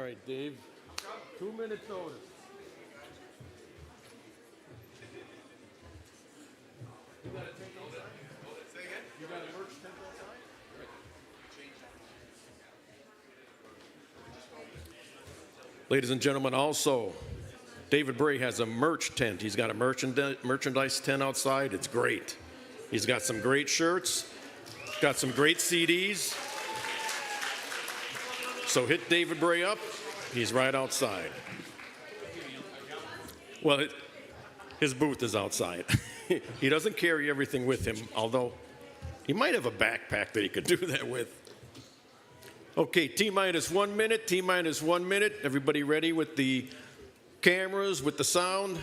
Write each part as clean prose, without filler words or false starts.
right, Dave. 2 minutes notice. You got a tent outside? Say again? You got a merch tent outside? Ladies and gentlemen, also, David Bray has a merch tent. He's got a merchandise tent outside. It's great. He's got some great shirts, got some great CDs. So hit David Bray up. He's right outside. Well, his booth is outside. He doesn't carry everything with him, although he might have a backpack that he could do that with. Okay, T-minus 1 minute, T-minus 1 minute. Everybody ready with the cameras, with the sound?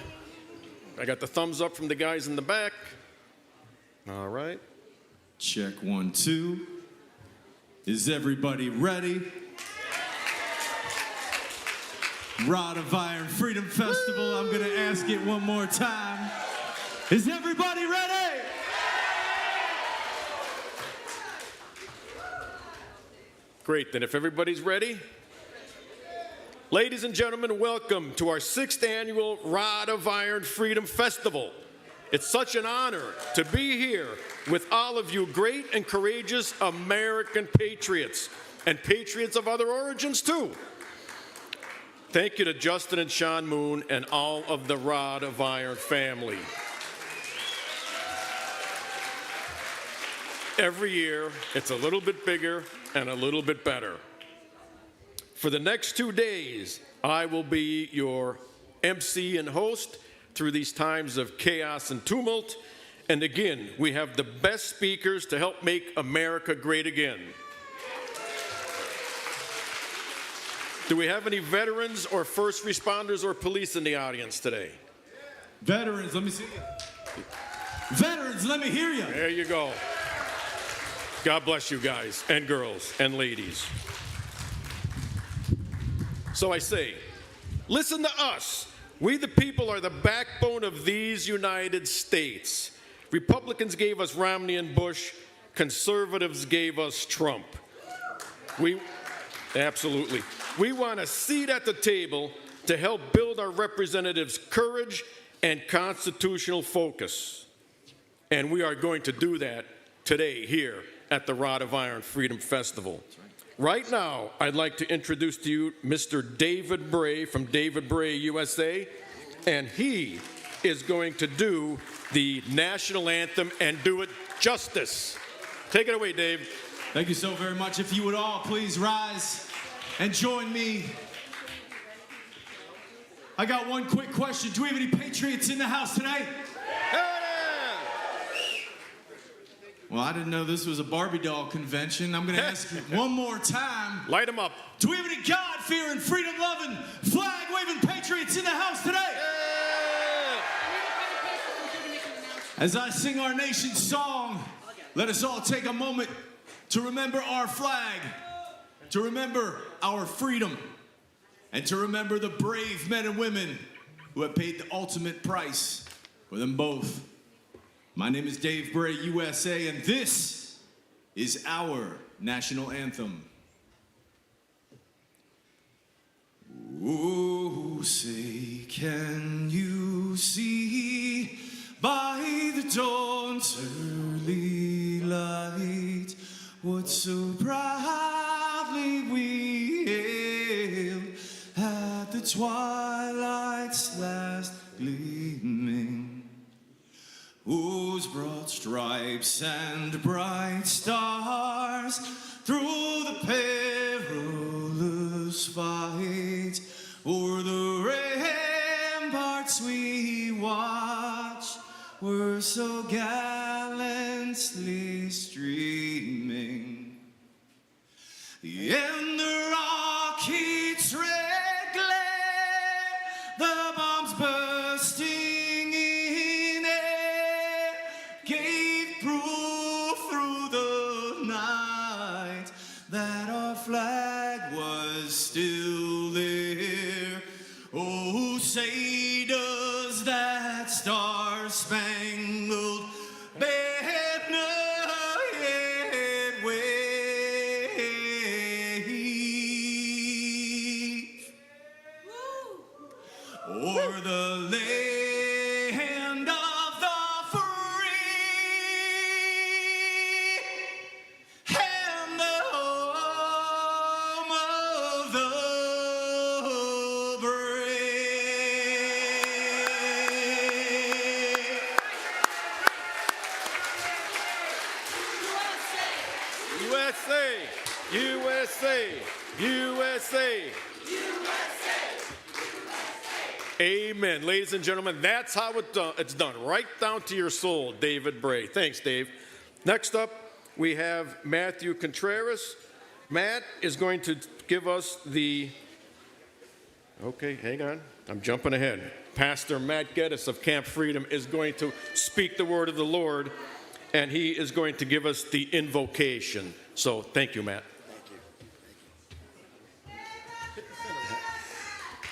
I got the thumbs up from the guys in the back. All right. Check 1, 2. Is everybody ready? Rod of Iron Freedom Festival. I'm going to ask it one more time. Is everybody ready? Great, then if everybody's ready. Ladies and gentlemen, welcome to our 6th annual Rod of Iron Freedom Festival. It's such an honor to be here with all of you great and courageous American patriots and patriots of other origins too. Thank you to Justin and Sean Moon and all of the Rod of Iron family. Every year, it's a little bit bigger and a little bit better. For the next 2 days, I will be your MC and host through these times of chaos and tumult. And again, we have the best speakers to help make America great again. Do we have any veterans or first responders or police in the audience today? Veterans, let me see. Veterans, let me hear you. There you go. God bless you guys and girls and ladies. So I say, listen to us. We the people are the backbone of these United States. Republicans gave us Romney and Bush. Conservatives gave us Trump. Absolutely. We want a seat at the table to help build our representatives' courage and constitutional focus. And we are going to do that today here at the Rod of Iron Freedom Festival. Right now, I'd like to introduce to you Mr. David Bray from David Bray USA, and he is going to do the national anthem and do it justice. Take it away, Dave. Thank you so very much. If you would all please rise and join me. I got one quick question. Do we have any patriots in the house tonight? Well, I didn't know this was a Barbie doll convention. I'm going to ask you one more time. Light them up. Do we have any God-fearing, freedom-loving, flag-waving patriots in the house today? Yeah. As I sing our nation's song, let us all take a moment to remember our flag, to remember our freedom, and to remember the brave men and women who have paid the ultimate price for them both. My name is Dave Bray, USA, and this is our national anthem. Oh, say, can you see by the dawn's early light what so proudly we hailed at the twilight's last gleaming? Whose broad stripes and bright stars through the perilous fight o'er the ramparts we watch were so gallantly streaming. In the rocket's red glare, the bombs bursting in air gave proof through the night that our flag was still there. Oh, say does that star-spangled banner yet wave? o'er the land of the free and the home of the USA, USA, USA. Amen. Ladies and gentlemen, that's how it's done. Right down to your soul, David Bray. Thanks, Dave. Next up, we have Matthew Contreras. Matt is going to give us the... Okay, hang on. I'm jumping ahead. Pastor Matt Geddes of Camp Freedom is going to speak the word of the Lord, and he is going to give us the invocation. So thank you, Matt.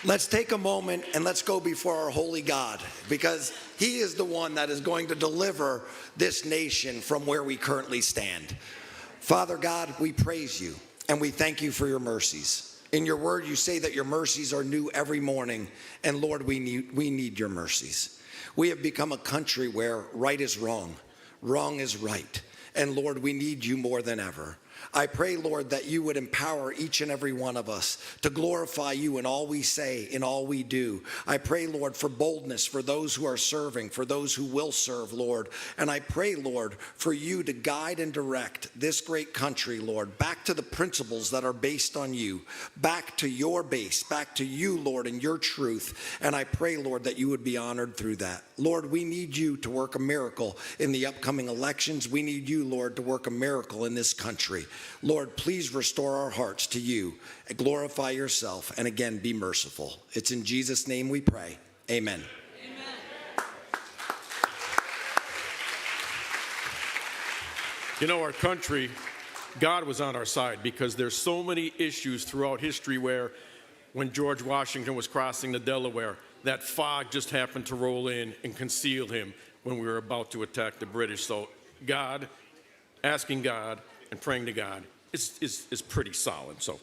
Let's take a moment and let's go before our holy God, because he is the one that is going to deliver this nation from where we currently stand. Father God, we praise you and we thank you for your mercies. In your word, you say that your mercies are new every morning. And Lord, we need your mercies. We have become a country where right is wrong, wrong is right. And Lord, we need you more than ever. I pray, Lord, that you would empower each and every one of us to glorify you in all we say, in all we do. I pray, Lord, for boldness for those who are serving, for those who will serve, Lord. And I pray, Lord, for you to guide and direct this great country, Lord, back to the principles that are based on you, back to your base, back to you, Lord, and your truth. And I pray, Lord, that you would be honored through that. Lord, we need you to work a miracle in the upcoming elections. We need you, Lord, to work a miracle in this country. Lord, please restore our hearts to you, and glorify yourself, and again, be merciful. It's in Jesus' name we pray. Amen. Amen. You know, our country, God was on our side, because there's so many issues throughout history where when George Washington was crossing the Delaware, that fog just happened to roll in and conceal him when we were about to attack the British. So God, asking God and praying to God is pretty solid. So,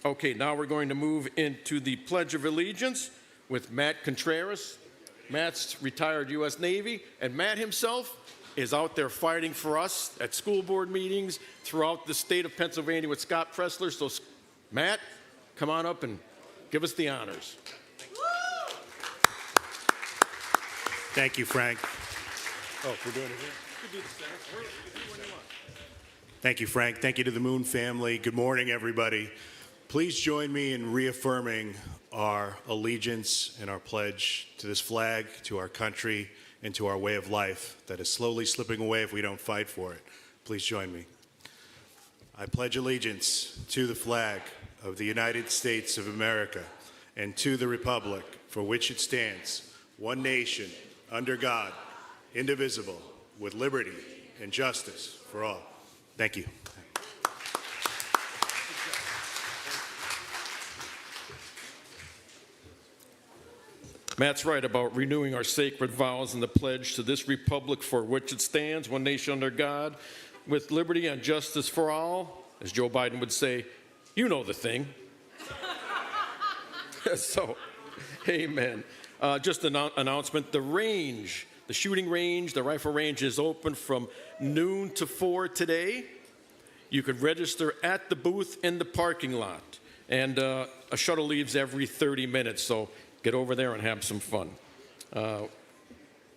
okay, now we're going to move into the Pledge of Allegiance with Matt Contreras. Matt's retired U.S. Navy, and Matt himself is out there fighting for us at school board meetings throughout the state of Pennsylvania with Scott Pressler. So, Matt, come on up and give us the honors. Thank you, Frank. Oh, we're doing it here? You can do the center. You can do what you want. Thank you, Frank. Thank you to the Moon family. Good morning, everybody. Please join me in reaffirming our allegiance and our pledge to this flag, to our country, and to our way of life that is slowly slipping away if we don't fight for it. Please join me. I pledge allegiance to the flag of the United States of America and to the republic for which it stands, one nation, under God, indivisible, with liberty and justice for all. Thank you. Matt's right about renewing our sacred vows and the pledge to this republic for which it stands, one nation under God, with liberty and justice for all. As Joe Biden would say, you know the thing. So, amen. Just an announcement, the shooting range, the rifle range is open from noon to 4 today. You could register at the booth in the parking lot. And a shuttle leaves every 30 minutes, so get over there and have some fun.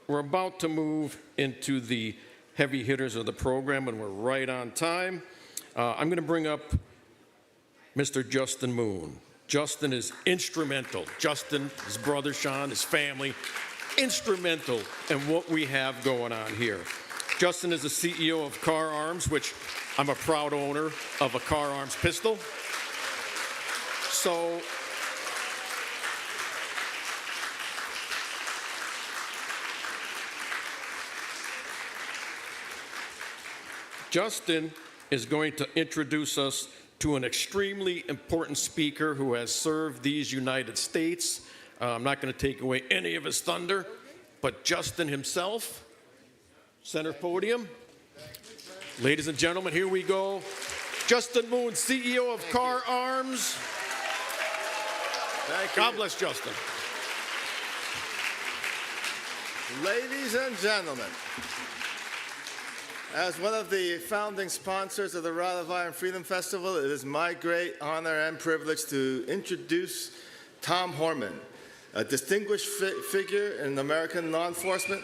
We're about to move into the heavy hitters of the program, and we're right on time. I'm going to bring up Mr. Justin Moon. Justin is instrumental. Justin, his brother Sean, his family, instrumental in what we have going on here. Justin is the CEO of Car Arms, which I'm a proud owner of a Car Arms pistol. So, Justin is going to introduce us to an extremely important speaker who has served these United States. I'm not going to take away any of his thunder, but Justin himself, center podium. Ladies and gentlemen, here we go. Justin Moon, CEO of Car Arms. God bless Justin. Ladies and gentlemen, as one of the founding sponsors of the Rod of Iron Freedom Festival, it is my great honor and privilege to introduce Tom Horman, a distinguished figure in American law enforcement.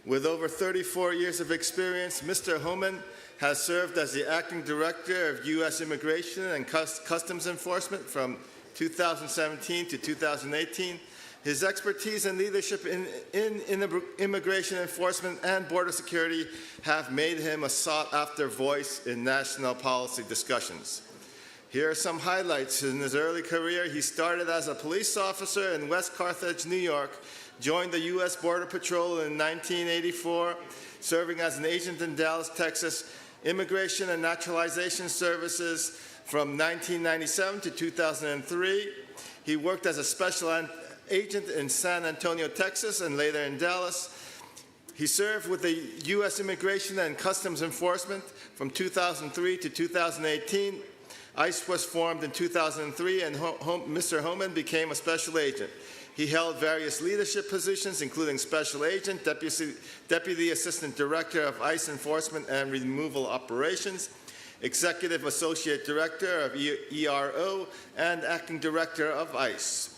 With over 34 years of experience, Mr. Horman has served as the acting director of U.S. Immigration and Customs Enforcement from 2017 to 2018. His expertise and leadership in immigration enforcement and border security have made him a sought-after voice in national policy discussions. Here are some highlights. In his early career, he started as a police officer in West Carthage, New York, joined the U.S. Border Patrol in 1984, serving as an agent in Dallas, Texas, Immigration and Naturalization Services from 1997 to 2003. He worked as a special agent in San Antonio, Texas, and later in Dallas. He served with the U.S. Immigration and Customs Enforcement from 2003 to 2018. ICE was formed in 2003, and Mr. Horman became a special agent. He held various leadership positions, including Special Agent, Deputy Assistant Director of ICE Enforcement and Removal Operations, Executive Associate Director of ERO, and Acting Director of ICE.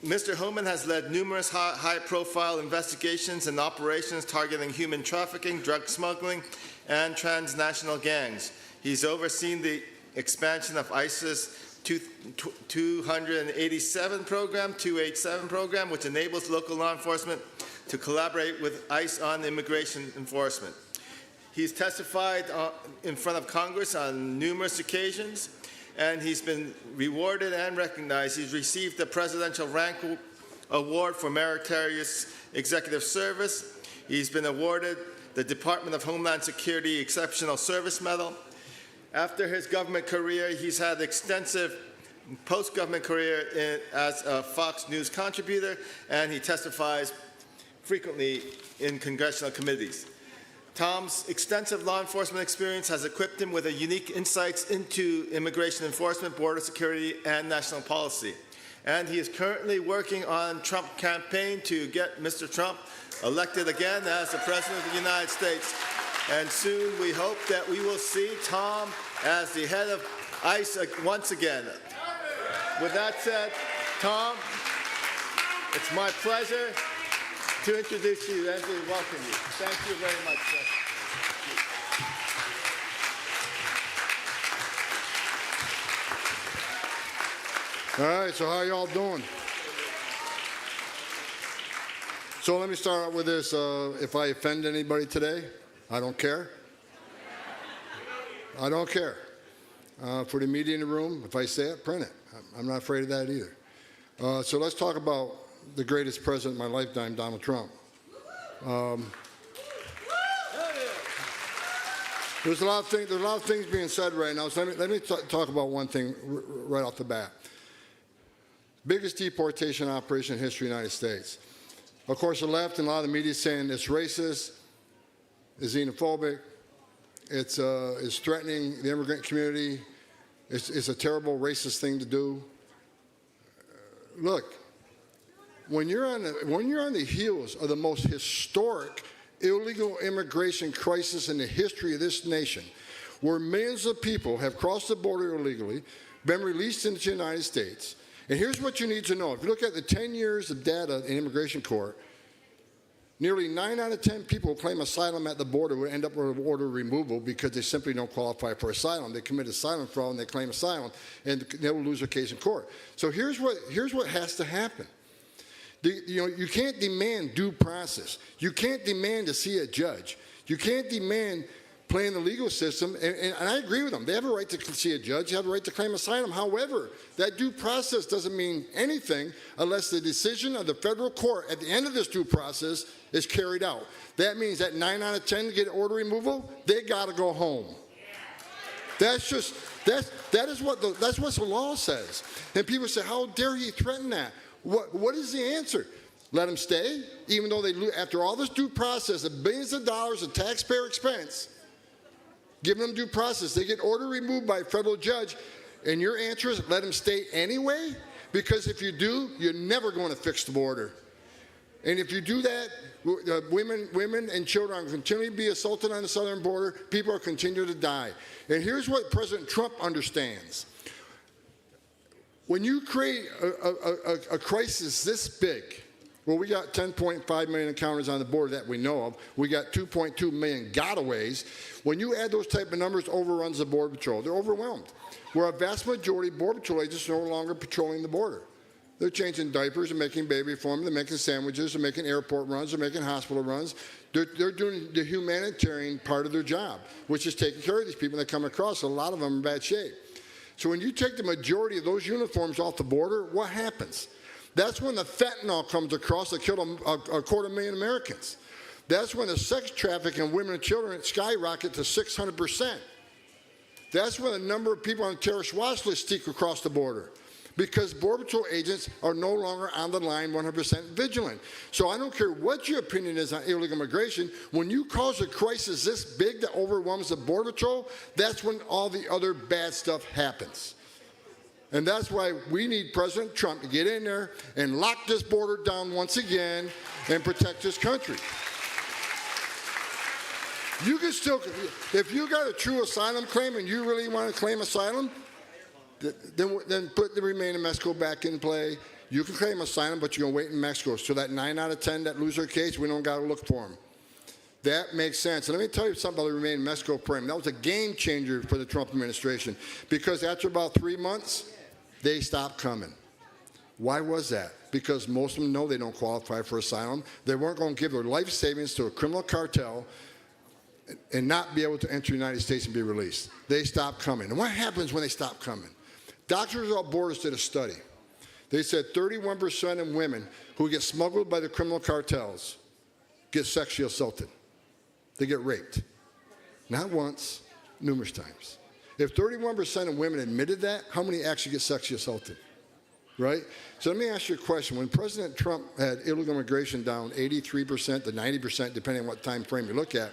Mr. Horman has led numerous high-profile investigations and operations targeting human trafficking, drug smuggling, and transnational gangs. He's overseen the expansion of ICE's 287 program, which enables local law enforcement to collaborate with ICE on immigration enforcement. He's testified in front of Congress on numerous occasions, and he's been rewarded and recognized. He's received the Presidential Rank Award for Meritorious Executive Service. He's been awarded the Department of Homeland Security Exceptional Service Medal. After his government career, he's had extensive post-government career as a Fox News contributor, and he testifies frequently in congressional committees. Tom's extensive law enforcement experience has equipped him with a unique insights into immigration enforcement, border security, and national policy. And he is currently working on Trump campaign to get Mr. Trump elected again as the President of the United States. And soon we hope that we will see Tom as the head of ICE once again. With that said, Tom, it's my pleasure to introduce you and to welcome you. Thank you very much, sir. All right, so how y'all doing? So let me start out with this. If I offend anybody today, I don't care. I don't care. For the media in the room, if I say it, print it. I'm not afraid of that either. So let's talk about the greatest president of my lifetime, Donald Trump. There's a lot of things being said right now. So let me talk about one thing right off the bat. Biggest deportation operation in history of the United States. Of course, the left and a lot of the media is saying it's racist, it's xenophobic, it's threatening the immigrant community, it's a terrible racist thing to do. Look, when you're on the heels of the most historic illegal immigration crisis in the history of this nation, where millions of people have crossed the border illegally, been released into the United States, and here's what you need to know. If you look at the 10 years of data in immigration court, nearly 9 out of 10 people who claim asylum at the border will end up with order removal because they simply don't qualify for asylum. They commit asylum fraud and they claim asylum, and they will lose their case in court. So here's what has to happen. You can't demand due process. You can't demand to see a judge. You can't demand play in the legal system, and I agree with them. They have a right to see a judge. They have a right to claim asylum. However, that due process doesn't mean anything unless the decision of the federal court at the end of this due process is carried out. That means that 9 out of 10 get order removal, they got to go home. That's what the law says. And people say, how dare he threaten that? What is the answer? Let them stay, even though after all this due process of billions of dollars of taxpayer expense, give them due process. They get order removed by a federal judge, and your answer is let them stay anyway? Because if you do, you're never going to fix the border. And if you do that, women and children are continuing to be assaulted on the southern border. People are continuing to die. And here's what President Trump understands. When you create a crisis this big, well, we got 10.5 million encounters on the border that we know of. We got 2.2 million gotaways. When you add those type of numbers, overruns the Border Patrol. They're overwhelmed. Where a vast majority of Border Patrol agents are no longer patrolling the border. They're changing diapers and making baby formula. They're making sandwiches. They're making airport runs. They're making hospital runs. They're doing the humanitarian part of their job, which is taking care of these people that come across. A lot of them are in bad shape. So when you take the majority of those uniforms off the border, what happens? That's when the fentanyl comes across that killed a 250,000 Americans. That's when the sex trafficking of women and children skyrocket to 600%. That's when the number of people on the terrorist watch list stick across the border, because Border Patrol agents are no longer on the line 100% vigilant. So I don't care what your opinion is on illegal immigration. When you cause a crisis this big that overwhelms the Border Patrol, that's when all the other bad stuff happens. And that's why we need President Trump to get in there and lock this border down once again and protect this country. You can still, if you got a true asylum claim and you really want to claim asylum, then put the Remain in Mexico back in play. You can claim asylum, but you're going to wait in Mexico. So that 9 out of 10 that lose their case, we don't got to look for them. That makes sense. And let me tell you something about the Remain in Mexico program. That was a game changer for the Trump administration, because after about 3 months, they stopped coming. Why was that? Because most of them know they don't qualify for asylum. They weren't going to give their life savings to a criminal cartel and not be able to enter the United States and be released. They stopped coming. And what happens when they stop coming? Doctors Without Borders did a study. They said 31% of women who get smuggled by the criminal cartels get sexually assaulted. They get raped. Not once, numerous times. If 31% of women admitted that, how many actually get sexually assaulted? Right? So let me ask you a question. When President Trump had illegal immigration down 83% to 90%, depending on what time frame you look at,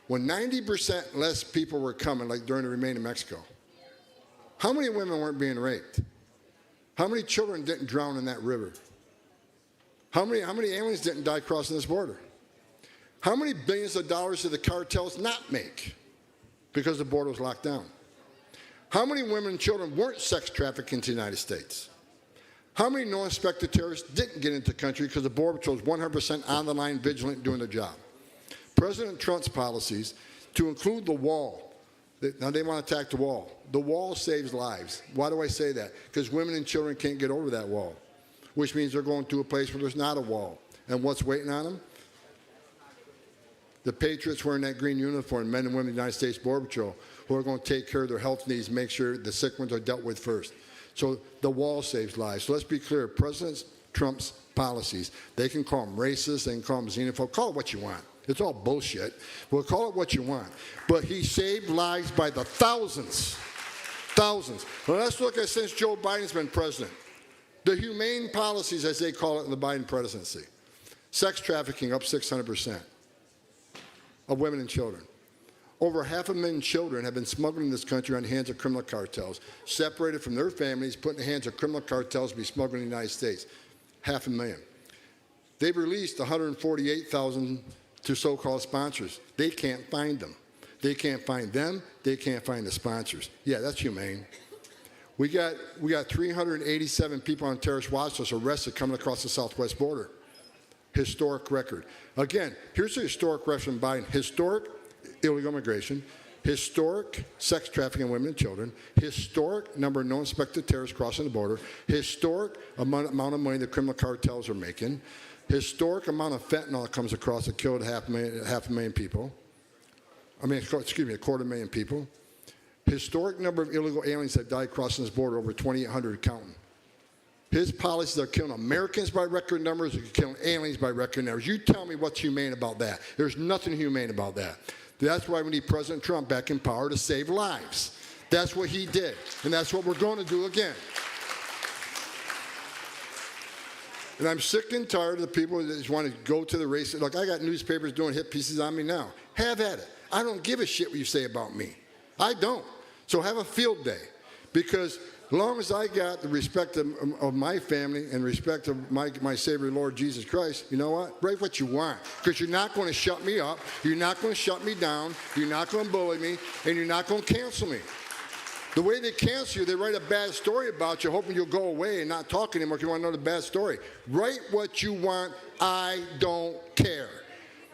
when 90% less people were coming, like during the Remain in Mexico, how many women weren't being raped? How many children didn't drown in that river? How many aliens didn't die crossing this border? How many billions of dollars did the cartels not make because the border was locked down? How many women and children weren't sex trafficked into the United States? How many no-inspected terrorists didn't get into the country because the Border Patrol was 100% on the line, vigilant, doing their job? President Trump's policies, to include the wall, now they want to attack the wall. The wall saves lives. Why do I say that? Because women and children can't get over that wall, which means they're going to a place where there's not a wall. And what's waiting on them? The patriots wearing that green uniform, men and women of the United States Border Patrol, who are going to take care of their health needs, make sure the sick ones are dealt with first. So the wall saves lives. So let's be clear. President Trump's policies, they can call them racist, they can call them xenophobe, call it what you want. It's all bullshit. Well, call it what you want. But he saved lives by the thousands. Thousands. Well, let's look at since Joe Biden's been president. The humane policies, as they call it in the Biden presidency. Sex trafficking up 600% of women and children. Over 500,000 children have been smuggled in this country on the hands of criminal cartels, separated from their families, put in the hands of criminal cartels to be smuggled in the United States. 500,000. They've released 148,000 to so-called sponsors. They can't find them. They can't find them. They can't find the sponsors. Yeah, that's humane. We got 387 people on terrorist watch list arrested coming across the southwest border. Historic record. Again, here's the historic record from Biden. Historic illegal immigration, historic sex trafficking of women and children, historic number of no-inspected terrorists crossing the border, historic amount of money the criminal cartels are making, historic amount of fentanyl that comes across that killed half a million people. I mean, excuse me, 250,000 people. Historic number of illegal aliens that died crossing this border, over 2,800 counting. His policies are killing Americans by record numbers, they're killing aliens by record numbers. You tell me what's humane about that. There's nothing humane about that. That's why we need President Trump back in power to save lives. That's what he did, and that's what we're going to do again. And I'm sick and tired of the people that just want to go to the race. Look, I got newspapers doing hit pieces on me now. Have at it. I don't give a shit what you say about me. I don't. So have a field day. Because As long as I got the respect of my family and respect of my Savior, Lord Jesus Christ, you know what? Write what you want, because you're not going to shut me up. You're not going to shut me down. You're not going to bully me, and you're not going to cancel me. The way they cancel you, they write a bad story about you, hoping you'll go away and not talk anymore if you want to know the bad story. Write what you want. I don't care.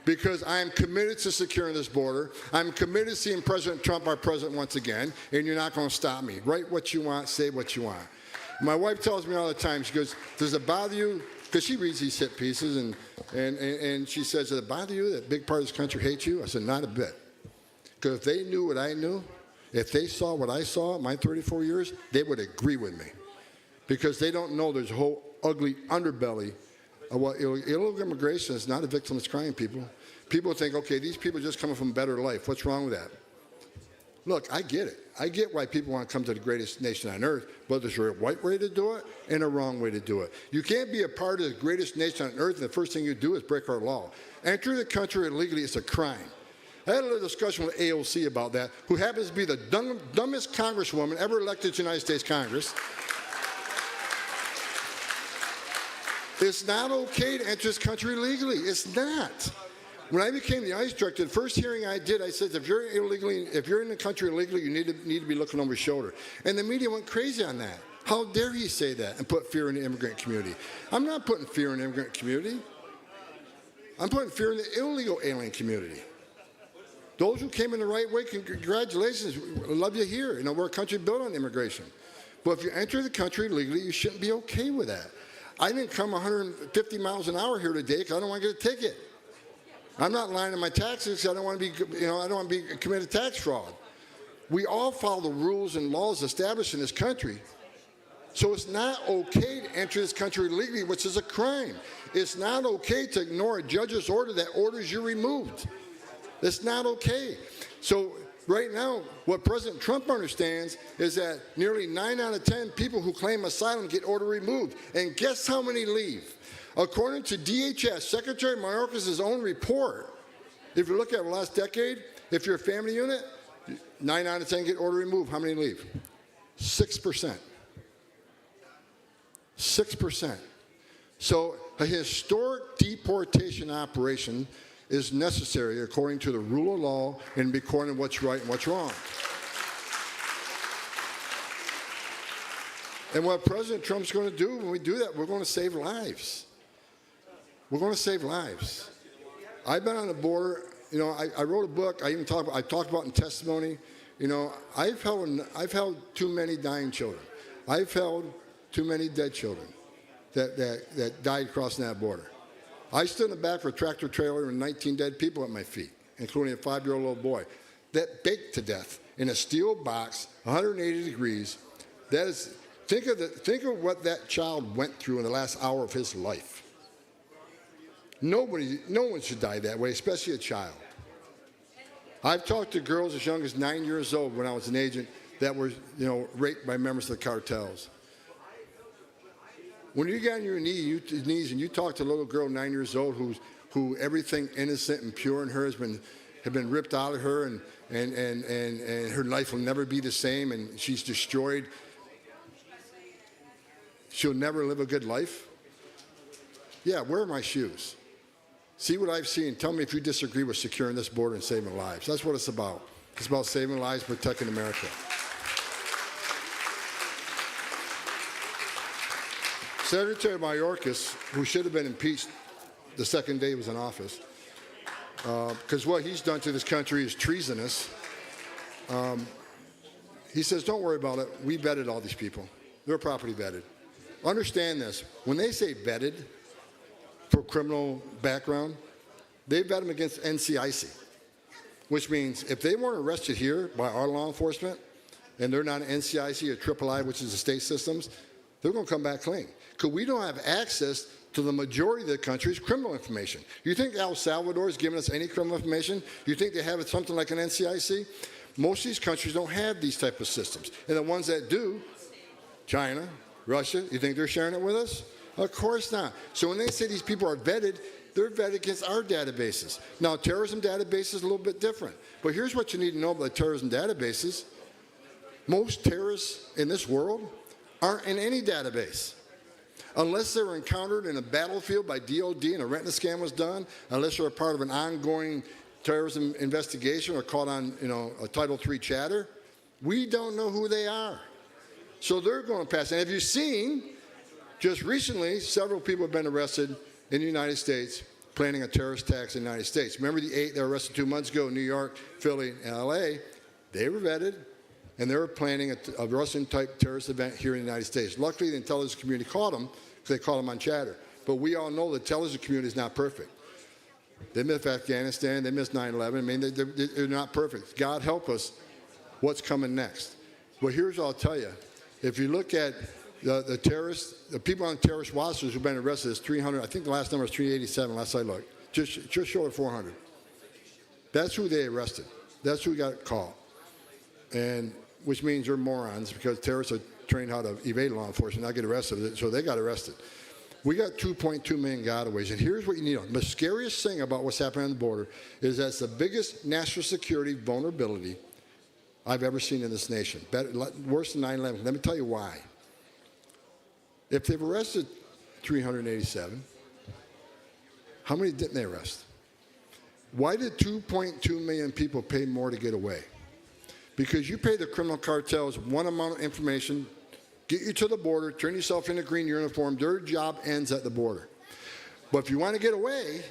Because I am committed to securing this border. I'm committed to seeing President Trump our president once again, and you're not going to stop me. Write what you want, say what you want. My wife tells me all the time, she goes, does it bother you? Because she reads these hit pieces, and she says, does it bother you that a big part of this country hates you? I said, not a bit. Because if they knew what I knew, if they saw what I saw in my 34 years, they would agree with me. Because they don't know there's a whole ugly underbelly. Well, illegal immigration is not a victimless crime, people. People think, okay, these people are just coming from a better life. What's wrong with that? Look, I get it. I get why people want to come to the greatest nation on earth, but there's a right way to do it and a wrong way to do it. You can't be a part of the greatest nation on earth and the first thing you do is break our law. Entering the country illegally is a crime. I had a little discussion with AOC about that, who happens to be the dumbest congresswoman ever elected to the United States Congress. It's not okay to enter this country illegally. It's not. When I became the ICE director, the first hearing I did, I said, if you're in the country illegally, you need to be looking over your shoulder. And the media went crazy on that. How dare he say that and put fear in the immigrant community? I'm not putting fear in the immigrant community. I'm putting fear in the illegal alien community. Those who came in the right way, congratulations. I love you here. You know, we're a country built on immigration. But if you enter the country illegally, you shouldn't be okay with that. I didn't come 150 miles an hour here today because I don't want to get a ticket. I'm not lying on my taxes because I don't want to be, I don't want to be committed tax fraud. We all follow the rules and laws established in this country. So it's not okay to enter this country illegally, which is a crime. It's not okay to ignore a judge's order that orders you removed. It's not okay. So right now, what President Trump understands is that nearly 9 out of 10 people who claim asylum get order removed. And guess how many leave? According to DHS, Secretary Mayorkas' own report, if you look at the last decade, if you're a family unit, 9 out of 10 get order removed. How many leave? 6%. 6%. So a historic deportation operation is necessary according to the rule of law and according to what's right and what's wrong. And what President Trump's going to do when we do that, we're going to save lives. We're going to save lives. I've been on the border. I wrote a book. I talked about in testimony. I've held too many dying children. I've held too many dead children that died crossing that border. I stood in the back of a tractor trailer with 19 dead people at my feet, including a 5-year-old little boy that baked to death in a steel box, 180 degrees. That is, think of what that child went through in the last hour of his life. No one should die that way, especially a child. I've talked to girls as young as 9 years old when I was an agent that were, raped by members of the cartels. When you get on your knees and you talk to a little girl 9 years old who everything innocent and pure in her have been ripped out of her and her life will never be the same and she's destroyed. She'll never live a good life. Yeah, where are my shoes? See what I've seen. Tell me if you disagree with securing this border and saving lives. That's what it's about. It's about saving lives, protecting America. Secretary Mayorkas, who should have been impeached the second day he was in office, because what he's done to this country is treasonous. He says, don't worry about it. We vetted all these people. They're properly vetted. Understand this. When they say vetted for criminal background, they vet them against NCIC, which means if they weren't arrested here by our law enforcement and they're not NCIC or III, which is the state systems, they're going to come back clean. Because we don't have access to the majority of the country's criminal information. You think El Salvador is giving us any criminal information? You think they have something like an NCIC? Most of these countries don't have these type of systems. And the ones that do, China, Russia, you think they're sharing it with us? Of course not. So when they say these people are vetted, they're vetted against our databases. Now, terrorism database is a little bit different. But here's what you need to know about terrorism databases. Most terrorists in this world aren't in any database. Unless they were encountered in a battlefield by DOD and a retina scan was done, unless they're a part of an ongoing terrorism investigation or caught on, a Title III chatter, we don't know who they are. So they're going to pass. And have you seen, just recently, several people have been arrested in the United States planning a terrorist attack in the United States. Remember the 8 that were arrested 2 months ago in New York, Philly, and LA? They were vetted, and they were planning a Russian-type terrorist event here in the United States. Luckily, the intelligence community caught them because they caught them on chatter. But we all know the intelligence community is not perfect. They missed Afghanistan. They missed 9/11. I mean, they're not perfect. God help us what's coming next. But here's what I'll tell you. If you look at the terrorists, the people on terrorist watches who've been arrested is 300. I think the last number is 387 last I looked. Just short of 400. That's who they arrested. That's who got caught. And which means they're morons because terrorists are trained how to evade law enforcement, not get arrested. So they got arrested. We got 2.2 million gotaways. And here's what you need to know. The scariest thing about what's happening on the border is that's the biggest national security vulnerability I've ever seen in this nation. Worse than 9/11. Let me tell you why. If they've arrested 387, how many didn't they arrest? Why did 2.2 million people pay more to get away? Because you pay the criminal cartels one amount of information, get you to the border, turn yourself in a green uniform, their job ends at the border. But if you want to get away,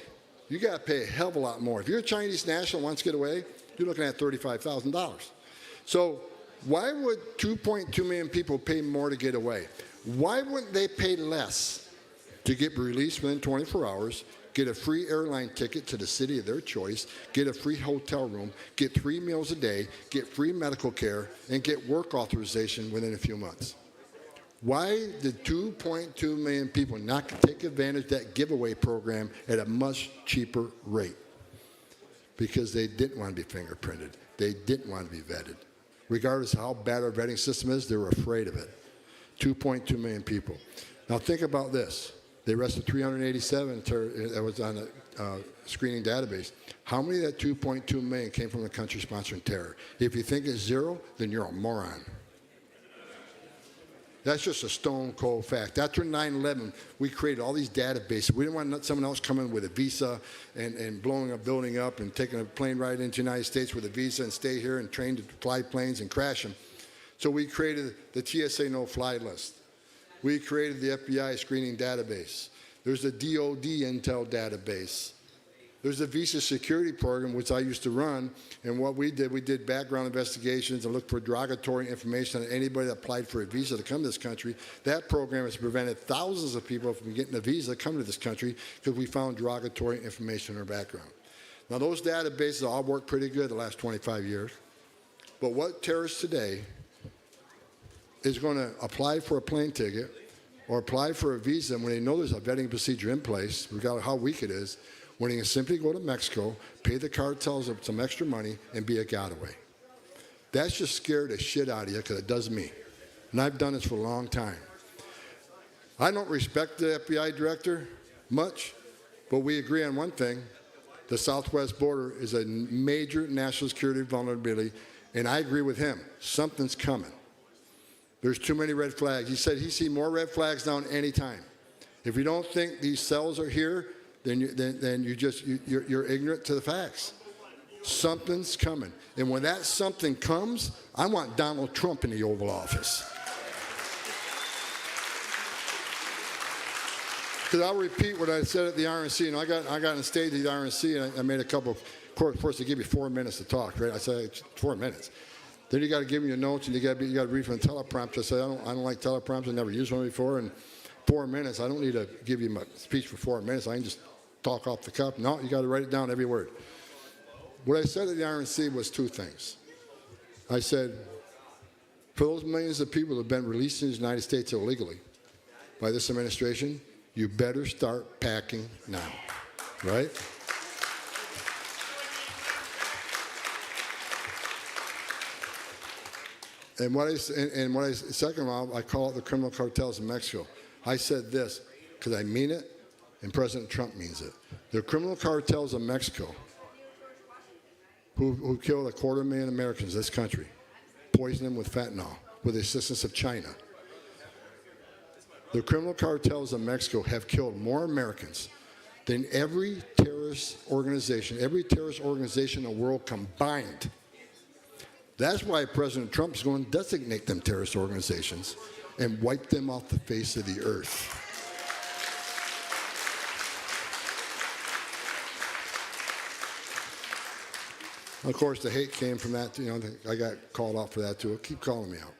you got to pay a hell of a lot more. If you're a Chinese national and wants to get away, you're looking at $35,000. So why would 2.2 million people pay more to get away? Why wouldn't they pay less to get released within 24 hours, get a free airline ticket to the city of their choice, get a free hotel room, get 3 meals a day, get free medical care, and get work authorization within a few months? Why did 2.2 million people not take advantage of that giveaway program at a much cheaper rate? Because they didn't want to be fingerprinted. They didn't want to be vetted. Regardless of how bad our vetting system is, they were afraid of it. 2.2 million people. Now think about this. They arrested 387 that was on a screening database. How many of that 2.2 million came from the country sponsoring terror? If you think it's zero, then you're a moron. That's just a stone cold fact. After 9/11, we created all these databases. We didn't want someone else coming with a visa and blowing a building up and taking a plane ride into the United States with a visa and stay here and train to fly planes and crash them. So we created the TSA no-fly list. We created the FBI screening database. There's the DOD intel database. There's the visa security program, which I used to run. And what we did background investigations and looked for derogatory information on anybody that applied for a visa to come to this country. That program has prevented thousands of people from getting a visa to come to this country because we found derogatory information in our background. Now, those databases all worked pretty good the last 25 years. But what terrorists today is going to apply for a plane ticket or apply for a visa when they know there's a vetting procedure in place, regardless of how weak it is, when they can simply go to Mexico, pay the cartels some extra money, and be a getaway. That's just scared the shit out of you because it does me. And I've done this for a long time. I don't respect the FBI director much, but we agree on one thing. The southwest border is a major national security vulnerability, and I agree with him. Something's coming. There's too many red flags. He said he sees more red flags now than any time. If you don't think these cells are here, then you're ignorant to the facts. Something's coming. And when that something comes, I want Donald Trump in the Oval Office. Because I'll repeat what I said at the RNC. I got on stage at the RNC and I made a couple, of course they give you 4 minutes to talk, right? I said 4 minutes. Then you got to give me your notes and you got to read from the teleprompter. I said I don't like teleprompters. I never used one before. And 4 minutes, I don't need to give you my speech for 4 minutes. I can just talk off the cuff. No, you got to write it down, every word. What I said at the RNC was 2 things. I said, for those millions of people that have been released in the United States illegally by this administration, you better start packing now, right? Second of all, I call it the criminal cartels in Mexico. I said this because I mean it, and President Trump means it. The criminal cartels of Mexico who killed 250,000 Americans in this country, poisoned them with fentanyl, with the assistance of China. The criminal cartels in Mexico have killed more Americans than every terrorist organization in the world combined. That's why President Trump is going to designate them terrorist organizations and wipe them off the face of the earth. Of course, the hate came from that. I got called out for that too. Keep calling me out.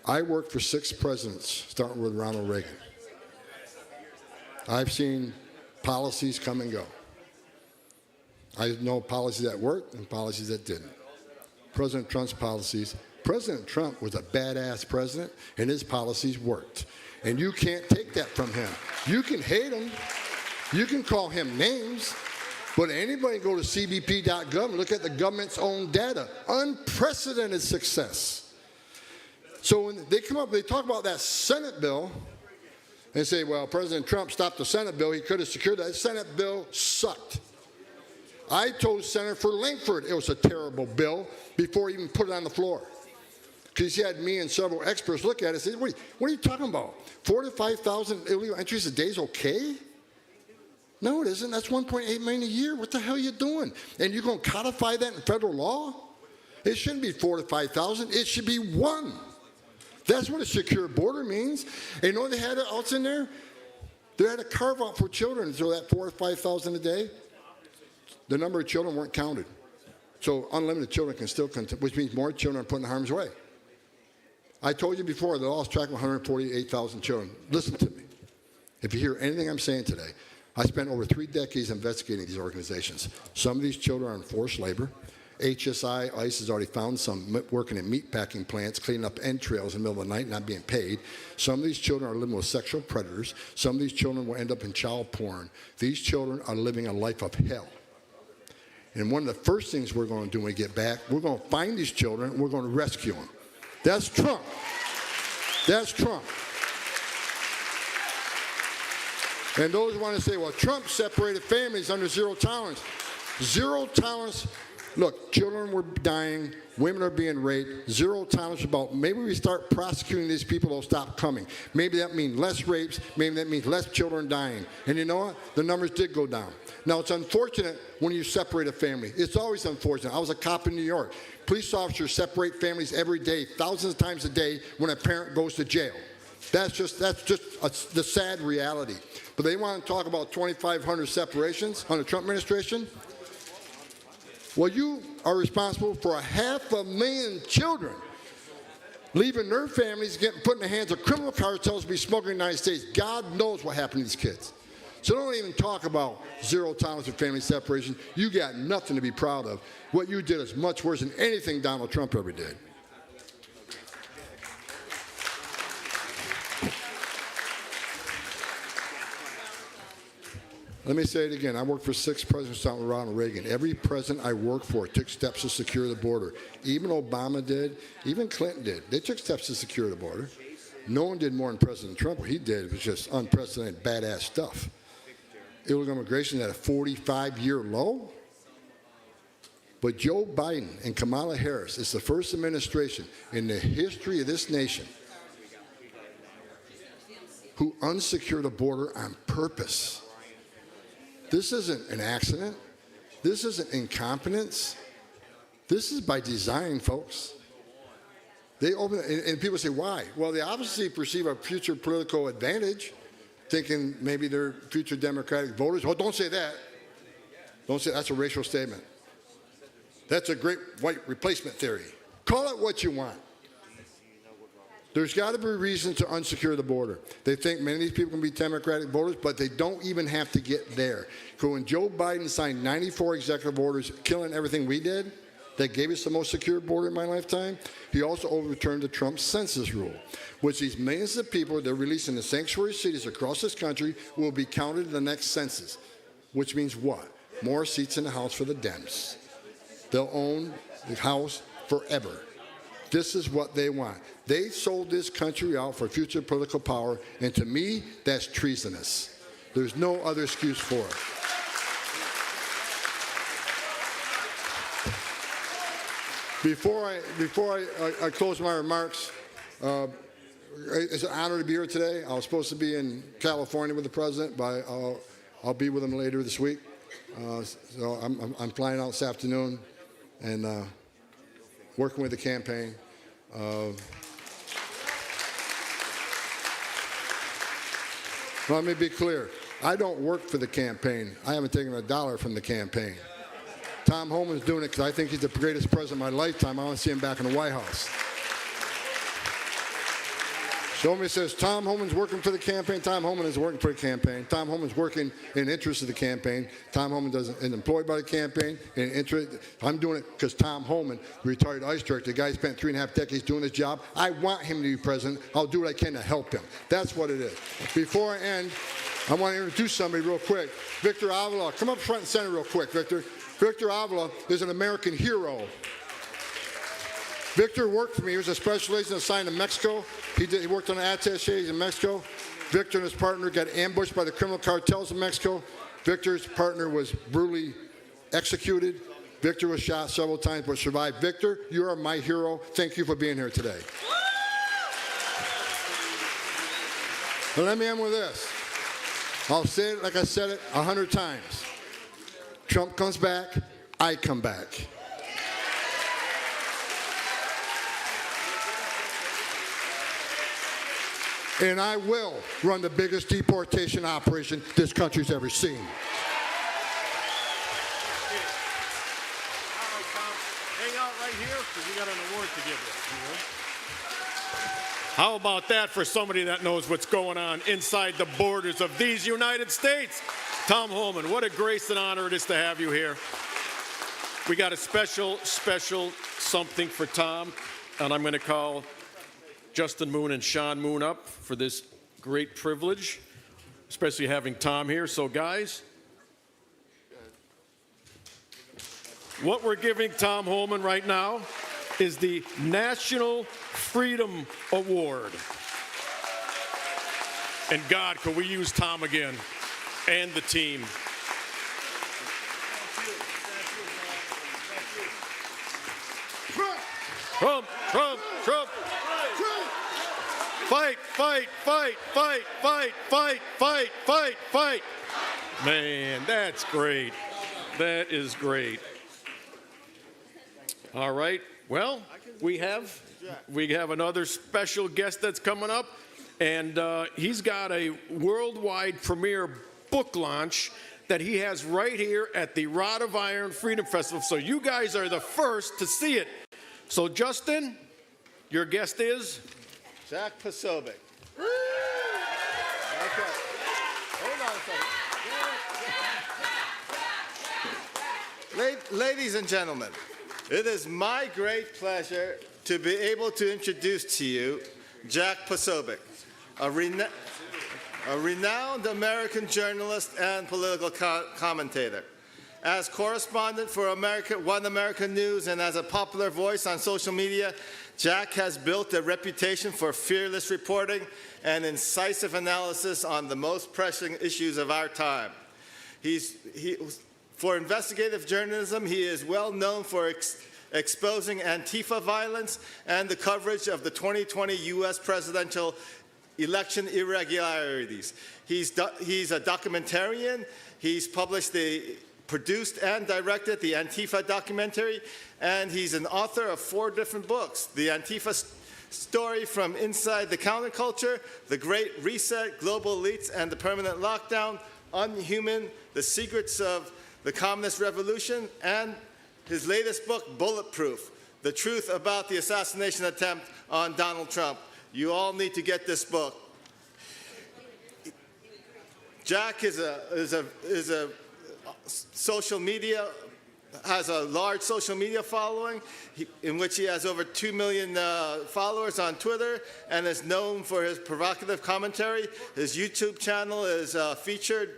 I worked for 6 presidents, starting with Ronald Reagan. I've seen policies come and go. I know policies that worked and policies that didn't. President Trump's policies. President Trump was a badass president, and his policies worked. And you can't take that from him. You can hate him. You can call him names. But anybody go to cbp.gov and look at the government's own data. Unprecedented success. So when they come up, they talk about that Senate bill and say, well, President Trump stopped the Senate bill. He could have secured that. The Senate bill sucked. I told Senator Langford it was a terrible bill before he even put it on the floor. Because he had me and several experts look at it and say, what are you talking about? 4,000 to 5,000 illegal entries a day is okay? No, it isn't. That's 1.8 million a year. What the hell are you doing? And you're going to codify that in federal law? It shouldn't be 4,000 to 5,000. It should be 1. That's what a secure border means. And you know what they had else in there? They had a carve out for children. So that 4,000 to 5,000 a day, the number of children weren't counted. So unlimited children can still continue, which means more children are put in harm's way. I told you before, the law is tracking 148,000 children. Listen to me. If you hear anything I'm saying today, I spent over 3 decades investigating these organizations. Some of these children are in forced labor. HSI, ICE has already found some working in meat packing plants, cleaning up entrails in the middle of the night, not being paid. Some of these children are living with sexual predators. Some of these children will end up in child porn. These children are living a life of hell. And one of the first things we're going to do when we get back, we're going to find these children and we're going to rescue them. That's Trump. That's Trump. And those who want to say, well, Trump separated families under zero tolerance. Zero tolerance. Look, children were dying. Women are being raped. Zero tolerance about maybe we start prosecuting these people, they'll stop coming. Maybe that means less rapes. Maybe that means less children dying. And you know what? The numbers did go down. Now, it's unfortunate when you separate a family. It's always unfortunate. I was a cop in New York. Police officers separate families every day, thousands of times a day when a parent goes to jail. That's just the sad reality. But they want to talk about 2,500 separations under the Trump administration. Well, you are responsible for 500,000 children leaving their families, getting put in the hands of criminal cartels to be smoking in the United States. God knows what happened to these kids. So don't even talk about zero tolerance for family separation. You got nothing to be proud of. What you did is much worse than anything Donald Trump ever did. Let me say it again. I worked for 6 presidents starting with Ronald Reagan. Every president I worked for took steps to secure the border. Even Obama did. Even Clinton did. They took steps to secure the border. No one did more than President Trump. What he did was just unprecedented, badass stuff. Illegal immigration at a 45-year low. But Joe Biden and Kamala Harris is the first administration in the history of this nation who unsecured the border on purpose. This isn't an accident. This isn't incompetence. This is by design, folks. They open, and people say, why? Well, they obviously perceive a future political advantage, thinking maybe they're future Democratic voters. Oh, don't say that. Don't say that's a racial statement. That's a great white replacement theory. Call it what you want. There's got to be a reason to unsecure the border. They think many of these people can be Democratic voters, but they don't even have to get there. Because when Joe Biden signed 94 executive orders killing everything we did, that gave us the most secure border in my lifetime, he also overturned the Trump census rule, which these millions of people they're releasing in sanctuary cities across this country will be counted in the next census, which means what? More seats in the House for the Dems. They'll own the House forever. This is what they want. They sold this country out for future political power, and to me, that's treasonous. There's no other excuse for it. Before I close my remarks, it's an honor to be here today. I was supposed to be in California with the president, but I'll be with him later this week. So I'm flying out this afternoon and working with the campaign. Let me be clear. I don't work for the campaign. I haven't taken a dollar from the campaign. Tom Homan's doing it because I think he's the greatest president of my lifetime. I want to see him back in the White House. Show me says Tom Homan's working for the campaign. Tom Homan is working for the campaign. Tom Homan's working in the interest of the campaign. Tom Homan is employed by the campaign. I'm doing it because Tom Homan, retired ICE director, the guy spent 3.5 decades doing his job. I want him to be president. I'll do what I can to help him. That's what it is. Before I end, I want to introduce somebody real quick. Victor Avila. Come up front and center real quick, Victor. Victor Avila is an American hero. Victor worked for me. He was a special agent assigned to Mexico. He worked on attachés in Mexico. Victor and his partner got ambushed by the criminal cartels in Mexico. Victor's partner was brutally executed. Victor was shot several times but survived. Victor, you are my hero. Thank you for being here today. And let me end with this. I'll say it like I said it 100 times. Trump comes back, I come back. And I will run the biggest deportation operation this country's ever seen. Hang out right here because we got an award to give you. How about that for somebody that knows what's going on inside the borders of these United States? Tom Homan, what a grace and honor it is to have you here. We got a special something for Tom, and I'm going to call Justin Moon and Sean Moon up for this great privilege, especially having Tom here. So guys, what we're giving Tom Homan right now is the National Freedom Award. And God, could we use Tom again and the team? Trump. Fight. Man, that's great. That is great. All right. Well, we have another special guest that's coming up, and he's got a worldwide premiere book launch that he has right here at the Rod of Iron Freedom Festival. So you guys are the first to see it. So Justin, your guest is? Jack Posobiec. Okay. Hold on a second. Ladies and gentlemen, it is my great pleasure to be able to introduce to you Jack Posobiec, a renowned American journalist and political commentator. As correspondent for One American News and as a popular voice on social media, Jack has built a reputation for fearless reporting and incisive analysis on the most pressing issues of our time. For investigative journalism, he is well known for exposing Antifa violence and the coverage of the 2020 U.S. presidential election irregularities. He's a documentarian. He's produced and directed the Antifa documentary, and he's an author of 4 different books: The Antifa Story from Inside the Counterculture, The Great Reset, Global Elites and the Permanent Lockdown, Unhuman, The Secrets of the Communist Revolution, and his latest book, Bulletproof, The Truth About the Assassination Attempt on Donald Trump. You all need to get this book. Jack is a social media, has a large social media following in which he has over 2 million followers on Twitter and is known for his provocative commentary. His YouTube channel is featured,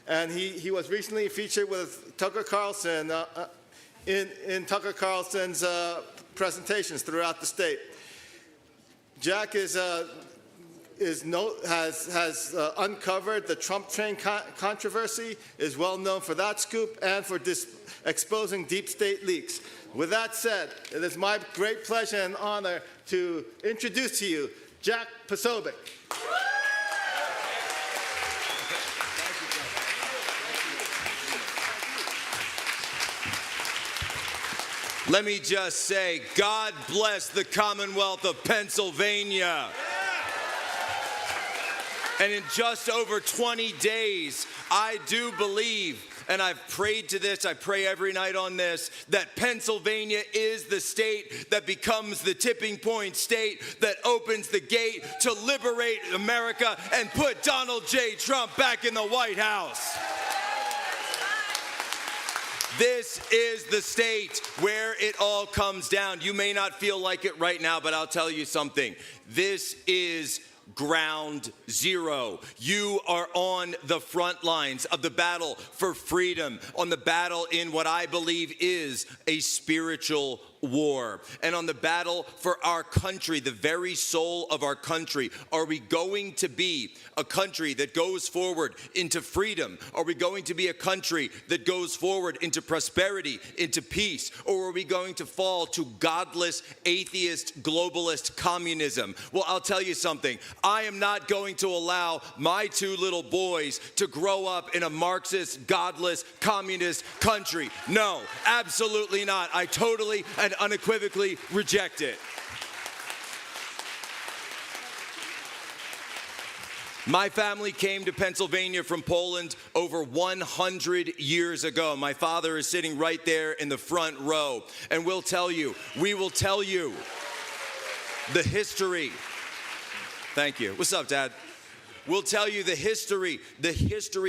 and he was recently featured with Tucker Carlson in Tucker Carlson's presentations throughout the state. Jack has uncovered the Trump train controversy, is well known for that scoop and for exposing deep state leaks. With that said, it is my great pleasure and honor to introduce to you Jack Posobiec. Let me just say, God bless the Commonwealth of Pennsylvania. And in just over 20 days, I do believe, and I've prayed to this, I pray every night on this, that Pennsylvania is the state that becomes the tipping point state that opens the gate to liberate America and put Donald J. Trump back in the White House. This is the state where it all comes down. You may not feel like it right now, but I'll tell you something. This is ground zero. You are on the front lines of the battle for freedom, on the battle in what I believe is a spiritual war, and on the battle for our country, the very soul of our country. Are we going to be a country that goes forward into freedom? Are we going to be a country that goes forward into prosperity, into peace? Or are we going to fall to godless, atheist, globalist communism? Well, I'll tell you something. I am not going to allow my two little boys to grow up in a Marxist, godless, communist country. No, absolutely not. I totally and unequivocally reject it. My family came to Pennsylvania from Poland over 100 years ago. My father is sitting right there in the front row, and we will tell you the history. Thank you. What's up, Dad? We'll tell you the history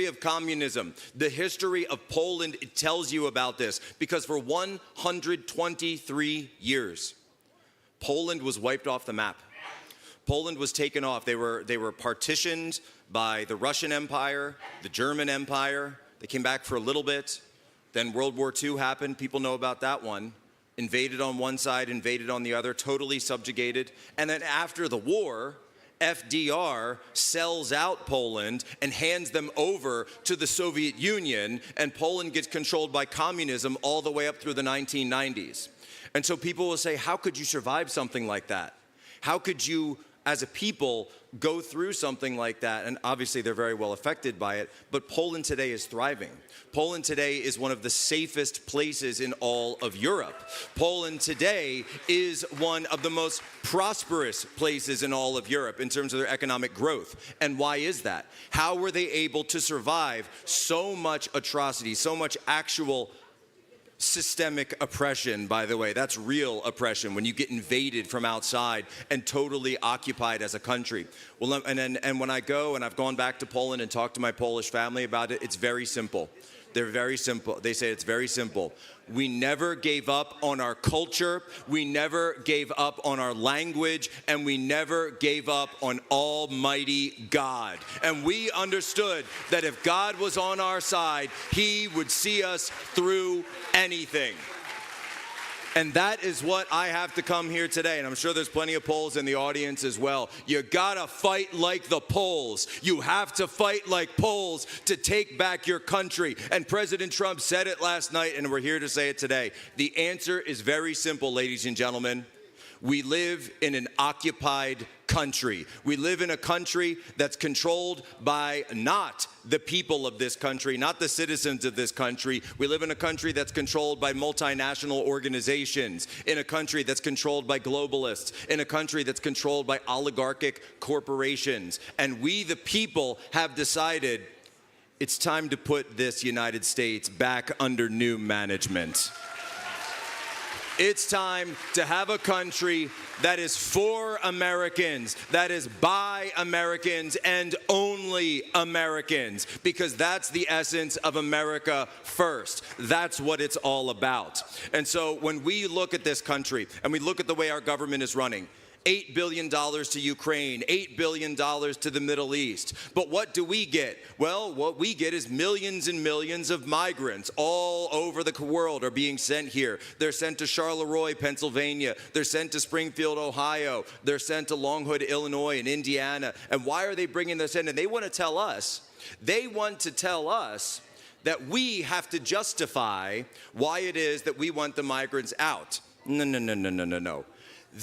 of communism, the history of Poland. It tells you about this because for 123 years, Poland was wiped off the map. Poland was taken off. They were partitioned by the Russian Empire, the German Empire. They came back for a little bit. Then World War II happened. People know about that one. Invaded on one side, invaded on the other, totally subjugated. And then after the war, FDR sells out Poland and hands them over to the Soviet Union, and Poland gets controlled by communism all the way up through the 1990s. And so people will say, how could you survive something like that? How could you, as a people, go through something like that? And obviously they're very well affected by it, but Poland today is thriving. Poland today is one of the safest places in all of Europe. Poland today is one of the most prosperous places in all of Europe in terms of their economic growth. And why is that? How were they able to survive so much atrocity, so much actual systemic oppression, by the way? That's real oppression when you get invaded from outside and totally occupied as a country. Well, and when I go, and I've gone back to Poland and talked to my Polish family about it, it's very simple. They're very simple. They say it's very simple. We never gave up on our culture, we never gave up on our language, and we never gave up on Almighty God. And we understood that if God was on our side, He would see us through anything. And that is what I have to come here today. And I'm sure there's plenty of Poles in the audience as well. You gotta fight like the Poles. You have to fight like Poles to take back your country. And President Trump said it last night, and we're here to say it today. The answer is very simple, ladies and gentlemen. We live in an occupied country. We live in a country that's controlled by not the people of this country, not the citizens of this country. We live in a country that's controlled by multinational organizations, in a country that's controlled by globalists, in a country that's controlled by oligarchic corporations. And we, the people, have decided it's time to put this United States back under new management. It's time to have a country that is for Americans, that is by Americans and only Americans, because that's the essence of America first. That's what it's all about. And so when we look at this country and we look at the way our government is running, $8 billion to Ukraine, $8 billion to the Middle East. But what do we get? Well, what we get is millions and millions of migrants all over the world are being sent here. They're sent to Charleroi, Pennsylvania. They're sent to Springfield, Ohio. They're sent to Longwood, Illinois, and Indiana. And why are they bringing this in? And they want to tell us that we have to justify why it is that we want the migrants out. No.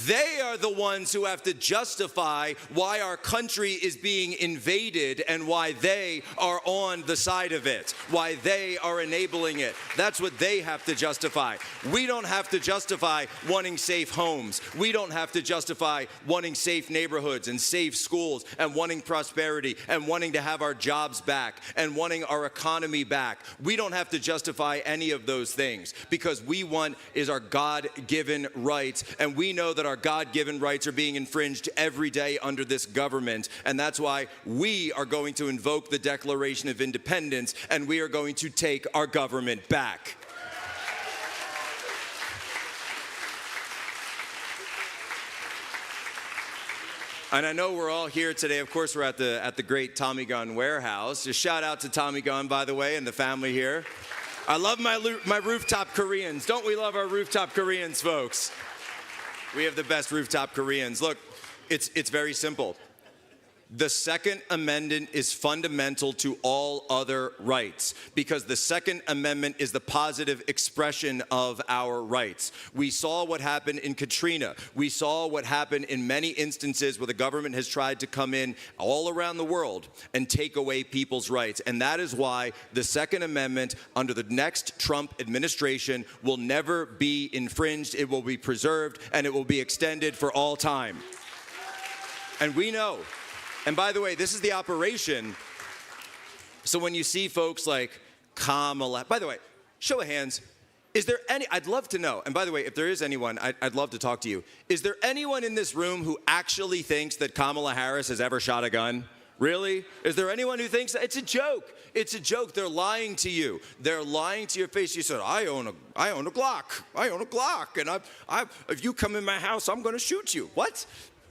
They are the ones who have to justify why our country is being invaded and why they are on the side of it, why they are enabling it. That's what they have to justify. We don't have to justify wanting safe homes. We don't have to justify wanting safe neighborhoods and safe schools and wanting prosperity and wanting to have our jobs back and wanting our economy back. We don't have to justify any of those things because we want is our God-given rights, and we know that our God-given rights are being infringed every day under this government, and that's why we are going to invoke the Declaration of Independence, and we are going to take our government back. And I know we're all here today. Of course, we're at the great Tommy Gun warehouse. Just shout out to Tommy Gun, by the way, and the family here. I love my rooftop Koreans. Don't we love our rooftop Koreans, folks? We have the best rooftop Koreans. Look, it's very simple. The Second Amendment is fundamental to all other rights because the Second Amendment is the positive expression of our rights. We saw what happened in Katrina. We saw what happened in many instances where the government has tried to come in all around the world and take away people's rights. And that is why the Second Amendment under the next Trump administration will never be infringed. It will be preserved and it will be extended for all time. And we know. And by the way, this is the operation. So when you see folks like Kamala, by the way, show of hands, is there any, I'd love to know, and by the way, if there is anyone, I'd love to talk to you. Is there anyone in this room who actually thinks that Kamala Harris has ever shot a gun? Really? Is there anyone who thinks that? It's a joke. It's a joke. They're lying to you. They're lying to your face. You said, I own a Glock. I own a Glock. And if you come in my house, I'm going to shoot you. What?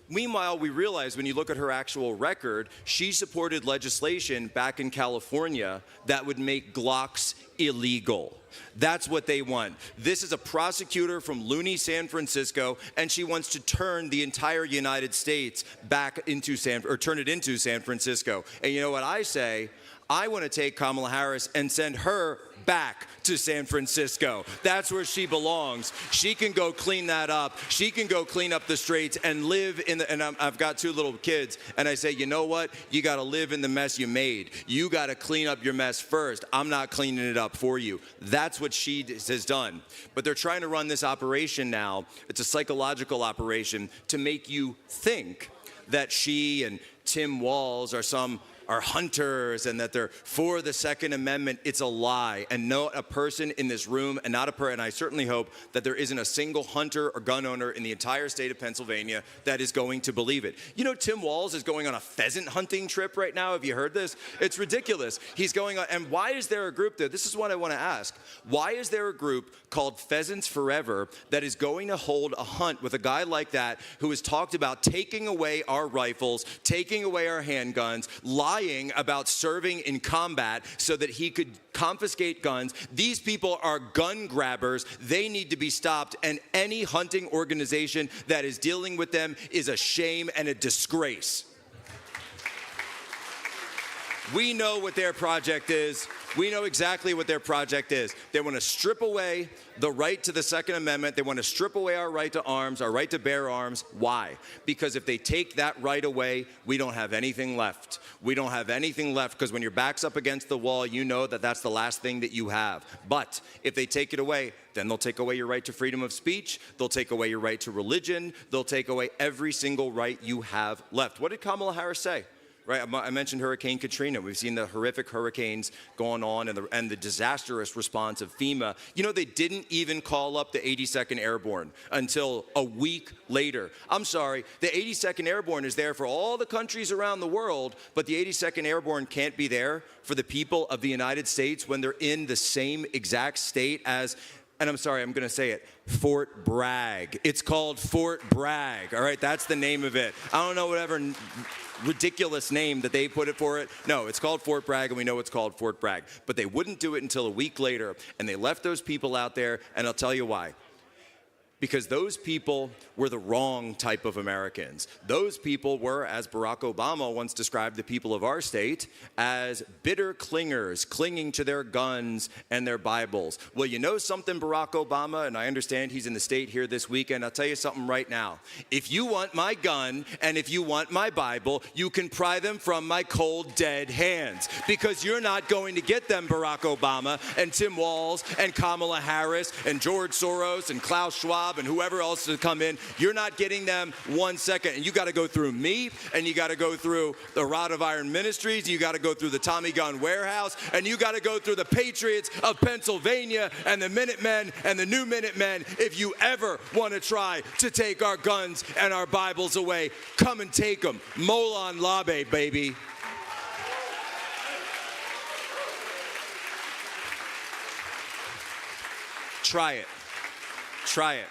Meanwhile, we realize when you look at her actual record, she supported legislation back in California that would make Glocks illegal. That's what they want. This is a prosecutor from loony San Francisco, and she wants to turn the entire United States back into turn it into San Francisco. And you know what I say? I want to take Kamala Harris and send her back to San Francisco. That's where she belongs. She can go clean that up. She can go clean up the streets and live in the, and I've got two little kids, and I say, you know what? You got to live in the mess you made. You got to clean up your mess first. I'm not cleaning it up for you. That's what she has done. But they're trying to run this operation now. It's a psychological operation to make you think that she and Tim Walz are hunters and that they're for the Second Amendment. It's a lie. And not a person in this room, and I certainly hope that there isn't a single hunter or gun owner in the entire state of Pennsylvania that is going to believe it. You know, Tim Walz is going on a pheasant hunting trip right now. Have you heard this? It's ridiculous. He's going on, and why is there a group there? This is what I want to ask. Why is there a group called Pheasants Forever that is going to hold a hunt with a guy like that who has talked about taking away our rifles, taking away our handguns, lying about serving in combat so that he could confiscate guns? These people are gun grabbers. They need to be stopped, and any hunting organization that is dealing with them is a shame and a disgrace. We know what their project is. We know exactly what their project is. They want to strip away the right to the Second Amendment. They want to strip away our right to arms, our right to bear arms. Why? Because if they take that right away, we don't have anything left. We don't have anything left because when your back's up against the wall, you know that that's the last thing that you have. But if they take it away, then they'll take away your right to freedom of speech. They'll take away your right to religion. They'll take away every single right you have left. What did Kamala Harris say? Right, I mentioned Hurricane Katrina. We've seen the horrific hurricanes going on and the disastrous response of FEMA. You know, they didn't even call up the 82nd Airborne until a week later. I'm sorry, the 82nd Airborne is there for all the countries around the world, but the 82nd Airborne can't be there for the people of the United States when they're in the same exact state as, and I'm sorry, I'm going to say it, Fort Bragg. It's called Fort Bragg, all right? That's the name of it. I don't know whatever ridiculous name that they put it for it. No, it's called Fort Bragg, and we know it's called Fort Bragg. But they wouldn't do it until a week later, and they left those people out there, and I'll tell you why. because those people were the wrong type of Americans. Those people were, as Barack Obama once described the people of our state, as bitter clingers, clinging to their guns and their Bibles. Well, you know something, Barack Obama, and I understand he's in the state here this weekend. I'll tell you something right now. If you want my gun and if you want my Bible, you can pry them from my cold, dead hands, because you're not going to get them, Barack Obama and Tim Walz and Kamala Harris and George Soros and Klaus Schwab and whoever else to come in. You're not getting them 1 second. And you got to go through me, and you got to go through the Rod of Iron Ministries, you got to go through the Tommy Gun Warehouse, and you got to go through the Patriots of Pennsylvania and the Minutemen and the New Minutemen. If you ever want to try to take our guns and our Bibles away, come and take them. Molon Labe, baby. Try it. Try it.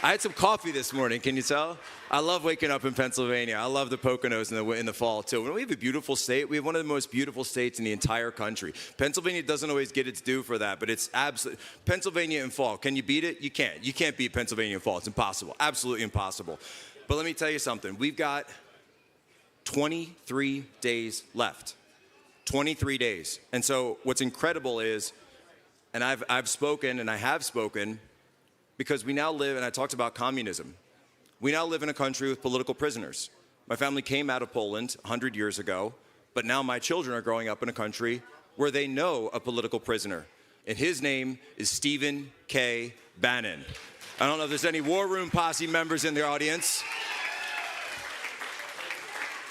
I had some coffee this morning, can you tell? I love waking up in Pennsylvania. I love the Poconos in the fall, too. When we have a beautiful state, we have one of the most beautiful states in the entire country. Pennsylvania doesn't always get its due for that, but it's absolutely... Pennsylvania in fall, can you beat it? You can't. You can't beat Pennsylvania in fall. It's impossible. Absolutely impossible. But let me tell you something. We've got 23 days left. 23 days. And so what's incredible is, and I've spoken, and I have spoken, because we now live, and I talked about communism. We now live in a country with political prisoners. My family came out of Poland 100 years ago, but now my children are growing up in a country where they know a political prisoner. And his name is Stephen K. Bannon. I don't know if there's any War Room Posse members in the audience.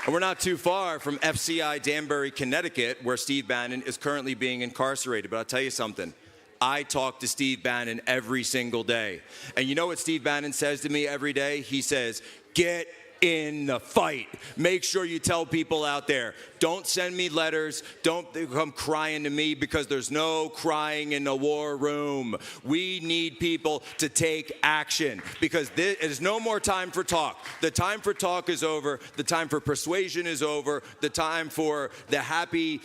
And we're not too far from FCI Danbury, Connecticut, where Steve Bannon is currently being incarcerated. But I'll tell you something. I talk to Steve Bannon every single day. And you know what Steve Bannon says to me every day? He says, get in the fight. Make sure you tell people out there, don't send me letters. Don't come crying to me, because there's no crying in the war room. We need people to take action, because there's no more time for talk. The time for talk is over. The time for persuasion is over. The time for the happy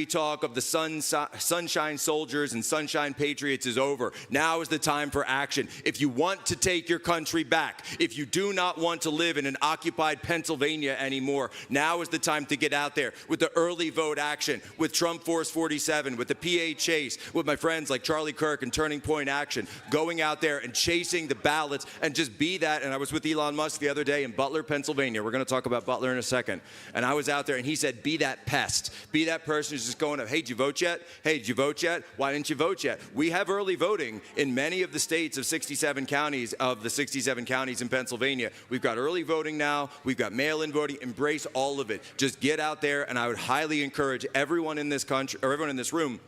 talk of the sunshine soldiers and sunshine patriots is over. Now is the time for action. If you want to take your country back, if you do not want to live in an occupied Pennsylvania anymore, now is the time to get out there with the early vote action, with Trump Force 47, with the PA Chase, with my friends like Charlie Kirk and Turning Point Action, going out there and chasing the ballots and just be that. And I was with Elon Musk the other day in Butler, Pennsylvania. We're going to talk about Butler in a second. And I was out there and he said, be that pest. Be that person who's just going up, hey, did you vote yet? Hey, did you vote yet? Why didn't you vote yet? We have early voting in many of the states of 67 counties, of the 67 counties in Pennsylvania. We've got early voting now. We've got mail-in voting. Embrace all of it. Just get out there, and I would highly encourage everyone in this country, or everyone in this room,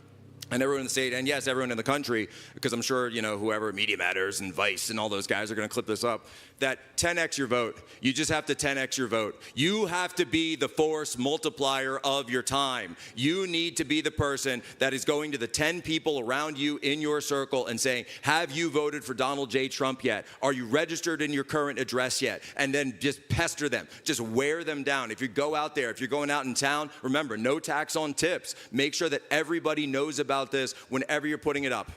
and everyone in the state, and yes, everyone in the country, because I'm sure, you know, whoever, Media Matters and Vice and all those guys are going to clip this up, that 10x your vote. You just have to 10x your vote. You have to be the force multiplier of your time. You need to be the person that is going to the 10 people around you in your circle and saying, have you voted for Donald J. Trump yet? Are you registered in your current address yet? And then just pester them. Just wear them down. If you go out there, if you're going out in town, remember, no tax on tips. Make sure that everybody knows about this whenever you're putting it up.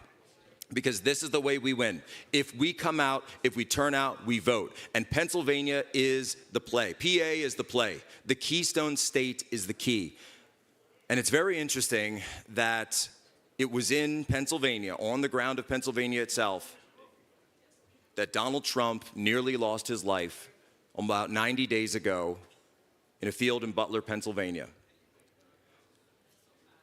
Because this is the way we win. If we come out, if we turn out, we vote. And Pennsylvania is the play. PA is the play. The Keystone State is the key. And it's very interesting that it was in Pennsylvania, on the ground of Pennsylvania itself, that Donald Trump nearly lost his life about 90 days ago in a field in Butler, Pennsylvania.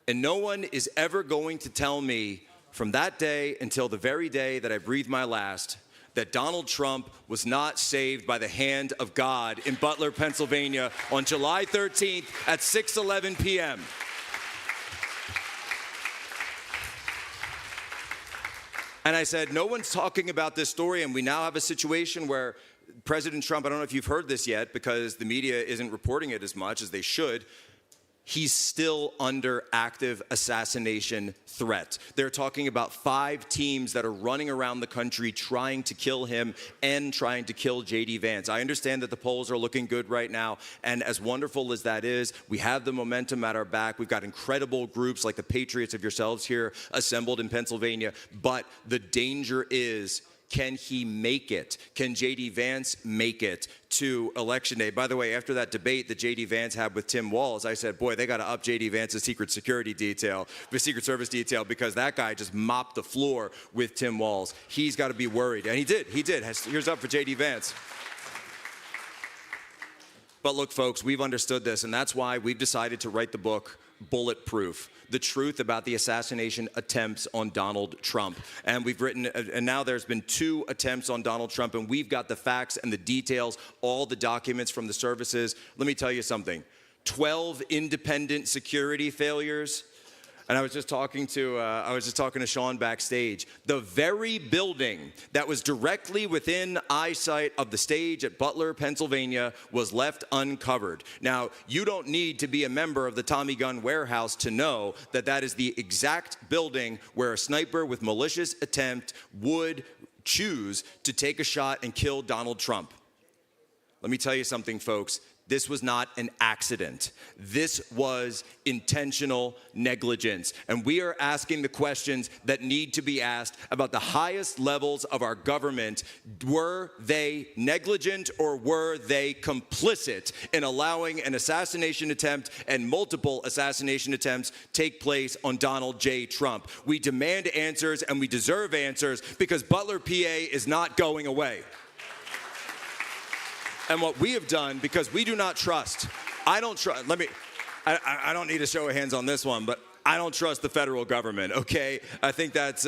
And no one is ever going to tell me from that day until the very day that I breathe my last that Donald Trump was not saved by the hand of God in Butler, Pennsylvania on July 13th at 6:11 p.m. And I said, no one's talking about this story, and we now have a situation where President Trump, I don't know if you've heard this yet because the media isn't reporting it as much as they should, he's still under active assassination threat. They're talking about 5 teams that are running around the country trying to kill him and trying to kill J.D. Vance. I understand that the polls are looking good right now, and as wonderful as that is, we have the momentum at our back. We've got incredible groups like the Patriots of yourselves here assembled in Pennsylvania, but the danger is Can he make it? Can J.D. Vance make it to Election Day? By the way, after that debate that J.D. Vance had with Tim Walz, I said, boy, they got to up J.D. Vance's Secret Service detail, because that guy just mopped the floor with Tim Walz. He's got to be worried. And he did. Here's up for J.D. Vance. But look, folks, we've understood this, and that's why we've decided to write the book, Bulletproof: The Truth About the Assassination Attempts on Donald Trump. And we've written, and now there's been 2 attempts on Donald Trump, and we've got the facts and the details, all the documents from the services. Let me tell you something. 12 independent security failures. And I was just talking to Sean backstage. The very building that was directly within eyesight of the stage at Butler, Pennsylvania, was left uncovered. Now, you don't need to be a member of the Tommy Gun Warehouse to know that that is the exact building where a sniper with malicious intent would choose to take a shot and kill Donald Trump. Let me tell you something, folks. This was not an accident. This was intentional negligence. And we are asking the questions that need to be asked about the highest levels of our government. Were they negligent, or were they complicit in allowing an assassination attempt and multiple assassination attempts take place on Donald J. Trump? We demand answers, and we deserve answers, because Butler, PA is not going away. And what we have done, because we do not trust, I don't need a show of hands on this one, but I don't trust the federal government, okay? I think that's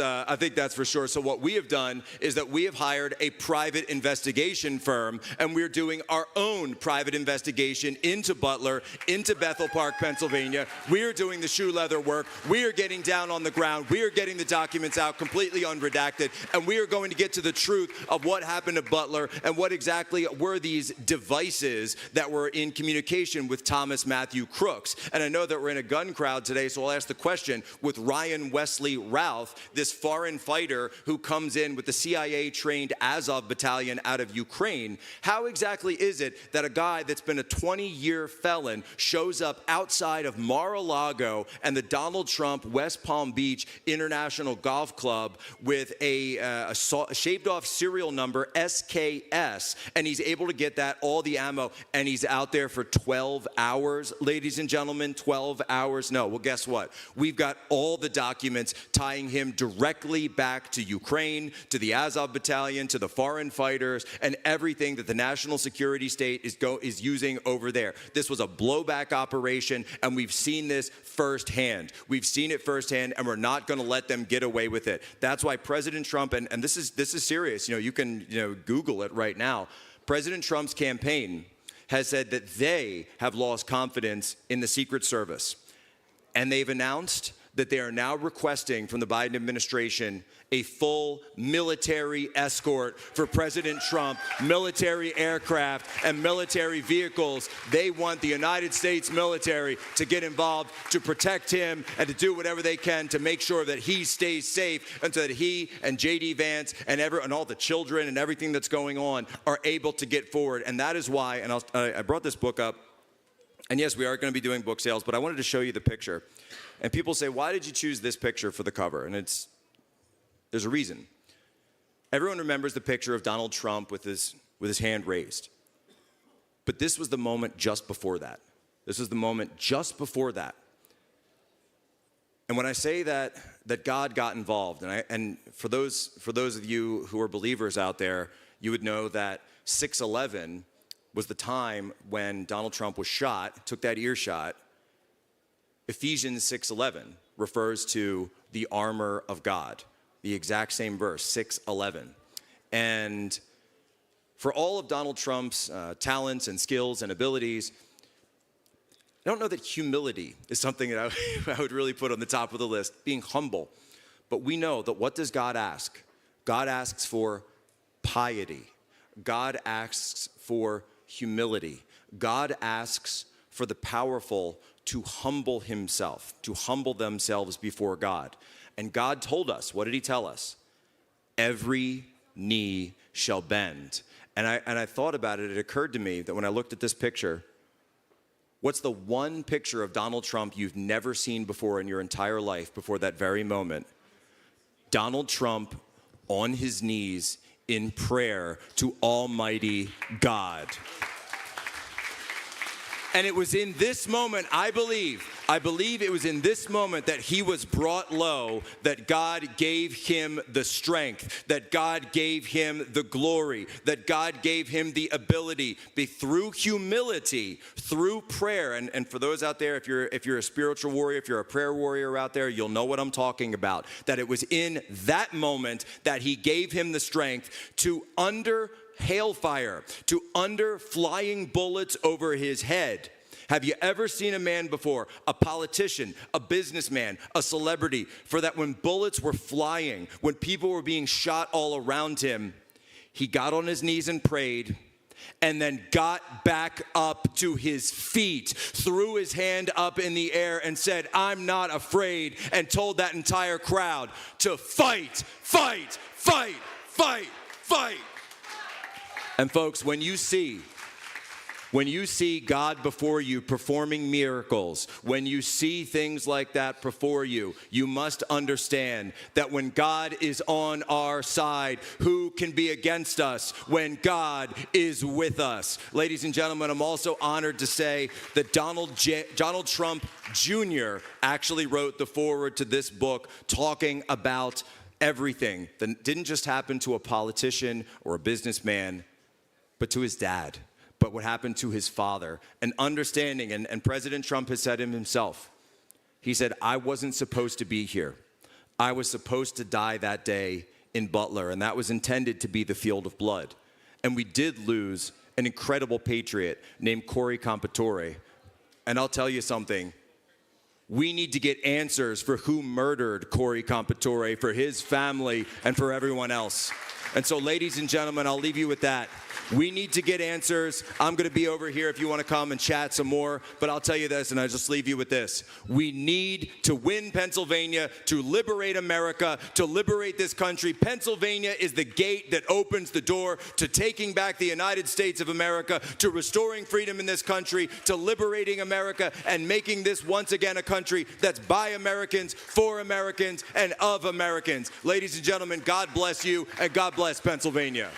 for sure. So what we have done is that we have hired a private investigation firm, and we're doing our own private investigation into Butler, into Bethel Park, Pennsylvania. We are doing the shoe leather work. We are getting down on the ground. We are getting the documents out completely unredacted, and we are going to get to the truth of what happened at Butler and what exactly were these devices that were in communication with Thomas Matthew Crooks. And I know that we're in a gun crowd today, so I'll ask the question with Ryan Wesley Routh, this foreign fighter who comes in with the CIA-trained Azov battalion out of Ukraine. How exactly is it that a guy that's been a 20-year felon shows up outside of Mar-a-Lago and the Donald Trump West Palm Beach International Golf Club with a shaved-off serial number, SKS, and he's able to get that, all the ammo, and he's out there for 12 hours, ladies and gentlemen? 12 hours? No. Well, guess what? We've got all the documents tying him directly back to Ukraine, to the Azov battalion, to the foreign fighters, and everything that the national security state is using over there. This was a blowback operation, and we've seen this firsthand. We've seen it firsthand, and we're not going to let them get away with it. That's why President Trump, and this is serious. You can Google it right now. President Trump's campaign has said that they have lost confidence in the Secret Service. And they've announced that they are now requesting from the Biden administration a full military escort for President Trump, military aircraft and military vehicles. They want the United States military to get involved to protect him and to do whatever they can to make sure that he stays safe, and so that he and J.D. Vance and all the children and everything that's going on are able to get forward. And that is why, and I brought this book up. And yes, we are going to be doing book sales, but I wanted to show you the picture. And people say, why did you choose this picture for the cover? And there's a reason. Everyone remembers the picture of Donald Trump with his hand raised. But this was the moment just before that. This was the moment just before that. And when I say that God got involved, and for those of you who are believers out there, you would know that 6/11 was the time when Donald Trump was shot, took that earshot. Ephesians 6:11 refers to the armor of God, the exact same verse, 6:11. And for all of Donald Trump's talents and skills and abilities, I don't know that humility is something that I would really put on the top of the list, being humble. But we know that what does God ask? God asks for piety. God asks for humility. God asks for the powerful to humble himself, to humble themselves before God. And God told us, what did he tell us? Every knee shall bend. And I thought about it. It occurred to me that when I looked at this picture, what's the one picture of Donald Trump you've never seen before in your entire life before that very moment? Donald Trump on his knees in prayer to Almighty God. And it was in this moment, I believe it was in this moment that he was brought low, that God gave him the strength, that God gave him the glory, that God gave him the ability, through humility, through prayer. And for those out there, if you're a spiritual warrior, if you're a prayer warrior out there, you'll know what I'm talking about. That it was in that moment that he gave him the strength to under hailfire, to under flying bullets over his head. Have you ever seen a man before, a politician, a businessman, a celebrity, for that when bullets were flying, when people were being shot all around him, he got on his knees and prayed, and then got back up to his feet, threw his hand up in the air and said, "I'm not afraid," and told that entire crowd to fight, fight, fight, fight, fight. And folks, when you see God before you performing miracles, when you see things like that before you, you must understand that when God is on our side, who can be against us when God is with us? Ladies and gentlemen, I'm also honored to say that Donald Trump Jr. actually wrote the foreword to this book, talking about everything that didn't just happen to a politician or a businessman, but to his dad, but what happened to his father. And understanding, and President Trump has said himself, he said, "I wasn't supposed to be here. I was supposed to die that day in Butler, and that was intended to be the field of blood." And we did lose an incredible patriot named Corey Compatore. And I'll tell you something. We need to get answers for who murdered Corey Compatore, for his family, and for everyone else. And so, ladies and gentlemen, I'll leave you with that. We need to get answers. I'm going to be over here if you want to come and chat some more. But I'll tell you this, and I'll just leave you with this. We need to win Pennsylvania, to liberate America, to liberate this country. Pennsylvania is the gate that opens the door to taking back the United States of America, to restoring freedom in this country, to liberating America, and making this once again a country that's by Americans, for Americans, and of Americans. Ladies and gentlemen, God bless you, and God bless Pennsylvania.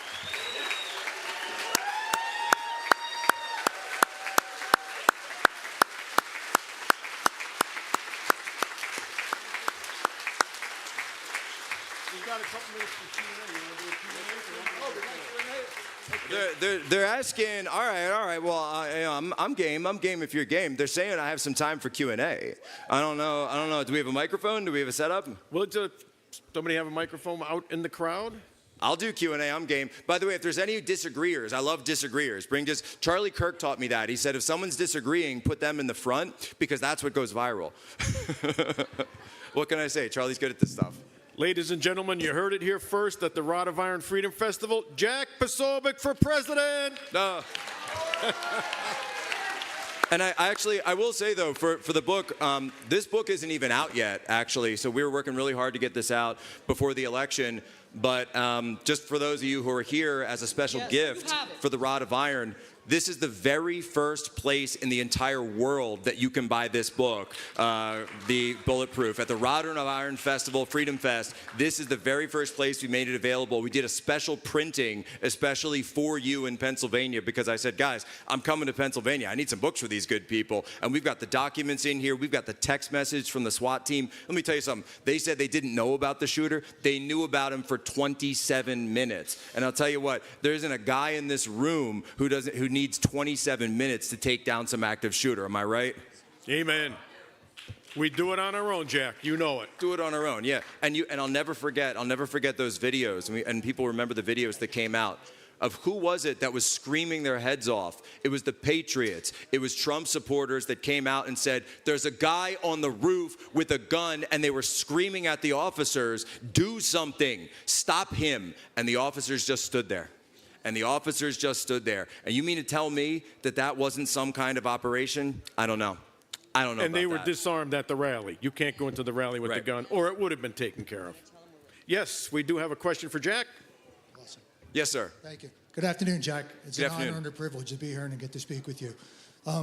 They're asking, all right. Well, I'm game if you're game. They're saying I have some time for Q&A. I don't know. Do we have a microphone? Do we have a setup? Will somebody have a microphone out in the crowd? I'll do Q&A. I'm game. By the way, if there's any disagreeers, I love disagreeers. Charlie Kirk taught me that. He said if someone's disagreeing, put them in the front, because that's what goes viral. What can I say? Charlie's good at this stuff. Ladies and gentlemen, you heard it here first at the Rod of Iron Freedom Festival. Jack Posobiec for president. No. And I will say, though, for the book, this book isn't even out yet, actually. So we were working really hard to get this out before the election. But just for those of you who are here as a special gift for the Rod of Iron, this is the very first place in the entire world that you can buy this book, the Bulletproof, at the Rod of Iron Festival, Freedom Fest. This is the very first place we made it available. We did a special printing, especially for you in Pennsylvania, because I said, guys, I'm coming to Pennsylvania. I need some books for these good people. And we've got the documents in here. We've got the text message from the SWAT team. Let me tell you something. They said they didn't know about the shooter. They knew about him for 27 minutes. And I'll tell you what, there isn't a guy in this room who needs 27 minutes to take down some active shooter. Am I right? Amen. We do it on our own, Jack. You know it. Do it on our own, yeah. And I'll never forget those videos. And people remember the videos that came out of who was it that was screaming their heads off. It was the Patriots. It was Trump supporters that came out and said, there's a guy on the roof with a gun, and they were screaming at the officers, do something, stop him. And the officers just stood there. And the officers just stood there. And you mean to tell me that wasn't some kind of operation? I don't know. And they were disarmed at the rally. You can't go into the rally with the gun, or it would have been taken care of. Yes, we do have a question for Jack. Awesome. Yes, sir. Thank you. Good afternoon, Jack. It's Good an honor and a privilege to be here and to get to speak with you.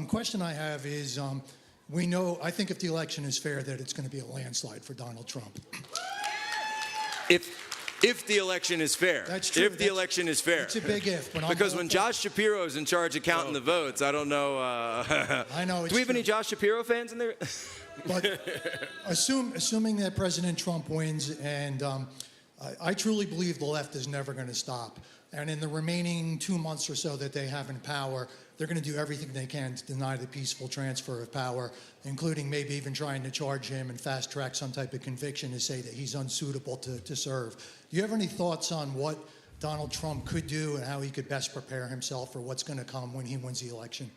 Question I have is, we know, I think if the election is fair, that it's going to be a landslide for Donald Trump. If the election is fair. That's true. If the election is fair. It's a big if. But Because when Josh Shapiro's in charge of counting the votes, I don't know. I know. Do we have any Josh Shapiro fans in there? But assuming that President Trump wins, and I truly believe the left is never going to stop. And in the remaining 2 months or so that they have in power, they're going to do everything they can to deny the peaceful transfer of power, including maybe even trying to charge him and fast track some type of conviction to say that he's unsuitable to serve. Do you have any thoughts on what Donald Trump could do and how he could best prepare himself for what's going to come when he wins the election?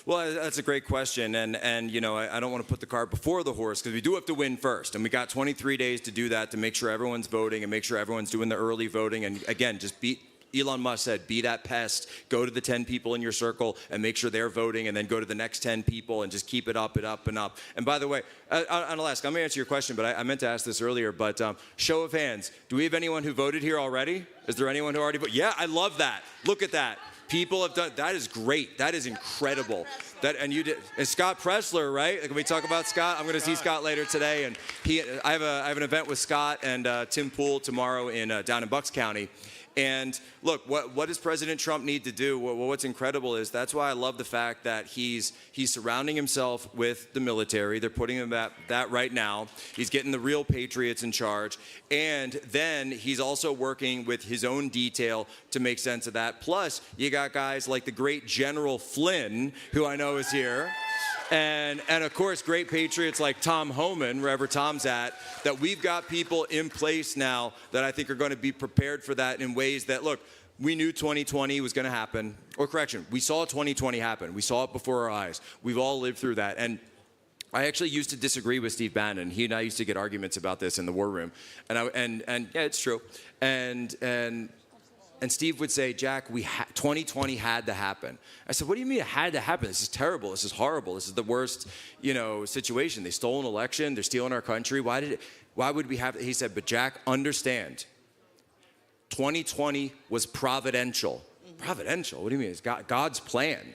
Well, that's a great question, and you know, I don't want to put the cart before the horse because we do have to win first, and we got 23 days to do that to make sure everyone's voting and make sure everyone's doing the early voting, and again, just beat. Elon Musk said, be that pest, go to the 10 people in your circle and make sure they're voting, and then go to the next 10 people and just keep it up and up and up. And by the way, I'll ask, I'm going to answer your question, but I meant to ask this earlier, but show of hands, do we have anyone who voted here already? Is there anyone who already voted? Yeah, I love that. Look at that. People have done, that is great. That is incredible. And you did, and Scott Pressler, right? Can we talk about Scott? I'm going to see Scott later today, and I have an event with Scott and Tim Pool tomorrow in down in Bucks County. And look, what does President Trump need to do? Well, what's incredible is that's why I love the fact that he's surrounding himself with the military. They're putting him at that right now. He's getting the real patriots in charge. And then he's also working with his own detail to make sense of that. Plus, you got guys like the great General Flynn, who I know is here. And of course, great patriots like Tom Homan, wherever Tom's at, that we've got people in place now that I think are going to be prepared for that in ways that, look, we knew 2020 was going to happen. Or correction, we saw 2020 happen. We saw it before our eyes. We've all lived through that. And I actually used to disagree with Steve Bannon. He and I used to get arguments about this in the war room. And yeah, it's true. And Steve would say, Jack, 2020 had to happen. I said, what do you mean it had to happen? This is terrible. This is horrible. This is the worst, situation. They stole an election. They're stealing our country. Why would we have it? He said, but Jack, understand, 2020 was providential. Providential? What do you mean? It's God's plan.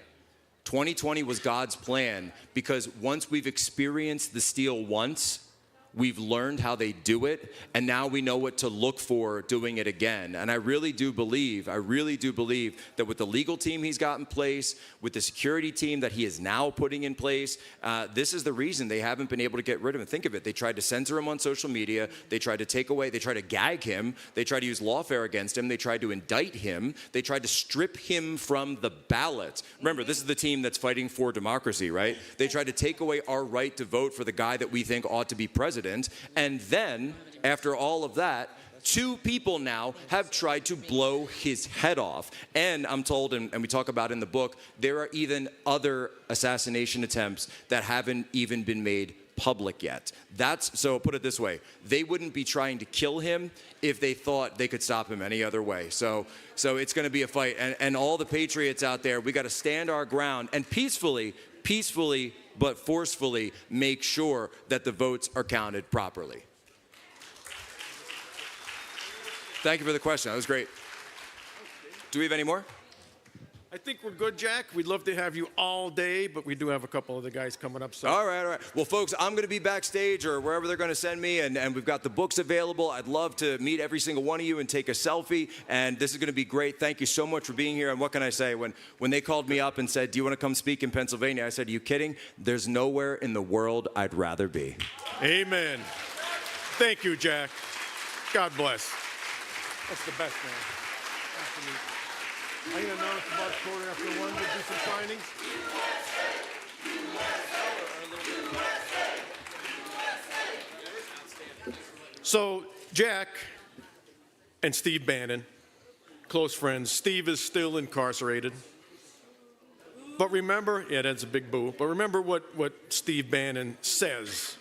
2020 was God's plan because once we've experienced the steal once, we've learned how they do it, and now we know what to look for doing it again. And I really do believe that with the legal team he's got in place, with the security team that he is now putting in place, this is the reason they haven't been able to get rid of him. Think of it. They tried to censor him on social media. They tried to they tried to gag him. They tried to use lawfare against him. They tried to indict him. They tried to strip him from the ballot. Remember, this is the team that's fighting for democracy, right? They tried to take away our right to vote for the guy that we think ought to be president. And then, after all of that, 2 people now have tried to blow his head off. And I'm told, and we talk about in the book, there are even other assassination attempts that haven't even been made public yet. So put it this way, they wouldn't be trying to kill him if they thought they could stop him any other way. So it's going to be a fight. And all the patriots out there, we got to stand our ground and peacefully, but forcefully make sure that the votes are counted properly. Thank you for the question. That was great. Do we have any more? I think we're good, Jack. We'd love to have you all day, but we do have a couple of the guys coming up. So. All right. Well, folks, I'm going to be backstage or wherever they're going to send me, and we've got the books available. I'd love to meet every single one of you and take a selfie, and this is going to be great. Thank you so much for being here, and what can I say? When they called me up and said, do you want to come speak in Pennsylvania? I said, are you kidding? There's nowhere in the world I'd rather be. Amen. Thank you, Jack. God bless. That's the best, man. I'm going to announce about 1:15 to do some signings. So, Jack and Steve Bannon, close friends. Steve is still incarcerated. But remember, yeah, that's a big boo. But remember what Steve Bannon says,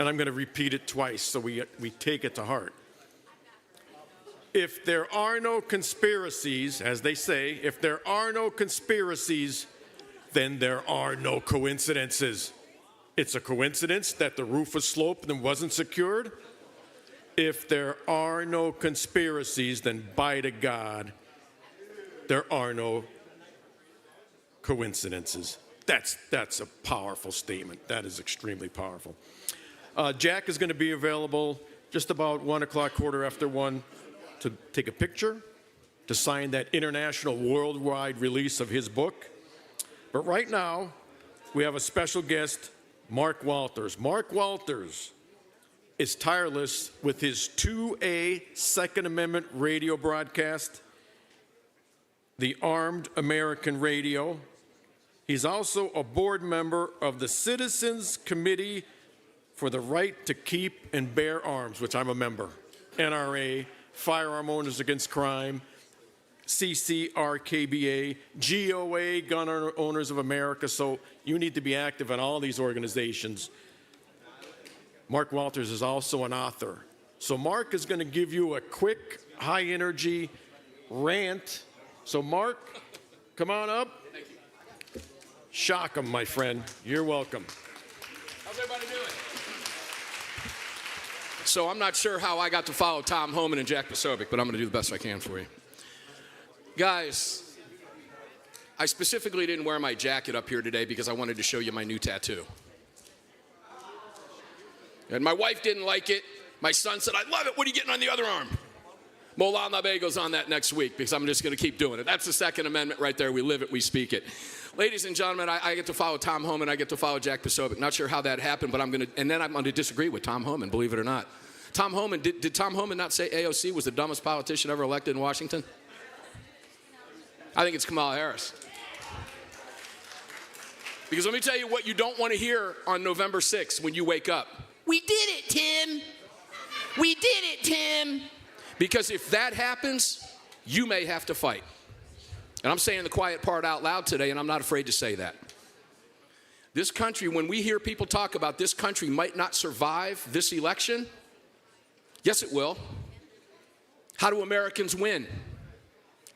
and I'm going to repeat it twice so we take it to heart. If there are no conspiracies, as they say, if there are no conspiracies, then there are no coincidences. It's a coincidence that the roof was sloped and wasn't secured. If there are no conspiracies, then by to God, there are no coincidences. That's a powerful statement. That is extremely powerful. Jack is going to be available just about 1 o'clock, 1:15. to take a picture, to sign that international worldwide release of his book. But right now, we have a special guest, Mark Walters. Mark Walters is tireless with his 2A Second Amendment radio broadcast, the Armed American Radio. He's also a board member of the Citizens Committee for the Right to Keep and Bear Arms, which I'm a member, NRA, Firearm Owners Against Crime, CCRKBA, GOA, Gun Owners of America. So you need to be active in all these organizations. Mark Walters is also an author. So Mark is going to give you a quick, high-energy rant. So Mark, come on up. Thank you. Shock 'em, my friend. You're welcome. How's everybody doing? So I'm not sure how I got to follow Tom Homan and Jack Posobiec, but I'm going to do the best I can for you. Guys, I specifically didn't wear my jacket up here today because I wanted to show you my new tattoo. And my wife didn't like it. My son said, I love it. What are you getting on the other arm? Molal Nabe goes on that next week because I'm just going to keep doing it. That's the Second Amendment right there. We live it, we speak it. Ladies and gentlemen, I get to follow Tom Homan. I get to follow Jack Posobiec. Not sure how that happened, but I'm going to disagree with Tom Homan, believe it or not. Tom Homan, did Tom Homan not say AOC was the dumbest politician ever elected in Washington? I think it's Kamala Harris. Because let me tell you what you don't want to hear on November 6th when you wake up. We did it, Tim. We did it, Tim. Because if that happens, you may have to fight. And I'm saying the quiet part out loud today, and I'm not afraid to say that. This country, when we hear people talk about this country might not survive this election, yes, it will. How do Americans win?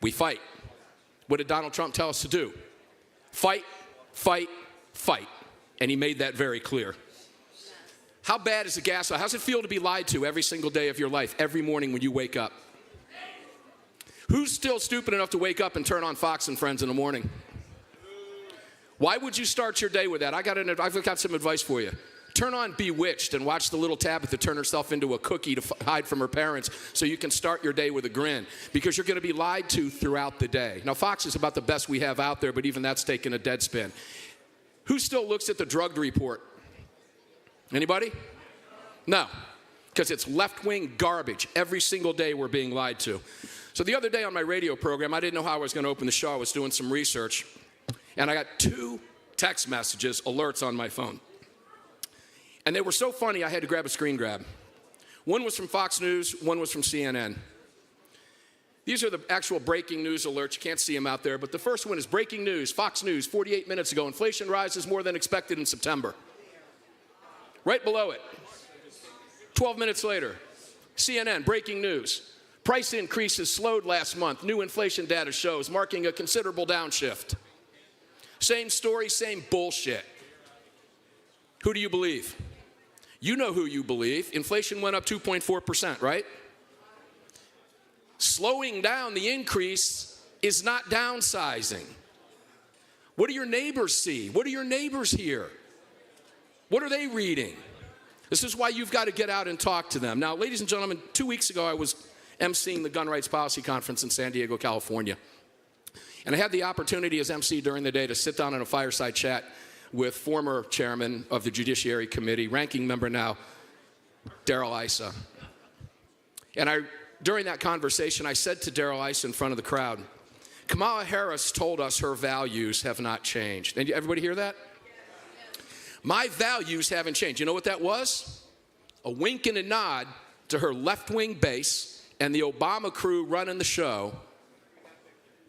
We fight. What did Donald Trump tell us to do? Fight, fight, fight. And he made that very clear. How bad is the gaslight? How does it feel to be lied to every single day of your life, every morning when you wake up? Who's still stupid enough to wake up and turn on Fox and Friends in the morning? Why would you start your day with that? I've got some advice for you. Turn on Bewitched and watch the little Tabitha turn herself into a cookie to hide from her parents so you can start your day with a grin, because you're going to be lied to throughout the day. Now, Fox is about the best we have out there, but even that's taken a dead spin. Who still looks at the drug report? Anybody? No, because it's left-wing garbage. Every single day we're being lied to. So the other day on my radio program, I didn't know how I was going to open the show. I was doing some research, and I got 2 text messages, alerts on my phone. And they were so funny, I had to grab a screen grab. One was from Fox News, one was from CNN. These are the actual breaking news alerts. You can't see them out there, but the first one is breaking news. Fox News, 48 minutes ago, inflation rises more than expected in September. Right below it, 12 minutes later, CNN, breaking news. Price increases slowed last month. New inflation data shows, marking a considerable downshift. Same story, same bullshit. Who do you believe? You know who you believe. Inflation went up 2.4%, right? Slowing down the increase is not downsizing. What do your neighbors see? What do your neighbors hear? What are they reading? This is why you've got to get out and talk to them. Now, ladies and gentlemen, 2 weeks ago I was emceeing the Gun Rights Policy Conference in San Diego, California. And I had the opportunity as MC during the day to sit down in a fireside chat with former chairman of the Judiciary Committee, ranking member now, Darrell Issa. And during that conversation, I said to Darrell Issa in front of the crowd, Kamala Harris told us her values have not changed. And everybody hear that? My values haven't changed. You know what that was? A wink and a nod to her left-wing base and the Obama crew running the show.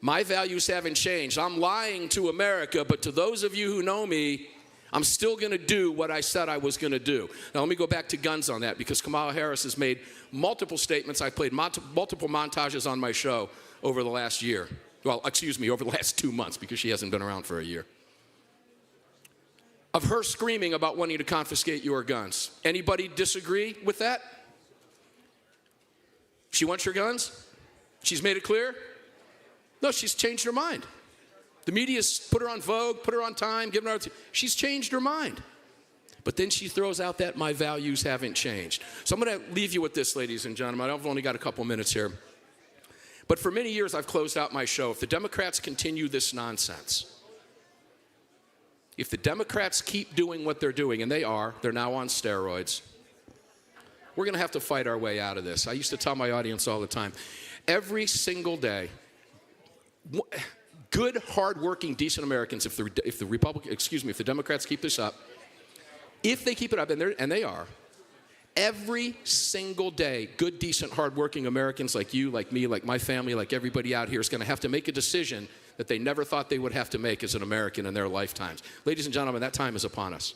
My values haven't changed. I'm lying to America, but to those of you who know me, I'm still going to do what I said I was going to do. Now, let me go back to guns on that, because Kamala Harris has made multiple statements. I played multiple montages on my show over the last year. Well, excuse me, over the last 2 months, because she hasn't been around for a year. Of her screaming about wanting to confiscate your guns. Anybody disagree with that? She wants your guns? She's made it clear? No, she's changed her mind. The media's put her on Vogue, put her on Time, given her... She's changed her mind. But then she throws out that my values haven't changed. So I'm going to leave you with this, ladies and gentlemen. I've only got a couple minutes here. But for many years, I've closed out my show. If the Democrats continue this nonsense, if the Democrats keep doing what they're doing, and they're now on steroids, we're going to have to fight our way out of this. I used to tell my audience all the time, every single day, good, hardworking, decent Americans, if the Democrats keep this up, if they keep it up, and they are, every single day, good, decent, hardworking Americans like you, like me, like my family, like everybody out here is going to have to make a decision that they never thought they would have to make as an American in their lifetimes. Ladies and gentlemen, that time is upon us.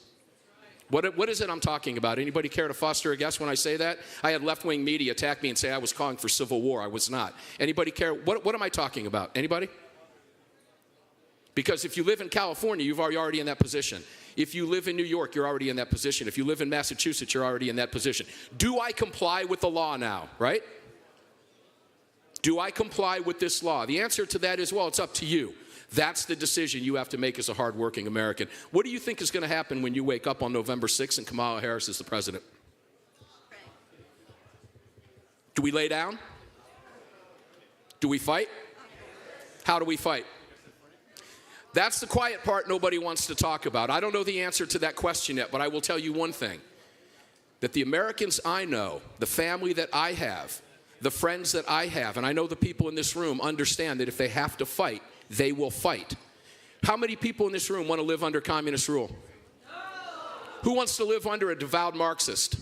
What is it I'm talking about? Anybody care to foster a guess when I say that? I had left-wing media attack me and say I was calling for civil war. I was not. Anybody care? What am I talking about? Anybody? Because if you live in California, you're already in that position. If you live in New York, you're already in that position. If you live in Massachusetts, you're already in that position. Do I comply with the law now, right? Do I comply with this law? The answer to that is, well, it's up to you. That's the decision you have to make as a hardworking American. What do you think is going to happen when you wake up on November 6th and Kamala Harris is the president? Do we lay down? Do we fight? How do we fight? That's the quiet part nobody wants to talk about. I don't know the answer to that question yet, but I will tell you one thing. That the Americans I know, the family that I have, the friends that I have, and I know the people in this room understand that if they have to fight, they will fight. How many people in this room want to live under communist rule? No. Who wants to live under a devout Marxist?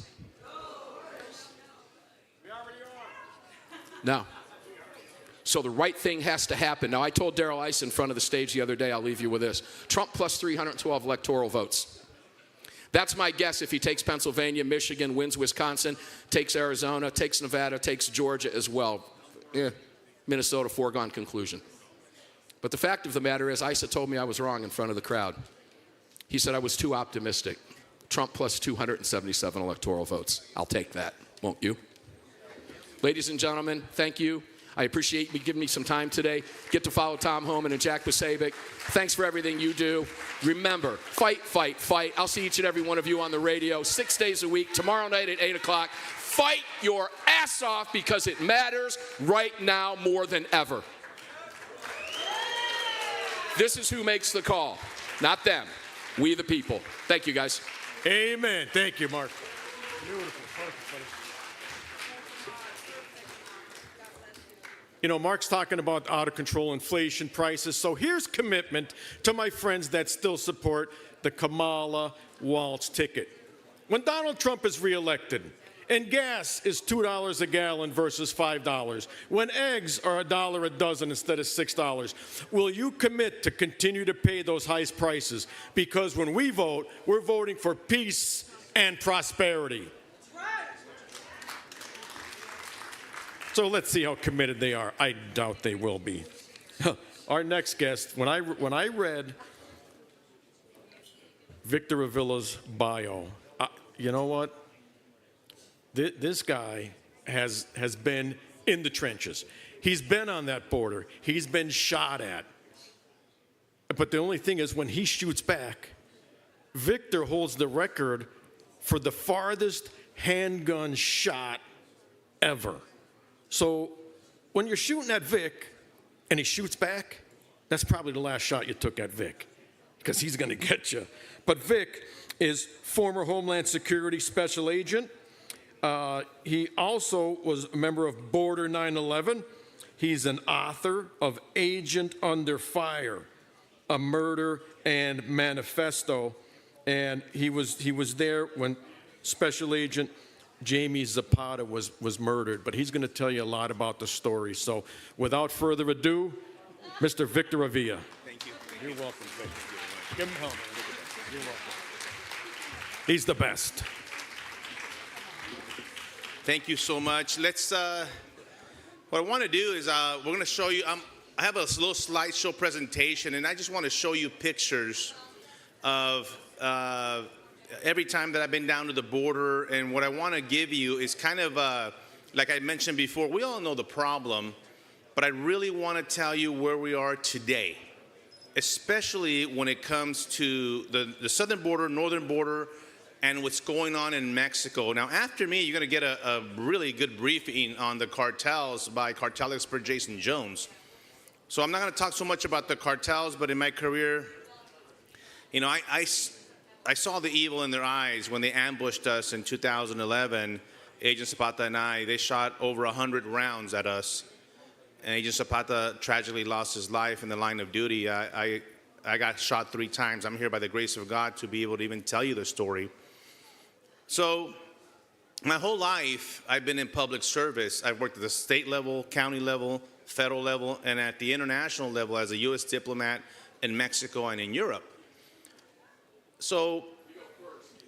No. So the right thing has to happen. Now, I told Darrell Ice in front of the stage the other day, I'll leave you with this. Trump plus 312 electoral votes. That's my guess if he takes Pennsylvania, Michigan, wins Wisconsin, takes Arizona, takes Nevada, takes Georgia as well. Minnesota, foregone conclusion. But the fact of the matter is, Issa told me I was wrong in front of the crowd. He said I was too optimistic. Trump plus 277 electoral votes. I'll take that, won't you? Ladies and gentlemen, thank you. I appreciate you giving me some time today. Get to follow Tom Homan and Jack Pasabic. Thanks for everything you do. Remember, fight, fight, fight. I'll see each and every one of you on the radio 6 days a week, tomorrow night at 8 o'clock. Fight your ass off because it matters right now more than ever. This is who makes the call, not them. We the people. Thank you, guys. Amen. Thank you, Mark. Beautiful. You know, Mark's talking about out-of-control inflation prices. So here's commitment to my friends that still support the Kamala Waltz ticket. When Donald Trump is reelected and gas is $2 a gallon versus $5, when eggs are $1 a dozen instead of $6, will you commit to continue to pay those high prices? Because when we vote, we're voting for peace and prosperity. So let's see how committed they are. I doubt they will be. Our next guest, when I read Victor Avila's bio, you know what? This guy has been in the trenches. He's been on that border. He's been shot at. But the only thing is when he shoots back, Victor holds the record for the farthest handgun shot ever. So when you're shooting at Vic and he shoots back, that's probably the last shot you took at Vic because he's going to get you. But Vic is former Homeland Security Special Agent. He also was a member of Border 9/11. He's an author of Agent Under Fire, A Murder and Manifesto. And he was there when Special Agent Jamie Zapata was murdered, but he's going to tell you a lot about the story. So without further ado, Mr. Victor Avila. Thank you. You're welcome, Victor. Give him a helmet. You're welcome. He's the best. Thank you so much. Let's, what I want to do is we're going to show you, I have a little slideshow presentation, and I just want to show you pictures of every time that I've been down to the border. And what I want to give you is kind of, like I mentioned before, we all know the problem, but I really want to tell you where we are today, especially when it comes to the southern border, northern border, and what's going on in Mexico. Now, after me, you're going to get a really good briefing on the cartels by cartel expert Jason Jones. So I'm not going to talk so much about the cartels, but in my career, you know, I saw the evil in their eyes when they ambushed us in 2011. Agent Zapata and I, they shot over 100 rounds at us. And Agent Zapata tragically lost his life in the line of duty. I got shot 3 times. I'm here by the grace of God to be able to even tell you the story. So my whole life, I've been in public service. I've worked at the state level, county level, federal level, and at the international level as a U.S. diplomat in Mexico and in Europe. So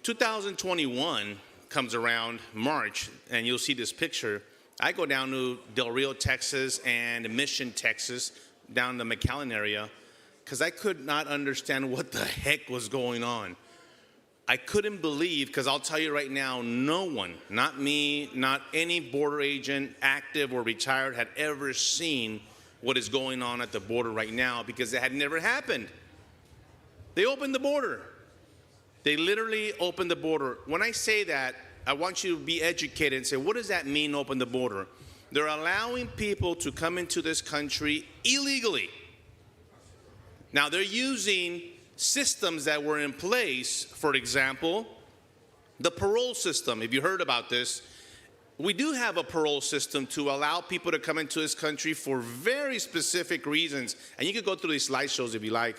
2021 comes around March, and you'll see this picture. I go down to Del Rio, Texas, and Mission, Texas, down the McAllen area, because I could not understand what the heck was going on. I couldn't believe, because I'll tell you right now, no one, not me, not any border agent, active or retired, had ever seen what is going on at the border right now, because it had never happened. They opened the border. They literally opened the border. When I say that, I want you to be educated and say, what does that mean, open the border? They're allowing people to come into this country illegally. Now, they're using systems that were in place. For example, the parole system. If you heard about this, we do have a parole system to allow people to come into this country for very specific reasons. And you can go through these slideshows if you like.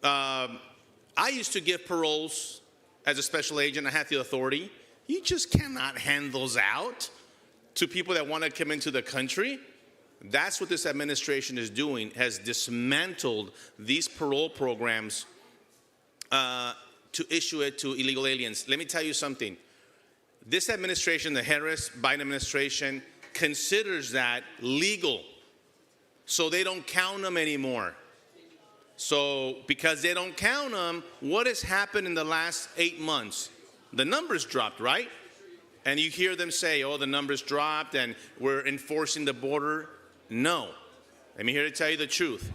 I used to give paroles as a special agent. I had the authority. You just cannot hand those out to people that want to come into the country. That's what this administration is doing, has dismantled these parole programs to issue it to illegal aliens. Let me tell you something. This administration, the Harris-Biden administration, considers that legal. So they don't count them anymore. So because they don't count them, what has happened in the last 8 months? The numbers dropped, right? And you hear them say, oh, the numbers dropped and we're enforcing the border. No. I'm here to tell you the truth.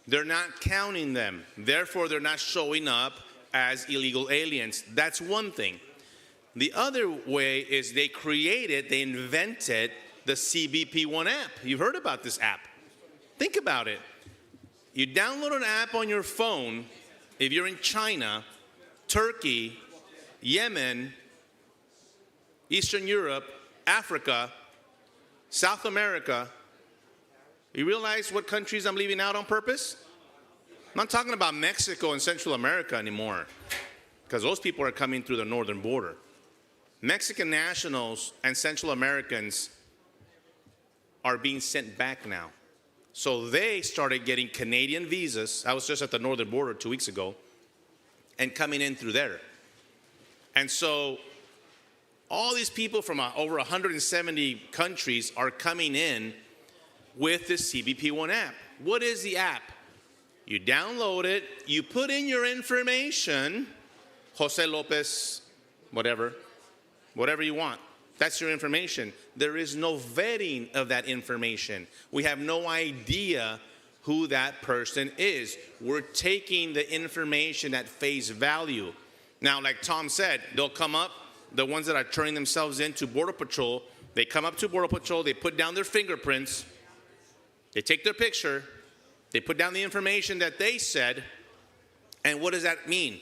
They're not counting them. Therefore, they're not showing up as illegal aliens. That's one thing. The other way is they invented the CBP-1 app. You've heard about this app. Think about it. You download an app on your phone if you're in China, Turkey, Yemen, Eastern Europe, Africa, South America. You realize what countries I'm leaving out on purpose? I'm not talking about Mexico and Central America anymore, because those people are coming through the northern border. Mexican nationals and Central Americans are being sent back now. So they started getting Canadian visas. I was just at the northern border 2 weeks ago, and coming in through there. And so all these people from over 170 countries are coming in with this CBP-1 app. What is the app? You download it, you put in your information, Jose Lopez, whatever you want. That's your information. There is no vetting of that information. We have no idea who that person is. We're taking the information at face value. Now, like Tom said, they'll come up, the ones that are turning themselves into Border Patrol, they come up to Border Patrol, they put down their fingerprints, they take their picture, they put down the information that they said, and what does that mean?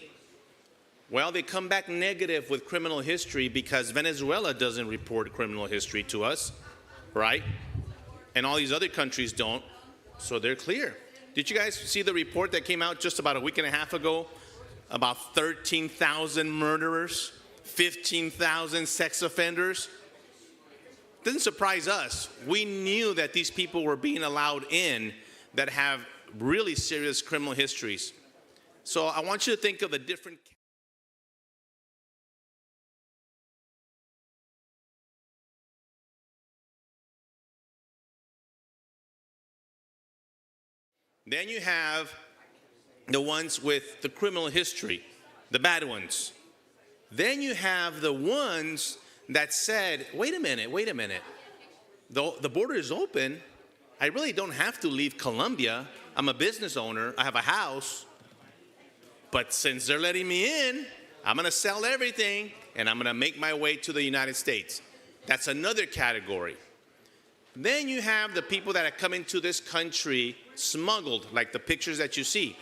Well, they come back negative with criminal history because Venezuela doesn't report criminal history to us, right? And all these other countries don't, so they're clear. Did you guys see the report that came out just about a week and a half ago about 13,000 murderers, 15,000 sex offenders? Doesn't surprise us. We knew that these people were being allowed in that have really serious criminal histories. So I want you to think of the different. Then you have the ones with the criminal history, the bad ones. Then you have the ones that said, wait a minute. The border is open. I really don't have to leave Colombia. I'm a business owner. I have a house. But since they're letting me in, I'm going to sell everything, and I'm going to make my way to the United States. That's another category. Then you have the people that have come into this country smuggled, like the pictures that you see.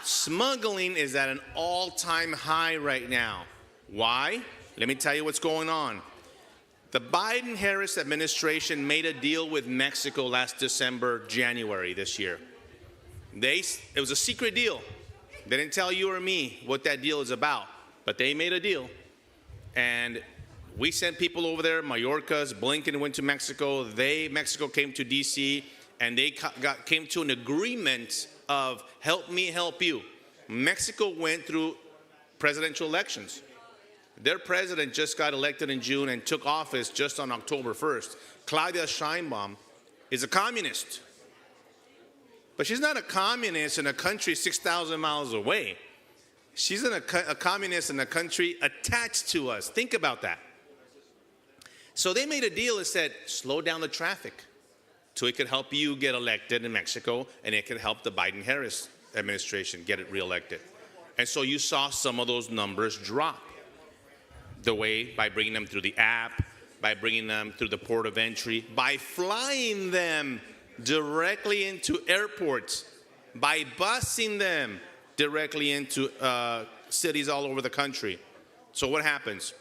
Smuggling is at an all-time high right now. Why? Let me tell you what's going on. The Biden-Harris administration made a deal with Mexico last December, January this year. It was a secret deal. They didn't tell you or me what that deal is about, but they made a deal. And we sent people over there, Mayorkas, Blinken went to Mexico, Mexico came to DC, and they came to an agreement of help me, help you. Mexico went through presidential elections. Their president just got elected in June and took office just on October 1st. Claudia Sheinbaum is a communist. But she's not a communist in a country 6,000 miles away. She's a communist in a country attached to us. Think about that. So they made a deal that said, slow down the traffic so it could help you get elected in Mexico, and it could help the Biden-Harris administration get it reelected. And so you saw some of those numbers drop. The way, by bringing them through the app, by bringing them through the port of entry, by flying them directly into airports, by busing them directly into cities all over the country. So what happens?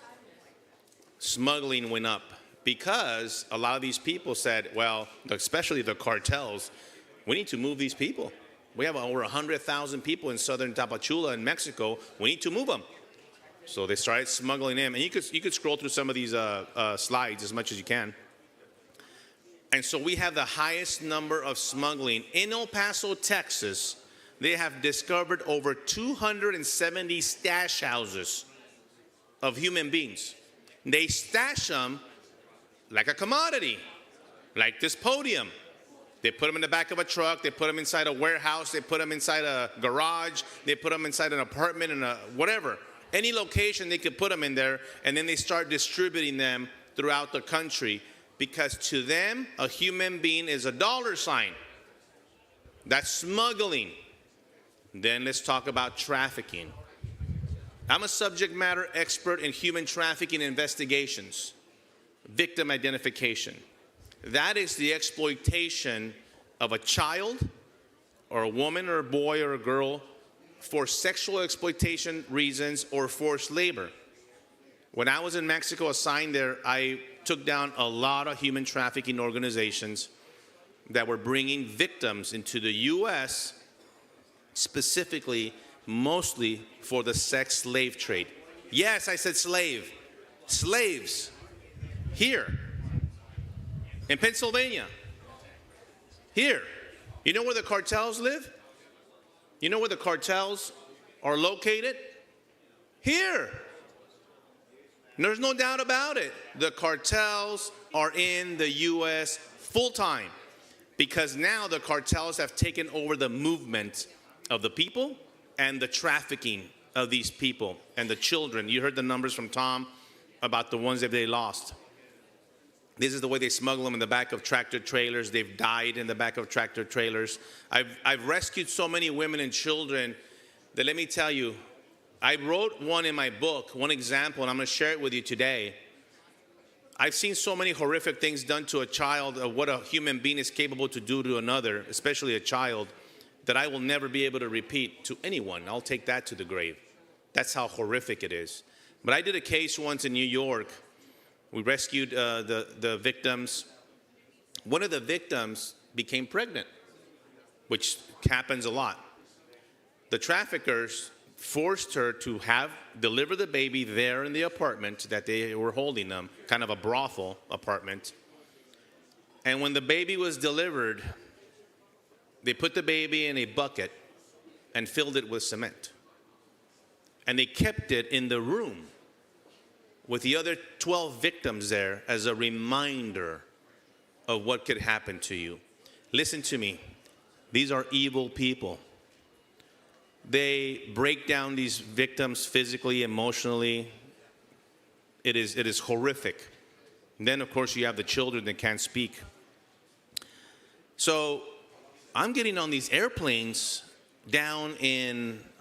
Smuggling went up because a lot of these people said, well, especially the cartels, we need to move these people. We have over 100,000 people in southern Tapachula in Mexico. We need to move them. So they started smuggling them. And you could scroll through some of these slides as much as you can. And so we have the highest number of smuggling. In El Paso, Texas, they have discovered over 270 stash houses of human beings. They stash them like a commodity, like this podium. They put them in the back of a truck. They put them inside a warehouse. They put them inside a garage. They put them inside an apartment and whatever. Any location they could put them in there, and then they start distributing them throughout the country because to them, a human being is a dollar sign. That's smuggling. Then let's talk about trafficking. I'm a subject matter expert in human trafficking investigations, victim identification. That is the exploitation of a child or a woman or a boy or a girl for sexual exploitation reasons or forced labor. When I was in Mexico assigned there, I took down a lot of human trafficking organizations that were bringing victims into the U.S. specifically, mostly for the sex slave trade. Yes, I said slave. Slaves. Here. In Pennsylvania. Here. You know where the cartels live? You know where the cartels are located? Here. And there's no doubt about it. The cartels are in the U.S. full time because now the cartels have taken over the movement of the people and the trafficking of these people and the children. You heard the numbers from Tom about the ones that they lost. This is the way they smuggle them in the back of tractor trailers. They've died in the back of tractor trailers. I've rescued so many women and children that let me tell you, I wrote one in my book, one example, and I'm going to share it with you today. I've seen so many horrific things done to a child of what a human being is capable to do to another, especially a child, that I will never be able to repeat to anyone. I'll take that to the grave. That's how horrific it is. But I did a case once in New York. We rescued the victims. One of the victims became pregnant, which happens a lot. The traffickers forced her to deliver the baby there in the apartment that they were holding them, kind of a brothel apartment. And when the baby was delivered, they put the baby in a bucket and filled it with cement. And they kept it in the room with the other 12 victims there as a reminder of what could happen to you. Listen to me. These are evil people. They break down these victims physically, emotionally. It is horrific. And then, of course, you have the children that can't speak. So I'm getting on these airplanes down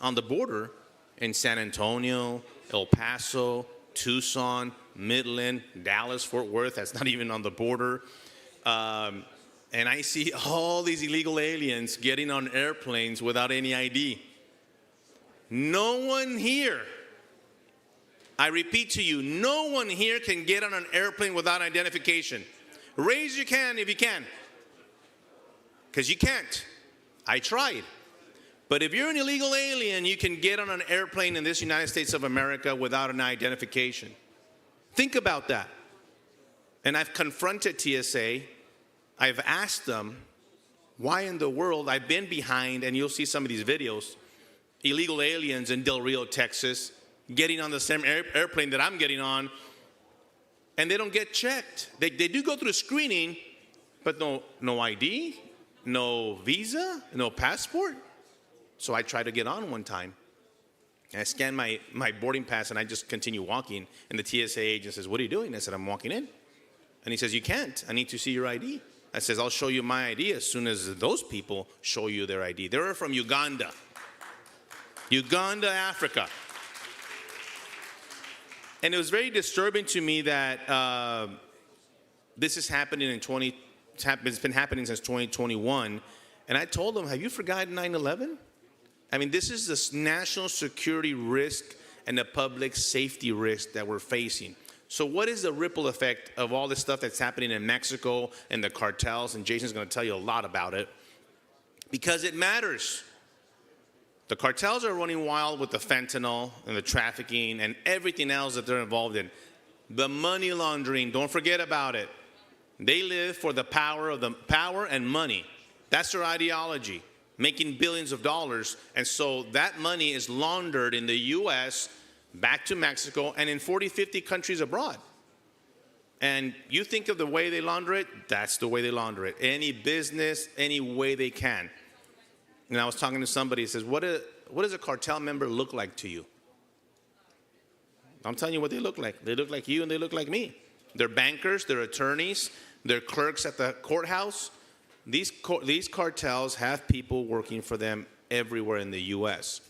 on the border, in San Antonio, El Paso, Tucson, Midland, Dallas, Fort Worth. That's not even on the border. And I see all these illegal aliens getting on airplanes without any ID. No one here, I repeat to you, no one here can get on an airplane without identification. Raise your hand if you can. Because you can't. I tried. But if you're an illegal alien, you can get on an airplane in this United States of America without an identification. Think about that. And I've confronted TSA. I've asked them, why in the world, I've been behind, and you'll see some of these videos, illegal aliens in Del Rio, Texas, getting on the same airplane that I'm getting on, and they don't get checked. They do go through screening, but no ID, no visa, no passport. So I tried to get on one time. And I scanned my boarding pass, and I just continue walking. And the TSA agent says, what are you doing? I said, I'm walking in. And he says, you can't. I need to see your ID. I says, I'll show you my ID as soon as those people show you their ID. They were from Uganda. Uganda, Africa. And it was very disturbing to me that this is happening it's been happening since 2021. And I told them, have you forgotten 9/11? I mean, this is this national security risk and the public safety risk that we're facing. So what is the ripple effect of all this stuff that's happening in Mexico and the cartels? And Jason's going to tell you a lot about it. Because it matters. The cartels are running wild with the fentanyl and the trafficking and everything else that they're involved in. The money laundering, don't forget about it. They live for the power and money. That's their ideology, making billions of dollars. And so that money is laundered in the U.S., back to Mexico, and in 40, 50 countries abroad. And you think of the way they launder it, that's the way they launder it. Any business, any way they can. And I was talking to somebody who says, what does a cartel member look like to you? I'm telling you what they look like. They look like you and they look like me. They're bankers, they're attorneys, they're clerks at the courthouse. These cartels have people working for them everywhere in the U.S.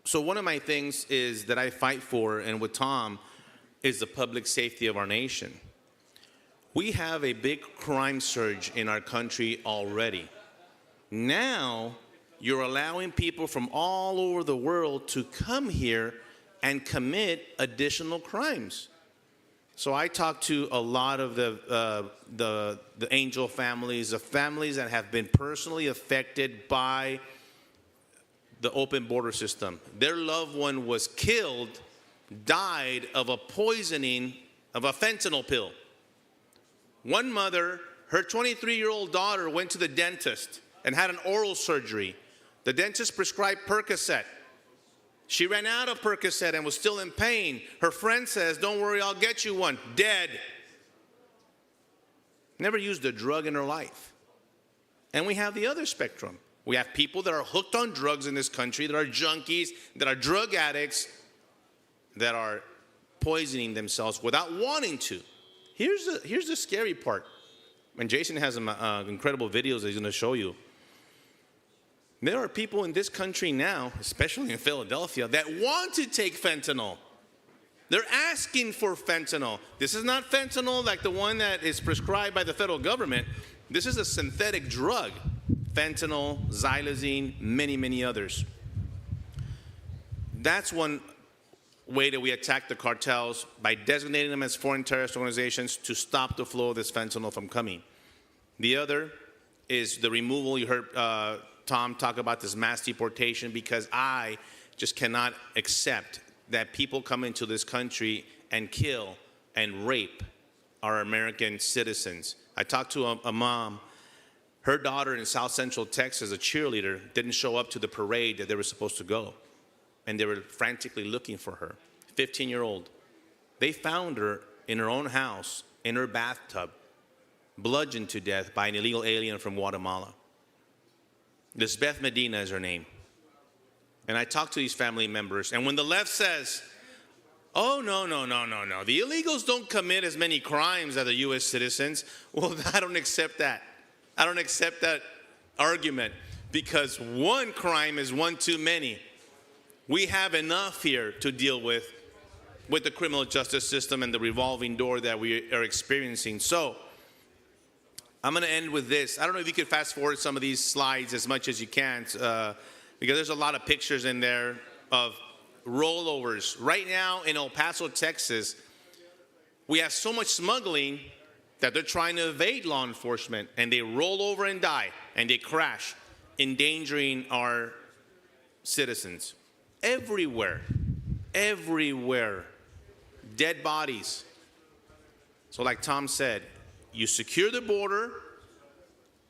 So one of my things is that I fight for, and with Tom, is the public safety of our nation. We have a big crime surge in our country already. Now, you're allowing people from all over the world to come here and commit additional crimes. So I talked to a lot of the angel families, the families that have been personally affected by the open border system. Their loved one was killed, died of a poisoning of a fentanyl pill. One mother, her 23-year-old daughter went to the dentist and had an oral surgery. The dentist prescribed Percocet. She ran out of Percocet and was still in pain. Her friend says, don't worry, I'll get you one. Dead. Never used a drug in her life. And we have the other spectrum. We have people that are hooked on drugs in this country, that are junkies, that are drug addicts, that are poisoning themselves without wanting to. Here's the scary part. And Jason has some incredible videos that he's going to show you. There are people in this country now, especially in Philadelphia, that want to take fentanyl. They're asking for fentanyl. This is not fentanyl like the one that is prescribed by the federal government. This is a synthetic drug. Fentanyl, xylazine, many, many others. That's one way that we attack the cartels, by designating them as foreign terrorist organizations to stop the flow of this fentanyl from coming. The other is the removal. You heard Tom talk about this mass deportation, because I just cannot accept that people come into this country and kill and rape our American citizens. I talked to a mom. Her daughter in South Central Texas, a cheerleader, didn't show up to the parade that they were supposed to go. And they were frantically looking for her, 15-year-old. They found her in her own house, in her bathtub, bludgeoned to death by an illegal alien from Guatemala. Lisbeth Medina is her name. And I talked to these family members, and when the left says, oh, no, the illegals don't commit as many crimes as the U.S. citizens, well, I don't accept that. I don't accept that argument, because one crime is one too many. We have enough here to deal with the criminal justice system and the revolving door that we are experiencing. So I'm going to end with this. I don't know if you could fast forward some of these slides as much as you can, because there's a lot of pictures in there of rollovers. Right now in El Paso, Texas, we have so much smuggling that they're trying to evade law enforcement, and they roll over and die, and they crash, endangering our citizens. Everywhere, dead bodies. So like Tom said, you secure the border,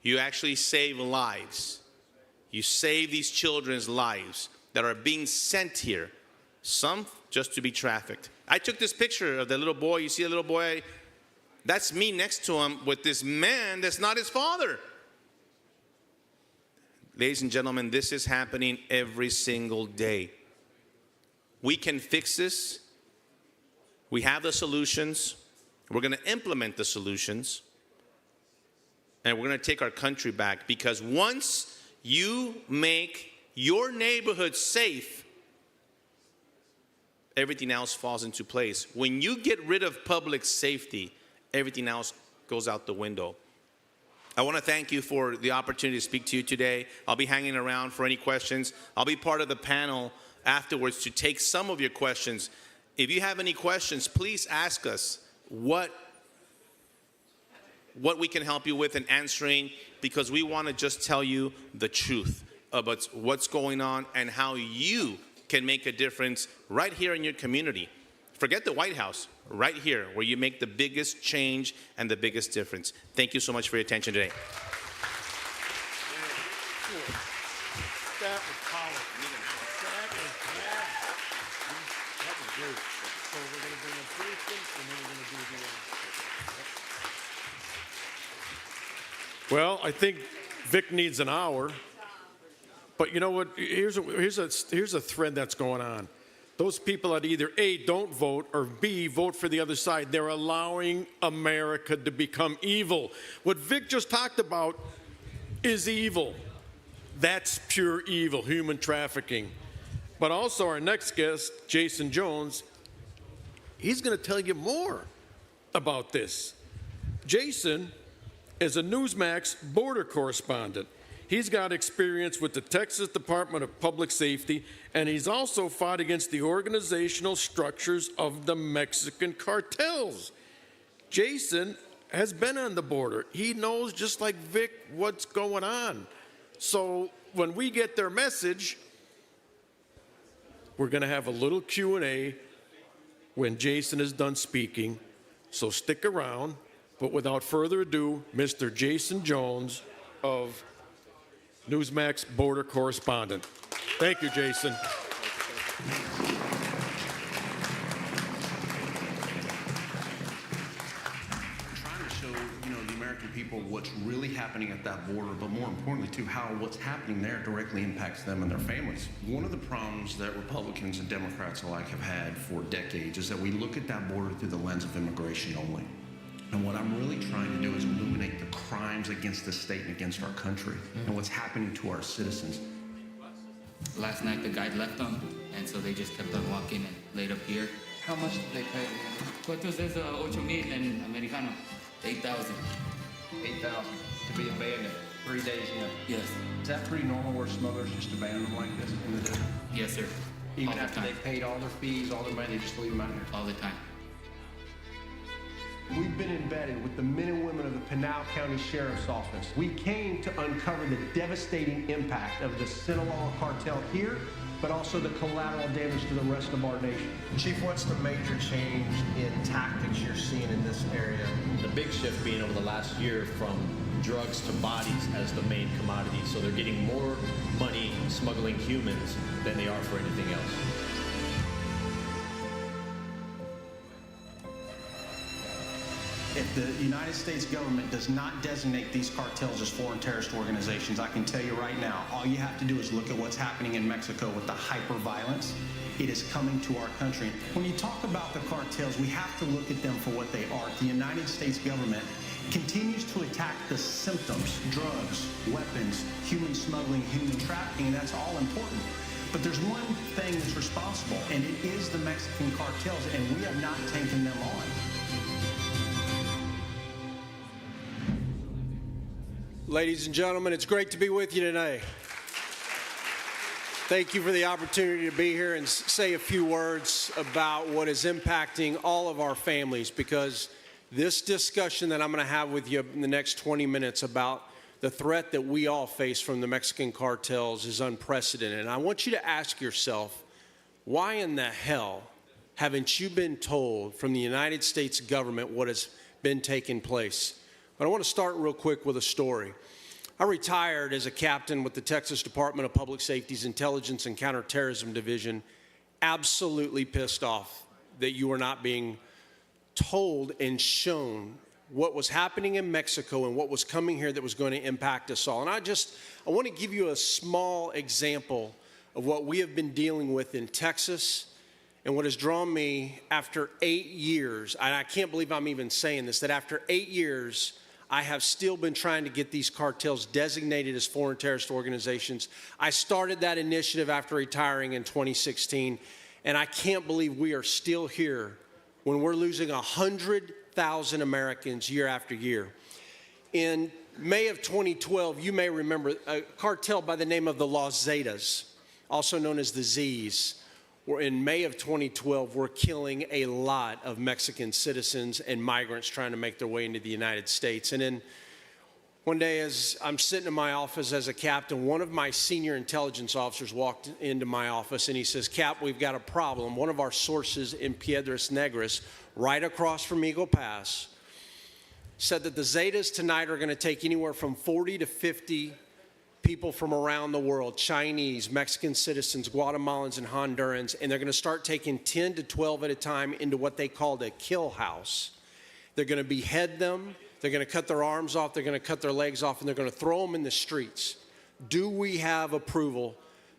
you actually save lives. You save these children's lives that are being sent here, some just to be trafficked. I took this picture of the little boy. You see a little boy? That's me next to him with this man that's not his father. Ladies and gentlemen, this is happening every single day. We can fix this. We have the solutions. We're going to implement the solutions. And we're going to take our country back, because once you make your neighborhood safe, everything else falls into place. When you get rid of public safety, everything else goes out the window. I want to thank you for the opportunity to speak to you today. I'll be hanging around for any questions. I'll be part of the panel afterwards to take some of your questions. If you have any questions, please ask us what we can help you with in answering, because we want to just tell you the truth about what's going on and how you can make a difference right here in your community. Forget the White House, right here where you make the biggest change and the biggest difference. Thank you so much for your attention today. Well, I think Vic needs an hour. But you know what? Here's a thread that's going on. Those people that either A, don't vote, or B, vote for the other side, they're allowing America to become evil. What Vic just talked about is evil. That's pure evil, human trafficking. But also our next guest, Jason Jones, he's going to tell you more about this. Jason is a Newsmax border correspondent. He's got experience with the Texas Department of Public Safety, and he's also fought against the organizational structures of the Mexican cartels. Jason has been on the border. He knows, just like Vic, what's going on. So when we get their message, we're going to have a little Q&A when Jason is done speaking. So stick around. But without further ado, Mr. Jason Jones of Newsmax border correspondent. Thank you, Jason. Trying to show, the American people what's really happening at that border, but more importantly, too, how what's happening there directly impacts them and their families. One of the problems that Republicans and Democrats alike have had for decades is that we look at that border through the lens of immigration only. And what I'm really trying to do is illuminate the crimes against the state and against our country and what's happening to our citizens. Last night the guide left them, and so they just kept on walking and laid up here. How much did they pay? ¿Cuántos es 8,000 en americano? 8,000. 8,000 to be abandoned 3 days in. Yes. Is that pretty normal where smugglers just abandon them like this in the desert? Yes, sir. Even all after the they time. paid all their fees, all their money, they just leave them out here? All the time. We've been embedded with the men and women of the Pinal County Sheriff's Office. We came to uncover the devastating impact of the Sinaloa cartel here, but also the collateral damage to the rest of our nation. Chief, what's the major change in tactics you're seeing in this area? The big shift being over the last year from drugs to bodies as the main commodity. So they're getting more money smuggling humans than they are for anything else. If the United States government does not designate these cartels as foreign terrorist organizations, I can tell you right now, all you have to do is look at what's happening in Mexico with the hyper-violence. It is coming to our country. When you talk about the cartels, we have to look at them for what they are. The United States government continues to attack the symptoms, drugs, weapons, human smuggling, human trafficking, and that's all important. But there's one thing that's responsible, and it is the Mexican cartels, and we have not taken them on. Ladies and gentlemen, it's great to be with you today. Thank you for the opportunity to be here and say a few words about what is impacting all of our families, because this discussion that I'm going to have with you in the next 20 minutes about the threat that we all face from the Mexican cartels is unprecedented. And I want you to ask yourself, why in the hell haven't you been told from the United States government what has been taking place? But I want to start real quick with a story. I retired as a captain with the Texas Department of Public Safety's Intelligence and Counterterrorism Division, absolutely pissed off that you were not being told and shown what was happening in Mexico and what was coming here that was going to impact us all. And I want to give you a small example of what we have been dealing with in Texas and what has drawn me after 8 years, and I can't believe I'm even saying this, that after 8 years, I have still been trying to get these cartels designated as foreign terrorist organizations. I started that initiative after retiring in 2016, and I can't believe we are still here when we're losing 100,000 Americans year after year. In May of 2012, you may remember a cartel by the name of the Los Zetas, also known as the Z's, were in May of 2012 were killing a lot of Mexican citizens and migrants trying to make their way into the United States. And then one day, as I'm sitting in my office as a captain, one of my senior intelligence officers walked into my office and he says, "Cap, we've got a problem. One of our sources in Piedras Negras, right across from Eagle Pass, said that the Zetas tonight are going to take anywhere from 40 to 50 people from around the world, Chinese, Mexican citizens, Guatemalans, and Hondurans, and they're going to start taking 10 to 12 at a time into what they called a kill house. They're going to behead them, they're going to cut their arms off, they're going to cut their legs off, and they're going to throw them in the streets. Do we have approval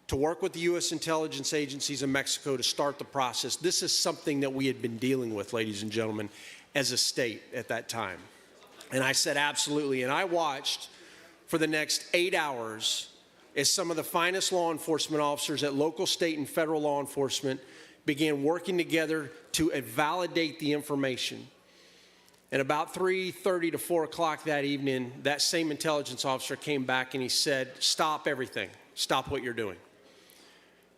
to work with the U.S. intelligence agencies in Mexico to start the process?" This is something that we had been dealing with, ladies and gentlemen, as a state at that time. And I said, absolutely. And I watched for the next 8 hours as some of the finest law enforcement officers at local, state, and federal law enforcement began working together to validate the information. And about 3:30 to 4 o'clock that evening, that same intelligence officer came back and he said, "Stop everything. Stop what you're doing."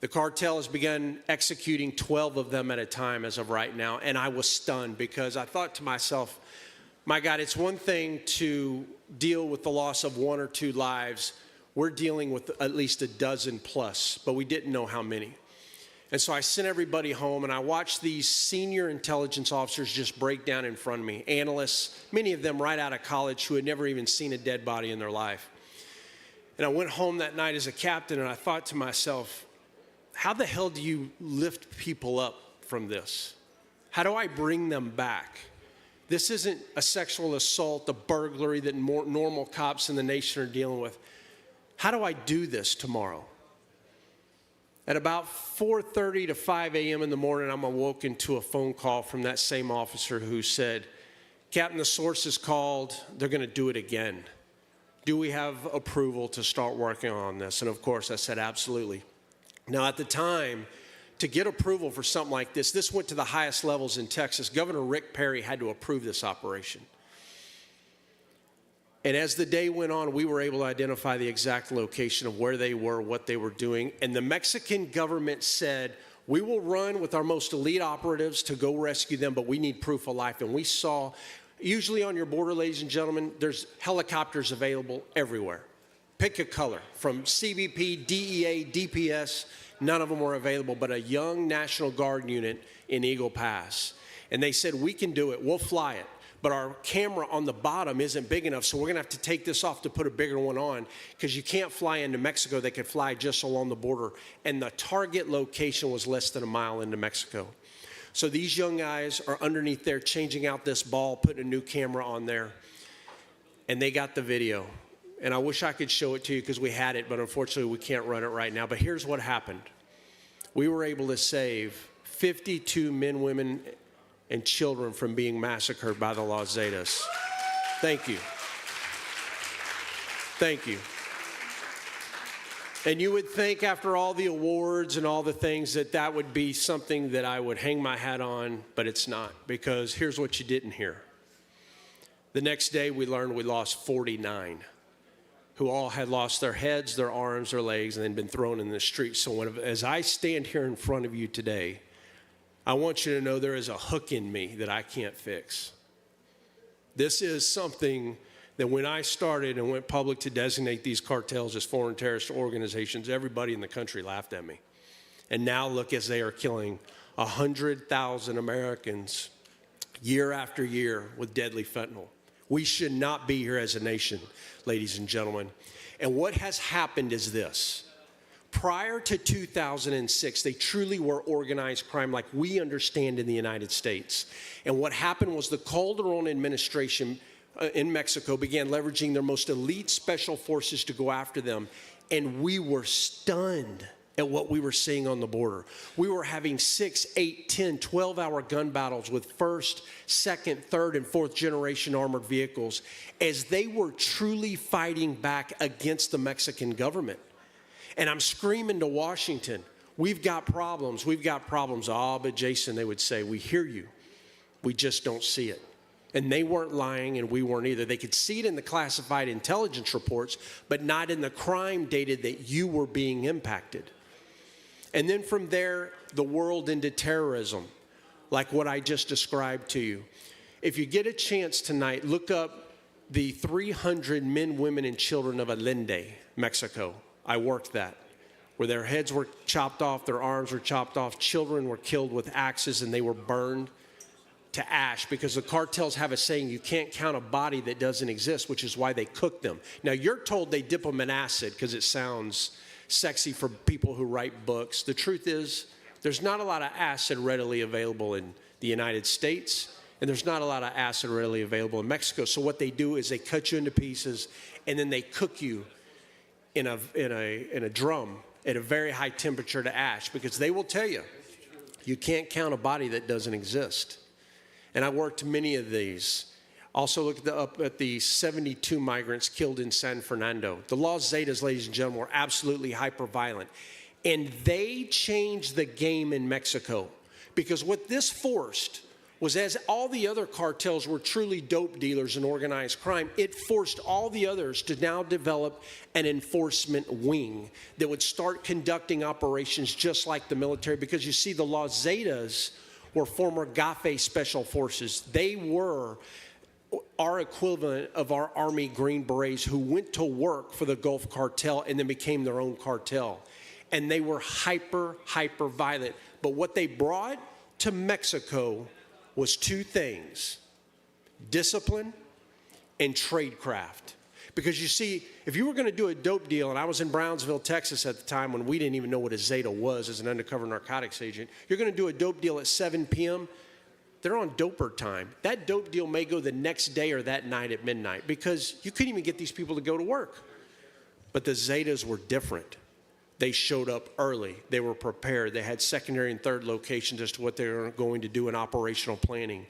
The cartel has begun executing 12 of them at a time as of right now. And I was stunned because I thought to myself, my God, it's one thing to deal with the loss of 1 or 2 lives. We're dealing with at least a dozen plus, but we didn't know how many. And so I sent everybody home, and I watched these senior intelligence officers just break down in front of me, analysts, many of them right out of college who had never even seen a dead body in their life. And I went home that night as a captain, and I thought to myself, how the hell do you lift people up from this? How do I bring them back? This isn't a sexual assault, a burglary that more normal cops in the nation are dealing with. How do I do this tomorrow? At about 4:30 to 5 a.m. in the morning, I'm awoken to a phone call from that same officer who said, "Captain, the source is called. They're going to do it again. Do we have approval to start working on this?" And of course, I said, absolutely. Now, at the time, to get approval for something like this went to the highest levels in Texas. Governor Rick Perry had to approve this operation. And as the day went on, we were able to identify the exact location of where they were, what they were doing. And the Mexican government said, "We will run with our most elite operatives to go rescue them, but we need proof of life." And we saw, usually on your border, ladies and gentlemen, there's helicopters available everywhere. Pick a color, from CBP, DEA, DPS, none of them were available, but a young National Guard unit in Eagle Pass. And they said, "We can do it, we'll fly it, but our camera on the bottom isn't big enough, so we're gonna have to take this off to put a bigger one on, because you can't fly into Mexico. They could fly just along the border." And the target location was less than a mile into Mexico. So these young guys are underneath there changing out this ball, putting a new camera on there, and they got the video. And I wish I could show it to you because we had it, but unfortunately we can't run it right now. But here's what happened. We were able to save 52 men, women, and children from being massacred by the Los Zetas. Thank you. Thank you. And you would think after all the awards and all the things that that would be something that I would hang my hat on, but it's not, because here's what you didn't hear. The next day we learned we lost 49 who all had lost their heads, their arms, their legs, and then been thrown in the street. So as I stand here in front of you today, I want you to know there is a hook in me that I can't fix. This is something that when I started and went public to designate these cartels as foreign terrorist organizations, everybody in the country laughed at me. And now look, as they are killing 100,000 Americans year after year with deadly fentanyl. We should not be here as a nation, ladies and gentlemen. And what has happened is this. Prior to 2006, they truly were organized crime like we understand in the United States. And what happened was the Calderon administration in Mexico began leveraging their most elite special forces to go after them. And we were stunned at what we were seeing on the border. We were having 6, 8, 10, 12-hour gun battles with first, second, third, and fourth generation armored vehicles as they were truly fighting back against the Mexican government. And I'm screaming to Washington, we've got problems, we've got problems. Oh, but Jason, they would say, we hear you. We just don't see it. And they weren't lying, and we weren't either. They could see it in the classified intelligence reports, but not in the crime data that you were being impacted. And then from there, the world into terrorism, like what I just described to you. If you get a chance tonight, look up the 300 men, women, and children of Allende, Mexico. I worked that, where their heads were chopped off, their arms were chopped off, children were killed with axes, and they were burned to ash, because the cartels have a saying, you can't count a body that doesn't exist, which is why they cook them. Now, you're told they dip them in acid because it sounds sexy for people who write books. The truth is, there's not a lot of acid readily available in the United States, and there's not a lot of acid readily available in Mexico. So what they do is they cut you into pieces, and then they cook you in a drum at a very high temperature to ash, because they will tell you, you can't count a body that doesn't exist. And I worked many of these. Also look up at the 72 migrants killed in San Fernando. The Los Zetas, ladies and gentlemen, were absolutely hyper-violent. And they changed the game in Mexico, because what this forced was, as all the other cartels were truly dope dealers and organized crime, it forced all the others to now develop an enforcement wing that would start conducting operations just like the military. Because you see, the Los Zetas were former GAFE special forces. They were our equivalent of our Army Green Berets who went to work for the Gulf Cartel and then became their own cartel. And they were hyper violent. But what they brought to Mexico was two things: discipline and tradecraft. Because you see, if you were going to do a dope deal, and I was in Brownsville, Texas at the time when we didn't even know what a Zeta was as an undercover narcotics agent, you're going to do a dope deal at 7 p.m., they're on doper time. That dope deal may go the next day or that night at midnight, because you couldn't even get these people to go to work. But the Zetas were different. They showed up early. They were prepared. They had secondary and third locations as to what they were going to do in operational planning.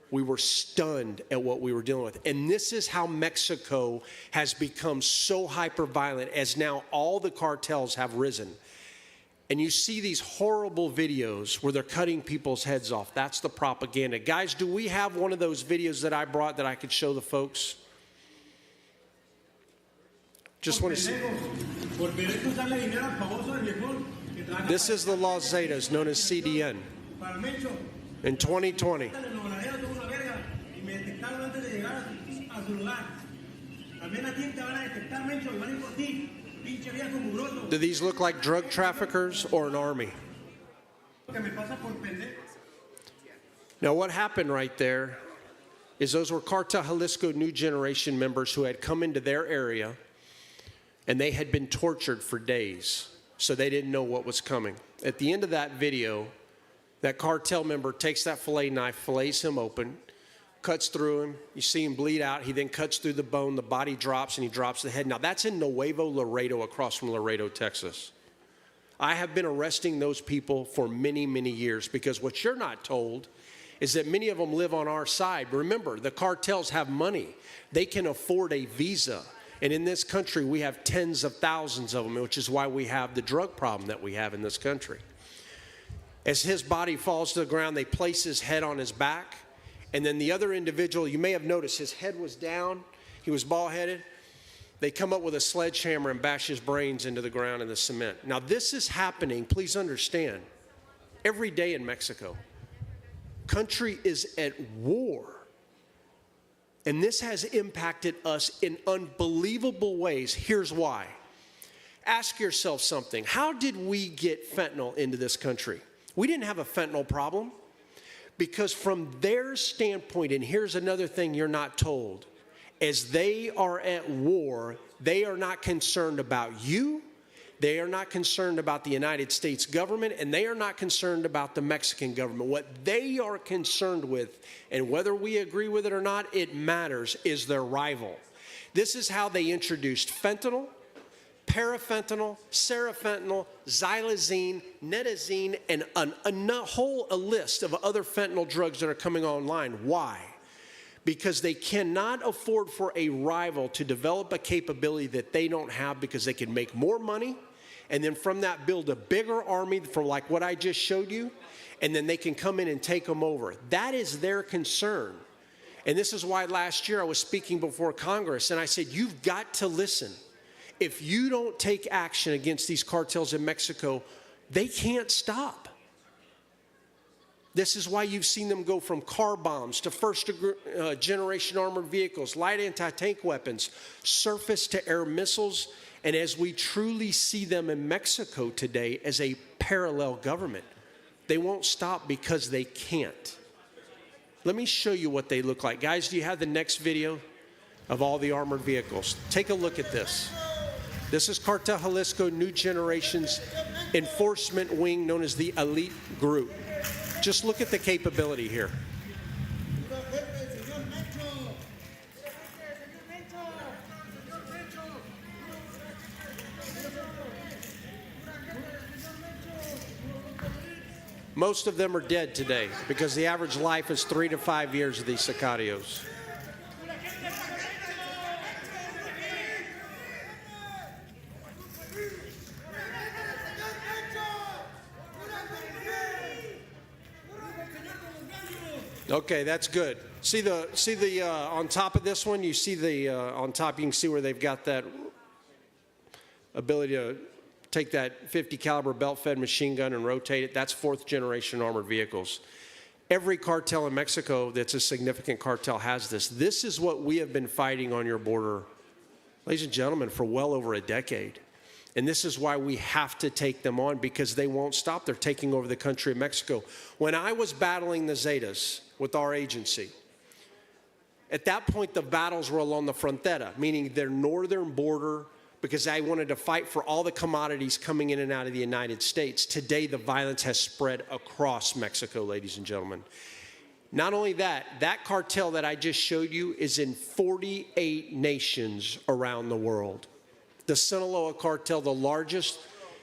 We were stunned at what we were dealing with. And this is how Mexico has become so hyper-violent, as now all the cartels have risen. And you see these horrible videos where they're cutting people's heads off. That's the propaganda. Guys, do we have one of those videos that I brought that I could show the folks? Just want to see. This is the Los Zetas, known as CDN, in 2020. Do these look like drug traffickers or an army? Now, what happened right there is those were Cartel Jalisco New Generation members who had come into their area, and they had been tortured for days, so they didn't know what was coming. At the end of that video, that cartel member takes that fillet knife, fillets him open, cuts through him. You see him bleed out. He then cuts through the bone. The body drops, and he drops the head. Now, that's in Nuevo Laredo, across from Laredo, Texas. I have been arresting those people for many, many years, because what you're not told is that many of them live on our side. Remember, the cartels have money. They can afford a visa. And in this country, we have tens of thousands of them, which is why we have the drug problem that we have in this country. As his body falls to the ground, they place his head on his back. And then the other individual, you may have noticed, his head was down. He was bald-headed. They come up with a sledgehammer and bash his brains into the ground in the cement. Now, this is happening, please understand, every day in Mexico. Country is at war. And this has impacted us in unbelievable ways. Here's why. Ask yourself something. How did we get fentanyl into this country? We didn't have a fentanyl problem because from their standpoint, and here's another thing you're not told, as they are at war, they are not concerned about you. They are not concerned about the United States government, and they are not concerned about the Mexican government. What they are concerned with, and whether we agree with it or not, it matters, is their rival. This is how they introduced fentanyl, parafentanyl, serafentanyl, xylazine, netazine, and a whole list of other fentanyl drugs that are coming online. Why? Because they cannot afford for a rival to develop a capability that they don't have because they can make more money and then from that build a bigger army for like what I just showed you, and then they can come in and take them over. That is their concern. And this is why last year I was speaking before Congress and I said, you've got to listen. If you don't take action against these cartels in Mexico, they can't stop. This is why you've seen them go from car bombs to first generation armored vehicles, light anti-tank weapons, surface to air missiles, and as we truly see them in Mexico today as a parallel government, they won't stop because they can't. Let me show you what they look like. Guys, do you have the next video of all the armored vehicles? Take a look at this. This is Cartel Jalisco New Generation's enforcement wing known as the Elite Group. Just look at the capability here. Most of them are dead today because the average life is 3 to 5 years of these sicarios. Okay, that's good. See the on top of this one, you see the on top, you can see where they've got that ability to take that 50 caliber belt-fed machine gun and rotate it. That's 4th generation armored vehicles. Every cartel in Mexico that's a significant cartel has this. This is what we have been fighting on your border, ladies and gentlemen, for well over a decade. And this is why we have to take them on, because they won't stop. They're taking over the country of Mexico. When I was battling the Zetas with our agency, at that point the battles were along the frontera, meaning their northern border, because I wanted to fight for all the commodities coming in and out of the United States. Today, the violence has spread across Mexico, ladies and gentlemen. Not only that, that cartel that I just showed you is in 48 nations around the world. The Sinaloa cartel, the largest,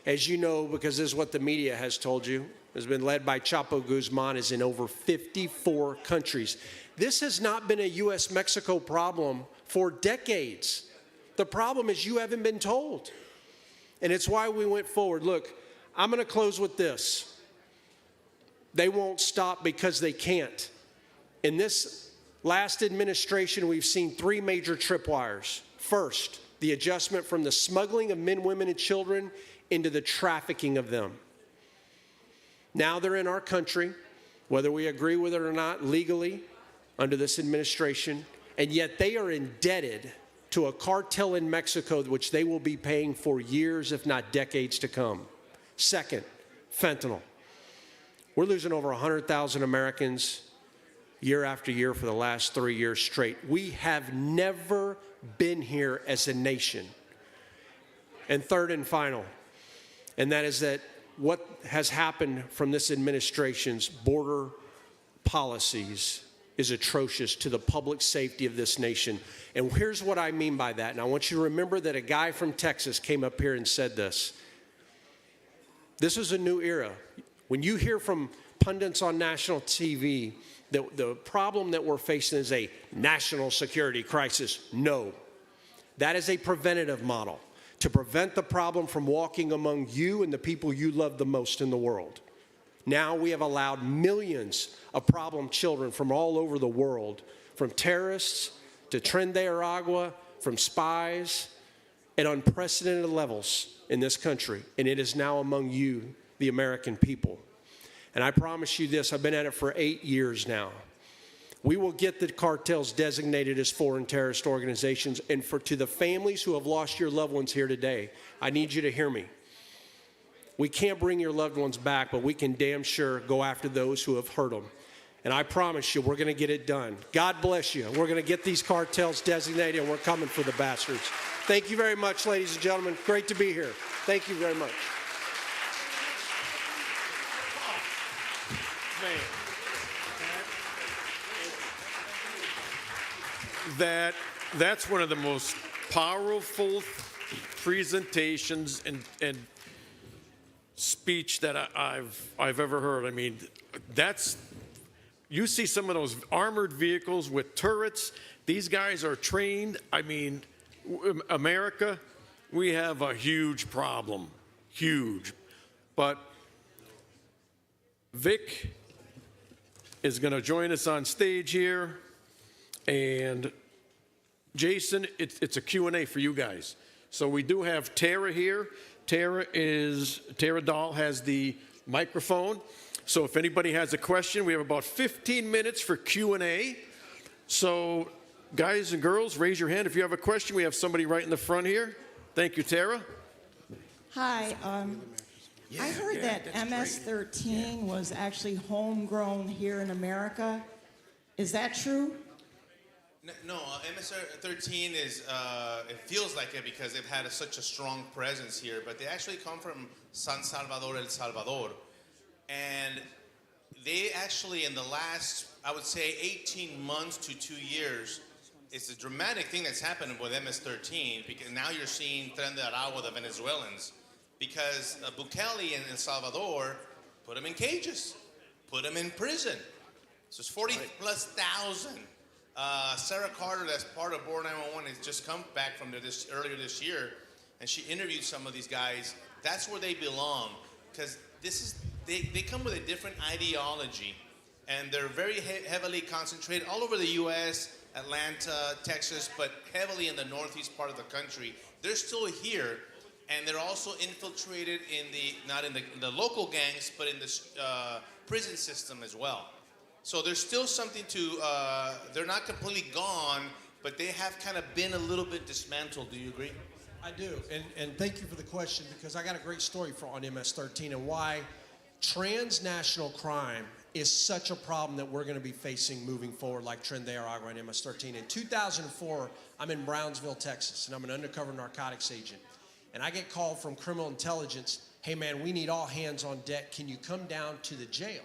as you know, because this is what the media has told you, has been led by Chapo Guzman, is in over 54 countries. This has not been a U.S.-Mexico problem for decades. The problem is you haven't been told. And it's why we went forward. Look, I'm going to close with this. They won't stop because they can't. In this last administration, we've seen 3 major tripwires. First, the adjustment from the smuggling of men, women, and children into the trafficking of them. Now they're in our country, whether we agree with it or not, legally, under this administration, and yet they are indebted to a cartel in Mexico, which they will be paying for years, if not decades to come. Second, fentanyl. We're losing over 100,000 Americans year after year for the last 3 years straight. We have never been here as a nation. And third and final, and that is that what has happened from this administration's border policies is atrocious to the public safety of this nation. And here's what I mean by that. And I want you to remember that a guy from Texas came up here and said this. This is a new era. When you hear from pundits on national TV that the problem that we're facing is a national security crisis, no. That is a preventative model to prevent the problem from walking among you and the people you love the most in the world. Now we have allowed millions of problem children from all over the world, from terrorists to Tren de Aragua, from spies, at unprecedented levels in this country. And it is now among you, the American people. And I promise you this, I've been at it for 8 years now. We will get the cartels designated as foreign terrorist organizations. And to the families who have lost your loved ones here today, I need you to hear me. We can't bring your loved ones back, but we can damn sure go after those who have hurt them. And I promise you, we're going to get it done. God bless you. We're going to get these cartels designated, and we're coming for the bastards. Thank you very much, ladies and gentlemen. Great to be here. Thank you very much. That's one of the most powerful presentations and speech that I've ever heard. I mean, you see some of those armored vehicles with turrets. These guys are trained. I mean, America, we have a huge problem, huge. But Vic is going to join us on stage here, and Jason, it's a Q&A for you guys. So we do have Tara here. Tara Dahl has the microphone. So if anybody has a question, we have about 15 minutes for Q&A. So guys and girls, raise your hand if you have a question. We have somebody right in the front here. Thank you, Tara. Hi. I heard that MS-13 was actually homegrown here in America. Is that true? No, MS-13 is, it feels like it because they've had such a strong presence here, but they actually come from San Salvador, El Salvador. And they actually, in the last, I would say, 18 months to 2 years, it's a dramatic thing that's happened with MS-13, because now you're seeing Tren de Aragua, the Venezuelans, because Bukele in El Salvador put them in cages, put them in prison. So it's 40+ thousand. Sarah Carter, that's part of Board 911, has just come back from earlier this year, and she interviewed some of these guys. That's where they belong, because they come with a different ideology, and they're very heavily concentrated all over the U.S., Atlanta, Texas, but heavily in the northeast part of the country. They're still here, and they're also infiltrated in not in the local gangs, but in the prison system as well. So there's still something they're not completely gone, but they have kind of been a little bit dismantled. Do you agree? I do, and thank you for the question, because I got a great story on MS-13 and why transnational crime is such a problem that we're going to be facing moving forward, like Tren de Aragua and MS-13. In 2004, I'm in Brownsville, Texas, and I'm an undercover narcotics agent. And I get called from criminal intelligence, hey man, we need all hands on deck. Can you come down to the jail?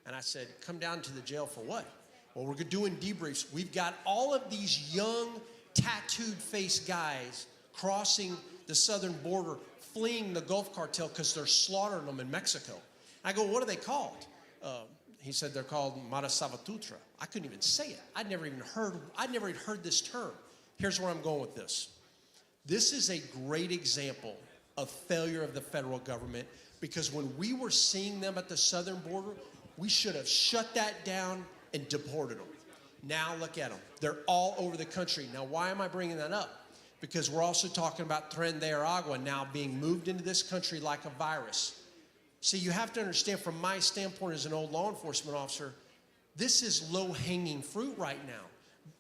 And I said, come down to the jail for what? Well, we're doing debriefs. We've got all of these young, tattooed-faced guys crossing the southern border, fleeing the Gulf cartel because they're slaughtering them in Mexico. I go, what are they called? He said they're called Mara Salvatrucha. I couldn't even say it. I'd never even heard this term. Here's where I'm going with this. This is a great example of failure of the federal government, because when we were seeing them at the southern border, we should have shut that down and deported them. Now look at them. They're all over the country. Now, why am I bringing that up? Because we're also talking about Tren de Aragua now being moved into this country like a virus. See, you have to understand, from my standpoint as an old law enforcement officer, this is low-hanging fruit right now.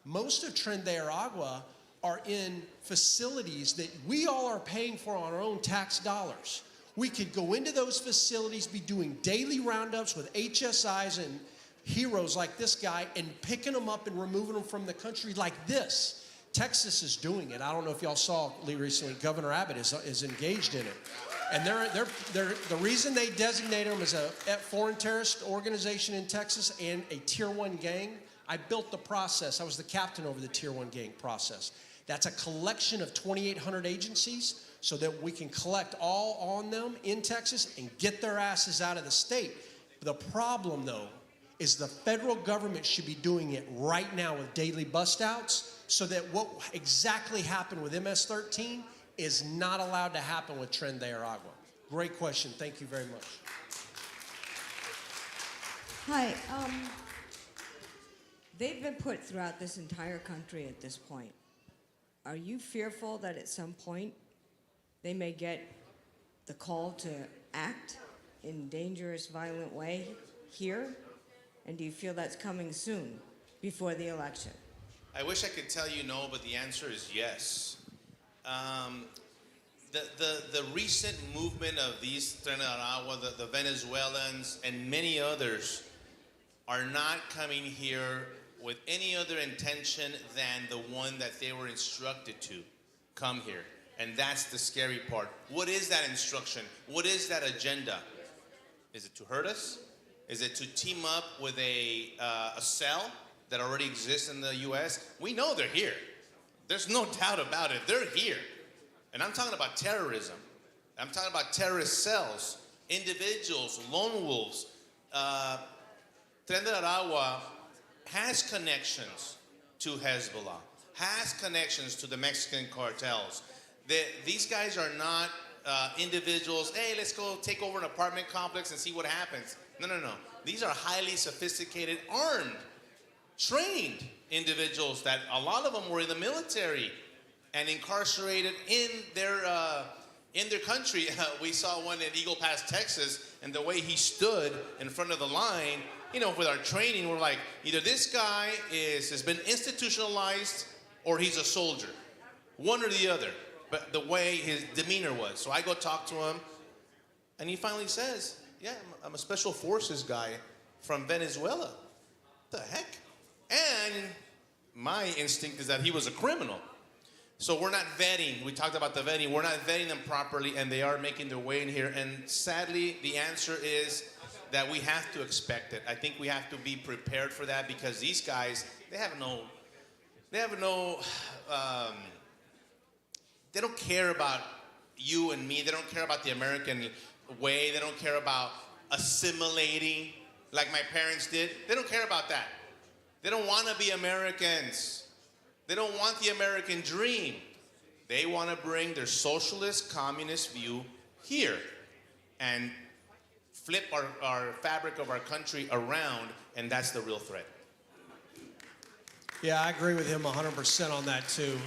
Most of Tren de Aragua are in facilities that we all are paying for on our own tax dollars. We could go into those facilities, be doing daily roundups with HSIs and heroes like this guy, and picking them up and removing them from the country like this. Texas is doing it. I don't know if y'all saw recently, Governor Abbott is engaged in it. And the reason they designated them as a foreign terrorist organization in Texas and a Tier 1 gang, I built the process. I was the captain over the Tier 1 gang process. That's a collection of 2,800 agencies so that we can collect all on them in Texas and get their asses out of the state. The problem, though, is the federal government should be doing it right now with daily bust outs so that what exactly happened with MS-13 is not allowed to happen with Tren de Aragua. Great question. Thank you very much. Hi. They've been put throughout this entire country at this point. Are you fearful that at some point they may get the call to act in dangerous, violent way here? And do you feel that's coming soon, before the election? I wish I could tell you no, but the answer is yes. The recent movement of these Tren de Aragua, the Venezuelans, and many others are not coming here with any other intention than the one that they were instructed to come here. And that's the scary part. What is that instruction? What is that agenda? Is it to hurt us? Is it to team up with a cell that already exists in the U.S.? We know they're here. There's no doubt about it. They're here. And I'm talking about terrorism. I'm talking about terrorist cells, individuals, lone wolves. Tren de Aragua has connections to Hezbollah, has connections to the Mexican cartels. These guys are not individuals, hey, let's go take over an apartment complex and see what happens. No. These are highly sophisticated, armed, trained individuals that a lot of them were in the military and incarcerated in their country. We saw one in Eagle Pass, Texas, and the way he stood in front of the line, with our training, we're like, either this guy has been institutionalized or he's a soldier. One or the other. But the way his demeanor was. So I go talk to him, and he finally says, yeah, I'm a special forces guy from Venezuela. What the heck? And my instinct is that he was a criminal. So we're not vetting. We talked about the vetting. We're not vetting them properly, and they are making their way in here. And sadly, the answer is that we have to expect it. I think we have to be prepared for that because these guys, they don't care about you and me. They don't care about the American way. They don't care about assimilating like my parents did. They don't care about that. They don't want to be Americans. They don't want the American dream. They want to bring their socialist, communist view here and flip our fabric of our country around, and that's the real threat. Yeah, I agree with him 100% on that, too.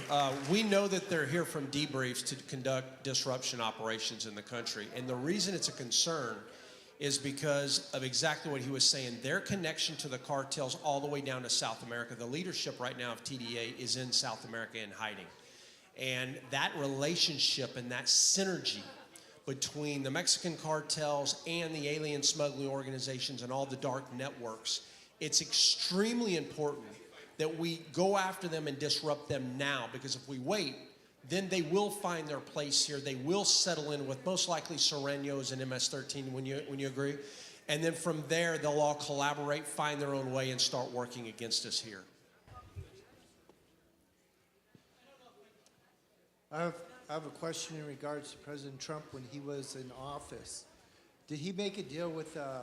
We know that they're here from debriefs to conduct disruption operations in the country. And the reason it's a concern is because of exactly what he was saying. Their connection to the cartels all the way down to South America. The leadership right now of TDA is in South America in hiding. And that relationship and that synergy between the Mexican cartels and the alien smuggling organizations and all the dark networks, it's extremely important that we go after them and disrupt them now, because if we wait, then they will find their place here. They will settle in with most likely Serranos and MS-13, when you agree? And then from there, they'll all collaborate, find their own way, and start working against us here. I have a question in regards to President Trump when he was in office. Did he make a deal with the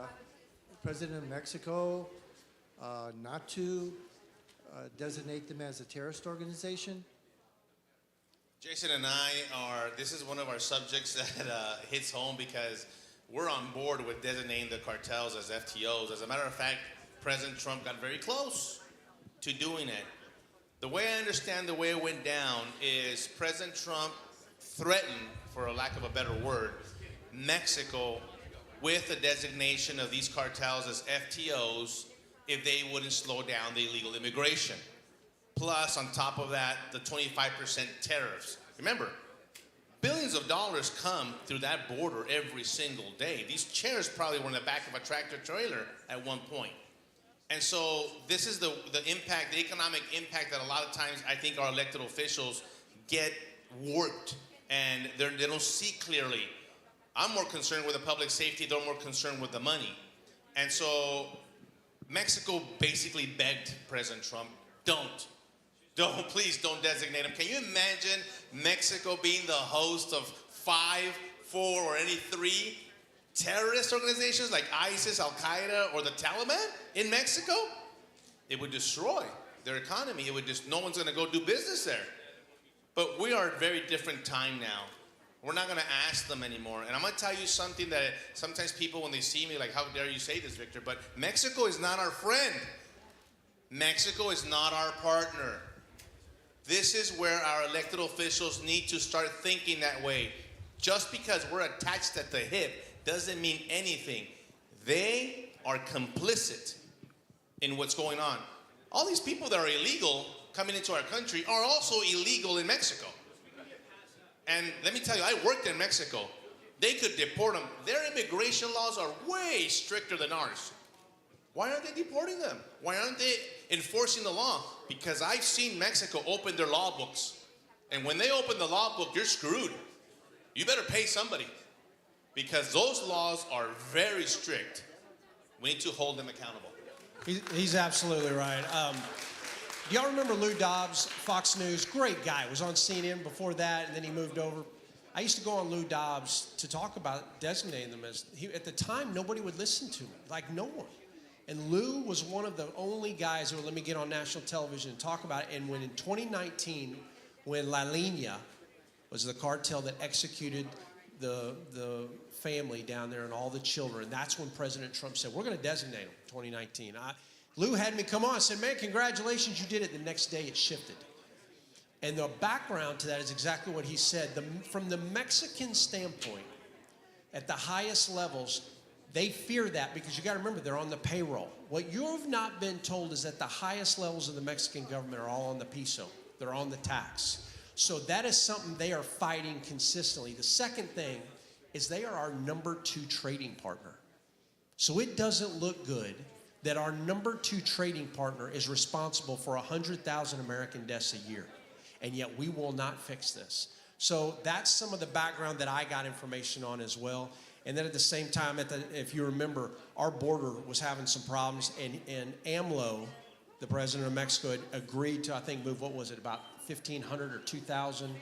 President of Mexico not to designate them as a terrorist organization? Jason and this is one of our subjects that hits home because we're on board with designating the cartels as FTOs. As a matter of fact, President Trump got very close to doing it. The way I understand the way it went down is President Trump threatened, for a lack of a better word, Mexico with the designation of these cartels as FTOs if they wouldn't slow down the illegal immigration. Plus, on top of that, the 25% tariffs. Remember, billions of dollars come through that border every single day. These chairs probably were in the back of a tractor trailer at one point. And so this is the impact, the economic impact that a lot of times I think our elected officials get warped and they don't see clearly. I'm more concerned with the public safety, they're more concerned with the money. And so Mexico basically begged President Trump, please don't designate him. Can you imagine Mexico being the host of 5, 4, or any 3 terrorist organizations like ISIS, Al Qaeda, or the Taliban in Mexico, it would destroy their economy. It would just, no one's going to go do business there. But we are at a very different time now. We're not going to ask them anymore. And I'm going to tell you something that sometimes people, when they see me, like, how dare you say this, Victor? But Mexico is not our friend. Mexico is not our partner. This is where our elected officials need to start thinking that way. Just because we're attached at the hip doesn't mean anything. They are complicit in what's going on. All these people that are illegal coming into our country are also illegal in Mexico. And let me tell you, I worked in Mexico. They could deport them. Their immigration laws are way stricter than ours. Why aren't they deporting them? Why aren't they enforcing the law? Because I've seen Mexico open their law books. And when they open the law book, you're screwed. You better pay somebody. Because those laws are very strict. We need to hold them accountable. He's absolutely right. Do y'all remember Lou Dobbs, Fox News? Great guy. Was on CNN before that, and then he moved over. I used to go on Lou Dobbs to talk about designating them as, at the time, nobody would listen to him, like no one. And Lou was one of the only guys who would let me get on national television and talk about it. And when in 2019, when La Línea was the cartel that executed the family down there and all the children, that's when President Trump said, we're going to designate them, 2019. Lou had me come on and said, man, congratulations, you did it. The next day it shifted. And the background to that is exactly what he said. From the Mexican standpoint, at the highest levels, they fear that because you got to remember, they're on the payroll. What you've not been told is that the highest levels of the Mexican government are all on the peso. They're on the tax. So that is something they are fighting consistently. The second thing is they are our #2 trading partner. So it doesn't look good that our #2 trading partner is responsible for 100,000 American deaths a year. And yet we will not fix this. So that's some of the background that I got information on as well. And then at the same time, if you remember, our border was having some problems, and AMLO, the president of Mexico, had agreed to, I think, move, what was it, about 1,500 or 2,000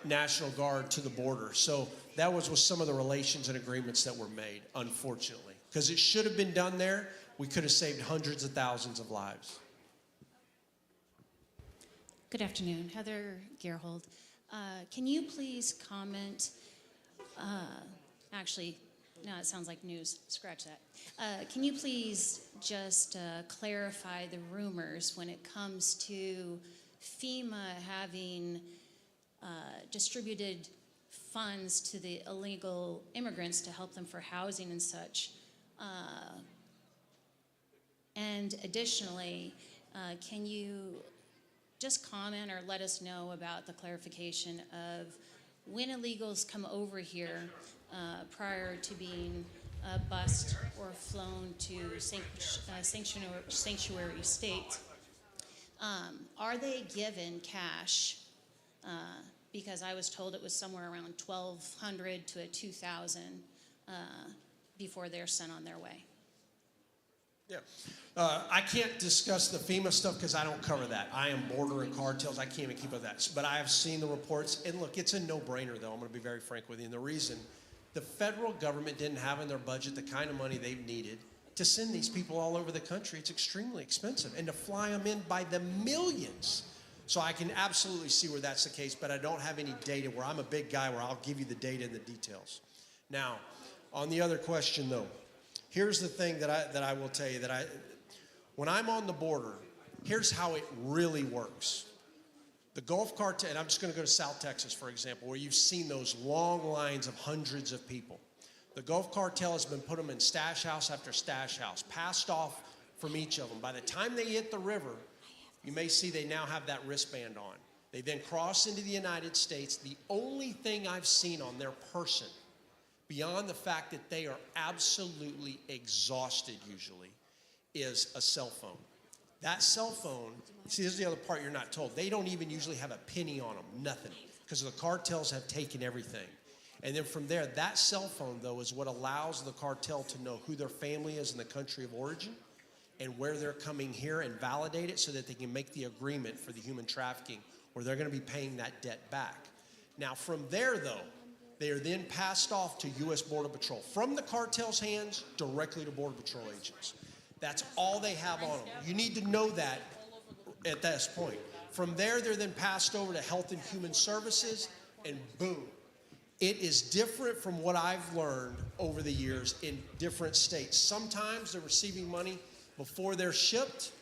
National Guard to the border. So that was with some of the relations and agreements that were made, unfortunately. Because it should have been done there. We could have saved hundreds of thousands of lives. Good afternoon, Heather Gerhold. Can you please comment, actually, no, it sounds like news, scratch that. Can you please just clarify the rumors when it comes to FEMA having distributed funds to the illegal immigrants to help them for housing and such? And additionally, can you just comment or let us know about the clarification of when illegals come over here prior to being bused or flown to sanctuary state, are they given cash? Because I was told it was somewhere around $1,200 to $2,000 before they're sent on their way. Yeah. I can't discuss the FEMA stuff because I don't cover that. I am border and cartels. I can't even keep up with that. But I have seen the reports. And look, it's a no-brainer, though. I'm going to be very frank with you. And the reason, the federal government didn't have in their budget the kind of money they've needed to send these people all over the country. It's extremely expensive. And to fly them in by the millions. So I can absolutely see where that's the case, but I don't have any data where I'm a big guy where I'll give you the data and the details. Now, on the other question, though, here's the thing that I will tell you, that when I'm on the border, here's how it really works. The Gulf Cartel, and I'm just going to go to South Texas, for example, where you've seen those long lines of hundreds of people. The Gulf Cartel has been put them in stash house after stash house, passed off from each of them. By the time they hit the river, you may see they now have that wristband on. They then cross into the United States. The only thing I've seen on their person, beyond the fact that they are absolutely exhausted usually, is a cell phone. That cell phone, see, this is the other part you're not told. They don't even usually have a penny on them, nothing, because the cartels have taken everything. And then from there, that cell phone, though, is what allows the cartel to know who their family is in the country of origin and where they're coming here, and validate it so that they can make the agreement for the human trafficking where they're going to be paying that debt back. Now, from there, though, They are then passed off to U.S. Border Patrol. From the cartel's hands, directly to Border Patrol agents. That's all they have on them. You need to know that at this point. From there, they're then passed over to Health and Human Services, and boom. It is different from what I've learned over the years in different states. Sometimes they're receiving money before they're shipped.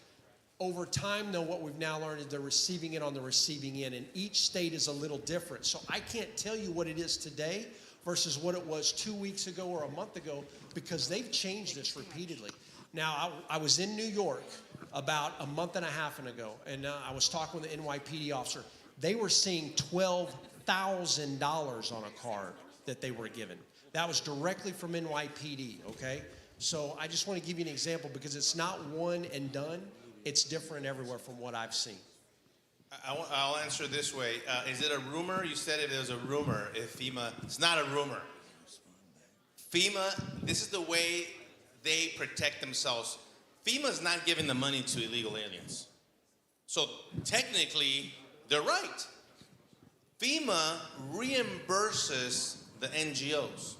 Over time, though, what we've now learned is they're receiving it on the receiving end, and each state is a little different. So I can't tell you what it is today versus what it was 2 weeks ago or a month ago, because they've changed this repeatedly. Now, I was in New York about a month and a half ago, and I was talking with the NYPD officer. They were seeing $12,000 on a card that they were given. That was directly from NYPD, okay? So I just want to give you an example, because it's not one and done. It's different everywhere from what I've seen. I'll answer this way. Is it a rumor? You said it was a rumor. If FEMA, it's not a rumor. FEMA, this is the way they protect themselves. FEMA's not giving the money to illegal aliens. So technically, they're right. FEMA reimburses the NGOs.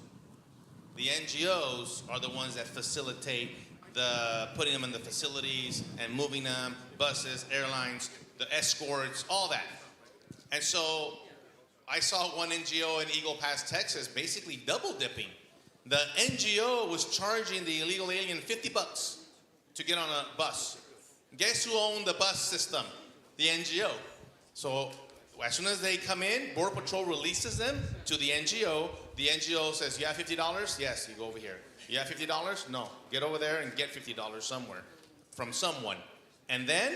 The NGOs are the ones that facilitate putting them in the facilities and moving them, buses, airlines, the escorts, all that. And so I saw one NGO in Eagle Pass, Texas, basically double dipping. The NGO was charging the illegal alien $50 to get on a bus. Guess who owned the bus system? The NGO. So as soon as they come in, Border Patrol releases them to the NGO. The NGO says, you have $50? Yes, you go over here. You have $50? No. Get over there and get $50 somewhere from someone. And then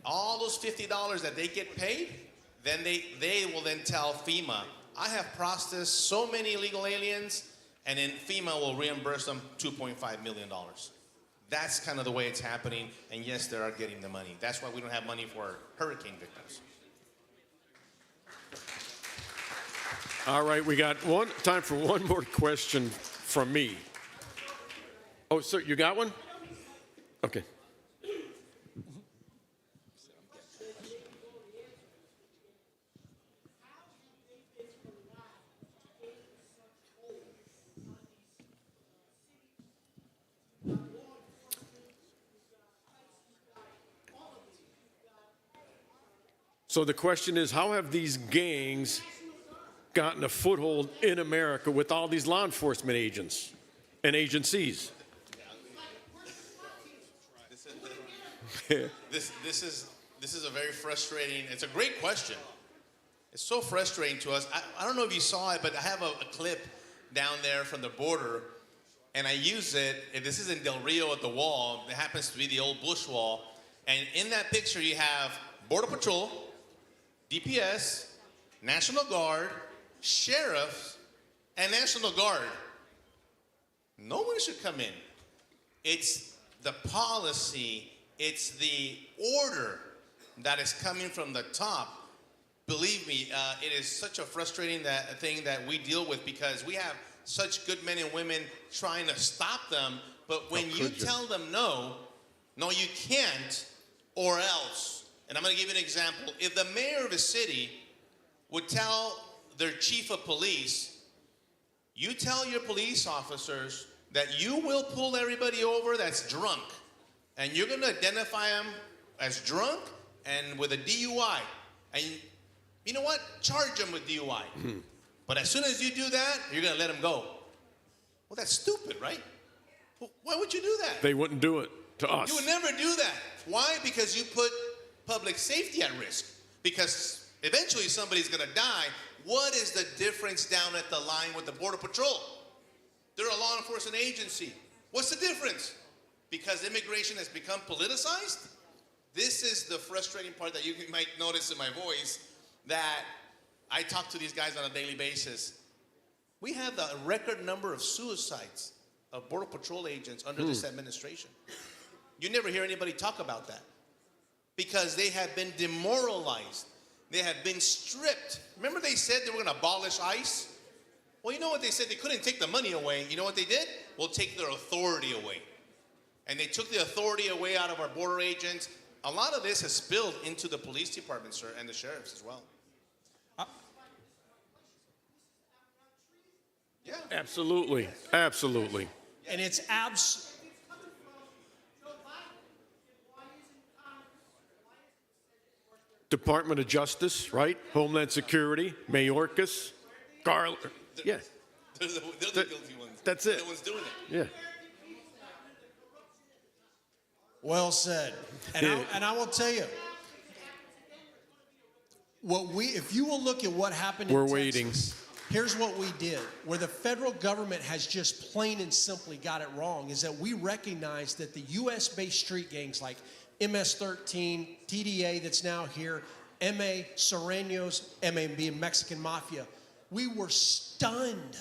all those $50 that they get paid, then they will then tell FEMA, I have processed so many illegal aliens, and then FEMA will reimburse them $2.5 million. That's kind of the way it's happening, and yes, they are getting the money. That's why we don't have money for hurricane victims. All right, we got time for one more question from me. Oh, sir, you got one? Okay. So the question is, how have these gangs gotten a foothold in America with all these law enforcement agents and agencies? This is a very frustrating, it's a great question. It's so frustrating to us. I don't know if you saw it, but I have a clip down there from the border, and I use it. This is in Del Rio at the wall. It happens to be the old Bush wall. And in that picture, you have Border Patrol, DPS, National Guard, sheriffs, and National Guard. No one should come in. It's the policy, it's the order that is coming from the top. Believe me, it is such a frustrating thing that we deal with, because we have such good men and women trying to stop them, but when you tell them no, you can't, or else. And I'm going to give you an example. If the mayor of a city would tell their chief of police, you tell your police officers that you will pull everybody over that's drunk, and you're going to identify them as drunk and with a DUI. And you know what? Charge them with DUI. But as soon as you do that, you're going to let them go. Well, that's stupid, right? Well, why would you do that? They wouldn't do it to us. You would never do that. Why? Because you put public safety at risk. Because eventually somebody's going to die. What is the difference down at the line with the Border Patrol? They're a law enforcement agency. What's the difference? Because immigration has become politicized? This is the frustrating part that you might notice in my voice, that I talk to these guys on a daily basis. We have the record number of suicides of Border Patrol agents under this administration. You never hear anybody talk about that, because they have been demoralized. They have been stripped. Remember they said they were going to abolish ICE? Well, you know what they said? They couldn't take the money away. You know what they did? We'll take their authority away. And they took the authority away out of our border agents. A lot of this has spilled into the police department, sir, and the sheriffs as well. Absolutely. Absolutely. And it's Department of Justice, right? Homeland Security, Mayorkas, Garland. Yeah. They're the guilty ones. That's it. They're the ones doing it. Yeah. Well said. And I will tell you, if you will look at what happened in We're Texas, waiting. here's what we did. Where the federal government has just plain and simply got it wrong is that we recognize that the U.S.-based street gangs like MS-13, TDA that's now here, MA, Serranos, MA being Mexican Mafia, we were stunned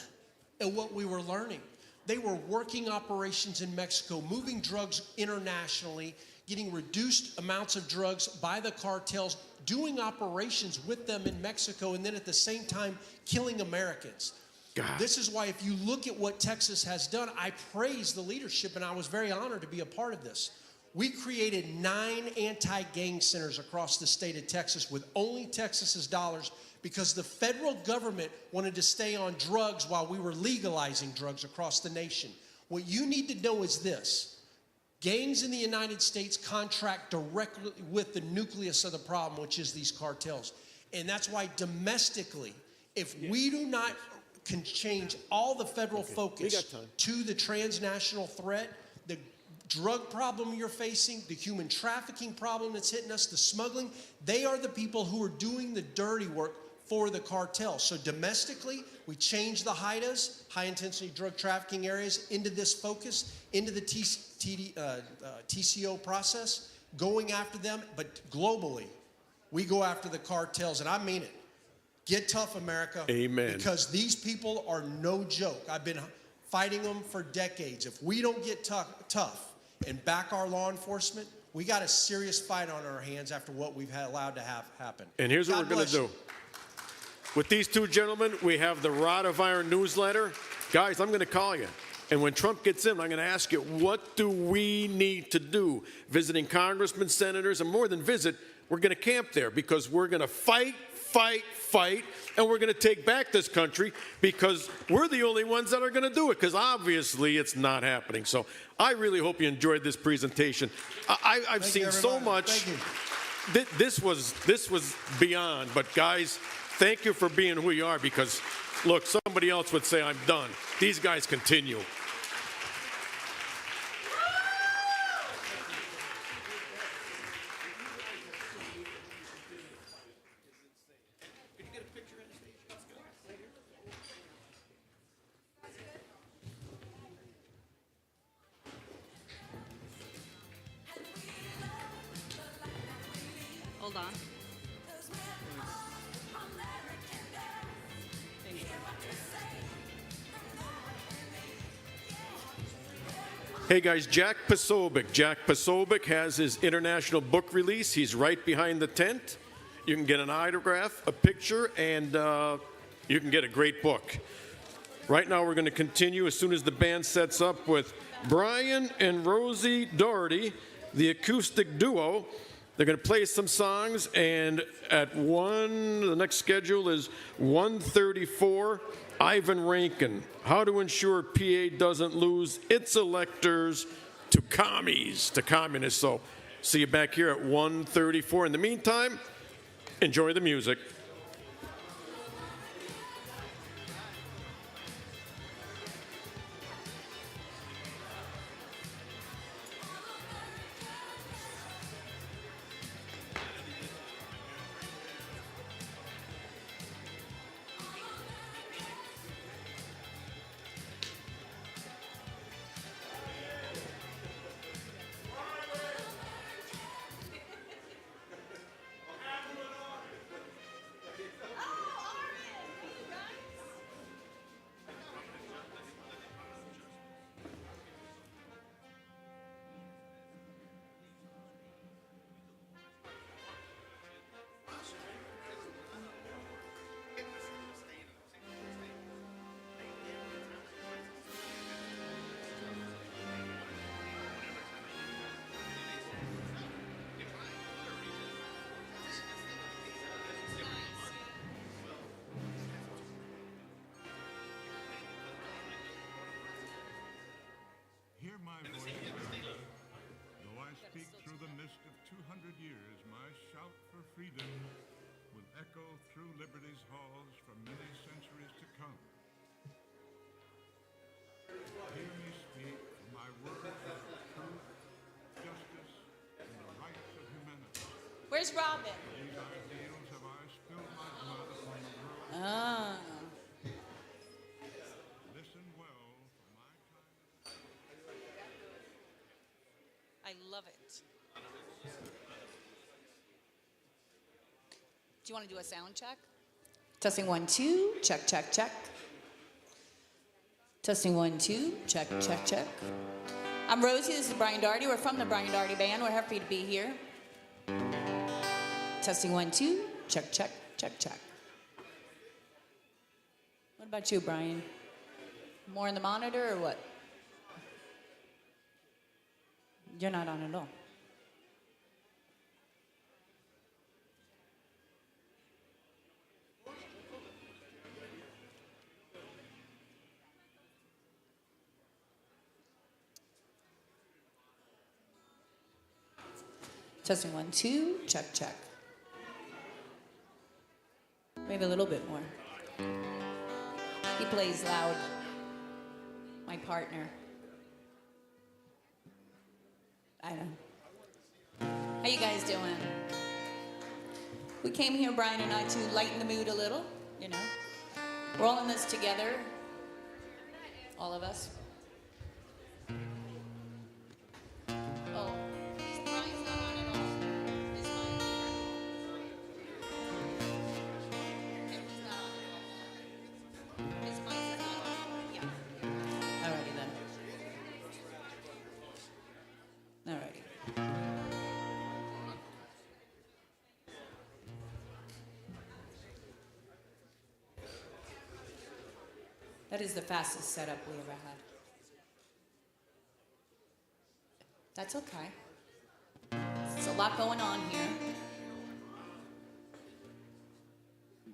at what we were learning. They were working operations in Mexico, moving drugs internationally, getting reduced amounts of drugs by the cartels, doing operations with them in Mexico, and then at the same time killing Americans. God. This is why if you look at what Texas has done, I praise the leadership, and I was very honored to be a part of this. We created 9 anti-gang centers across the state of Texas with only Texas's dollars because the federal government wanted to stay on drugs while we were legalizing drugs across the nation. What you need to know is this. Gangs in the United States contract directly with the nucleus of the problem, which is these cartels. And that's why domestically, if we do not can change all the federal focus to the transnational threat, the drug problem you're facing, the human trafficking problem that's hitting us, the smuggling, they are the people who are doing the dirty work for the cartel. So domestically, we change the HIDAs, high-intensity drug trafficking areas, into this focus, into the TCO process, going after them. But globally, we go after the cartels, and I mean it. Get tough, America. Amen. Because these people are no joke. I've been fighting them for decades. If we don't get tough and back our law enforcement, we got a serious fight on our hands after what we've allowed to have happen. And here's what God we're going to bless do. With these two gentlemen, we have the Rod of Iron newsletter. Guys, I'm going to call you. And when Trump gets in, I'm going to ask you, what do we need to do? Visiting congressmen, senators, and more than visit, we're going to camp there because we're going to fight, and we're going to take back this country because we're the only ones that are going to do it because obviously it's not happening. So I really hope you enjoyed this presentation. I've seen so much. This was beyond. But guys, thank you for being who you are because, look, somebody else would say I'm done. These guys continue. Hold on. Hey guys, Jack Posobiec. Jack Posobiec has his international book release. He's right behind the tent. You can get an autograph, a picture, and you can get a great book. Right now we're going to continue as soon as the band sets up with Brian and Rosie Doherty, the acoustic duo. They're going to play some songs, and at the next schedule is 1:34. Ivan Rankin, how to ensure PA doesn't lose its electors to commies, to communists. So see you back here at 1:34. In the meantime, enjoy the music. my voice louder. Though I speak through the mist of 200 years, my shout for freedom will echo through liberty's halls for many centuries to come. Hear me speak, for my words are of truth, justice, and the rights of humanity. Where's Robin? These ideals have I spilled my blood upon the world. Ah. Listen well, for my kind. I love it. Do you want to do a sound check? Testing 1, 2, check, check, check. Testing 1, 2, check, check, check. I'm Rosie, this is Brian Doherty. We're from the Brian Doherty Band. We're happy to be here. Testing 1, 2, check, check, check, check. What about you, Brian? More in the monitor or what? You're not on at all. Testing 1, 2, check, check. Maybe a little bit more. He plays loud. My partner. I know. How you guys doing? We came here, Brian and I, to lighten the mood a little, you know. We're all in this together. All of us. Oh. That is the fastest setup we ever had. That's okay. There's a lot going on here.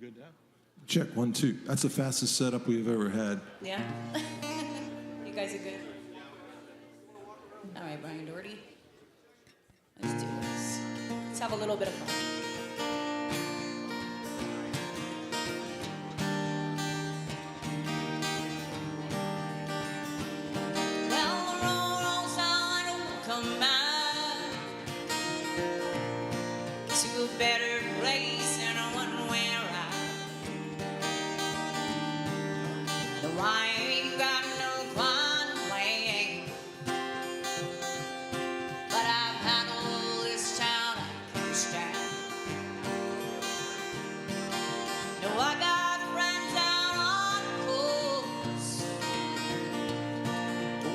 Good now. Check 1, 2. That's the fastest setup we've ever had. Yeah? You guys are good? All right, Brian Doherty. Let's do this. Let's have a little bit of fun.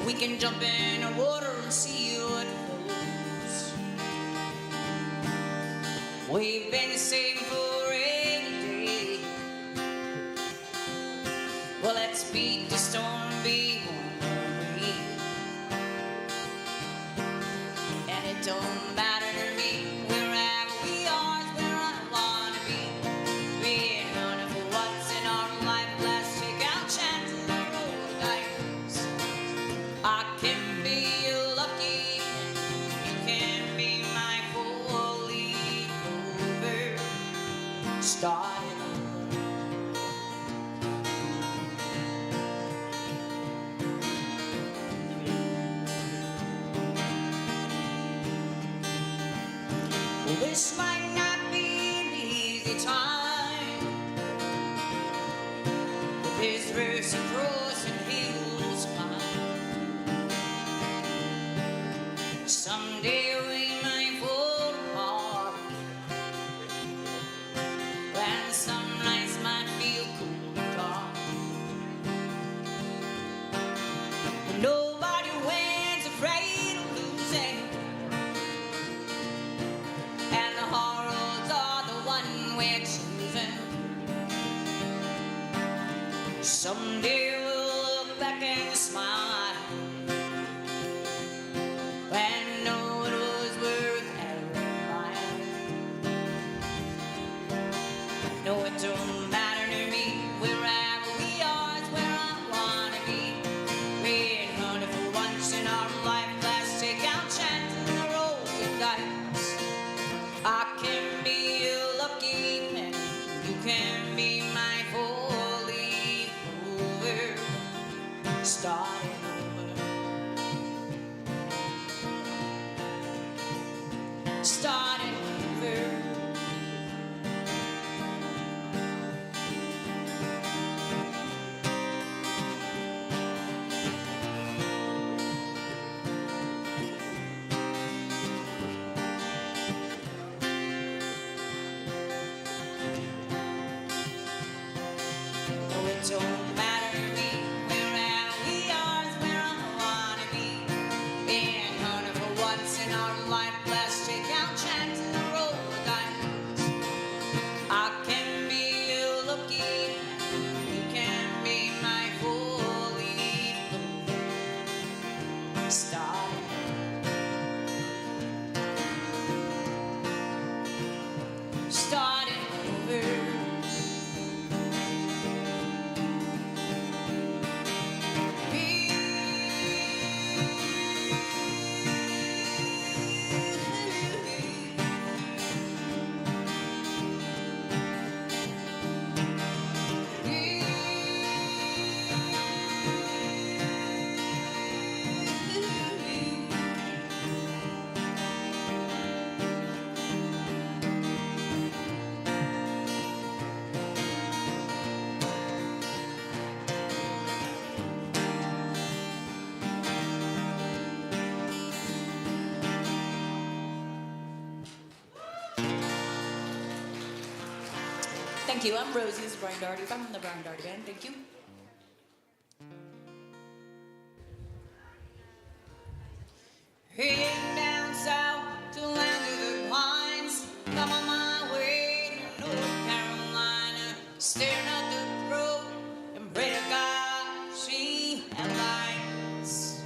We can jump in the water and see what flows. We've been saving for any day. Well, let's beat the storm, be one way. And it don't matter to me wherever we are, is where I wanna be. Being running for what's in our life, let's take our chances and roll the dice. I can be lucky, you can be my four-leaf clover, starting over. Well, this might not be an easy time, but there's mercy cross and hills climb. Someday we may fall apart, and some nights might feel cool and dark. But nobody wins afraid of losing, and the hard roads are the one we're choosing. Someday we'll look back and smile and know it was worth every mile. No, it don't matter to me wherever we are, is where I wanna be. We're hunting for once in our life. don't matter to me. Wherever we are is where I wanna be. Being hunted for what's in our life. Let's take our chances and roll the dice. I can be your lucky. You can be my four-leaf star. Starting over. Thank you. I'm Rosie. This is Brian Doherty from the Brian Doherty Band. Thank you. Heading down south to the land of the pines. I'm on my way to North Carolina. Staring at the road and pray to God she headlights.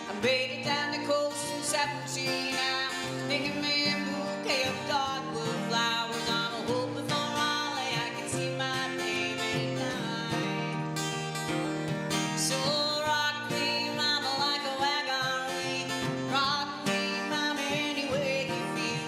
I'm headed down the coast in 17 now. Thinking me a bouquet of dogwood flowers. I'm hoping for Raleigh. I can see my baby tonight. So rock me, mama, like a wagon wheel. Rock me, mama, any way you feel.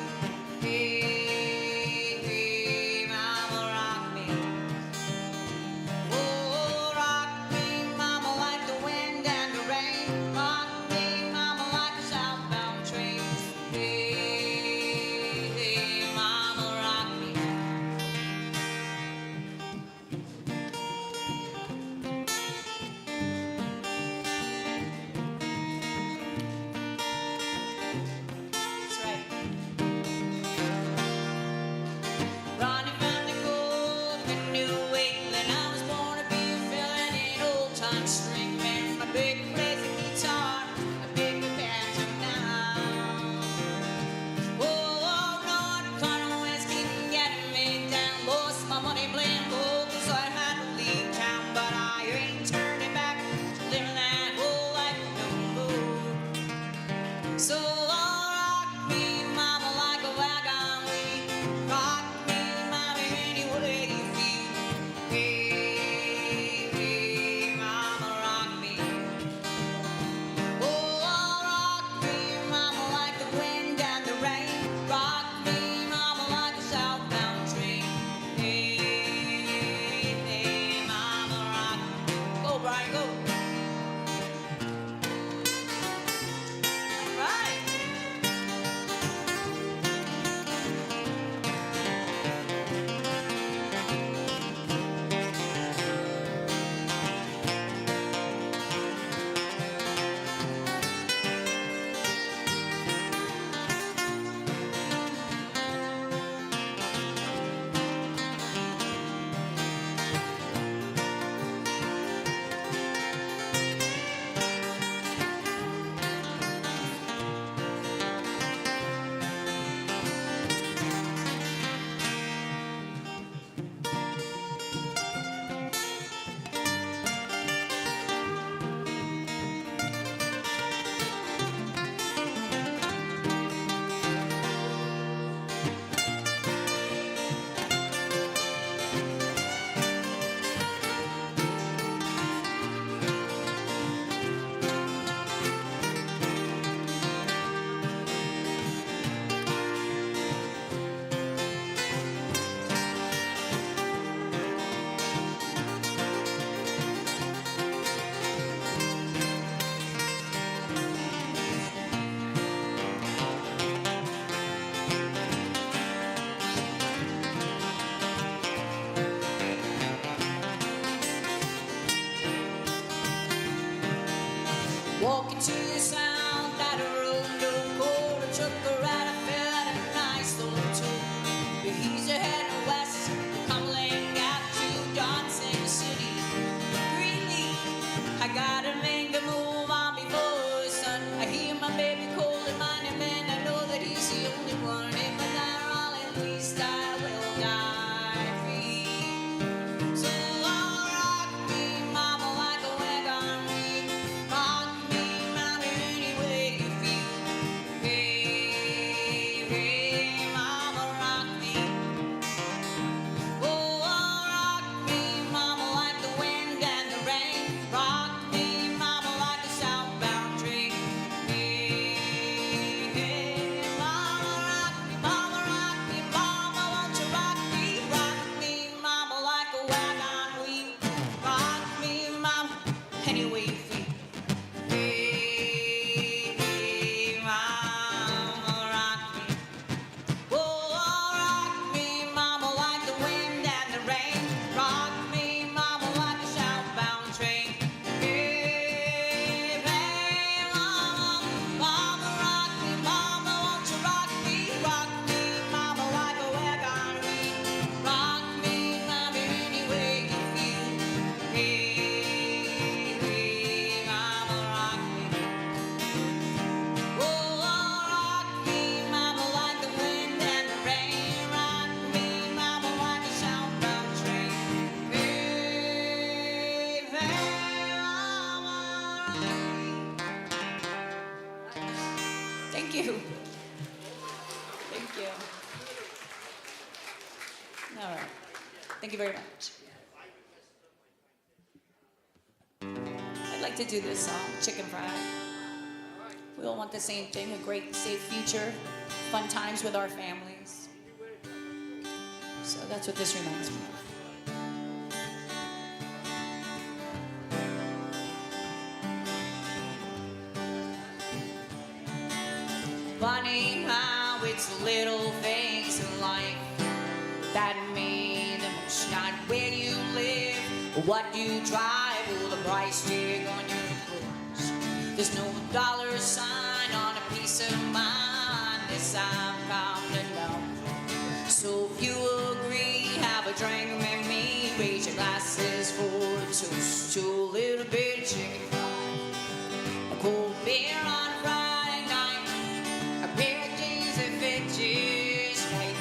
All right. Thank you very much. I'd like to do this song, Chicken Fried. We all want the same thing, a great, safe future, fun times with our families. So that's what this reminds me of. Funny how it's the little things in life that mean the most. Not where you live or what you drive or the price tag on your clothes. There's no dollar sign on a piece of mind. This I've come to know. So if you agree, have a drink with me. Raise your glasses for a toast to a little bit of chicken fried, a cold beer on a Friday night, a pair of jeans that fit just right,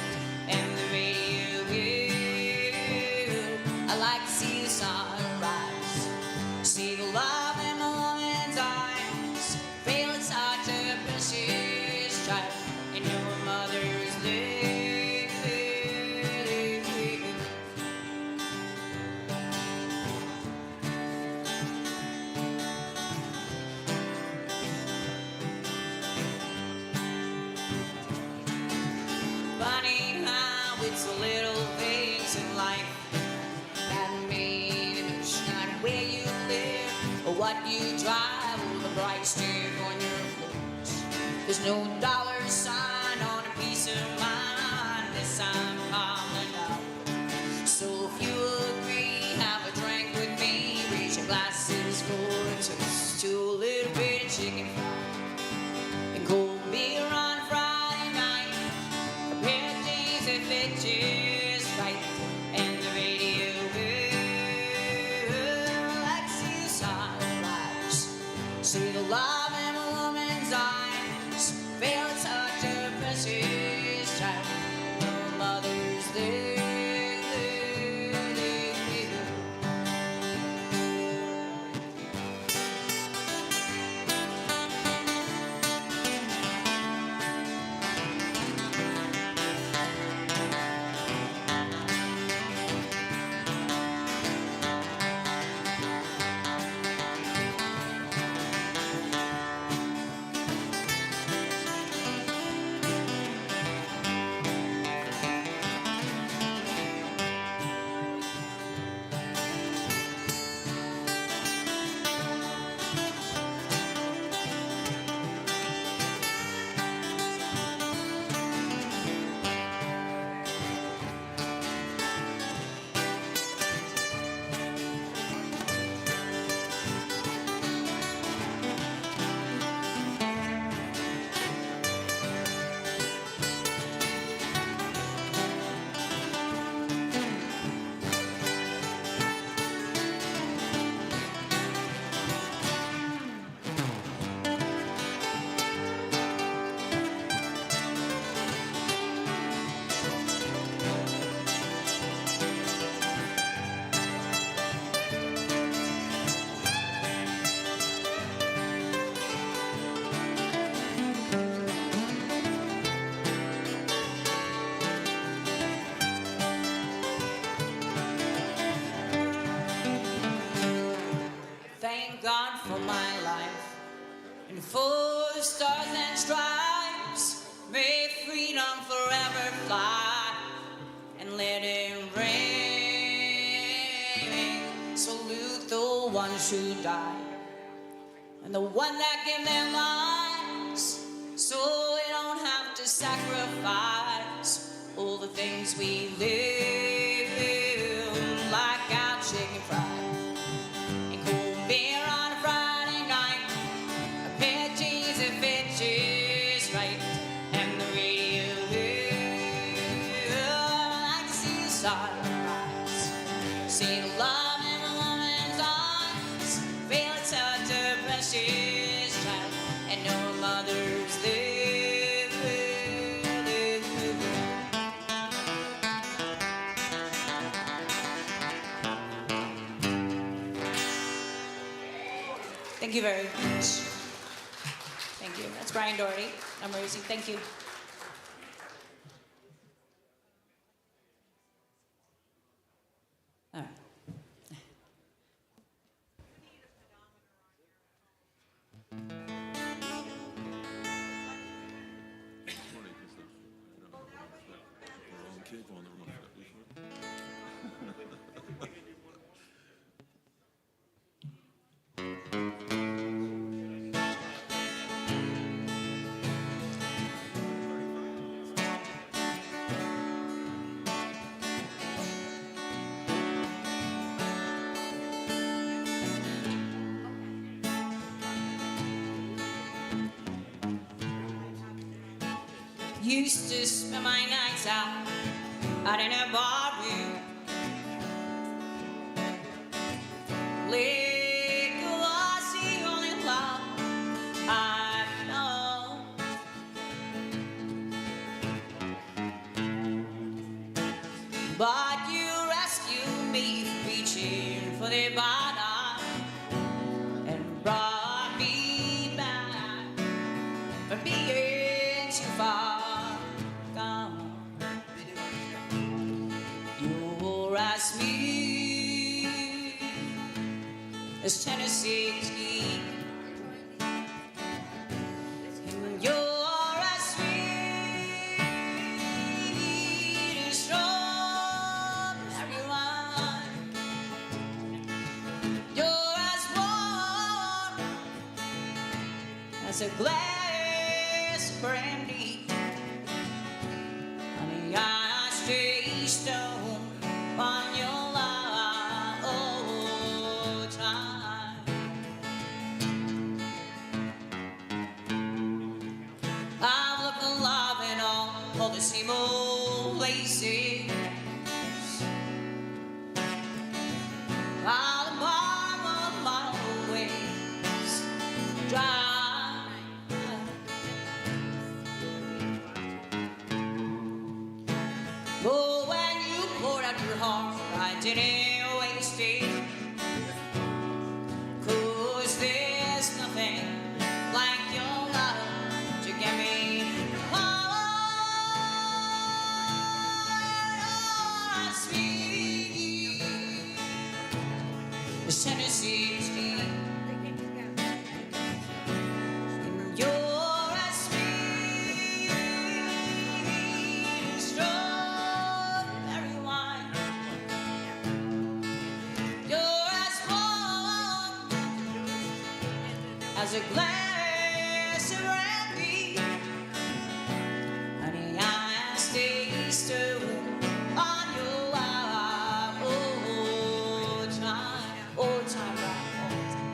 and the radio good. I like to see the sunrise, see the love in a woman's eyes, feel it's hard to persist, child, and your mother is there. Funny how it's the little things in life that mean the most. Not where you live or what you drive or the price tag on your clothes. There's no dollar sign on a piece of mind. This I'm calling out. So if you agree, have a drink with me. Raise your glasses for a toast to a little bit of chicken fried and cold beer on Friday night. A pair of jeans that fit just right, and the radio good. I like to see the sunrise, see the love in a woman's eyes, feel it's hard to persist, child, your mother's there. Thank God for my life and for the stars and stripes. May freedom forever fly and let it ring. Salute the ones who died and the one that gave their lives, so we don't have to sacrifice all the things we live, like our chicken fried. Beer on a Friday night, a pair of jeans that fit just right, and the radio good. I like to see the sunrise, see the love in a woman's eyes, feel it's hard to precious child, and no mother's there. Thank you very much. Thank you. That's Brian Doherty. I'm Rosie. Thank you. Used to spend my nights out in a bar room. Liquor was the only love I know. But you rescued me from reaching for the bottom and brought me back from being too far gone. You're as sweet as Tennessee's heat. You're as sweet as strawberry wine. You're as warm as a glass of brandy. Honey, I stay stoned on your love all the time. I've looked for love in all the same old places. All the mile ways dry. Oh, when you poured out your heart, I didn't waste it. 'Cause there's nothing like your love to get me sweet as Tennessee's heat. And you're as sweet as strawberry wine. You're as warm as a glass of brandy. Honey, I stay stoned on your love all the time, all the time, right, all the time.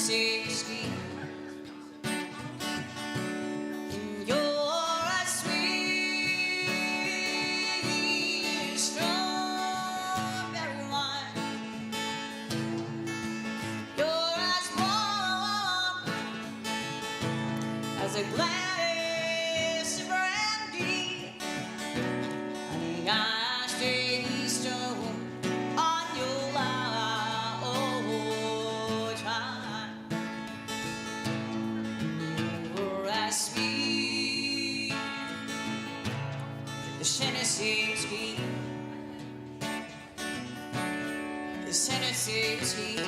Tennessee. You're as sweet as strawberry wine. You're as warm as a glass of brandy. Honey, I stay stone on your lifetime. You're as sweet as Tennessee sweet. As Tennessee sweet.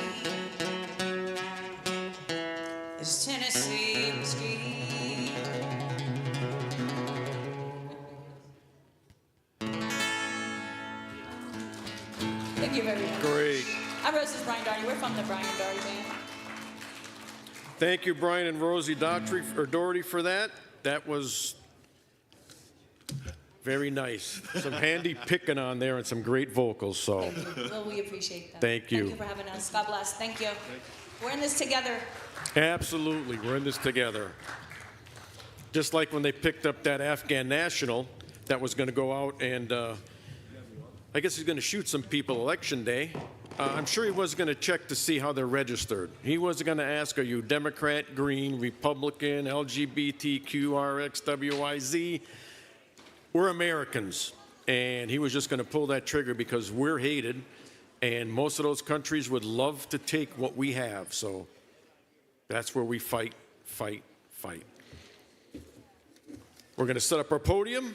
As Tennessee sweet. Thank you very much. Great. I'm Rose's Brian Doherty. We're from the Brian Doherty Band. Thank you, Brian and Rosie Doherty, for that. That was very nice. Some handy picking on there and some great vocals. So Well, we appreciate that. Thank you. Thank you for having us. God bless. Thank you. We're in this together. absolutely, we're in this together. Just like when they picked up that Afghan national that was going to go out and I guess he's going to shoot some people election day. I'm sure he wasn't going to check to see how they're registered. He wasn't going to ask, are you Democrat, Green, Republican, LGBTQ, RXWYZ? We're Americans. And he was just going to pull that trigger because we're hated. And most of those countries would love to take what we have. So that's where we fight, fight, fight. We're going to set up our podium,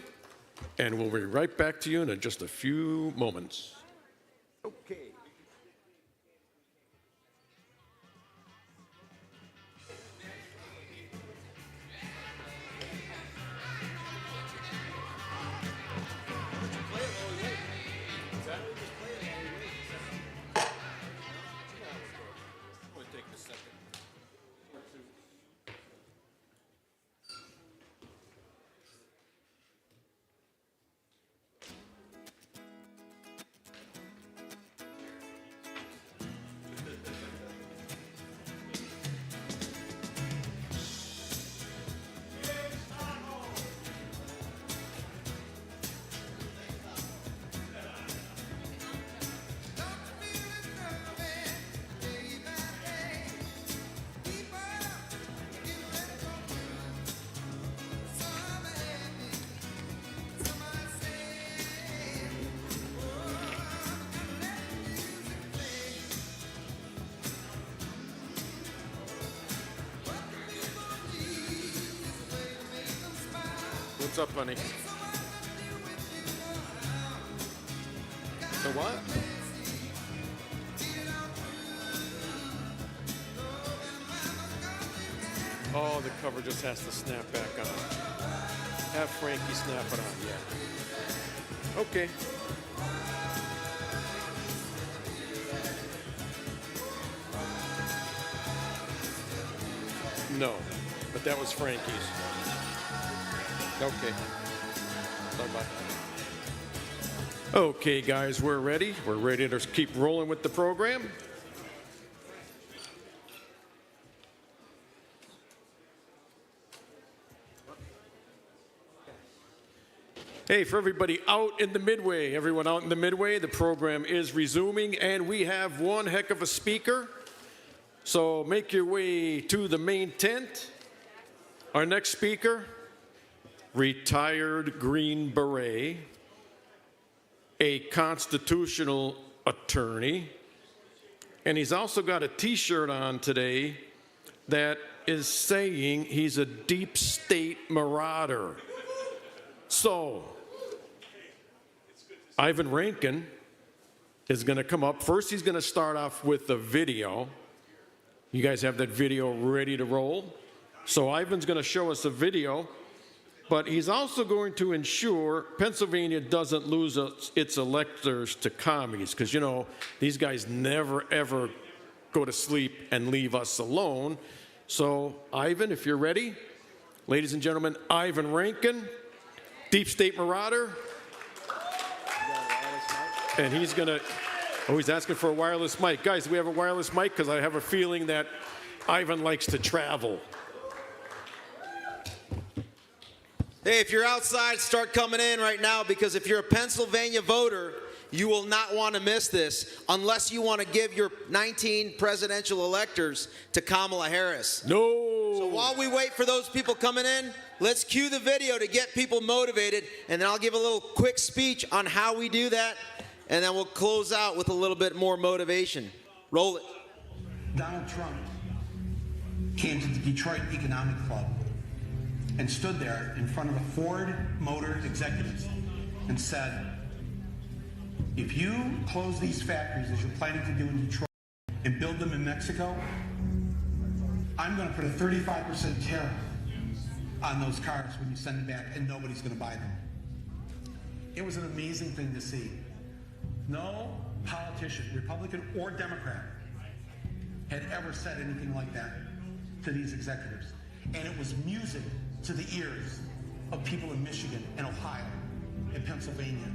and we'll be right back to you in just a few moments. Okay. What's up, honey? The what? Oh, the cover just has to snap back on. Have Frankie snap it on, yeah. Okay. No, but that was Frankie's. Okay. Bye-bye. Okay, guys, we're ready. We're ready to keep rolling with the program. Hey, for everybody out in the Midway, everyone out in the Midway, the program is resuming, and we have one heck of a speaker. So make your way to the main tent. Our next speaker, retired Green Beret, a constitutional attorney, and he's also got a t-shirt on today that is saying he's a deep state marauder. So, Ivan Rankin is going to come up. First, he's going to start off with a video. You guys have that video ready to roll? So Ivan's going to show us a video. But he's also going to ensure Pennsylvania doesn't lose its electors to commies, because, you know, these guys never, ever go to sleep and leave us alone. So, Ivan, if you're ready, ladies and gentlemen, Ivan Rankin, Deep State Marauder. And he's going to, oh, he's asking for a wireless mic. Guys, do we have a wireless mic? Because I have a feeling that Ivan likes to travel. Hey, if you're outside, start coming in right now, because if you're a Pennsylvania voter, you will not want to miss this unless you want to give your 19 presidential electors to Kamala Harris. No. So while we wait for those people coming in, let's cue the video to get people motivated, and then I'll give a little quick speech on how we do that, and then we'll close out with a little bit more motivation. Roll it. Donald Trump came to the Detroit Economic Club and stood there in front of the Ford Motor executives and said, if you close these factories as you're planning to do in Detroit and build them in Mexico, I'm going to put a 35% tariff on those cars when you send them back, and nobody's going to buy them. It was an amazing thing to see. No politician, Republican or Democrat, had ever said anything like that to these executives. And it was music to the ears of people in Michigan and Ohio and Pennsylvania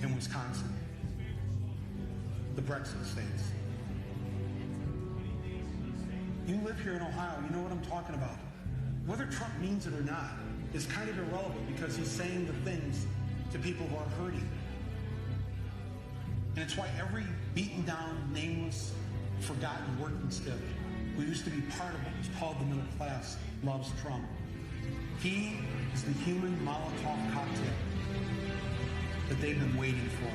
and Wisconsin, the Brexit states. You live here in Ohio, you know what I'm talking about. Whether Trump means it or not is kind of irrelevant, because he's saying the things to people who are hurting. And it's why every beaten down, nameless, forgotten working stiff who used to be part of what was called the middle class loves Trump. He is the human Molotov cocktail that they've been waiting for.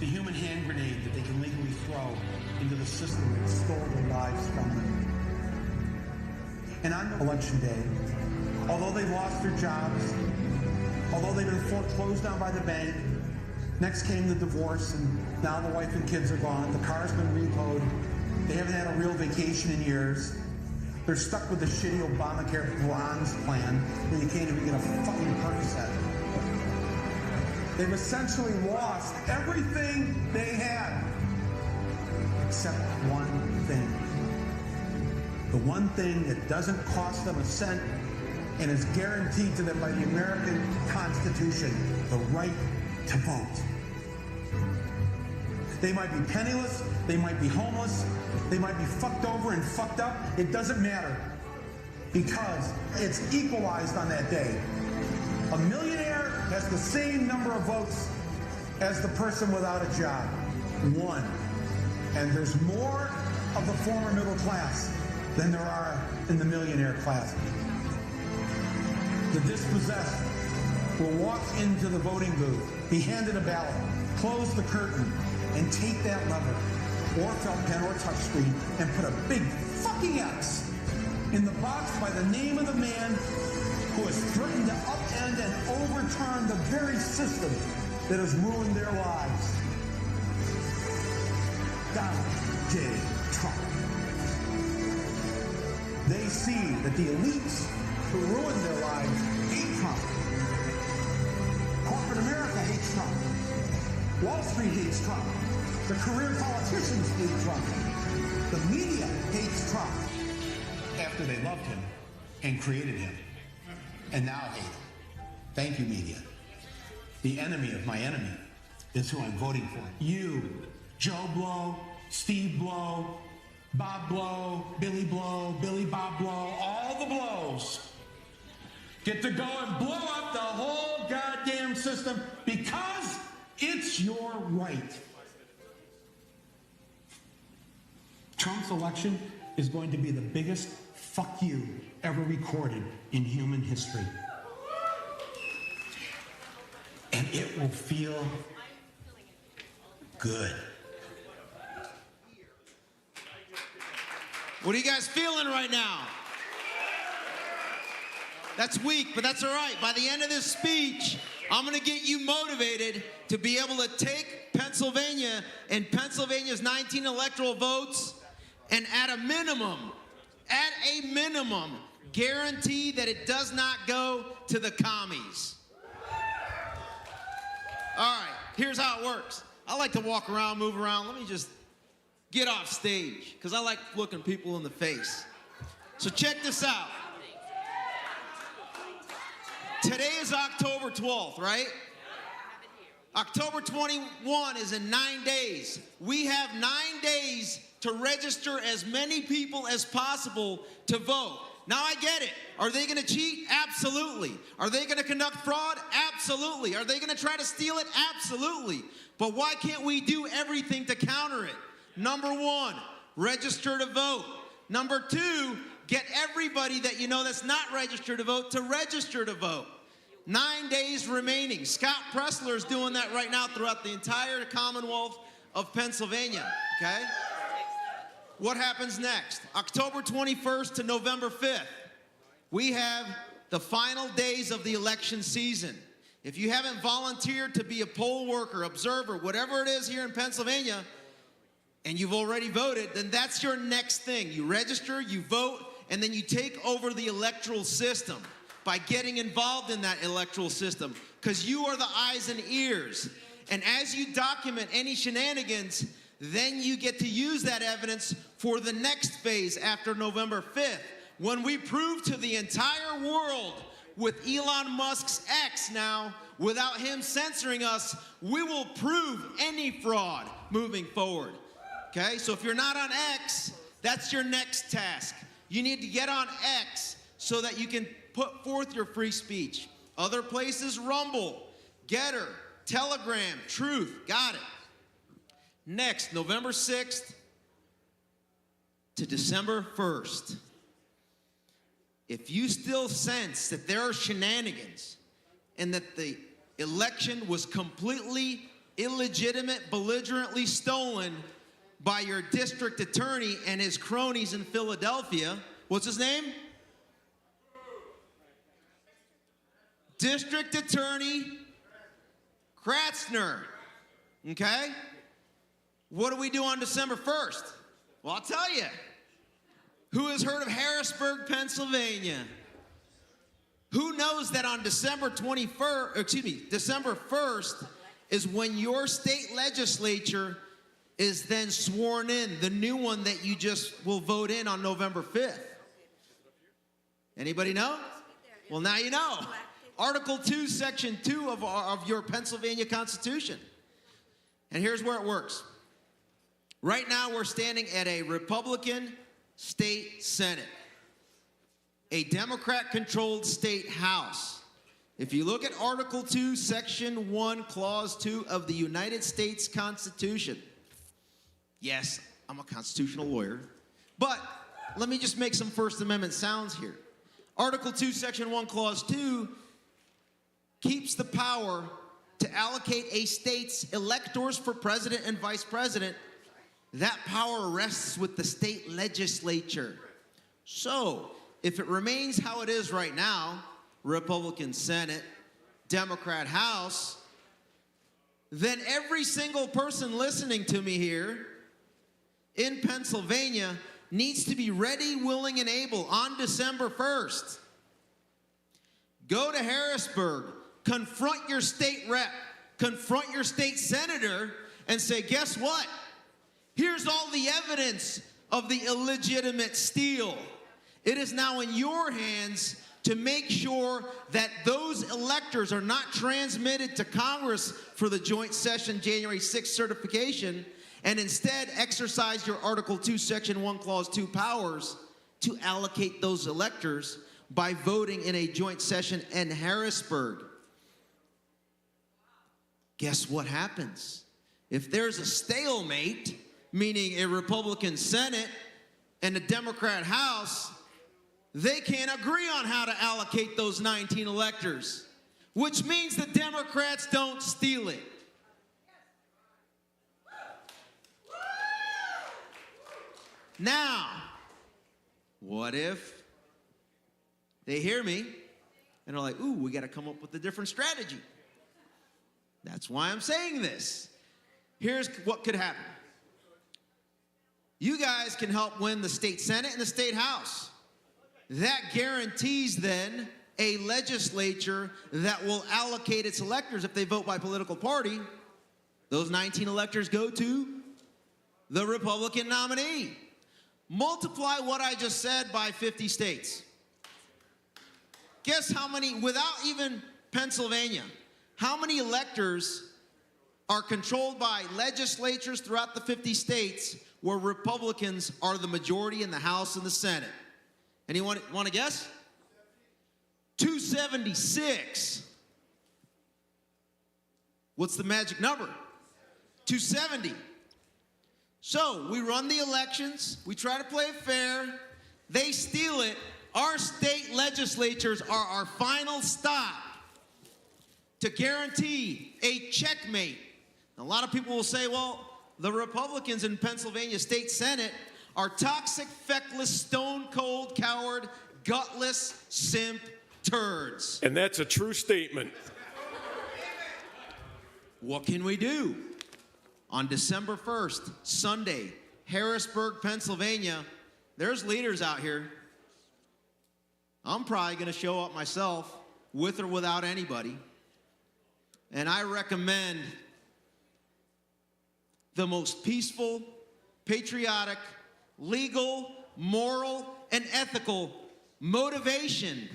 The human hand grenade that they can legally throw into the system that stole their lives from them. And on election day, although they lost their jobs, although they've been foreclosed on by the bank, next came the divorce, and now the wife and kids are gone, the car's been repoed, they haven't had a real vacation in years, they're stuck with the shitty Obamacare bronze plan where you can't even get a fucking Percocet. They've essentially lost everything they had, except one thing. The one thing that doesn't cost them a cent and is guaranteed to them by the American Constitution, the right to vote. They might be penniless, they might be homeless, they might be fucked over and fucked up. It doesn't matter, because it's equalized on that day. A millionaire has the same number of votes as the person without a job. One. And there's more of the former middle class than there are in the millionaire class. The dispossessed will walk into the voting booth, be handed a ballot, close the curtain, and take that lever, or felt pen or touchscreen, and put a big fucking X in the box by the name of the man who has threatened to upend and overturn the very system that has ruined their lives. Donald J. Trump. They see that the elites who ruined their lives hate Trump. Corporate America hates Trump. Wall Street hates Trump. The career politicians hate Trump. The media hates Trump. After they loved him and created him, and now hate him. Thank you, media. The enemy of my enemy is who I'm voting for. You, Joe Blow, Steve Blow, Bob Blow, Billy Bob Blow, all the blows get to go and blow up the whole goddamn system because it's your right. Trump's election is going to be the biggest fuck you ever recorded in human history. And it will feel good. What are you guys feeling right now? That's weak, but that's all right. By the end of this speech, I'm going to get you motivated to be able to take Pennsylvania and Pennsylvania's 19 electoral votes and at a minimum, guarantee that it does not go to the commies. All right, here's how it works. I like to walk around, move around. Let me just get off stage, because I like looking people in the face. So check this out. Today is October 12th, right? October 21 is in 9 days. We have 9 days to register as many people as possible to vote. Now I get it. Are they going to cheat? Absolutely. Are they going to conduct fraud? Absolutely. Are they going to try to steal it? Absolutely. But why can't we do everything to counter it? Number one, register to vote. Number two, get everybody that you know that's not registered to vote to register to vote. 9 days remaining. Scott Pressler is doing that right now throughout the entire Commonwealth of Pennsylvania, okay? What happens next? October 21st to November 5th, we have the final days of the election season. If you haven't volunteered to be a poll worker, observer, whatever it is here in Pennsylvania, and you've already voted, then that's your next thing. You register, you vote, and then you take over the electoral system by getting involved in that electoral system, because you are the eyes and ears. And as you document any shenanigans, then you get to use that evidence for the next phase after November 5th, when we prove to the entire world with Elon Musk's X now, without him censoring us, we will prove any fraud moving forward. Okay, so if you're not on X, that's your next task. You need to get on X so that you can put forth your free speech. Other places, Rumble, Getter, Telegram, Truth, got it. Next, November 6th to December 1st. If you still sense that there are shenanigans and that the election was completely illegitimate, belligerently stolen by your district attorney and his cronies in Philadelphia, what's his name? District Attorney Kratzner, okay? What do we do on December 1st? Well, I'll tell you. Who has heard of Harrisburg, Pennsylvania? Who knows that on December 1st is when your state legislature is then sworn in, the new one that you just will vote in on November 5th? Anybody know? Well, now you know. Article 2, Section 2 of your Pennsylvania Constitution. And here's where it works. Right now, we're standing at a Republican state Senate, a Democrat-controlled state House. If you look at Article 2, Section 1, Clause 2 of the United States Constitution, yes, I'm a constitutional lawyer, but let me just make some First Amendment sounds here. Article 2, Section 1, Clause 2 keeps the power to allocate a state's electors for president and vice president. That power rests with the state legislature. So, if it remains how it is right now, Republican Senate, Democrat House, then every single person listening to me here in Pennsylvania needs to be ready, willing, and able on December 1st. Go to Harrisburg, confront your state rep, confront your state senator, and say, guess what? Here's all the evidence of the illegitimate steal. It is now in your hands to make sure that those electors are not transmitted to Congress for the joint session January 6th certification, and instead exercise your Article 2, Section 1, Clause 2 powers to allocate those electors by voting in a joint session in Harrisburg. Guess what happens? If there's a stalemate, meaning a Republican Senate and a Democrat House, they can't agree on how to allocate those 19 electors, which means the Democrats don't steal it. Now, what if they hear me and are like, ooh, we got to come up with a different strategy? That's why I'm saying this. Here's what could happen. You guys can help win the state Senate and the state House. That guarantees then a legislature that will allocate its electors if they vote by political party. Those 19 electors go to the Republican nominee. Multiply what I just said by 50 states. Guess how many, without even Pennsylvania, how many electors are controlled by legislatures throughout the 50 states where Republicans are the majority in the House and the Senate? Anyone want to guess? 276. What's the magic number? 270. So we run the elections. We try to play it fair. They steal it. Our state legislatures are our final stop to guarantee a checkmate. A lot of people will say, well, the Republicans in Pennsylvania State Senate are toxic, feckless, stone-cold, coward, gutless, simp turds. And that's a true statement. What can we do? On December 1st, Sunday, Harrisburg, Pennsylvania, there's leaders out here. I'm probably going to show up myself, with or without anybody. And I recommend the most peaceful, patriotic, legal, moral, and ethical motivation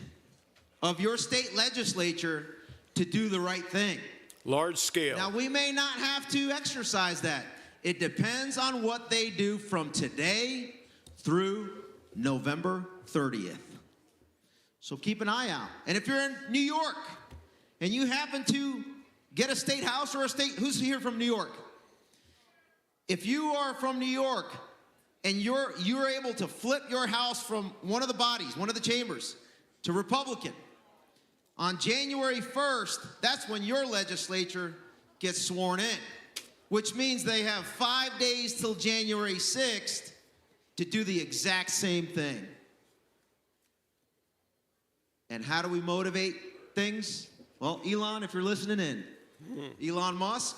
of your state legislature to do the right thing. Large scale. Now, we may not have to exercise that. It depends on what they do from today through November 30th. So keep an eye out. And if you're in New York and you happen to get a state house or a state, who's here from New York? If you are from New York and you're able to flip your house from one of the bodies, one of the chambers, to Republican, on January 1st, that's when your legislature gets sworn in, which means they have 5 days till January 6th to do the exact same thing. And how do we motivate things? Well, Elon, if you're listening in, Elon Musk,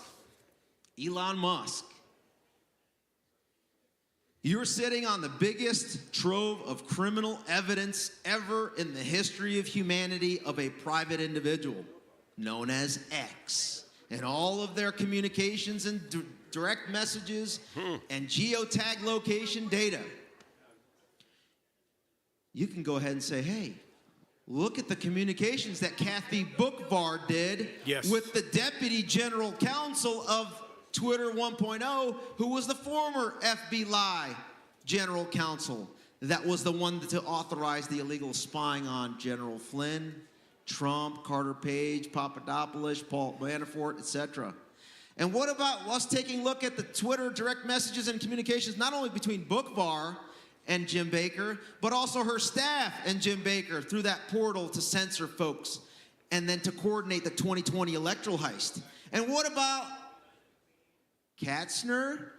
you're sitting on the biggest trove of criminal evidence ever in the history of humanity of a private individual known as X. And all of their communications and direct messages and geotag location data. You can go ahead and say, hey, look at the communications that Kathy Bookvar did with the Deputy General Counsel of Twitter 1.0, who was the former FBI General Counsel. That was the one to authorize the illegal spying on General Flynn, Trump, Carter Page, Papadopoulos, Paul Manafort, etc. And what about us taking a look at the Twitter direct messages and communications, not only between Bookvar and Jim Baker, but also her staff and Jim Baker through that portal to censor folks and then to coordinate the 2020 electoral heist? And what about Kratzner?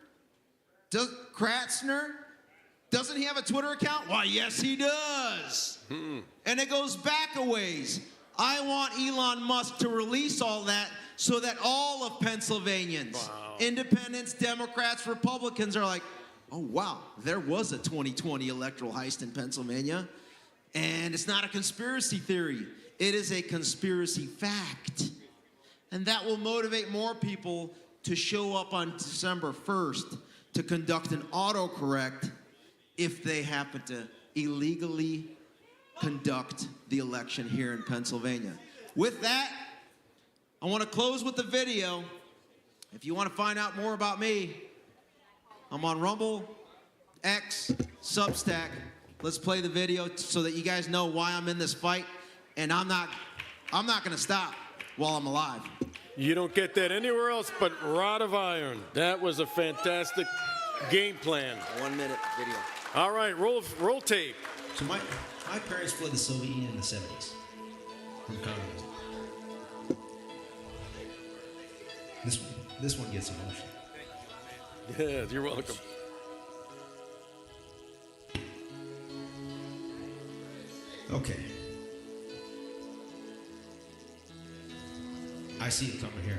Doesn't he have a Twitter account? Why, yes, he does. And it goes back a ways. I want Elon Musk to release all that so that all of Pennsylvanians, independents, Democrats, Republicans are like, oh, wow, there was a 2020 electoral heist in Pennsylvania. And it's not a conspiracy theory. It is a conspiracy fact. And that will motivate more people to show up on December 1st to conduct an autocorrect if they happen to illegally conduct the election here in Pennsylvania. With that, I want to close with the video. If you want to find out more about me, I'm on Rumble, X, Substack. Let's play the video so that you guys know why I'm in this fight, and I'm not going to stop while I'm alive. You don't get that anywhere else but Rod of Iron. That was a fantastic game plan. 1 minute video. All right, roll tape. So my parents fled the Soviet Union in the 70s from communism. This one gets emotional. Yeah, you're welcome. Okay. I see it coming here.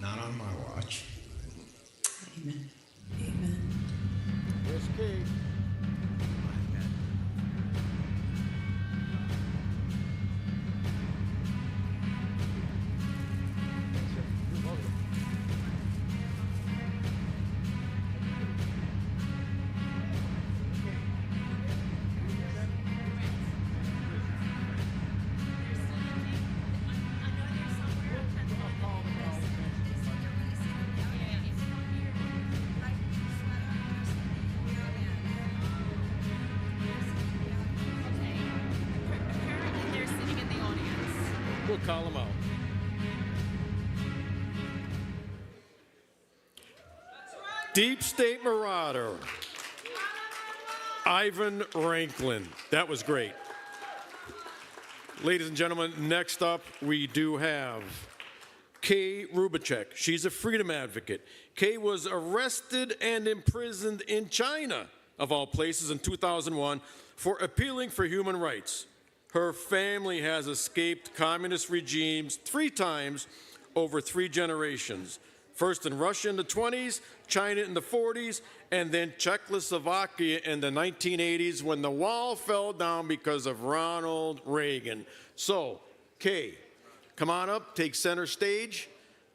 Not on my watch. Amen. Amen. Yes, Kate. call them out. Deep State Marauder, Ivan Ranklin. That was great. Ladies and gentlemen, next up we do have Kay Rubacek. She's a freedom advocate. Kay was arrested and imprisoned in China, of all places, in 2001 for appealing for human rights. Her family has escaped communist regimes 3 times over 3 generations. First in Russia in the 20s, China in the 40s, and then Czechoslovakia in the 1980s when the wall fell down because of Ronald Reagan. So, Kay, come on up, take center stage,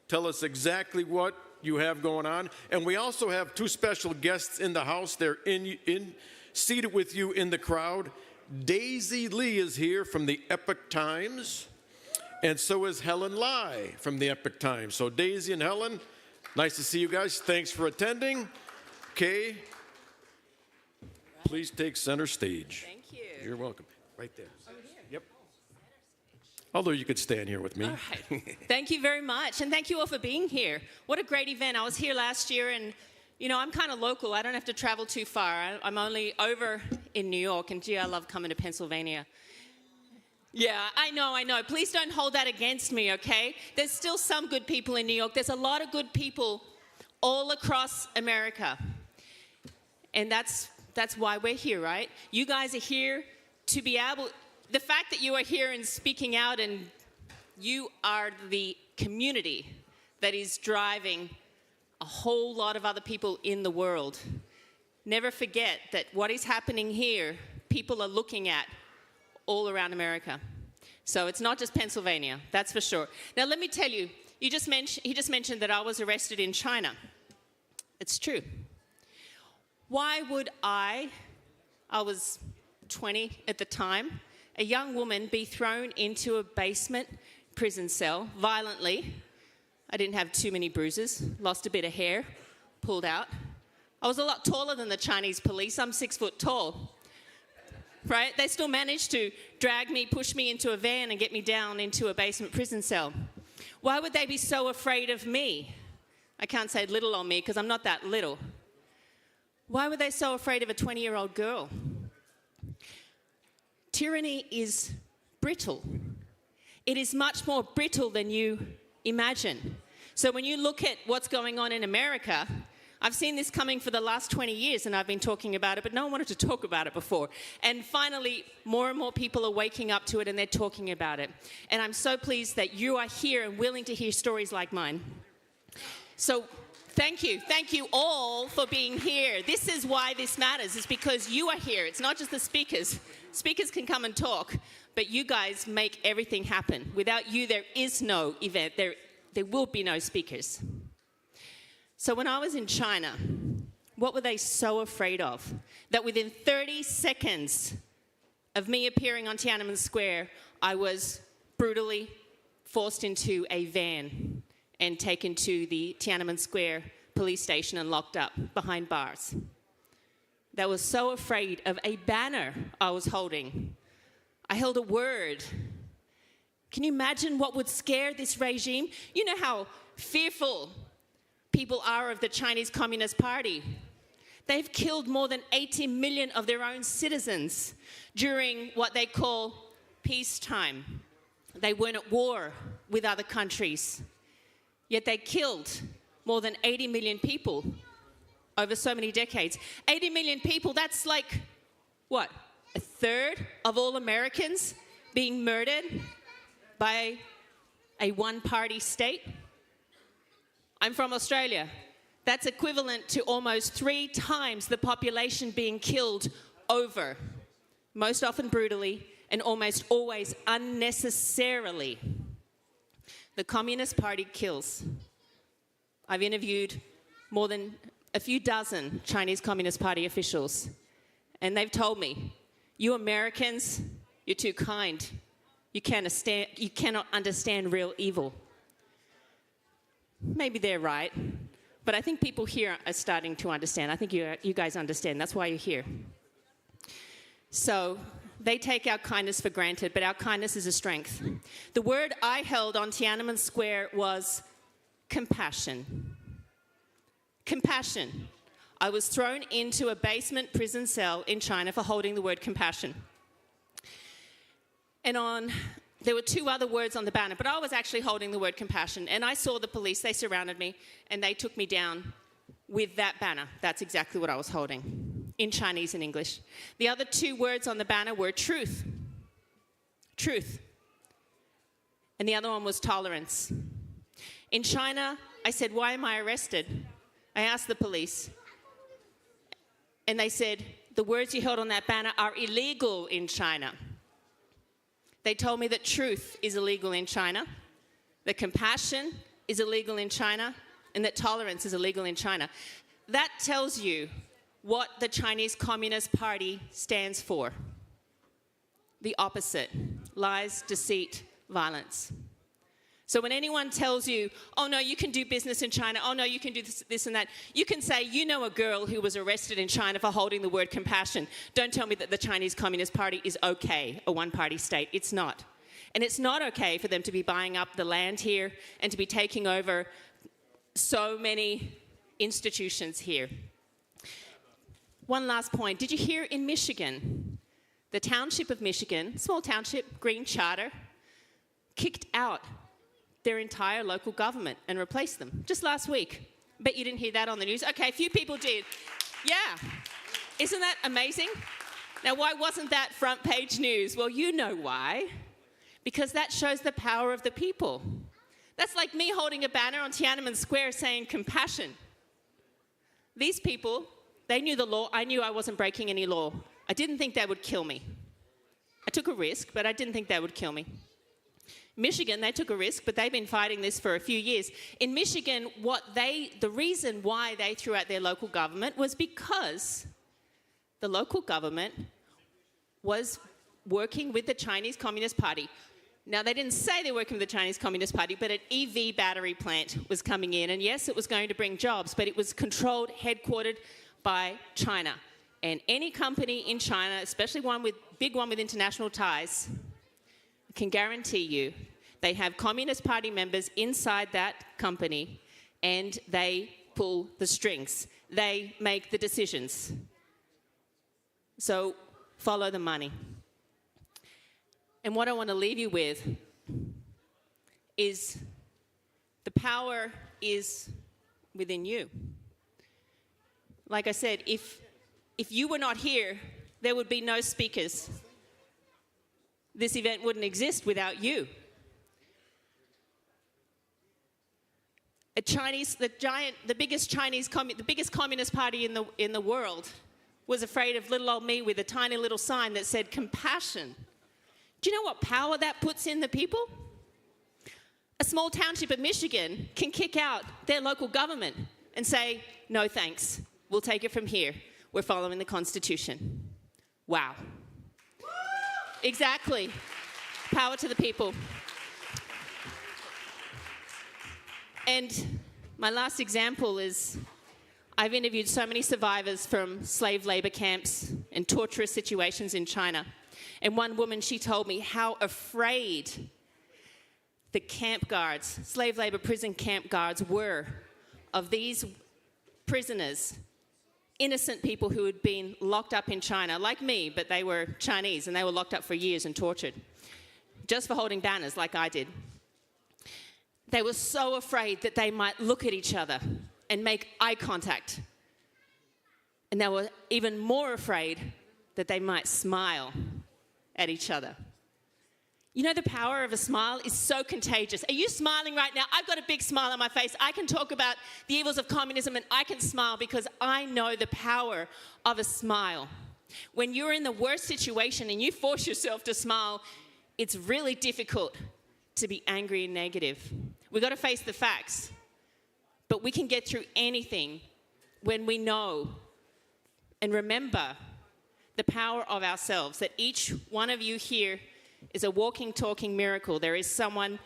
tell us exactly what you have going on. And we also have 2 special guests in the house. They're seated with you in the crowd. Daisy Lee is here from the Epoch Times, and so is Helen Lai from the Epoch Times. So Daisy and Helen, nice to see you guys. Thanks for attending. Kay, please take center stage. Thank you. You're welcome. Right there. Yep. Although you could stand here with me. All right. Thank you very much, and thank you all for being here. What a great event. I was here last year, and you know, I'm kind of local. I don't have to travel too far. I'm only over in New York, and gee, I love coming to Pennsylvania. Yeah, I know. Please don't hold that against me, okay? There's still some good people in New York. There's a lot of good people all across America. And that's why we're here, right? You guys are here to be able, the fact that you are here and speaking out, and you are the community that is driving a whole lot of other people in the world. Never forget that what is happening here, people are looking at all around America. So it's not just Pennsylvania, that's for sure. Now let me tell you, he just mentioned that I was arrested in China. It's true. Why would I was 20 at the time, a young woman, be thrown into a basement prison cell violently? I didn't have too many bruises, lost a bit of hair, pulled out. I was a lot taller than the Chinese police. I'm 6 foot tall, right? They still managed to drag me, push me into a van and get me down into a basement prison cell. Why would they be so afraid of me? I can't say little on me because I'm not that little. Why were they so afraid of a 20-year-old girl? Tyranny is brittle. It is much more brittle than you imagine. So when you look at what's going on in America, I've seen this coming for the last 20 years, and I've been talking about it, but no one wanted to talk about it before. And finally, more and more people are waking up to it, and they're talking about it. And I'm so pleased that you are here and willing to hear stories like mine. So thank you. Thank you all for being here. This is why this matters. It's because you are here. It's not just the speakers. Speakers can come and talk, but you guys make everything happen. Without you, there is no event. There will be no speakers. So when I was in China, what were they so afraid of? That within 30 seconds of me appearing on Tiananmen Square, I was brutally forced into a van and taken to the Tiananmen Square police station and locked up behind bars. They were so afraid of a banner I was holding. I held a word. Can you imagine what would scare this regime? You know how fearful people are of the Chinese Communist Party. They've killed more than 80 million of their own citizens during what they call peacetime. They weren't at war with other countries, yet they killed more than 80 million people over so many decades. 80 million people, that's like, what, a third of all Americans being murdered by a one-party state? I'm from Australia. That's equivalent to almost 3 times the population being killed over, most often brutally and almost always unnecessarily. The Communist Party kills. I've interviewed more than a few dozen Chinese Communist Party officials, and they've told me, you Americans, you're too kind. You cannot understand real evil. Maybe they're right, but I think people here are starting to understand. I think you guys understand. That's why you're here. So they take our kindness for granted, but our kindness is a strength. The word I held on Tiananmen Square was compassion. Compassion. I was thrown into a basement prison cell in China for holding the word compassion. And there were two other words on the banner, but I was actually holding the word compassion. And I saw the police, they surrounded me, and they took me down with that banner. That's exactly what I was holding, in Chinese and English. The other two words on the banner were truth. Truth. And the other one was tolerance. In China, I said, why am I arrested? I asked the police. And they said, the words you held on that banner are illegal in China. They told me that truth is illegal in China, that compassion is illegal in China, and that tolerance is illegal in China. That tells you what the Chinese Communist Party stands for. The opposite: lies, deceit, violence. So when anyone tells you, oh no, you can do business in China, oh no, you can do this and that, you can say, you know a girl who was arrested in China for holding the word compassion. Don't tell me that the Chinese Communist Party is okay, a one-party state. It's not. And it's not okay for them to be buying up the land here and to be taking over so many institutions here. One last point. Did you hear in Michigan, the township of Michigan, small township, green charter, kicked out their entire local government and replaced them just last week? Bet you didn't hear that on the news. Okay, a few people did. Yeah. Isn't that amazing? Now, why wasn't that front page news? Well, you know why. Because that shows the power of the people. That's like me holding a banner on Tiananmen Square saying compassion. These people, they knew the law. I knew I wasn't breaking any law. I didn't think they would kill me. I took a risk, but I didn't think they would kill me. Michigan, they took a risk, but they've been fighting this for a few years. In Michigan, the reason why they threw out their local government was because the local government was working with the Chinese Communist Party. Now, they didn't say they were working with the Chinese Communist Party, but an EV battery plant was coming in. And yes, it was going to bring jobs, but it was controlled, headquartered by China. And any company in China, especially big one with international ties, can guarantee you they have Communist Party members inside that company, and they pull the strings. They make the decisions. So follow the money. And what I want to leave you with is the power is within you. Like I said, if you were not here, there would be no speakers. This event wouldn't exist without you. The biggest communist party in the world was afraid of little old me with a tiny little sign that said compassion. Do you know what power that puts in the people? A small township of Michigan can kick out their local government and say, no thanks, we'll take it from here. We're following the Constitution. Wow. Exactly. Power to the people. And my last example is I've interviewed so many survivors from slave labor camps and torturous situations in China. And one woman, she told me how afraid the camp guards, slave labor prison camp guards, were of these prisoners, innocent people who had been locked up in China, like me, but they were Chinese, and they were locked up for years and tortured, just for holding banners like I did. They were so afraid that they might look at each other and make eye contact. And they were even more afraid that they might smile at each other. You know, the power of a smile is so contagious. Are you smiling right now? I've got a big smile on my face. I can talk about the evils of communism and I can smile because I know the power of a smile. When you're in the worst situation and you force yourself to smile, it's really difficult to be angry and negative. We've got to face the facts. But we can get through anything when we know and remember the power of ourselves, that each one of you here is a walking, talking miracle. There is someone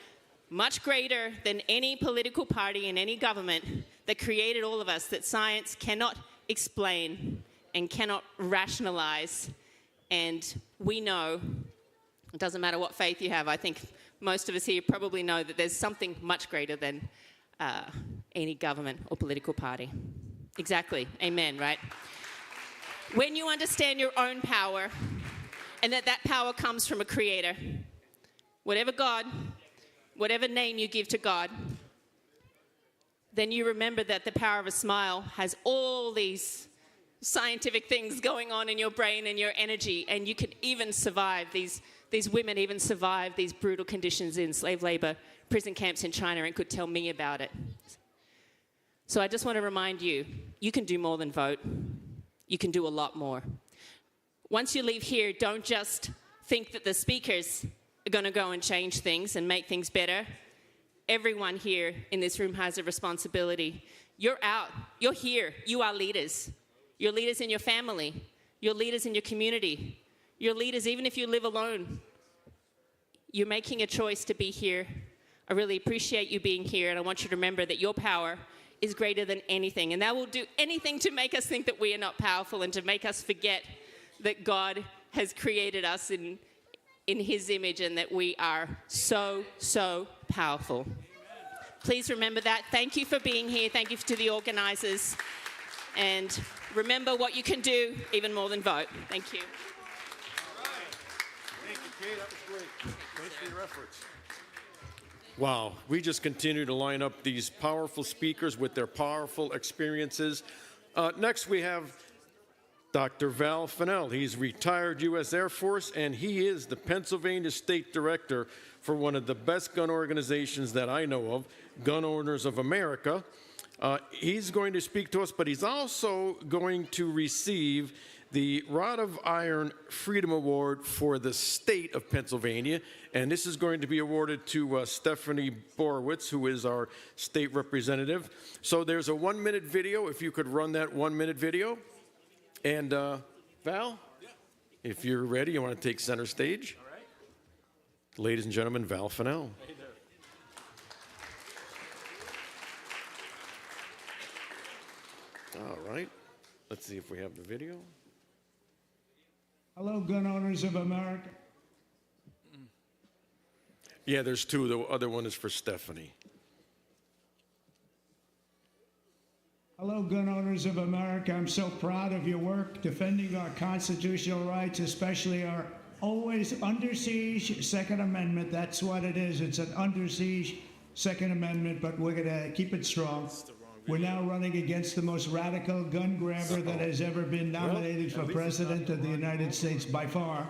much greater than any political party and any government that created all of us, that science cannot explain and cannot rationalize And we know, it doesn't matter what faith you have, I think most of us here probably know that there's something much greater than any government or political party. Exactly. Amen, right? When you understand your own power and that power comes from a creator, whatever God, whatever name you give to God, then you remember that the power of a smile has all these scientific things going on in your brain and your energy, and you can even survive, these women even survived these brutal conditions in slave labor prison camps in China and could tell me about it. So I just want to remind you, you can do more than vote. You can do a lot more. Once you leave here, don't just think that the speakers are going to go and change things and make things better. Everyone here in this room has a responsibility. You're out. You're here. You are leaders. You're leaders in your family. You're leaders in your community. You're leaders even if you live alone. You're making a choice to be here. I really appreciate you being here, and I want you to remember that your power is greater than anything, and that will do anything to make us think that we are not powerful and to make us forget that God has created us in His image and that we are so, so powerful. Please remember that. Thank you for being here. Thank you to the organizers. And remember what you can do even more than vote. Thank you. All right. Thank you, Kay. That was great. Thanks for your efforts. Wow, we just continue to line up these powerful speakers with their powerful experiences. Next, we have Dr. Val Fennell. He's retired U.S. Air Force, and he is the Pennsylvania State Director for one of the best gun organizations that I know of, Gun Owners of America. He's going to speak to us, but he's also going to receive the Rod of Iron Freedom Award for the state of Pennsylvania, and this is going to be awarded to Stephanie Borowitz, who is our state representative. So there's a 1-minute video, if you could run that 1-minute video. And Val, if you're ready, you want to take center stage? All right. Ladies and gentlemen, Val Fennell. Hey there. All right. Let's see if we have the video. Hello, gun owners of America. Yeah, there's two. The other one is for Stephanie. Hello, gun owners of America. I'm so proud of your work defending our constitutional rights, especially our always under siege Second Amendment. That's what it is. It's an under siege Second Amendment, but we're going to keep it strong. We're now running against the most radical gun grabber that has ever been nominated for President of the United States by far.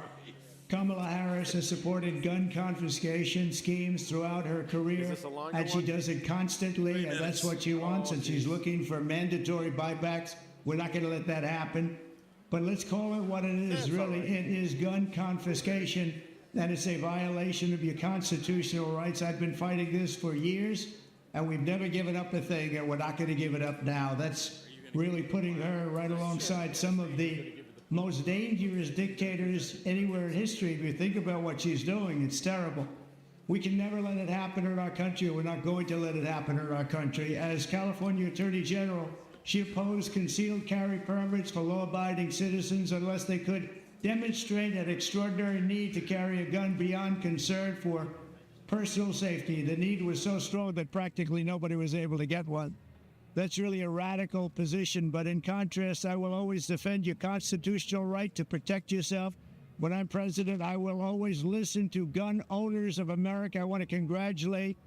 Kamala Harris has supported gun confiscation schemes throughout her career, and she does it constantly, and that's what she wants, and she's looking for mandatory buybacks. We're not going to let that happen. But let's call it what it is, really. It is gun confiscation, and it's a violation of your constitutional rights. I've been fighting this for years, and we've never given up a thing, and we're not going to give it up now. That's really putting her right alongside some of the most dangerous dictators anywhere in history. If you think about what she's doing, it's terrible. We can never let it happen in our country. We're not going to let it happen in our country. As California Attorney General, she opposed concealed carry permits for law-abiding citizens unless they could demonstrate an extraordinary need to carry a gun beyond concern for personal safety. The need was so strong that practically nobody was able to get one. That's really a radical position, but in contrast, I will always defend your constitutional right to protect yourself. When I'm president, I will always listen to gun owners of America. I want to congratulate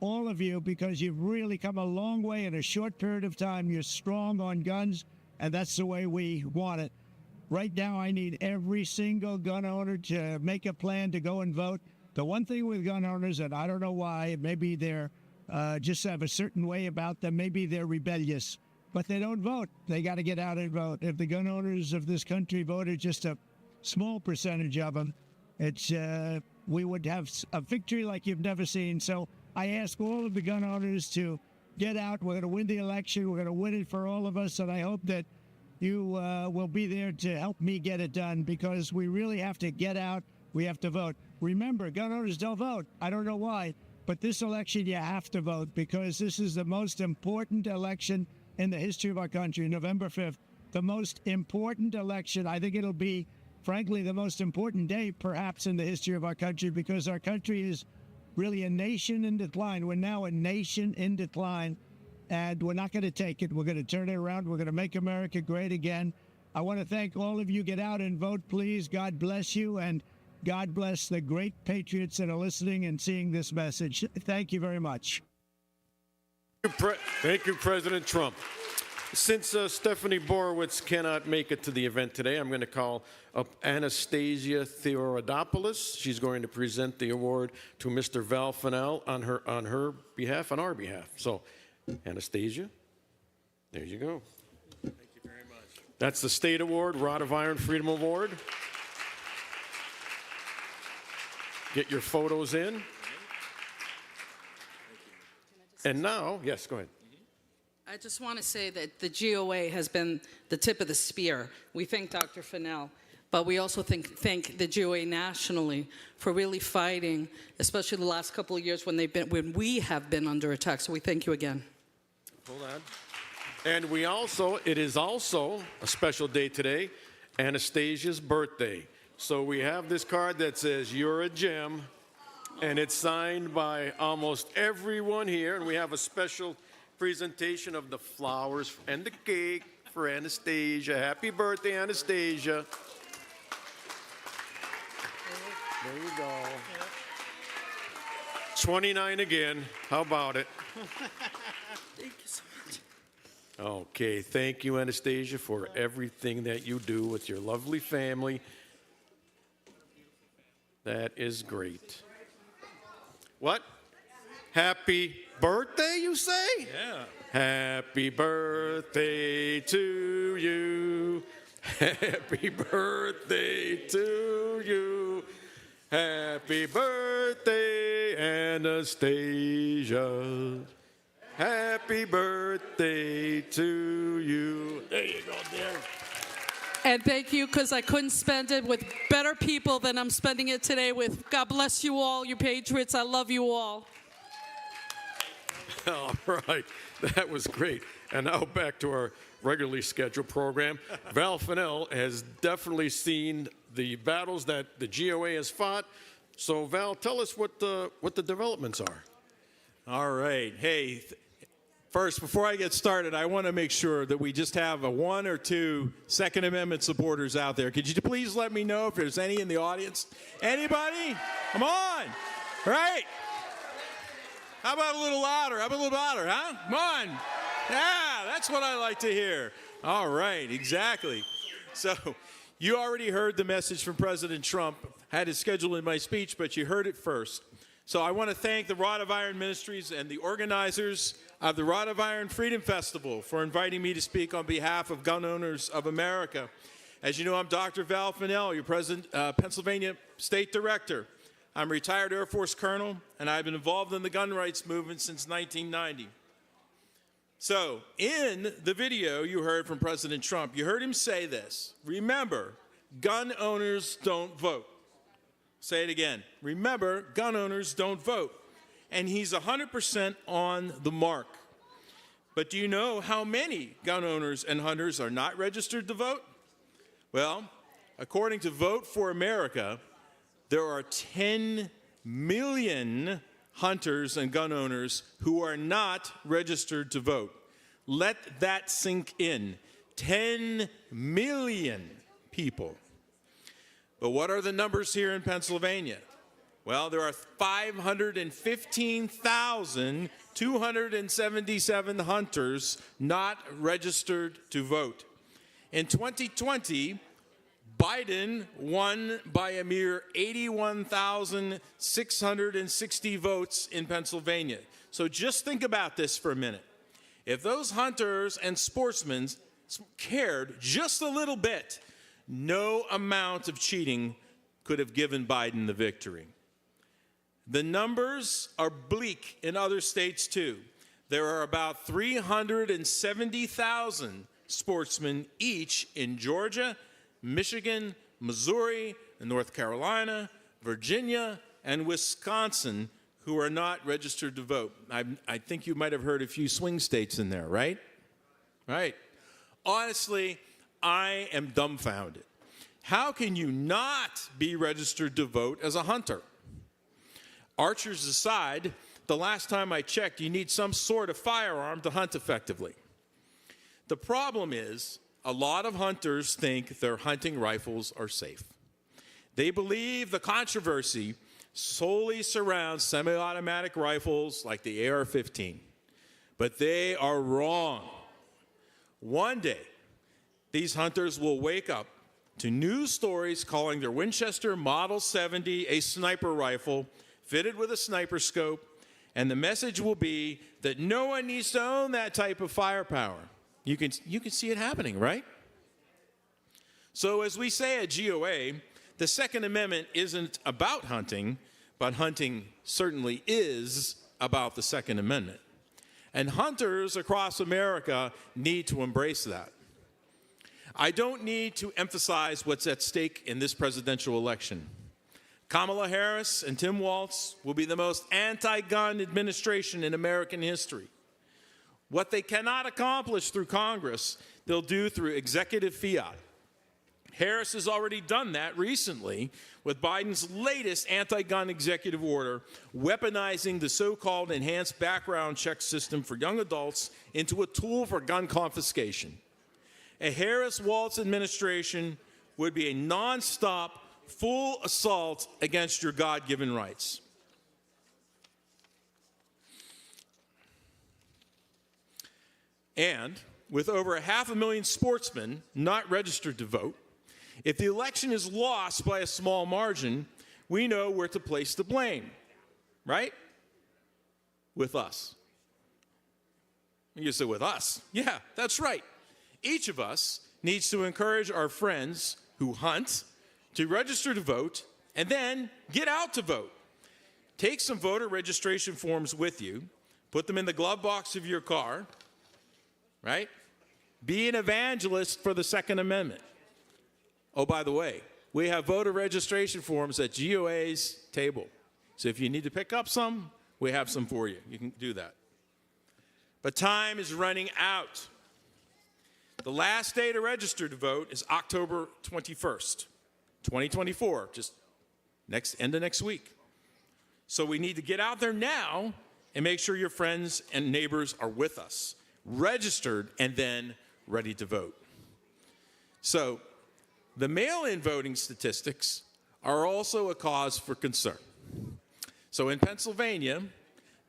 all of you because you've really come a long way in a short period of time. You're strong on guns, and that's the way we want it. Right now, I need every single gun owner to make a plan to go and vote. The one thing with gun owners, and I don't know why, maybe they're just have a certain way about them. Maybe they're rebellious, but they don't vote. They got to get out and vote. If the gun owners of this country voted just a small percentage of them, we would have a victory like you've never seen. So I ask all of the gun owners to get out. We're going to win the election. We're going to win it for all of us, and I hope that you will be there to help me get it done because we really have to get out. We have to vote. Remember, gun owners don't vote. I don't know why. But this election, you have to vote because this is the most important election in the history of our country, November 5th. The most important election. I think it'll be frankly, the most important day perhaps in the history of our country, because our country is really a nation in decline. We're now a nation in decline, and we're not going to take it. We're going to turn it around. We're going to make America great again. I want to thank all of you. Get out and vote, please. God bless you, and God bless the great patriots that are listening and seeing this message. Thank you very much. Thank you, President Trump. Since Stephanie Borowitz cannot make it to the event today, I'm going to call up Anastasia Theodoropoulos. She's going to present the award to Mr. Val Fennell on her behalf, on our behalf. So, Anastasia, there you go. Thank you very much. That's the State Award, Rod of Iron Freedom Award. Get your photos in. And now, yes, go ahead. I just want to say that the GOA has been the tip of the spear. We thank Dr. Fennell, but we also thank the GOA nationally for really fighting, especially the last couple of years when we have been under attack. So we thank you again. Hold on. And it is also a special day today, Anastasia's birthday. So we have this card that says, "You're a gem," and it's signed by almost everyone here, and we have a special presentation of the flowers and the cake for Anastasia. Happy birthday, Anastasia. There you go. 29 again. How about it? Thank you so much. Okay, thank you, Anastasia, for everything that you do with your lovely family. That is great. What? Happy birthday, you say? Yeah. Happy birthday to you. Happy birthday to you. Happy birthday, Anastasia. Happy birthday to you. There you go, dear. And thank you, because I couldn't spend it with better people than I'm spending it today with. God bless you all, you patriots. I love you all. All right, that was great. And now back to our regularly scheduled program. Val Fennell has definitely seen the battles that the GOA has fought. So Val, tell us what the developments are. All right. Hey, first, before I get started, I want to make sure that we just have one or two Second Amendment supporters out there. Could you please let me know if there's any in the audience? Anybody? Come on. Right. How about a little louder? How about a little louder, huh? Come on. Yeah, that's what I like to hear. All right, exactly. So you already heard the message from President Trump. I had it scheduled in my speech, but you heard it first. So I want to thank the Rod of Iron Ministries and the organizers of the Rod of Iron Freedom Festival for inviting me to speak on behalf of gun owners of America. As you know, I'm Dr. Val Fennell, your Pennsylvania State Director. I'm a retired Air Force colonel, and I've been involved in the gun rights movement since 1990. So, in the video you heard from President Trump, you heard him say this: remember, gun owners don't vote. Say it again. Remember, gun owners don't vote. And he's 100% on the mark. But do you know how many gun owners and hunters are not registered to vote? Well, according to Vote for America, there are 10 million hunters and gun owners who are not registered to vote. Let that sink in. 10 million people. But what are the numbers here in Pennsylvania? Well, there are 515,277 hunters not registered to vote. In 2020, Biden won by a mere 81,660 votes in Pennsylvania. So just think about this for a minute. If those hunters and sportsmen cared just a little bit, no amount of cheating could have given Biden the victory. The numbers are bleak in other states too. There are about 370,000 sportsmen each in Georgia, Michigan, Missouri, North Carolina, Virginia, and Wisconsin who are not registered to vote. I think you might have heard a few swing states in there, right? Right. Honestly, I am dumbfounded. How can you not be registered to vote as a hunter? Archers aside, the last time I checked, you need some sort of firearm to hunt effectively. The problem is, a lot of hunters think their hunting rifles are safe. They believe the controversy solely surrounds semi-automatic rifles like the AR-15. But they are wrong. One day, these hunters will wake up to news stories calling their Winchester Model 70 a sniper rifle fitted with a sniper scope, and the message will be that no one needs to own that type of firepower. You can see it happening, right? So as we say at GOA, the Second Amendment isn't about hunting, but hunting certainly is about the Second Amendment. And hunters across America need to embrace that. I don't need to emphasize what's at stake in this presidential election. Kamala Harris and Tim Walz will be the most anti-gun administration in American history. What they cannot accomplish through Congress, they'll do through executive fiat. Harris has already done that recently with Biden's latest anti-gun executive order, weaponizing the so-called enhanced background check system for young adults into a tool for gun confiscation. A Harris-Walz administration would be a nonstop, full assault against your God-given rights. And with over 500,000 sportsmen not registered to vote, if the election is lost by a small margin, we know where to place the blame, right? With us. You say, with us? Yeah, that's right. Each of us needs to encourage our friends who hunt to register to vote and then get out to vote. Take some voter registration forms with you, put them in the glove box of your car, right? Be an evangelist for the Second Amendment. Oh, by the way, we have voter registration forms at GOA's table. So if you need to pick up some, we have some for you. You can do that. But time is running out. The last day to register to vote is October 21st, 2024, just end of next week. So we need to get out there now and make sure your friends and neighbors are with us, registered and then ready to vote. So the mail-in voting statistics are also a cause for concern. So in Pennsylvania,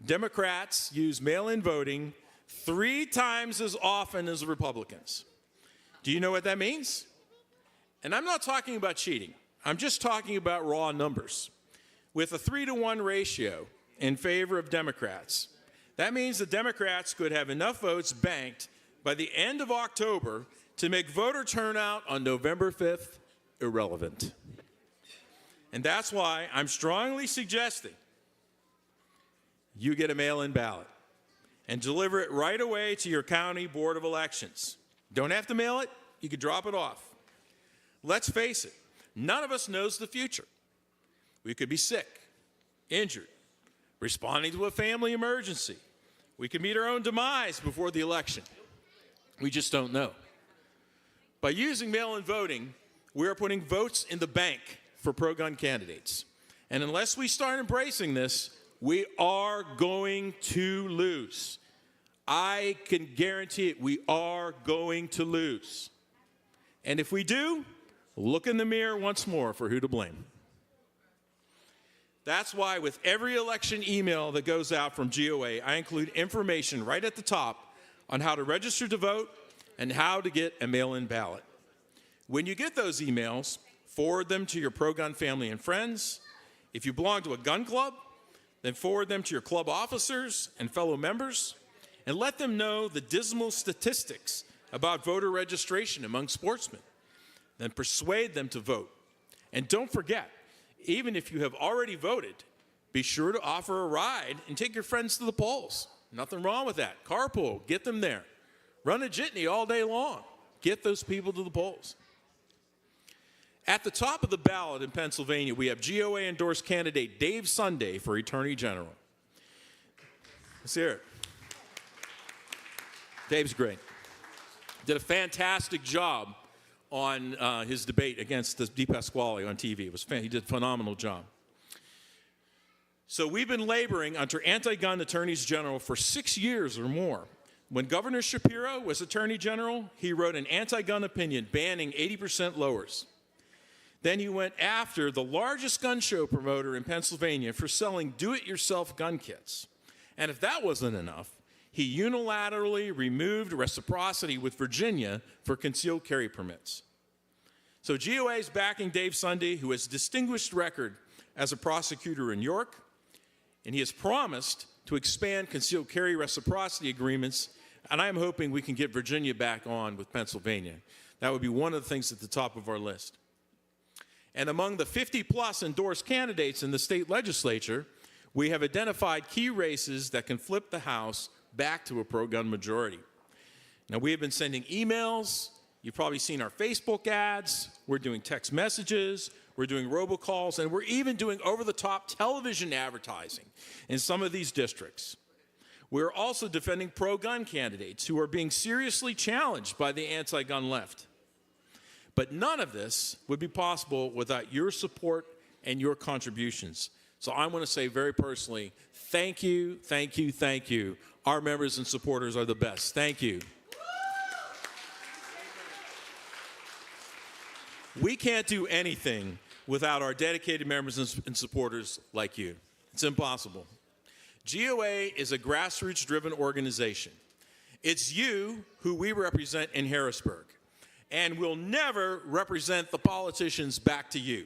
Democrats use mail-in voting 3 times as often as Republicans. Do you know what that means? And I'm not talking about cheating. I'm just talking about raw numbers. With a 3-to-1 ratio in favor of Democrats, that means the Democrats could have enough votes banked by the end of October to make voter turnout on November 5th irrelevant. And that's why I'm strongly suggesting you get a mail-in ballot and deliver it right away to your county board of elections. Don't have to mail it, you can drop it off. Let's face it, none of us knows the future. We could be sick, injured, responding to a family emergency. We could meet our own demise before the election. We just don't know. By using mail-in voting, we are putting votes in the bank for pro-gun candidates. And unless we start embracing this, we are going to lose. I can guarantee it, we are going to lose. And if we do, look in the mirror once more for who to blame. That's why with every election email that goes out from GOA, I include information right at the top on how to register to vote and how to get a mail-in ballot. When you get those emails, forward them to your pro-gun family and friends. If you belong to a gun club, then forward them to your club officers and fellow members, and let them know the dismal statistics about voter registration among sportsmen. Then persuade them to vote. And don't forget, even if you have already voted, be sure to offer a ride and take your friends to the polls. Nothing wrong with that. Carpool, get them there. Run a jitney all day long. Get those people to the polls. At the top of the ballot in Pennsylvania, we have GOA-endorsed candidate Dave Sunday for Attorney General. Let's hear it. Dave's great. Did a fantastic job on his debate against DePasquale on TV. He did a phenomenal job. So we've been laboring under anti-gun attorneys general for 6 years or more. When Governor Shapiro was Attorney General, he wrote an anti-gun opinion banning 80% lowers. Then he went after the largest gun show promoter in Pennsylvania for selling do-it-yourself gun kits. And if that wasn't enough, he unilaterally removed reciprocity with Virginia for concealed carry permits. So GOA is backing Dave Sunday, who has a distinguished record as a prosecutor in York, and he has promised to expand concealed carry reciprocity agreements, and I'm hoping we can get Virginia back on with Pennsylvania. That would be one of the things at the top of our list. And among the 50-plus endorsed candidates in the state legislature, we have identified key races that can flip the House back to a pro-gun majority. Now, we have been sending emails. You've probably seen our Facebook ads. We're doing text messages. We're doing robocalls. And we're even doing over-the-top television advertising in some of these districts. We're also defending pro-gun candidates who are being seriously challenged by the anti-gun left. But none of this would be possible without your support and your contributions. So I want to say very personally, thank you, thank you, thank you. Our members and supporters are the best. Thank you. We can't do anything without our dedicated members and supporters like you. It's impossible. GOA is a grassroots-driven organization. It's you who we represent in Harrisburg, and we'll never represent the politicians back to you.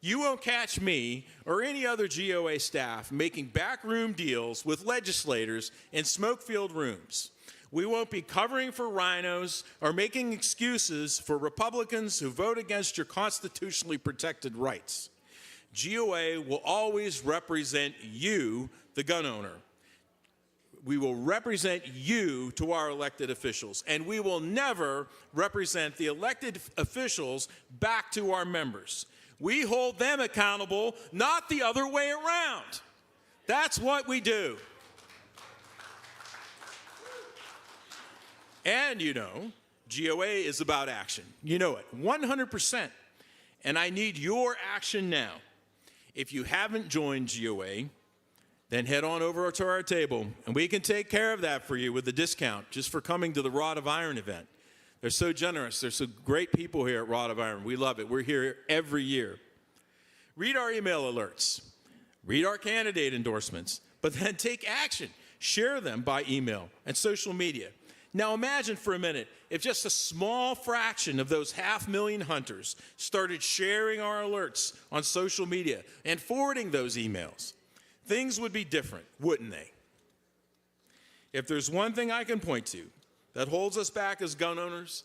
You won't catch me or any other GOA staff making backroom deals with legislators in smoke-filled rooms. We won't be covering for rhinos or making excuses for Republicans who vote against your constitutionally protected rights. GOA will always represent you, the gun owner. We will represent you to our elected officials, and we will never represent the elected officials back to our members. We hold them accountable, not the other way around. That's what we do. And you know, GOA is about action. You know it, 100%. And I need your action now. If you haven't joined GOA, then head on over to our table, and we can take care of that for you with a discount just for coming to the Rod of Iron event. They're so generous. They're so great people here at Rod of Iron. We love it. We're here every year. Read our email alerts. Read our candidate endorsements. But then take action. Share them by email and social media. Now imagine for a minute if just a small fraction of those 500,000 hunters started sharing our alerts on social media and forwarding those emails. Things would be different, wouldn't they? If there's one thing I can point to that holds us back as gun owners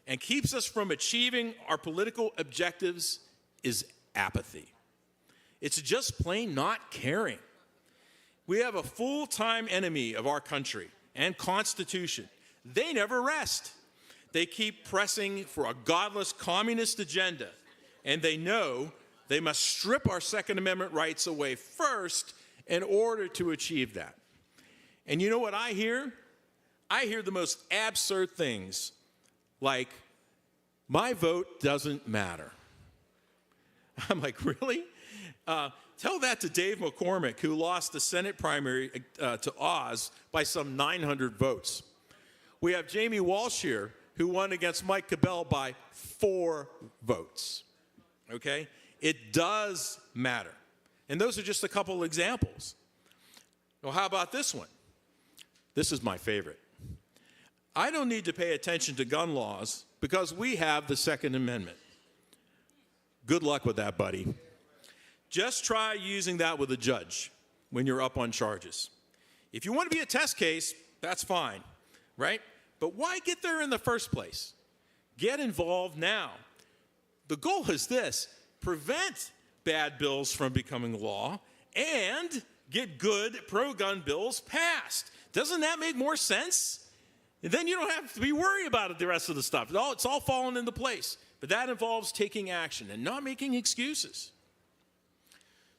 and keeps us from achieving our political objectives is apathy. It's just plain not caring. We have a full-time enemy of our country and Constitution. They never rest. They keep pressing for a godless communist agenda, and they know they must strip our Second Amendment rights away first in order to achieve that. And you know what I hear? I hear the most absurd things, like, my vote doesn't matter. I'm like, really? Tell that to Dave McCormick, who lost the Senate primary to Oz by some 900 votes. We have Jamie Walsh here, who won against Mike Cabell by 4 votes. Okay? It does matter. And those are just a couple examples. Well, how about this one? This is my favorite. I don't need to pay attention to gun laws because we have the Second Amendment. Good luck with that, buddy. Just try using that with a judge when you're up on charges. If you want to be a test case, that's fine, right? But why get there in the first place? Get involved now. The goal is this: prevent bad bills from becoming law and get good pro-gun bills passed. Doesn't that make more sense? And then you don't have to be worried about it, the rest of the stuff. It's all falling into place. But that involves taking action and not making excuses.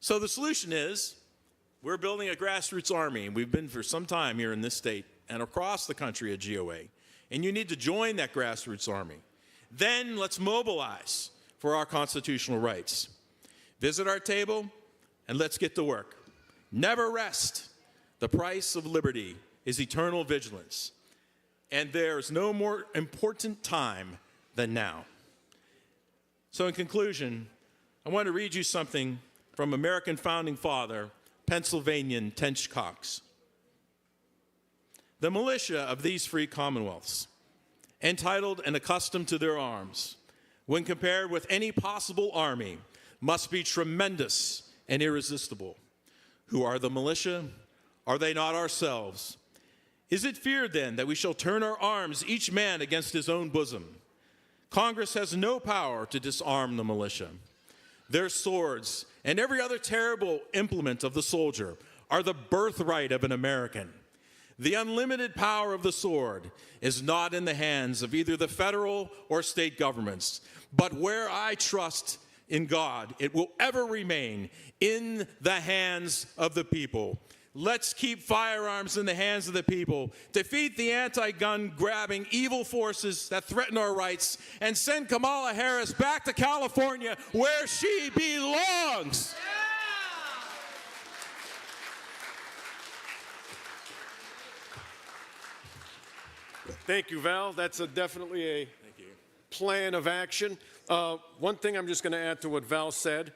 So the solution is we're building a grassroots army, and we've been for some time here in this state and across the country at GOA. And you need to join that grassroots army. Then let's mobilize for our constitutional rights. Visit our table and let's get to work. Never rest. The price of liberty is eternal vigilance. And there's no more important time than now. So in conclusion, I want to read you something from American founding father, Pennsylvanian Tench Coxe. The militia of these free commonwealths, entitled and accustomed to their arms, when compared with any possible army, must be tremendous and irresistible. Who are the militia? Are they not ourselves? Is it feared then that we shall turn our arms each man against his own bosom? Congress has no power to disarm the militia. Their swords and every other terrible implement of the soldier are the birthright of an American. The unlimited power of the sword is not in the hands of either the federal or state governments, but where I trust in God, it will ever remain in the hands of the people. Let's keep firearms in the hands of the people, defeat the anti-gun grabbing evil forces that threaten our rights, and send Kamala Harris back to California where she belongs. Thank you, Val. That's definitely a plan of action. One thing I'm just going to add to what Val said.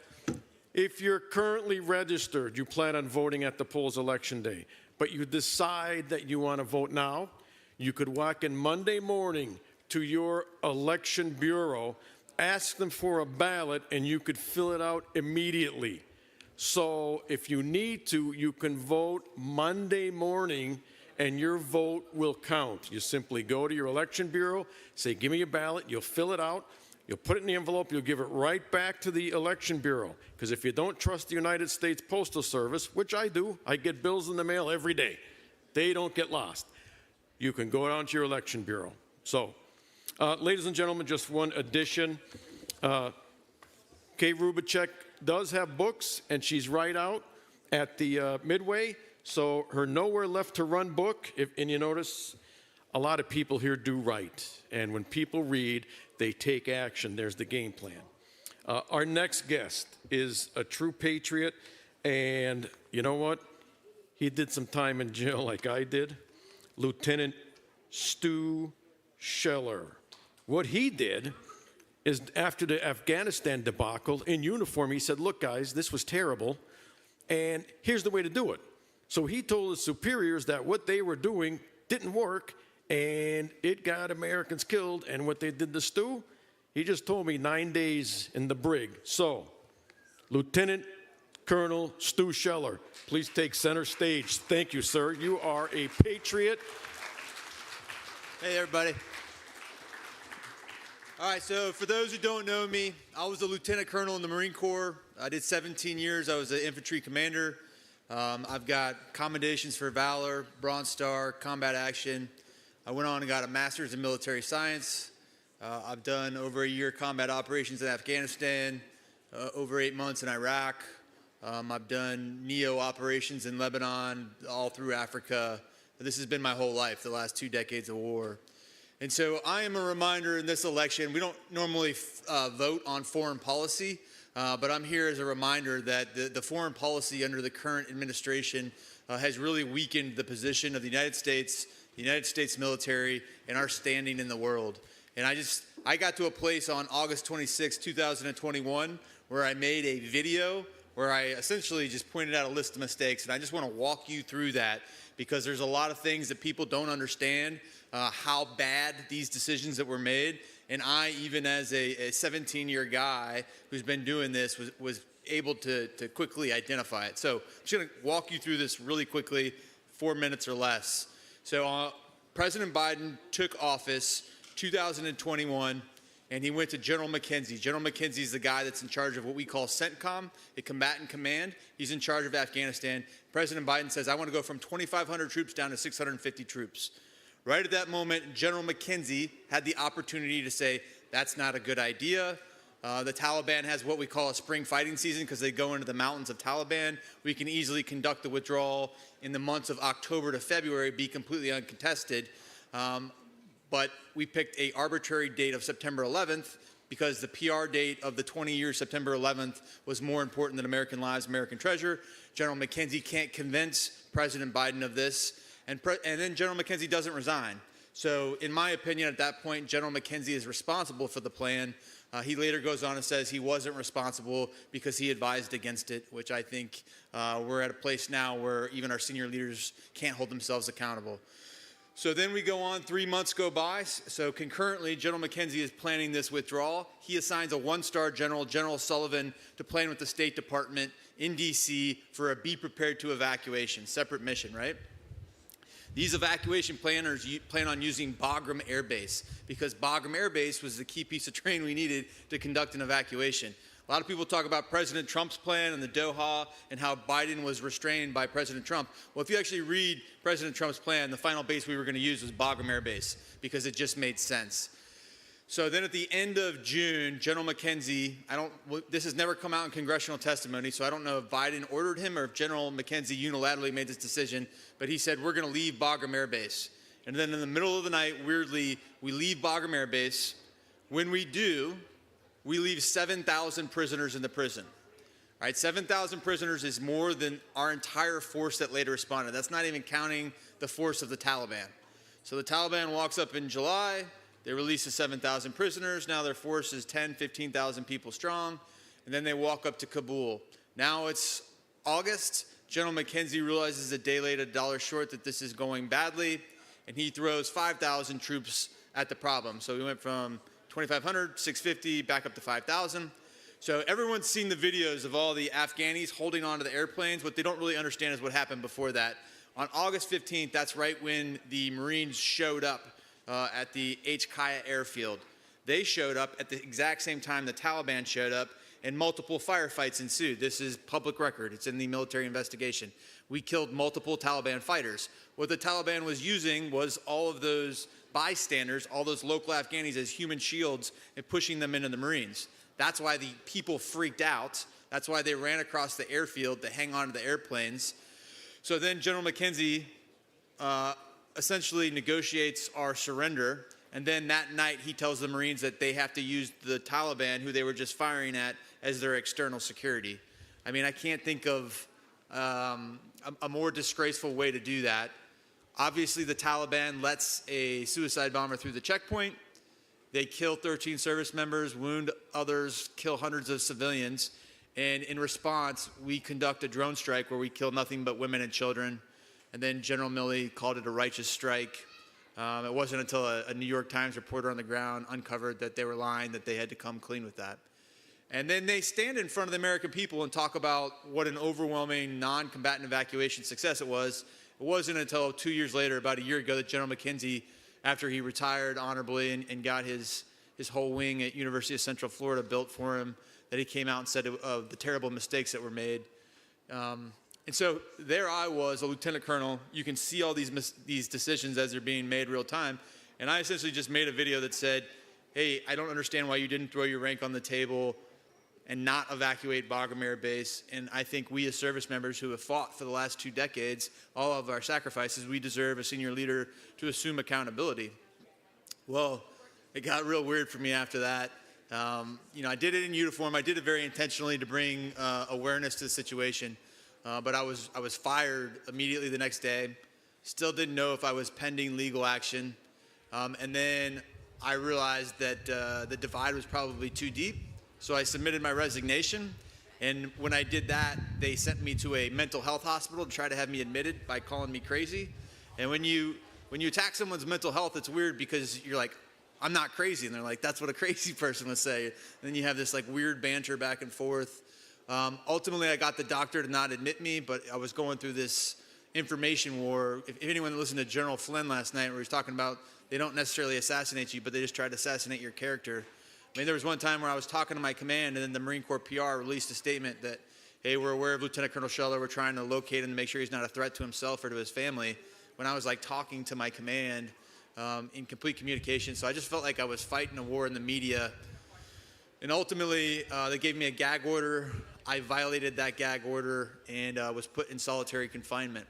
If you're currently registered, you plan on voting at the polls election day, but you decide that you want to vote now, you could walk in Monday morning to your election bureau, ask them for a ballot, and you could fill it out immediately. So if you need to, you can vote Monday morning and your vote will count. You simply go to your election bureau, say, give me a ballot, you'll fill it out, you'll put it in the envelope, you'll give it right back to the election bureau. Because if you don't trust the United States Postal Service, which I do, I get bills in the mail every day. They don't get lost. You can go down to your election bureau. So, ladies and gentlemen, just one addition. Kay Rubacek does have books, and she's right out at the Midway. So her Nowhere Left to Run book, and you notice a lot of people here do write. And when people read, they take action. There's the game plan. Our next guest is a true patriot, and you know what? He did some time in jail like I did. Lieutenant Stu Scheller. What he did is after the Afghanistan debacle, in uniform, he said, look, guys, this was terrible, and here's the way to do it. So he told his superiors that what they were doing didn't work, and it got Americans killed. And what they did to Stu, he just told me 9 days in the brig. So, Lieutenant Colonel Stu Scheller, please take center stage. Thank you, sir. You are a patriot. Hey, everybody. All right, so for those who don't know me, I was a lieutenant colonel in the Marine Corps. I did 17 years. I was an infantry commander. I've got commendations for valor, Bronze Star, combat action. I went on and got a master's in military science. I've done over a year combat operations in Afghanistan, over 8 months in Iraq. I've done NEO operations in Lebanon, all through Africa. This has been my whole life, the last 2 decades of war. And so I am a reminder in this election, we don't normally vote on foreign policy, but I'm here as a reminder that the foreign policy under the current administration has really weakened the position of the United States military, and our standing in the world. And I got to a place on August 26, 2021, where I made a video where I essentially just pointed out a list of mistakes, and I just want to walk you through that because there's a lot of things that people don't understand, how bad these decisions that were made. And I, even as a 17-year guy who's been doing this, was able to quickly identify it. So I'm just going to walk you through this really quickly, 4 minutes or less. So President Biden took office 2021, and he went to General McKenzie. General McKenzie is the guy that's in charge of what we call CENTCOM, a combatant command. He's in charge of Afghanistan. President Biden says, I want to go from 2,500 troops down to 650 troops. Right at that moment, General McKenzie had the opportunity to say, that's not a good idea. The Taliban has what we call a spring fighting season because they go into the mountains of Taliban. We can easily conduct the withdrawal in the months of October to February, be completely uncontested. but we picked a arbitrary date of September 11th because the PR date of the 20 years, September 11th, was more important than American lives, American treasure. General McKenzie can't convince President Biden of this, and then General McKenzie doesn't resign. So in my opinion, at that point, General McKenzie is responsible for the plan. He later goes on and says he wasn't responsible because he advised against it, which I think we're at a place now where even our senior leaders can't hold themselves accountable. So then we go on, 3 months go by. So concurrently, General McKenzie is planning this withdrawal. He assigns a one-star general, General Sullivan, to plan with the State Department in D.C. for a be prepared to evacuation, separate mission, right? These evacuation planners plan on using Bagram Air Base because Bagram Air Base was the key piece of terrain we needed to conduct an evacuation. A lot of people talk about President Trump's plan and the Doha and how Biden was restrained by President Trump. Well, if you actually read President Trump's plan, the final base we were going to use was Bagram Air Base because it just made sense. So then at the end of June, General McKenzie, this has never come out in congressional testimony, so I don't know if Biden ordered him or if General McKenzie unilaterally made this decision, but he said, we're going to leave Bagram Air Base. And then in the middle of the night, weirdly, we leave Bagram Air Base. When we do, we leave 7,000 prisoners in the prison. All right, 7,000 prisoners is more than our entire force that later responded. That's not even counting the force of the Taliban. So the Taliban walks up in July. They release the 7,000 prisoners. Now their force is 10, 15,000 people strong. And then they walk up to Kabul. Now it's August. General McKenzie realizes a day late, $1 short, that this is going badly. And he throws 5,000 troops at the problem. So we went from 2,500, 650, back up to 5,000. So everyone's seen the videos of all the Afghanis holding onto the airplanes. What they don't really understand is what happened before that. On August 15th, that's right when the Marines showed up at the H-Kaya airfield. They showed up at the exact same time the Taliban showed up, and multiple firefights ensued. This is public record. It's in the military investigation. We killed multiple Taliban fighters. What the Taliban was using was all of those bystanders, all those local Afghanis as human shields and pushing them into the Marines. That's why the people freaked out. That's why they ran across the airfield to hang on to the airplanes. So then General McKenzie essentially negotiates our surrender. And then that night he tells the Marines that they have to use the Taliban, who they were just firing at, as their external security. I mean, I can't think of a more disgraceful way to do that. Obviously, the Taliban lets a suicide bomber through the checkpoint. They kill 13 service members, wound others, kill hundreds of civilians. And in response, we conduct a drone strike where we kill nothing but women and children. And then General Milley called it a righteous strike. It wasn't until a New York Times reporter on the ground uncovered that they were lying, that they had to come clean with that. And then they stand in front of the American people and talk about what an overwhelming non-combatant evacuation success it was. It wasn't until 2 years later, about a year ago, that General McKenzie, after he retired honorably and got his whole wing at University of Central Florida built for him, that he came out and said of the terrible mistakes that were made. And so there I was, a lieutenant colonel. You can see all these decisions as they're being made real time. And I essentially just made a video that said, hey, I don't understand why you didn't throw your rank on the table and not evacuate Bagram Air Base. And I think we as service members who have fought for the last 2 decades, all of our sacrifices, we deserve a senior leader to assume accountability. Well, it got real weird for me after that. I did it in uniform. I did it very intentionally to bring awareness to the situation. But I was fired immediately the next day. Still didn't know if I was pending legal action. And then I realized that the divide was probably too deep. So I submitted my resignation. And when I did that, they sent me to a mental health hospital to try to have me admitted by calling me crazy. And when you attack someone's mental health, it's weird because you're like, I'm not crazy. And they're like, that's what a crazy person would say. And then you have this like weird banter back and forth. Ultimately, I got the doctor to not admit me, but I was going through this information war. If anyone listened to General Flynn last night, where he was talking about they don't necessarily assassinate you, but they just try to assassinate your character. I mean, there was one time where I was talking to my command, and then the Marine Corps PR released a statement that, hey, we're aware of Lieutenant Colonel Scheller. We're trying to locate him to make sure he's not a threat to himself or to his family. When I was like talking to my command in complete communication. So I just felt like I was fighting a war in the media. And ultimately, they gave me a gag order. I violated that gag order and was put in solitary confinement.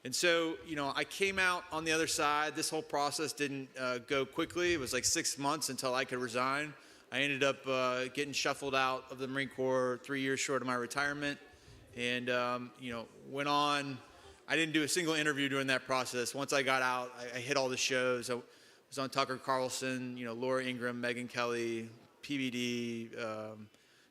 And so, I came out on the other side. This whole process didn't go quickly. It was like 6 months until I could resign. I ended up getting shuffled out of the Marine Corps 3 years short of my retirement, and went on. I didn't do a single interview during that process. Once I got out, I hit all the shows. I was on Tucker Carlson, Laura Ingraham, Megyn Kelly, PBD,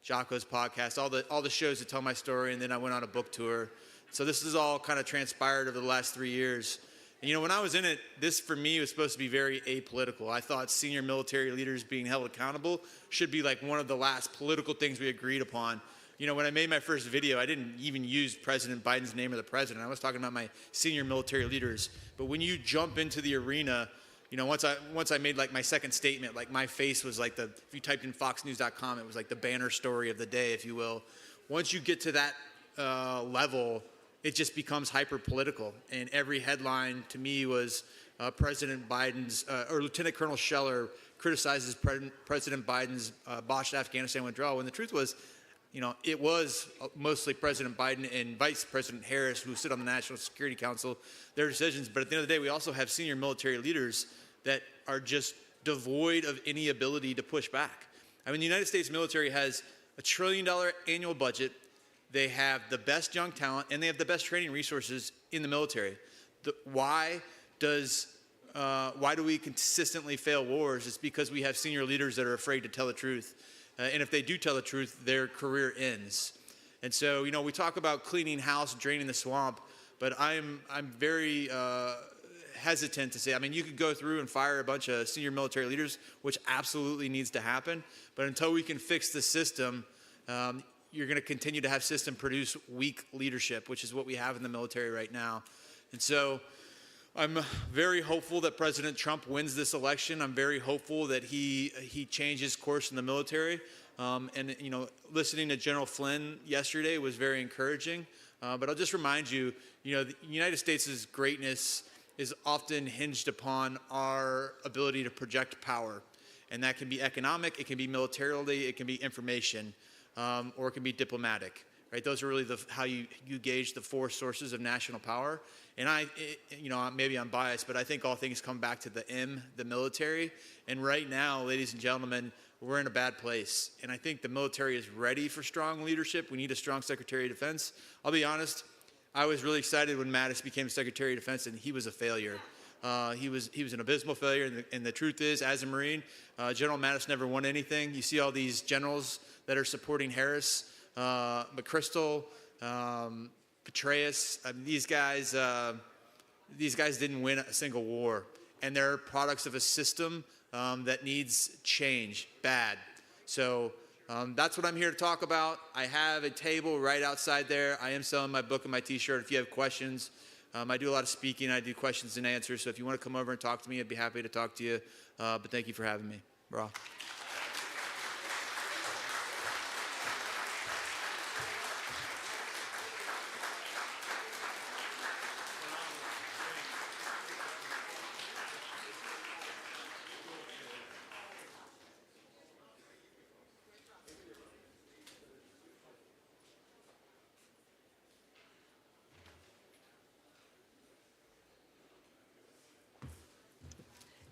Jocko's podcast, all the shows that tell my story, and then I went on a book tour. So this is all kind of transpired over the last 3 years. And when I was in it, this for me was supposed to be very apolitical. I thought senior military leaders being held accountable should be like one of the last political things we agreed upon. When I made my first video, I didn't even use President Biden's name or the president. I was talking about my senior military leaders. But when you jump into the arena, once I made like my second statement, like my face was like if you typed in foxnews.com, it was like the banner story of the day, if you will. Once you get to that level, it just becomes hyper political. And every headline to me was President Biden's, or Lieutenant Colonel Scheller criticizes President Biden's botched Afghanistan withdrawal. When the truth was, it was mostly President Biden and Vice President Harris, who sit on the National Security Council, their decisions. But at the end of the day, we also have senior military leaders that are just devoid of any ability to push back. I mean, the United States military has $1 trillion annual budget. They have the best young talent, and they have the best training resources in the military. Why do we consistently fail wars? It's because we have senior leaders that are afraid to tell the truth. And if they do tell the truth, their career ends. And so, we talk about cleaning house, draining the swamp, but I'm very hesitant to say, you could go through and fire a bunch of senior military leaders, which absolutely needs to happen. But until we can fix the system, you're going to continue to have system produce weak leadership, which is what we have in the military right now. And so I'm very hopeful that President Trump wins this election. I'm very hopeful that he changes course in the military. And listening to General Flynn yesterday was very encouraging. But I'll just remind you, the United States' greatness is often hinged upon our ability to project power. And that can be economic, it can be militarily, it can be information. Or it can be diplomatic, right? Those are really how you gauge the four sources of national power. And maybe I'm biased, but I think all things come back to the military. And right now, ladies and gentlemen, we're in a bad place. And I think the military is ready for strong leadership. We need a strong Secretary of Defense. I'll be honest, I was really excited when Mattis became Secretary of Defense, and he was a failure. He was an abysmal failure, and the truth is, as a Marine, General Mattis never won anything. You see all these generals that are supporting Harris, McChrystal, Petraeus. These guys didn't win a single war, and they're products of a system that needs change bad. So that's what I'm here to talk about. I have a table right outside there. I am selling my book and my T-shirt. If you have questions, I do a lot of speaking. I do questions and answers. So if you want to come over and talk to me, I'd be happy to talk to you. But thank you for having me. Bro.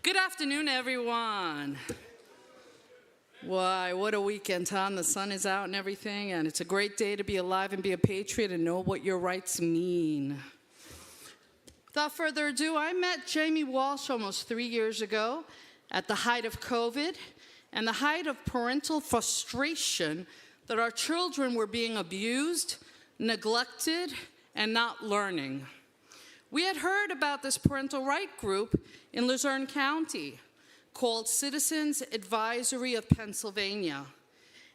Good afternoon, everyone. Why, what a weekend, huh? The sun is out and everything, and it's a great day to be alive and be a patriot and know what your rights mean. Without further ado, I met Jamie Walsh almost 3 years ago at the height of COVID and the height of parental frustration that our children were being abused, neglected, and not learning. We had heard about this parental right group in Luzerne County called Citizens Advisory of Pennsylvania,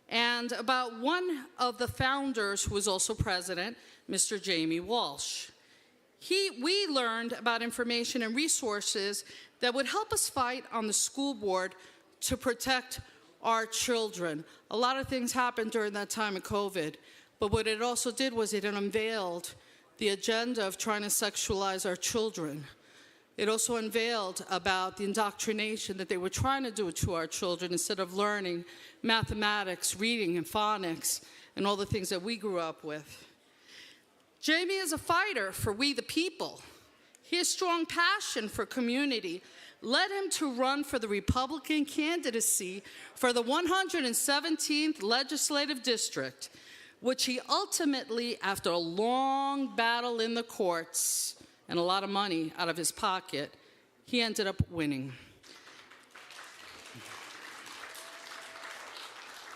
and about one of the founders, who was also president, Mr. Jamie Walsh. We learned about information and resources that would help us fight on the school board to protect our children. A lot of things happened during that time of COVID, but what it also did was it unveiled the agenda of trying to sexualize our children. It also unveiled about the indoctrination that they were trying to do to our children instead of learning mathematics, reading, and phonics, and all the things that we grew up with. Jamie is a fighter for we the people. His strong passion for community led him to run for the Republican candidacy for the 117th Legislative District, which he ultimately, after a long battle in the courts and a lot of money out of his pocket, he ended up winning.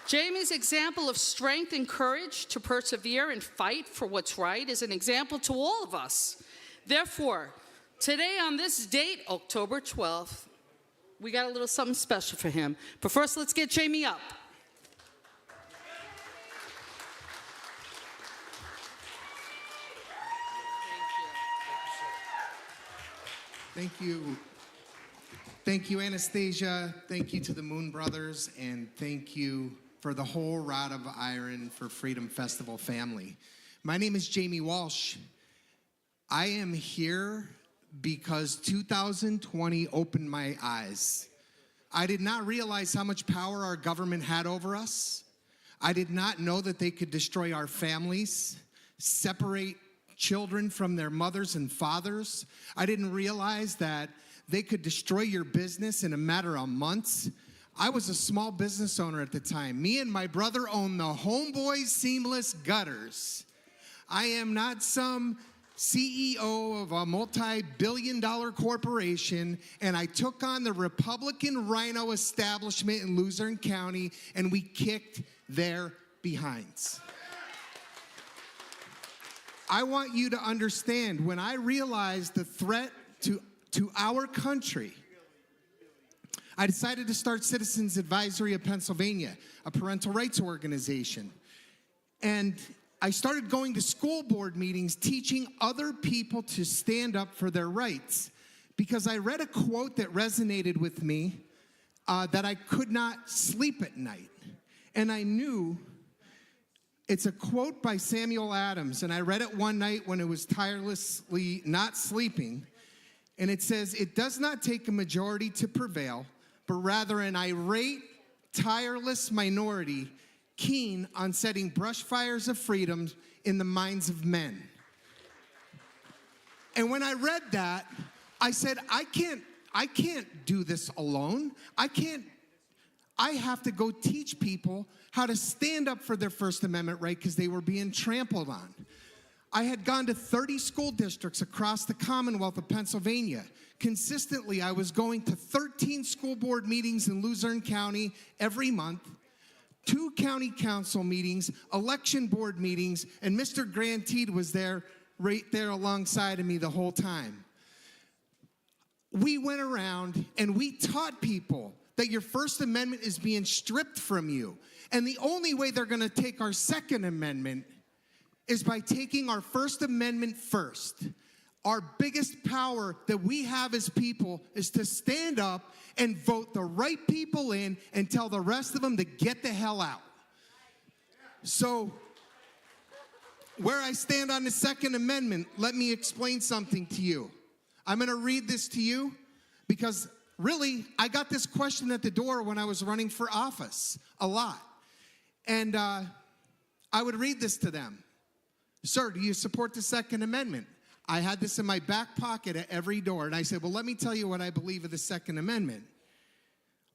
Jamie's example of strength and courage to persevere and fight for what's right is an example to all of us. Therefore, today on this date, October 12th, we got a little something special for him. But first, let's get Jamie up. Thank you. Thank you, Anastasia. Thank you to the Moon Brothers, and thank you for the whole Rod of Iron for Freedom Festival family. My name is Jamie Walsh. I am here because 2020 opened my eyes. I did not realize how much power our government had over us. I did not know that they could destroy our families, separate children from their mothers and fathers. I didn't realize that they could destroy your business in a matter of months. I was a small business owner at the time. Me and my brother owned the Homeboys Seamless Gutters. I am not some CEO of a multi-billion-dollar corporation, and I took on the Republican Rhino establishment in Luzerne County, and we kicked their behinds. I want you to understand, when I realized the threat to our country, I decided to start Citizens Advisory of Pennsylvania, a parental rights organization. And I started going to school board meetings teaching other people to stand up for their rights, because I read a quote that resonated with me that I could not sleep at night. And I knew it's a quote by Samuel Adams, and I read it one night when I was tirelessly not sleeping. And it says, "It does not take a majority to prevail, but rather an irate, tireless minority keen on setting brush fires of freedom in the minds of men." And when I read that, I said, I can't do this alone. I have to go teach people how to stand up for their First Amendment right, because they were being trampled on. I had gone to 30 school districts across the Commonwealth of Pennsylvania. Consistently, I was going to 13 school board meetings in Luzerne County every month, 2 county council meetings, election board meetings, and Mr. Grantede was there, right there alongside of me the whole time. We went around and we taught people that your First Amendment is being stripped from you. And the only way they're going to take our Second Amendment is by taking our First Amendment first. Our biggest power that we have as people is to stand up and vote the right people in and tell the rest of them to get the hell out. So, where I stand on the Second Amendment, let me explain something to you. I'm going to read this to you because really, I got this question at the door when I was running for office a lot. And I would read this to them. "Sir, do you support the Second Amendment?" I had this in my back pocket at every door. And I said, "Well, let me tell you what I believe of the Second Amendment.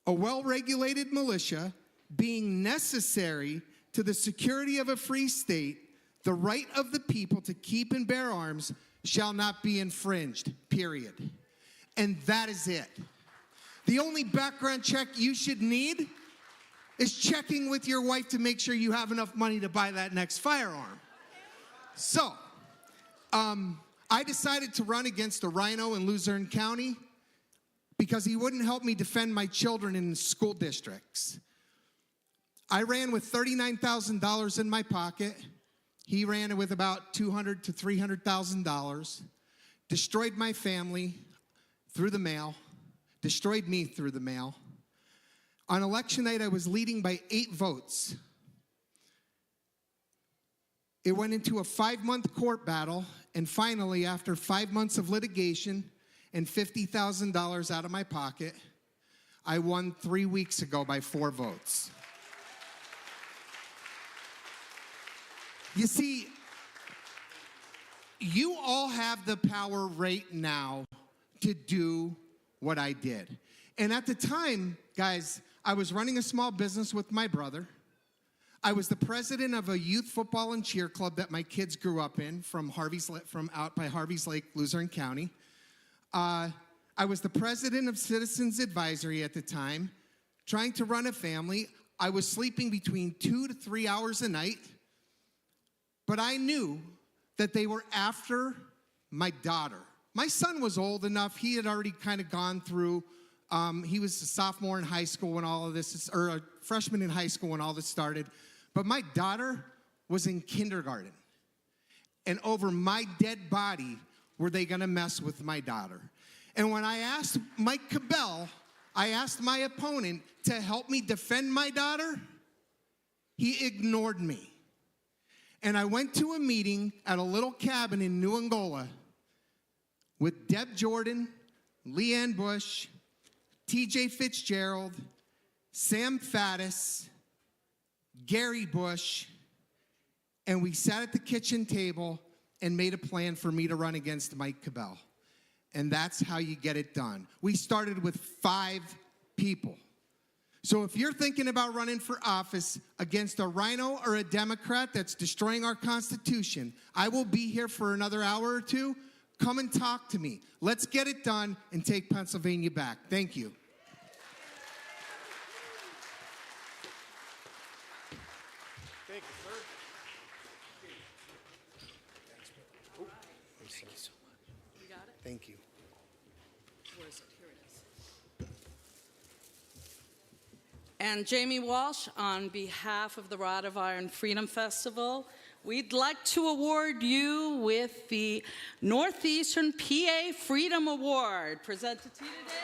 A well-regulated militia being necessary to the security of a free state, the right of the people to keep and bear arms shall not be infringed, period." And that is it. The only background check you should need is checking with your wife to make sure you have enough money to buy that next firearm. So, I decided to run against a rhino in Luzerne County because he wouldn't help me defend my children in school districts. I ran with $39,000 in my pocket. He ran with about $200,000 to $300,000, destroyed my family through the mail, destroyed me through the mail. On election night, I was leading by 8 votes. It went into a 5-month court battle, and finally, after 5 months of litigation and $50,000 out of my pocket, I won 3 weeks ago by 4 votes. You see, you all have the power right now to do what I did. And at the time, guys, I was running a small business with my brother. I was the president of a youth football and cheer club that my kids grew up in from out by Harvey's Lake, Luzerne County. I was the president of Citizens Advisory at the time, trying to run a family. I was sleeping between 2 to 3 hours a night, but I knew that they were after my daughter. My son was old enough. He had already kind of gone through. He was a sophomore in high school when all of this, or a freshman in high school when all this started. But my daughter was in kindergarten. And over my dead body were they going to mess with my daughter. And when I asked Mike Cabell, I asked my opponent to help me defend my daughter, he ignored me. And I went to a meeting at a little cabin in New Angola with Deb Jordan, Leanne Bush, TJ Fitzgerald, Sam Faddis, Gary Bush, and we sat at the kitchen table and made a plan for me to run against Mike Cabell. And that's how you get it done. We started with 5 people. So if you're thinking about running for office against a rhino or a Democrat that's destroying our Constitution, I will be here for another hour or 2. Come and talk to me. Let's get it done and take Pennsylvania back. Thank you. Thank you, sir. Thank you so much. You got it? Thank you. Where is it? Here it is. And Jamie Walsh, on behalf of the Rod of Iron Freedom Festival, we'd like to award you with the Northeastern PA Freedom Award, presented to you today.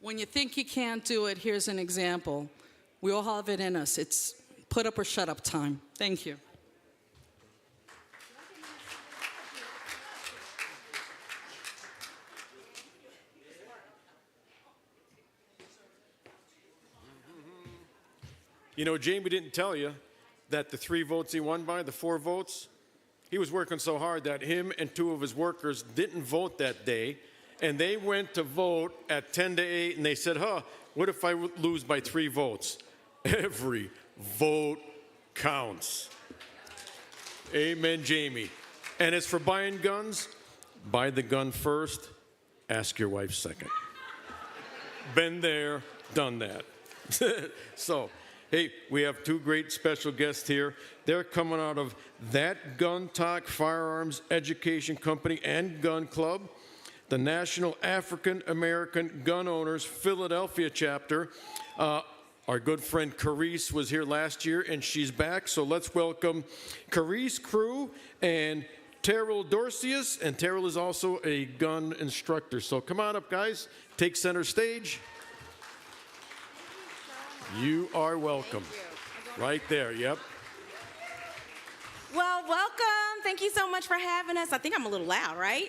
When you think you can't do it, here's an example. We all have it in us. It's put up or shut up time. Thank you. You know, Jamie didn't tell you that the 3 votes he won by, the 4 votes, he was working so hard that him and 2 of his workers didn't vote that day. And they went to vote at 10 to 8, and they said, what if I lose by 3 votes? Every vote counts. Amen, Jamie. And as for buying guns, buy the gun first, ask your wife second. Been there, done that. So, hey, we have 2 great special guests here. They're coming out of That Gun Talk Firearms Education Company and Gun Club, the National African American Gun Owners Philadelphia chapter. Our good friend Carice was here last year, and she's back. So let's welcome Carice Crew and Terrell Dorcius. And Terrell is also a gun instructor. So come on up, guys. Take center stage. You are welcome. Right there, yep. Well, welcome. Thank you so much for having us. I think I'm a little loud, right?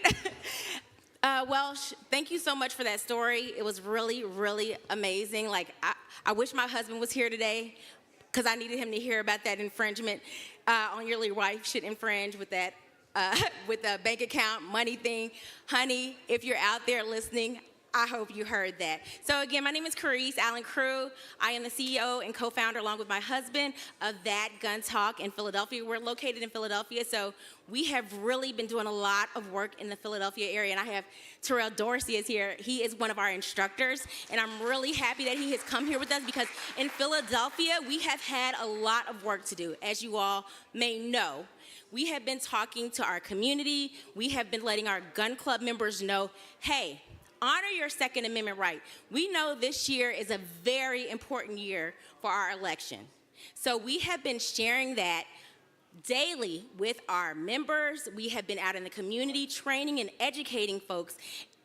Thank you so much for that story. It was really, really amazing. Like, I wish my husband was here today because I needed him to hear about that infringement on your wife should infringe with that, with the bank account money thing. Honey, if you're out there listening, I hope you heard that. So again, my name is Carice Allen Crew. I am the CEO and co-founder, along with my husband, of That Gun Talk in Philadelphia. We're located in Philadelphia, so we have really been doing a lot of work in the Philadelphia area. And I have Terrell Dorsey is here. He is one of our instructors, and I'm really happy that he has come here with us because in Philadelphia, we have had a lot of work to do, as you all may know. We have been talking to our community. We have been letting our gun club members know, hey, honor your Second Amendment right. We know this year is a very important year for our election. So we have been sharing that daily with our members. We have been out in the community training and educating folks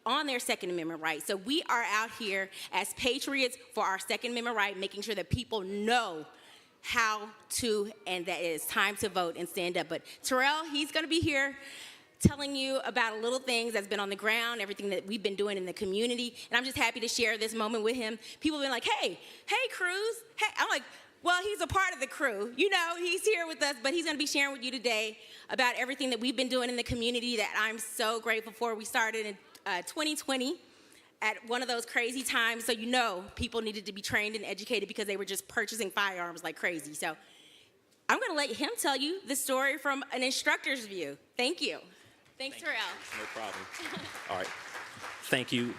on their Second Amendment right. So we are out here as patriots for our Second Amendment right, making sure that people know how to, and that it is time to vote and stand up. But Terrell, he's going to be here telling you about little things that's been on the ground, everything that we've been doing in the community. And I'm just happy to share this moment with him. People have been like, hey, Cruz. Hey, I'm like, well, he's a part of the crew. You know, he's here with us, but he's going to be sharing with you today about everything that we've been doing in the community that I'm so grateful for. We started in 2020 at one of those crazy times, so you know people needed to be trained and educated because they were just purchasing firearms like crazy. So I'm going to let him tell you the story from an instructor's view. Thank you. Thanks, Terrell. No problem. All right. Thank you.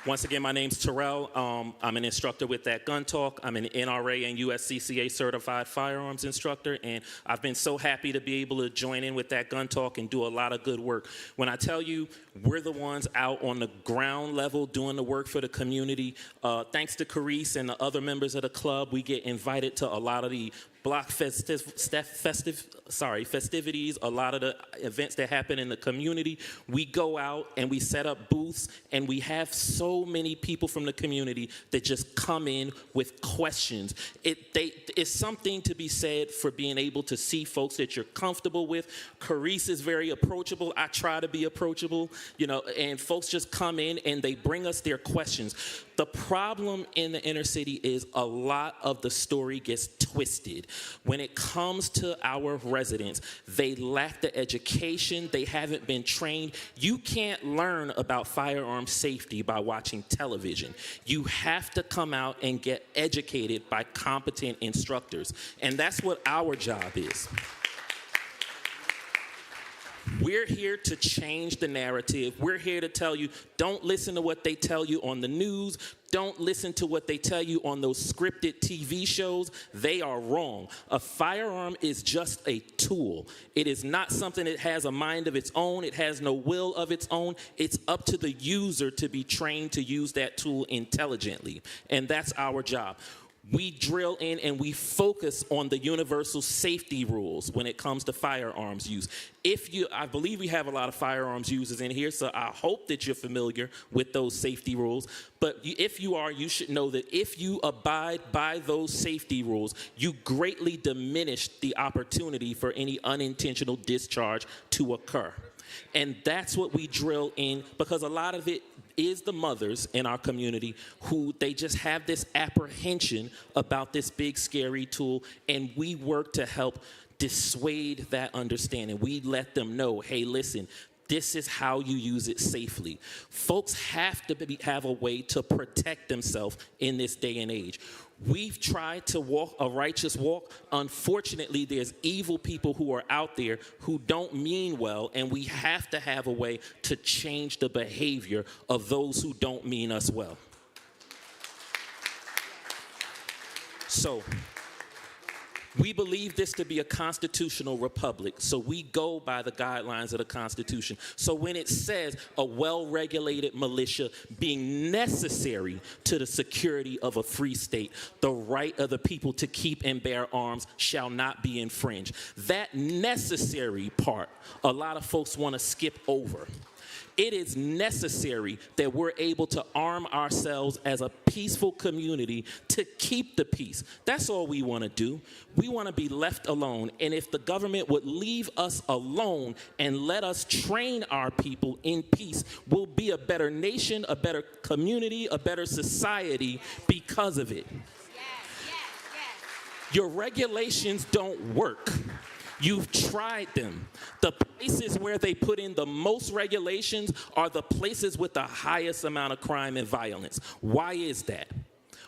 Once again, my name's Terrell. I'm an instructor with That Gun Talk. I'm an NRA and USCCA certified firearms instructor, and I've been so happy to be able to join in with That Gun Talk and do a lot of good work. When I tell you we're the ones out on the ground level doing the work for the community, thanks to Carice and the other members of the club, we get invited to a lot of the block festivities, a lot of the events that happen in the community. We go out and we set up booths, and we have so many people from the community that just come in with questions. It's something to be said for being able to see folks that you're comfortable with. Carice is very approachable. I try to be approachable, you know, and folks just come in and they bring us their questions. The problem in the inner city is a lot of the story gets twisted. When it comes to our residents, they lack the education, they haven't been trained. You can't learn about firearm safety by watching television. You have to come out and get educated by competent instructors, and that's what our job is. We're here to change the narrative. We're here to tell you, don't listen to what they tell you on the news. Don't listen to what they tell you on those scripted TV shows. They are wrong. A firearm is just a tool. It is not something that has a mind of its own. It has no will of its own. It's up to the user to be trained to use that tool intelligently. And that's our job. We drill in and we focus on the universal safety rules when it comes to firearms use. I believe we have a lot of firearms users in here, so I hope that you're familiar with those safety rules. But if you are, you should know that if you abide by those safety rules, you greatly diminish the opportunity for any unintentional discharge to occur. And that's what we drill in, because a lot of it is the mothers in our community who they just have this apprehension about this big scary tool, and we work to help dissuade that understanding. We let them know, hey, listen, this is how you use it safely. Folks have to have a way to protect themselves in this day and age. We've tried to walk a righteous walk. Unfortunately, there's evil people who are out there who don't mean well, and we have to have a way to change the behavior of those who don't mean us well. So, we believe this to be a constitutional republic, so we go by the guidelines of the Constitution. So when it says a well-regulated militia being necessary to the security of a free state, the right of the people to keep and bear arms shall not be infringed. That necessary part, a lot of folks want to skip over. It is necessary that we're able to arm ourselves as a peaceful community to keep the peace. That's all we want to do. We want to be left alone. And if the government would leave us alone and let us train our people in peace, we'll be a better nation, a better community, a better society because of it. Your regulations don't work. You've tried them. The places where they put in the most regulations are the places with the highest amount of crime and violence. Why is that?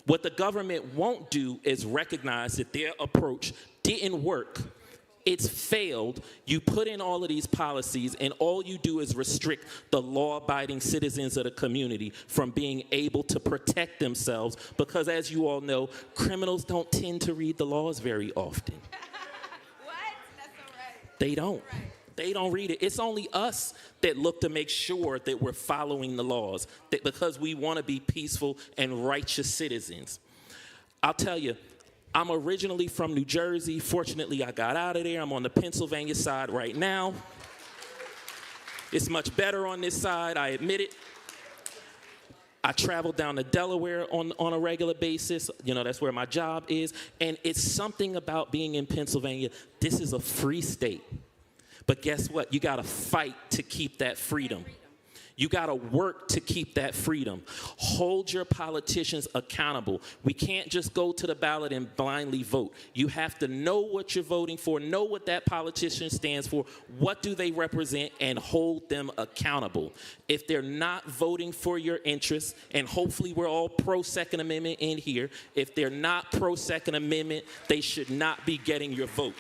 What the government won't do is recognize that their approach didn't work. It's failed. You put in all of these policies, and all you do is restrict the law-abiding citizens of the community from being able to protect themselves, because as you all know, criminals don't tend to read the laws very often. They don't. They don't read it. It's only us that look to make sure that we're following the laws, because we want to be peaceful and righteous citizens. I'll tell you, I'm originally from New Jersey. Fortunately, I got out of there. I'm on the Pennsylvania side right now. It's much better on this side, I admit it. I travel down to Delaware on a regular basis. You know, that's where my job is. And it's something about being in Pennsylvania. This is a free state. But guess what? You got to fight to keep that freedom. You got to work to keep that freedom. Hold your politicians accountable. We can't just go to the ballot and blindly vote. You have to know what you're voting for, know what that politician stands for, what do they represent, and hold them accountable. If they're not voting for your interests, and hopefully we're all pro-Second Amendment in here, if they're not pro-Second Amendment, they should not be getting your vote.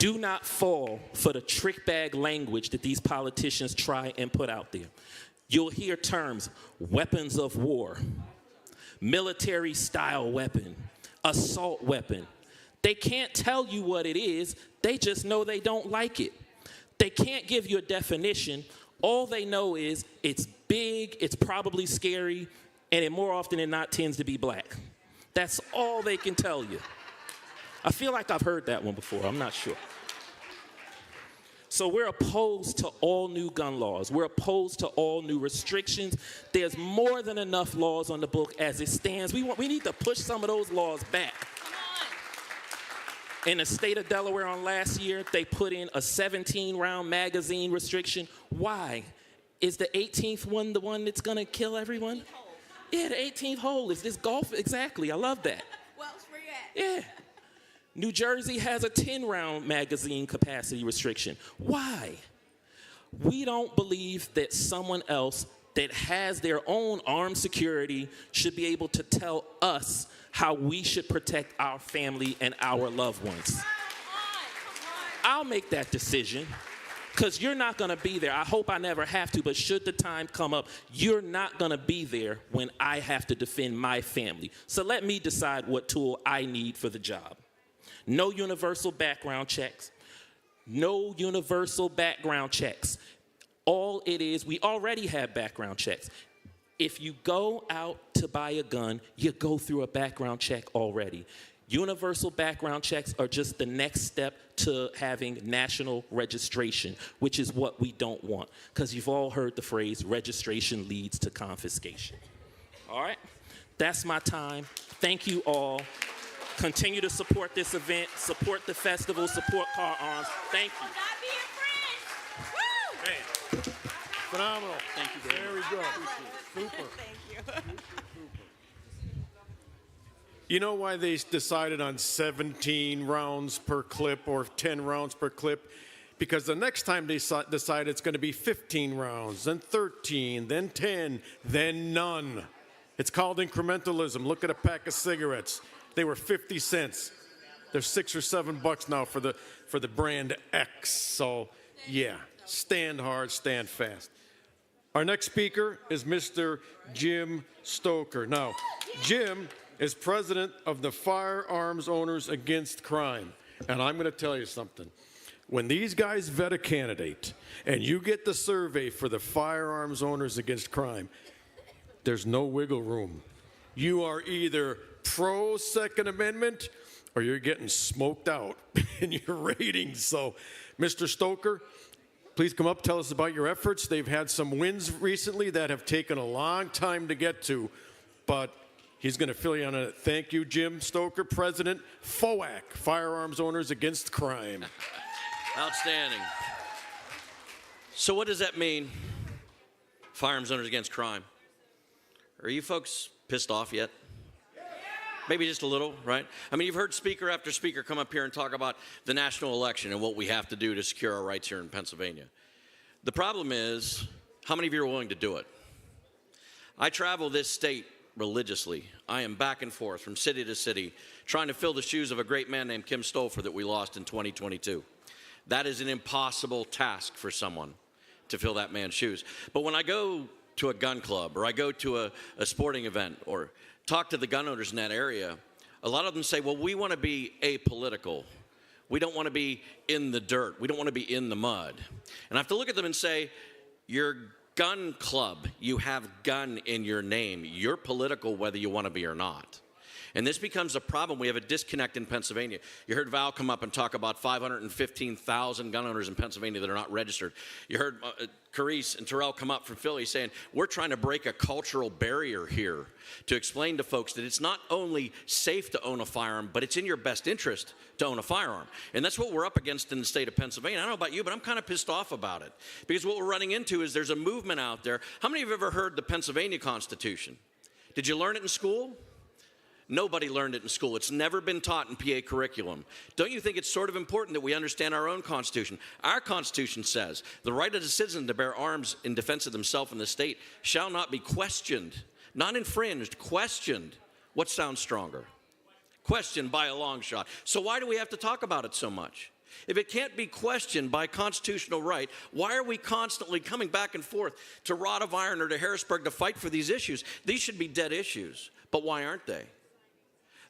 Do not fall for the trick bag language that these politicians try and put out there. You'll hear terms, weapons of war, military style weapon, assault weapon. They can't tell you what it is, they just know they don't like it. They can't give you a definition. All they know is it's big, it's probably scary, and it more often than not tends to be black. That's all they can tell you. I feel like I've heard that one before, I'm not sure. So we're opposed to all new gun laws. We're opposed to all new restrictions. There's more than enough laws on the book as it stands. We need to push some of those laws back. In the state of Delaware on last year, they put in a 17-round magazine restriction. Why? Is the 18th one the one that's gonna kill everyone? Yeah, the 18th hole is this golf. Exactly, I love that. Well, where you at? Yeah. New Jersey has a 10-round magazine capacity restriction. Why? We don't believe that someone else that has their own armed security should be able to tell us how we should protect our family and our loved ones. I'll make that decision, because you're not going to be there. I hope I never have to, but should the time come up, you're not going to be there when I have to defend my family. So let me decide what tool I need for the job. No universal background checks. No universal background checks. All it is, we already have background checks. If you go out to buy a gun, you go through a background check already. Universal background checks are just the next step to having national registration, which is what we don't want, because you've all heard the phrase, registration leads to confiscation. All right? That's my time. Thank you all. Continue to support this event, support the festival, support Car Arms. Thank you. Man, phenomenal. Thank you very good. Super. Thank you. You know why they decided on 17 rounds per clip or 10 rounds per clip? Because the next time they decide it's going to be 15 rounds, then 13, then 10, then none. It's called incrementalism. Look at a pack of cigarettes. They were 50 cents. They're $6 or $7 now for the brand X. So, yeah, stand hard, stand fast. Our next speaker is Mr. Jim Stoker. Now, Jim is president of the Firearms Owners Against Crime. And I'm going to tell you something. When these guys vet a candidate and you get the survey for the Firearms Owners Against Crime, there's no wiggle room. You are either pro-Second Amendment or you're getting smoked out in your ratings. So, Mr. Stoker, please come up, tell us about your efforts. They've had some wins recently that have taken a long time to get to, but he's going to fill you on it. Thank you, Jim Stoker, President, FOAC, Firearms Owners Against Crime. Outstanding. So what does that mean, Firearms Owners Against Crime? Are you folks pissed off yet? Maybe just a little, right? I mean, you've heard speaker after speaker come up here and talk about the national election and what we have to do to secure our rights here in Pennsylvania. The problem is, how many of you are willing to do it? I travel this state religiously. I am back and forth from city to city trying to fill the shoes of a great man named Kim Stouffer that we lost in 2022. That is an impossible task for someone to fill that man's shoes. But when I go to a gun club or I go to a sporting event or talk to the gun owners in that area, a lot of them say, well, we want to be apolitical. We don't want to be in the dirt. We don't want to be in the mud. And I have to look at them and say, your gun club, you have gun in your name. You're political whether you want to be or not. And this becomes a problem. We have a disconnect in Pennsylvania. You heard Val come up and talk about 515,000 gun owners in Pennsylvania that are not registered. You heard Carice and Terrell come up from Philly saying, we're trying to break a cultural barrier here to explain to folks that it's not only safe to own a firearm, but it's in your best interest to own a firearm. And that's what we're up against in the state of Pennsylvania. I don't know about you, but I'm kind of pissed off about it. Because what we're running into is there's a movement out there. How many of you have ever heard the Pennsylvania Constitution? Did you learn it in school? Nobody learned it in school. It's never been taught in PA curriculum. Don't you think it's sort of important that we understand our own Constitution? Our Constitution says the right of the citizen to bear arms in defense of themselves and the state shall not be questioned, not infringed, questioned. What sounds stronger? Questioned by a long shot. So why do we have to talk about it so much? If it can't be questioned by constitutional right, why are we constantly coming back and forth to Rod of Iron or to Harrisburg to fight for these issues? These should be dead issues. But why aren't they?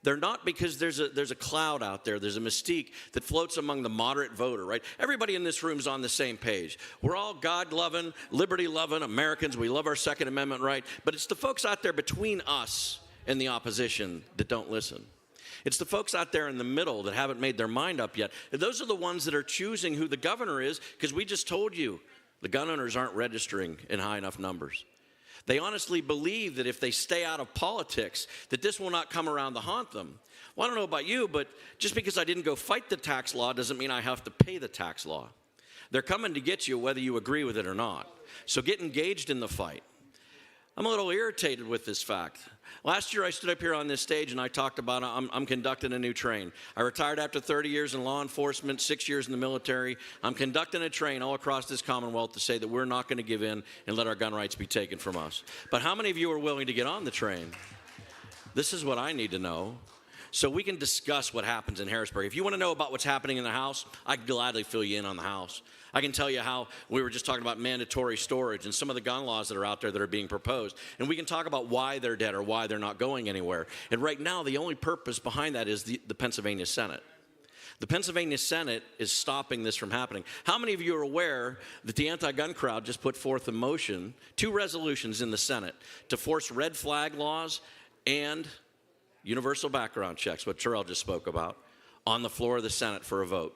They're not, because there's a cloud out there. There's a mystique that floats among the moderate voter, right? Everybody in this room is on the same page. We're all God-loving, liberty-loving Americans. We love our Second Amendment right. But it's the folks out there between us and the opposition that don't listen. It's the folks out there in the middle that haven't made their mind up yet. Those are the ones that are choosing who the governor is, because we just told you the gun owners aren't registering in high enough numbers. They honestly believe that if they stay out of politics, that this will not come around to haunt them. Well, I don't know about you, but just because I didn't go fight the tax law doesn't mean I have to pay the tax law. They're coming to get you whether you agree with it or not. So get engaged in the fight. I'm a little irritated with this fact. Last year I stood up here on this stage and I talked about I'm conducting a new train. I retired after 30 years in law enforcement, 6 years in the military. I'm conducting a train all across this Commonwealth to say that we're not going to give in and let our gun rights be taken from us. But how many of you are willing to get on the train? This is what I need to know. So we can discuss what happens in Harrisburg. If you want to know about what's happening in the House, I'd gladly fill you in on the House. I can tell you how we were just talking about mandatory storage and some of the gun laws that are out there that are being proposed. And we can talk about why they're dead or why they're not going anywhere. And right now, the only purpose behind that is the Pennsylvania Senate. The Pennsylvania Senate is stopping this from happening. How many of you are aware that the anti-gun crowd just put forth a motion, 2 resolutions in the Senate, to force red flag laws and universal background checks, what Terrell just spoke about, on the floor of the Senate for a vote?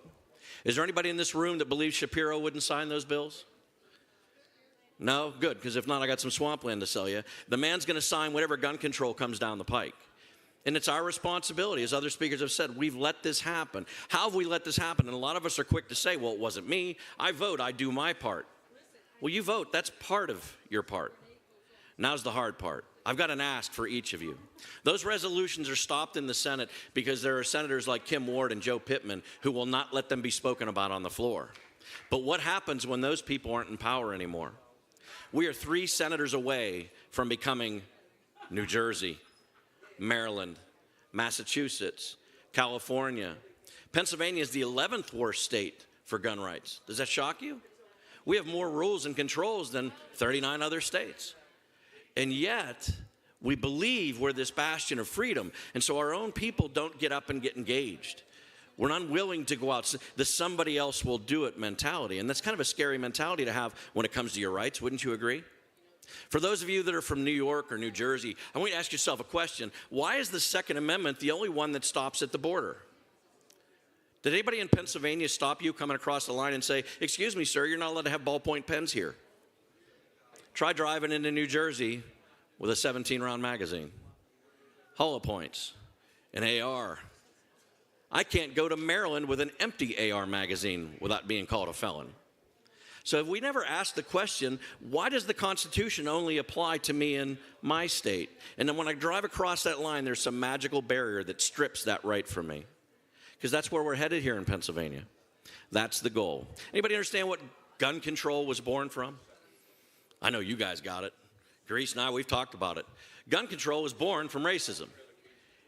Is there anybody in this room that believes Shapiro wouldn't sign those bills? No? Good, because if not, I got some swampland to sell you. The man's going to sign whatever gun control comes down the pike. And it's our responsibility, as other speakers have said, we've let this happen. How have we let this happen? And a lot of us are quick to say, well, it wasn't me. I vote. I do my part. Well, you vote. That's part of your part. Now's the hard part. I've got an ask for each of you. Those resolutions are stopped in the Senate because there are senators like Kim Ward and Joe Pittman who will not let them be spoken about on the floor. But what happens when those people aren't in power anymore? We are 3 senators away from becoming New Jersey, Maryland, Massachusetts, California. Pennsylvania is the 11th worst state for gun rights. Does that shock you? We have more rules and controls than 39 other states. And yet, we believe we're this bastion of freedom. And so our own people don't get up and get engaged. We're unwilling to go out. The somebody else will do it mentality. And that's kind of a scary mentality to have when it comes to your rights. Wouldn't you agree? For those of you that are from New York or New Jersey, I want you to ask yourself a question. Why is the Second Amendment the only one that stops at the border? Did anybody in Pennsylvania stop you coming across the line and say, excuse me, sir, you're not allowed to have ballpoint pens here? Try driving into New Jersey with a 17-round magazine, hollow points, an AR. I can't go to Maryland with an empty AR magazine without being called a felon. So if we never ask the question, why does the Constitution only apply to me in my state? And then when I drive across that line, there's some magical barrier that strips that right from me. Because that's where we're headed here in Pennsylvania. That's the goal. Anybody understand what gun control was born from? I know you guys got it. Grace and I, we've talked about it. Gun control was born from racism.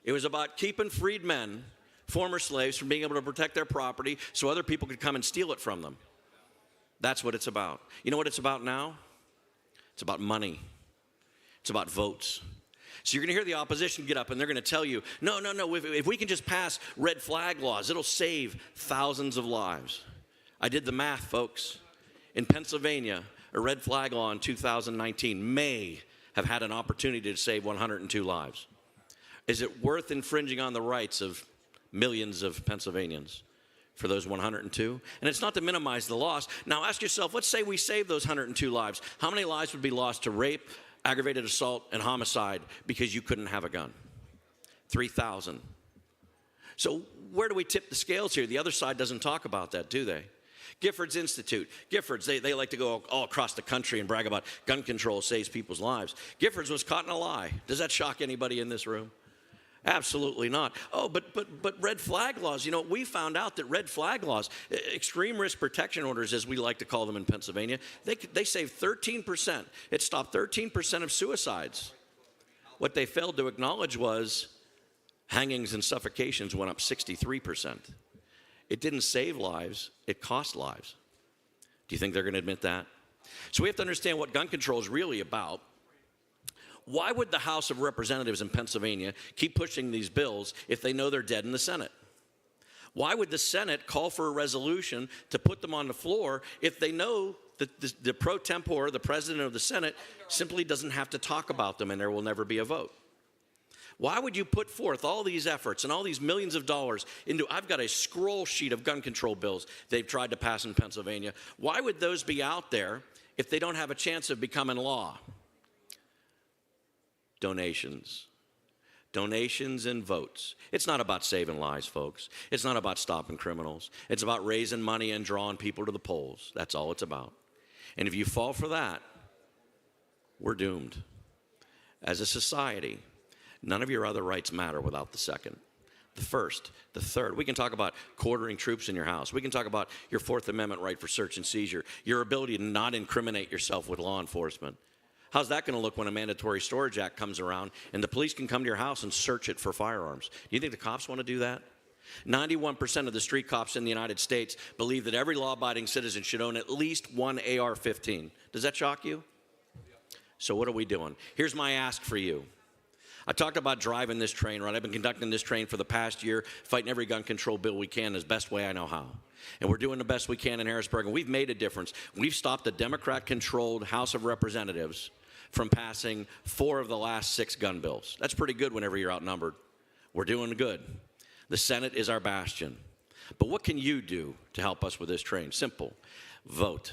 It was about keeping freed men, former slaves, from being able to protect their property so other people could come and steal it from them. That's what it's about. You know what it's about now? It's about money. It's about votes. So you're going to hear the opposition get up and they're going to tell you, no, if we can just pass red flag laws, it'll save thousands of lives. I did the math, folks. In Pennsylvania, a red flag law in 2019 may have had an opportunity to save 102 lives. Is it worth infringing on the rights of millions of Pennsylvanians for those 102? And it's not to minimize the loss. Now ask yourself, let's say we save those 102 lives. How many lives would be lost to rape, aggravated assault, and homicide because you couldn't have a gun? 3,000. So where do we tip the scales here? The other side doesn't talk about that, do they? Giffords Institute. Giffords, they like to go all across the country and brag about gun control saves people's lives. Giffords was caught in a lie. Does that shock anybody in this room? Absolutely not. Oh, but red flag laws. You know, we found out that red flag laws, extreme risk protection orders, as we like to call them in Pennsylvania, they saved 13%. It stopped 13% of suicides. What they failed to acknowledge was hangings and suffocations went up 63%. It didn't save lives, it cost lives. Do you think they're going to admit that? So we have to understand what gun control is really about. Why would the House of Representatives in Pennsylvania keep pushing these bills if they know they're dead in the Senate? Why would the Senate call for a resolution to put them on the floor if they know that the pro tempore, the president of the Senate, simply doesn't have to talk about them and there will never be a vote? Why would you put forth all these efforts and all these millions of dollars into, I've got a scroll sheet of gun control bills they've tried to pass in Pennsylvania. Why would those be out there if they don't have a chance of becoming law? Donations. Donations and votes. It's not about saving lives, folks. It's not about stopping criminals. It's about raising money and drawing people to the polls. That's all it's about. And if you fall for that, we're doomed. As a society, none of your other rights matter without the second, the first, the third. We can talk about quartering troops in your house. We can talk about your Fourth Amendment right for search and seizure, your ability to not incriminate yourself with law enforcement. How's that going to look when a mandatory storage act comes around and the police can come to your house and search it for firearms? Do you think the cops want to do that? 91% of the street cops in the United States believe that every law-abiding citizen should own at least one AR-15. Does that shock you? So what are we doing? Here's my ask for you. I talked about driving this train, right? I've been conducting this train for the past year, fighting every gun control bill we can as best way I know how. And we're doing the best we can in Harrisburg, and we've made a difference. We've stopped the Democrat-controlled House of Representatives from passing 4 of the last 6 gun bills. That's pretty good whenever you're outnumbered. We're doing good. The Senate is our bastion. But what can you do to help us with this train? Simple. Vote.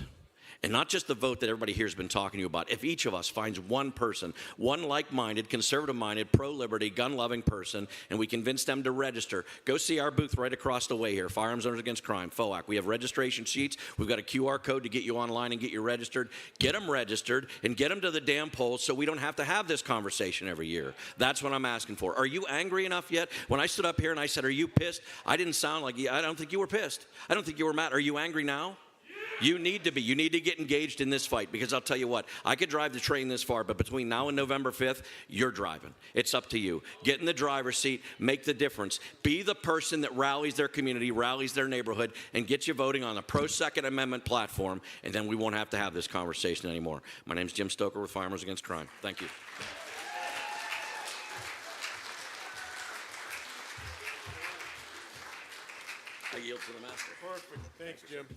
And not just the vote that everybody here has been talking to you about. If each of us finds one person, one like-minded, conservative-minded, pro-liberty, gun-loving person, and we convince them to register, go see our booth right across the way here, Firearms Owners Against Crime, FOAC. We have registration sheets. We've got a QR code to get you online and get you registered. Get them registered and get them to the damn polls so we don't have to have this conversation every year. That's what I'm asking for. Are you angry enough yet? When I stood up here and I said, are you pissed? I didn't sound like, I don't think you were pissed. I don't think you were mad. Are you angry now? You need to be. You need to get engaged in this fight because I'll tell you what, I could drive the train this far, but between now and November 5th, you're driving. It's up to you. Get in the driver's seat, make the difference. Be the person that rallies their community, rallies their neighborhood, and gets you voting on the pro-Second Amendment platform, and then we won't have to have this conversation anymore. My name's Jim Stoker with Firearms Against Crime. Thank you. I yield to the master. Perfect. Thanks, Jim.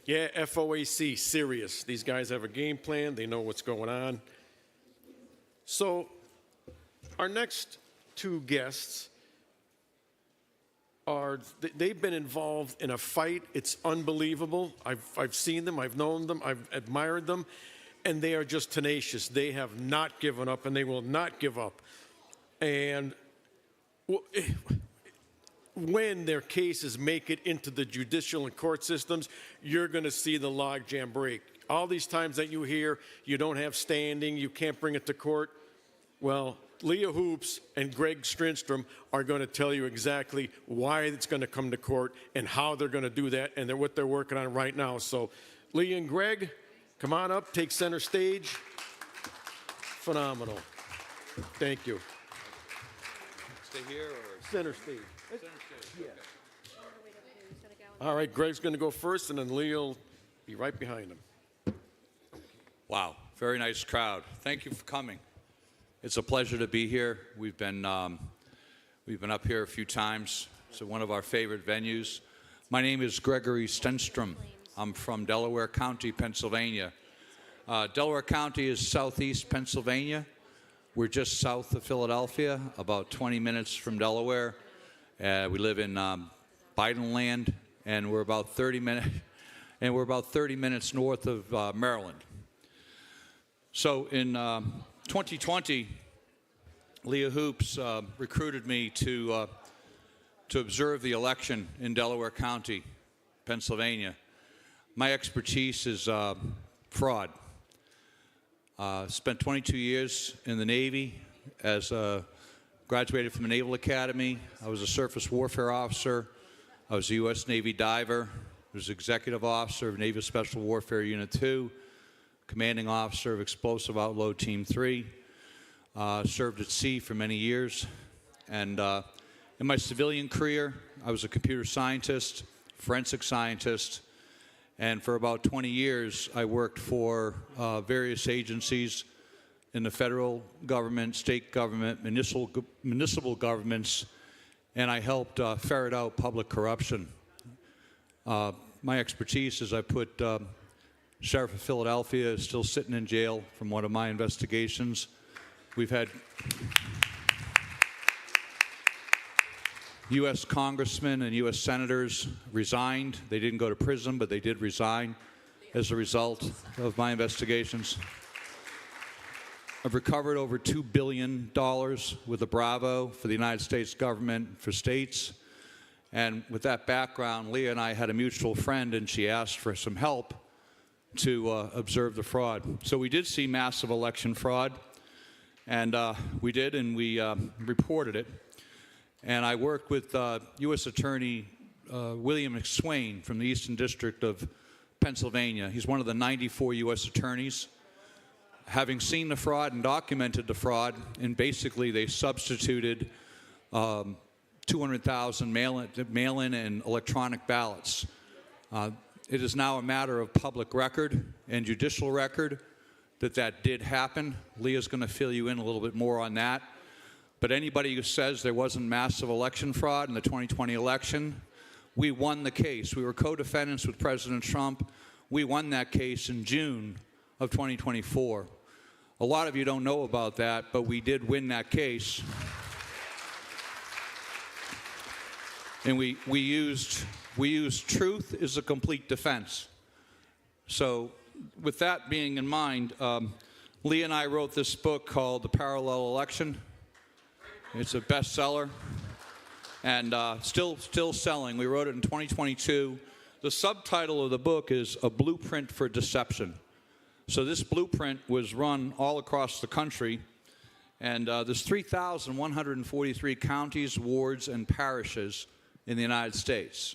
Yeah, FOAC, serious. These guys have a game plan. They know what's going on. So our next 2 guests they've been involved in a fight. It's unbelievable. I've seen them. I've known them. I've admired them. And they are just tenacious. They have not given up, and they will not give up. And when their cases make it into the judicial and court systems, you're going to see the logjam break. All these times that you hear you don't have standing, you can't bring it to court, well, Leah Hoops and Greg Strindstrom are going to tell you exactly why it's going to come to court and how they're going to do that, and what they're working on right now. So Leah and Greg, come on up, take center stage. Phenomenal. Thank you. Stay here or? Center stage. Yeah. All right, Greg's going to go first, and then Leah will be right behind him. Wow, very nice crowd. Thank you for coming. It's a pleasure to be here. We've been up here a few times. It's one of our favorite venues. My name is Gregory Stenstrom. I'm from Delaware County, Pennsylvania. Delaware County is southeast Pennsylvania. We're just south of Philadelphia, about 20 minutes from Delaware. We live in Biden land, and we're about 30 minutes north of Maryland. So in 2020, Leah Hoops recruited me to observe the election in Delaware County, Pennsylvania. My expertise is fraud. Spent 22 years in the Navy graduated from the Naval Academy. I was a surface warfare officer. I was a U.S. Navy diver. I was executive officer of Naval Special Warfare Unit 2, commanding officer of Explosive Outload Team 3. Served at sea for many years. And in my civilian career, I was a computer scientist, forensic scientist, and for about 20 years, I worked for various agencies in the federal government, state government, municipal governments, and I helped ferret out public corruption. My expertise is I put Sheriff of Philadelphia is still sitting in jail from one of my investigations. We've had U.S. congressmen and U.S. senators resigned. They didn't go to prison, but they did resign as a result of my investigations. I've recovered over $2 billion with a Bravo for the United States government, for states. And with that background, Leah and I had a mutual friend, and she asked for some help to observe the fraud. So we did see massive election fraud, and we did, and we reported it. And I worked with U.S. Attorney William McSwain from the Eastern District of Pennsylvania. He's one of the 94 U.S. attorneys. Having seen the fraud and documented the fraud, and basically they substituted 200,000 mail-in and electronic ballots. It is now a matter of public record and judicial record that did happen. Leah's going to fill you in a little bit more on that. But anybody who says there wasn't massive election fraud in the 2020 election, we won the case. We were co-defendants with President Trump. We won that case in June of 2024. A lot of you don't know about that, but we did win that case. And we used truth as a complete defense. So with that being in mind, Leah and I wrote this book called The Parallel Election. It's a bestseller and still selling. We wrote it in 2022. The subtitle of the book is A Blueprint for Deception. So this blueprint was run all across the country, and there's 3,143 counties, wards, and parishes in the United States.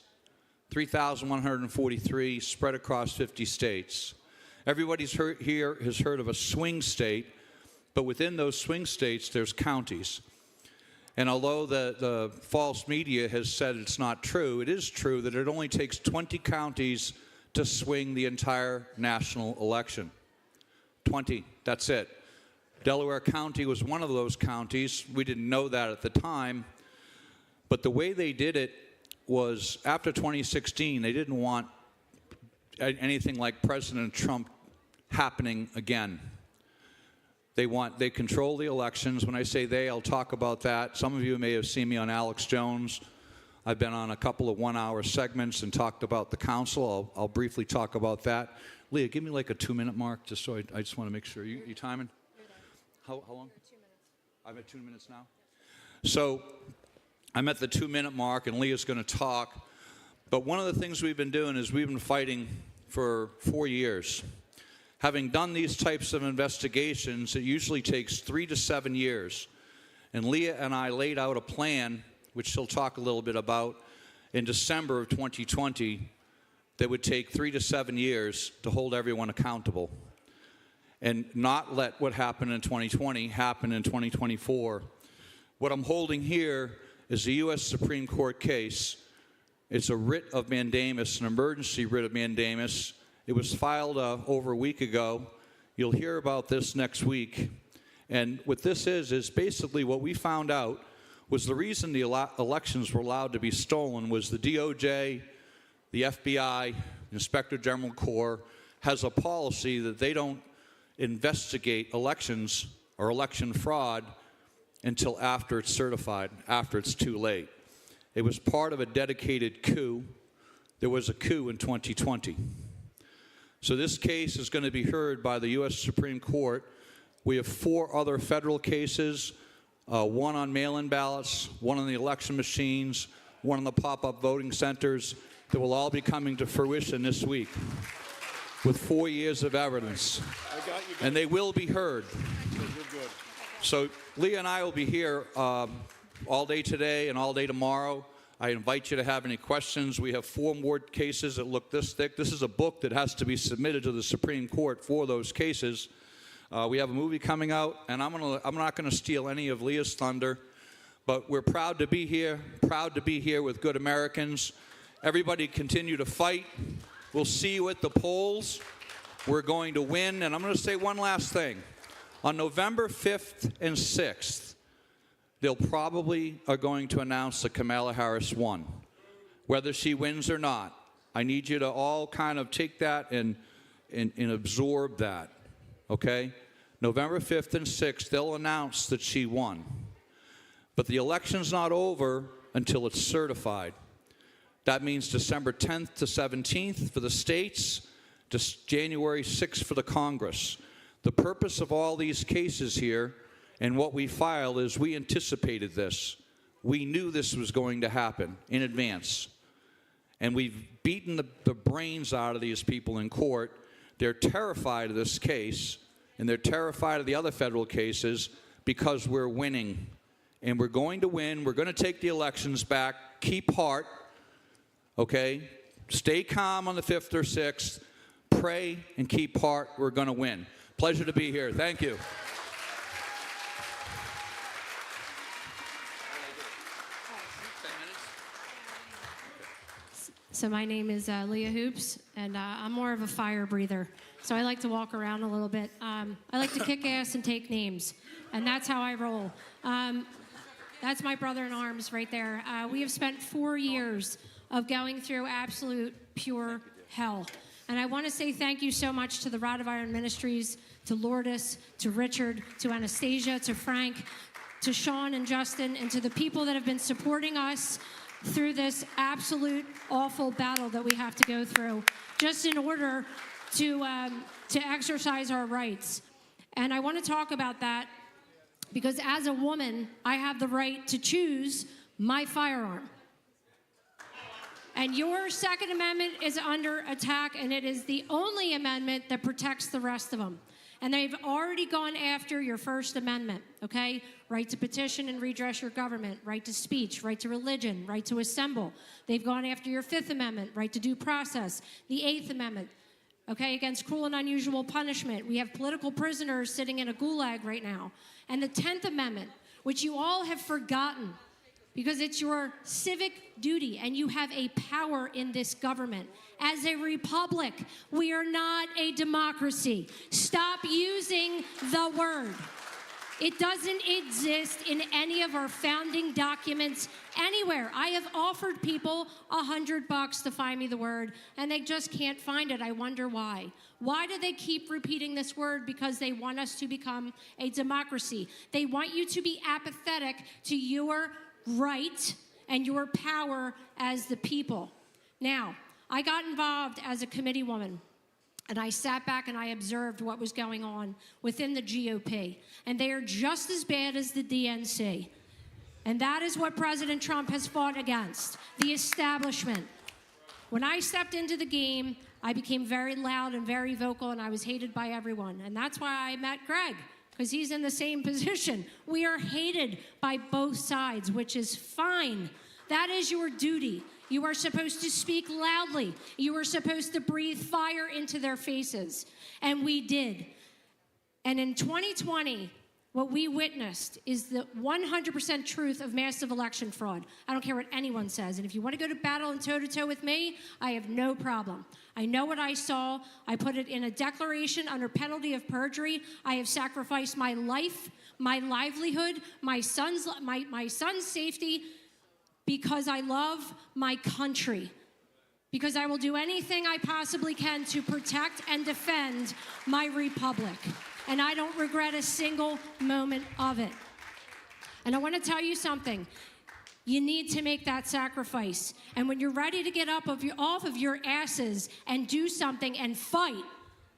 3,143 spread across 50 states. Everybody's here has heard of a swing state, but within those swing states, there's counties. And although the false media has said it's not true, it is true that it only takes 20 counties to swing the entire national election. 20, that's it. Delaware County was one of those counties. We didn't know that at the time. But the way they did it was after 2016, they didn't want anything like President Trump happening again. They control the elections. When I say they, I'll talk about that. Some of you may have seen me on Alex Jones. I've been on a couple of one-hour segments and talked about the council. I'll briefly talk about that. Leah, give me like a 2-minute mark, just so I just want to make sure. You timing? How long? 2 minutes. I'm at 2 minutes now? So I'm at the 2-minute mark, and Leah's going to talk. But one of the things we've been doing is we've been fighting for 4 years. Having done these types of investigations, it usually takes 3 to 7 years. And Leah and I laid out a plan, which she'll talk a little bit about, in December of 2020, that would take 3 to 7 years to hold everyone accountable and not let what happened in 2020 happen in 2024. What I'm holding here is a U.S. Supreme Court case. It's a writ of mandamus, an emergency writ of mandamus. It was filed over a week ago. You'll hear about this next week. And what this is basically what we found out was the reason the elections were allowed to be stolen was the DOJ, the FBI, Inspector General Corps, has a policy that they don't investigate elections or election fraud until after it's certified, after it's too late. It was part of a dedicated coup. There was a coup in 2020. So this case is going to be heard by the U.S. Supreme Court. We have 4 other federal cases, one on mail-in ballots, one on the election machines, one on the pop-up voting centers, that will all be coming to fruition this week with 4 years of evidence. And they will be heard. So Leah and I will be here all day today and all day tomorrow. I invite you to have any questions. We have 4 more cases that look this thick. This is a book that has to be submitted to the Supreme Court for those cases. We have a movie coming out, and I'm not going to steal any of Leah's thunder, but we're proud to be here with good Americans. Everybody continue to fight. We'll see you at the polls. We're going to win. And I'm going to say one last thing. On November 5th and 6th, they'll probably are going to announce that Kamala Harris won. Whether she wins or not, I need you to all kind of take that and absorb that, okay? November 5th and 6th, they'll announce that she won. But the election's not over until it's certified. That means December 10th to 17th for the states, January 6th for the Congress. The purpose of all these cases here and what we filed is we anticipated this. We knew this was going to happen in advance. And we've beaten the brains out of these people in court. They're terrified of this case, and they're terrified of the other federal cases because we're winning. And we're going to win. We're going to take the elections back. Keep heart, okay? Stay calm on the 5th or 6th. Pray and keep heart. We're going to win. Pleasure to be here. Thank you. So my name is Leah Hoops, and I'm more of a fire breather. So I like to walk around a little bit. I like to kick ass and take names, and that's how I roll. That's my brother in arms right there. We have spent 4 years of going through absolute pure hell. And I want to say thank you so much to the Rod of Iron Ministries, to Lourdes, to Richard, to Anastasia, to Frank, to Sean and Justin, and to the people that have been supporting us through this absolute awful battle that we have to go through just in order to exercise our rights. And I want to talk about that because as a woman, I have the right to choose my firearm. And your Second Amendment is under attack, and it is the only amendment that protects the rest of them. And they've already gone after your First Amendment, okay? Right to petition and redress your government, right to speech, right to religion, right to assemble. They've gone after your Fifth Amendment, right to due process, the Eighth Amendment, okay, against cruel and unusual punishment. We have political prisoners sitting in a gulag right now. And the 10th Amendment, which you all have forgotten because it's your civic duty and you have a power in this government. As a republic, we are not a democracy. Stop using the word. It doesn't exist in any of our founding documents anywhere. I have offered people $100 to find me the word, and they just can't find it. I wonder why. Why do they keep repeating this word? Because they want us to become a democracy. They want you to be apathetic to your right and your power as the people. Now, I got involved as a committee woman. And I sat back and I observed what was going on within the GOP. And they are just as bad as the DNC. And that is what President Trump has fought against, the establishment. When I stepped into the game, I became very loud and very vocal, and I was hated by everyone. And that's why I met Greg, because he's in the same position. We are hated by both sides, which is fine. That is your duty. You are supposed to speak loudly. You are supposed to breathe fire into their faces. And we did. And in 2020, what we witnessed is the 100% truth of massive election fraud. I don't care what anyone says. And if you want to go to battle and toe-to-toe with me, I have no problem. I know what I saw. I put it in a declaration under penalty of perjury. I have sacrificed my life, my livelihood, my son's safety, because I love my country, because I will do anything I possibly can to protect and defend my republic. and I don't regret a single moment of it. And I want to tell you something. You need to make that sacrifice. And when you're ready to get up off of your asses and do something and fight,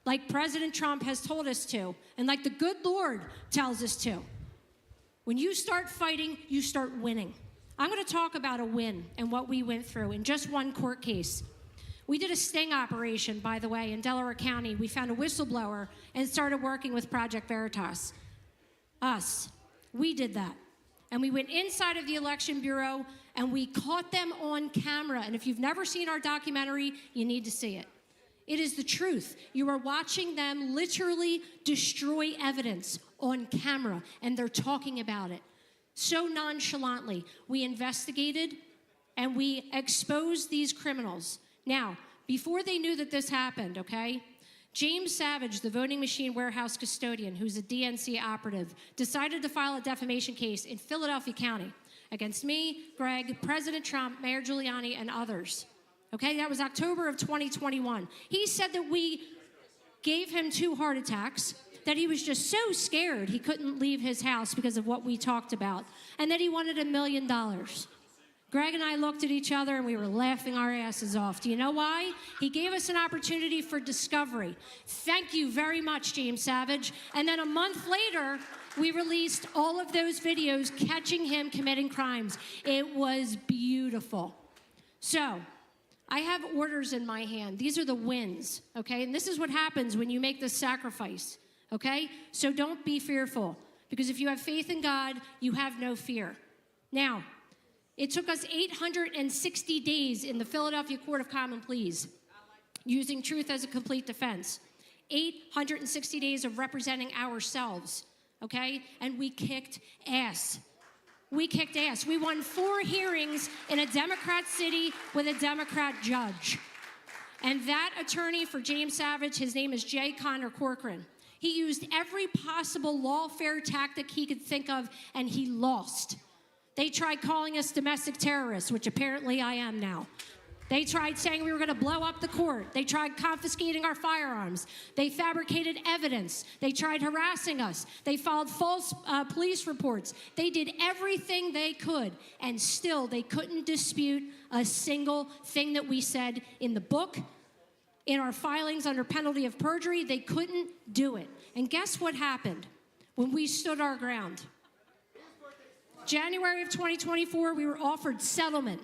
like President Trump has told us to, and like the good Lord tells us to, when you start fighting, you start winning. I'm going to talk about a win and what we went through in just one court case. We did a sting operation, by the way, in Delaware County. We found a whistleblower and started working with Project Veritas. We did that. And we went inside of the Election Bureau, and we caught them on camera. And if you've never seen our documentary, you need to see it. It is the truth. You are watching them literally destroy evidence on camera, and they're talking about it so nonchalantly. We investigated, and we exposed these criminals. Now, before they knew that this happened, okay, James Savage, the voting machine warehouse custodian, who's a DNC operative, decided to file a defamation case in Philadelphia County against me, Greg, President Trump, Mayor Giuliani, and others. Okay, that was October of 2021. He said that we gave him 2 heart attacks, that he was just so scared he couldn't leave his house because of what we talked about, and that he wanted $1 million. Greg and I looked at each other and we were laughing our asses off. Do you know why? He gave us an opportunity for discovery. Thank you very much, James Savage. And then a month later, we released all of those videos catching him committing crimes. It was beautiful. So, I have orders in my hand. These are the wins, okay? And this is what happens when you make this sacrifice, okay? So don't be fearful, because if you have faith in God, you have no fear. Now, it took us 860 days in the Philadelphia Court of Common Pleas, using truth as a complete defense. 860 days of representing ourselves, okay? And we kicked ass. We kicked ass. We won 4 hearings in a Democrat city with a Democrat judge. And that attorney for James Savage, his name is J. Connor Corcoran. He used every possible lawfare tactic he could think of, and he lost. They tried calling us domestic terrorists, which apparently I am now. They tried saying we were going to blow up the court. They tried confiscating our firearms. They fabricated evidence. They tried harassing us. They filed false police reports. They did everything they could, and still they couldn't dispute a single thing that we said in the book, in our filings under penalty of perjury. They couldn't do it. And guess what happened when we stood our ground? January of 2024, we were offered settlement.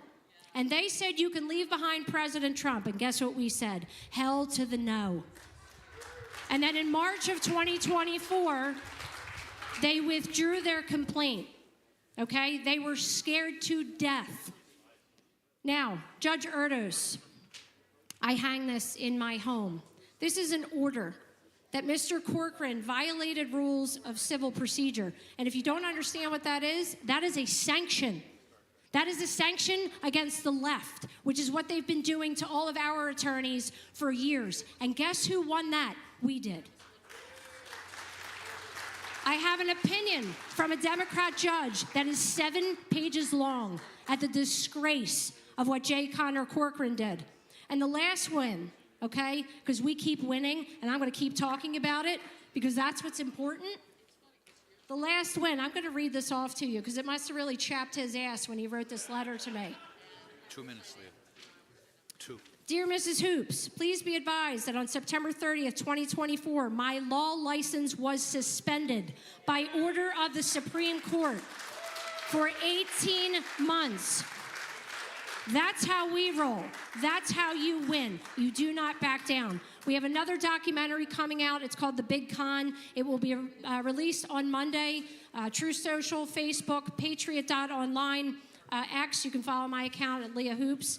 And they said you can leave behind President Trump. And guess what we said? Hell to the no. And then in March of 2024, they withdrew their complaint. Okay? They were scared to death. Now, Judge Erdos, I hang this in my home. This is an order that Mr. Corcoran violated rules of civil procedure. And if you don't understand what that is a sanction. That is a sanction against the left, which is what they've been doing to all of our attorneys for years. And guess who won that? We did. I have an opinion from a Democrat judge that is 7 pages long at the disgrace of what J. Connor Corcoran did. And the last win, okay, because we keep winning, and I'm going to keep talking about it because that's what's important. The last win, I'm going to read this off to you because it must have really chapped his ass when he wrote this letter to me. 2 minutes, Leah. 2. Dear Mrs. Hoops, please be advised that on September 30th, 2024, my law license was suspended by order of the Supreme Court for 18 months. That's how we roll. That's how you win. You do not back down. We have another documentary coming out. It's called The Big Con. It will be released on Monday. True Social, Facebook, Patriot.online, X. You can follow my account at Leah Hoops.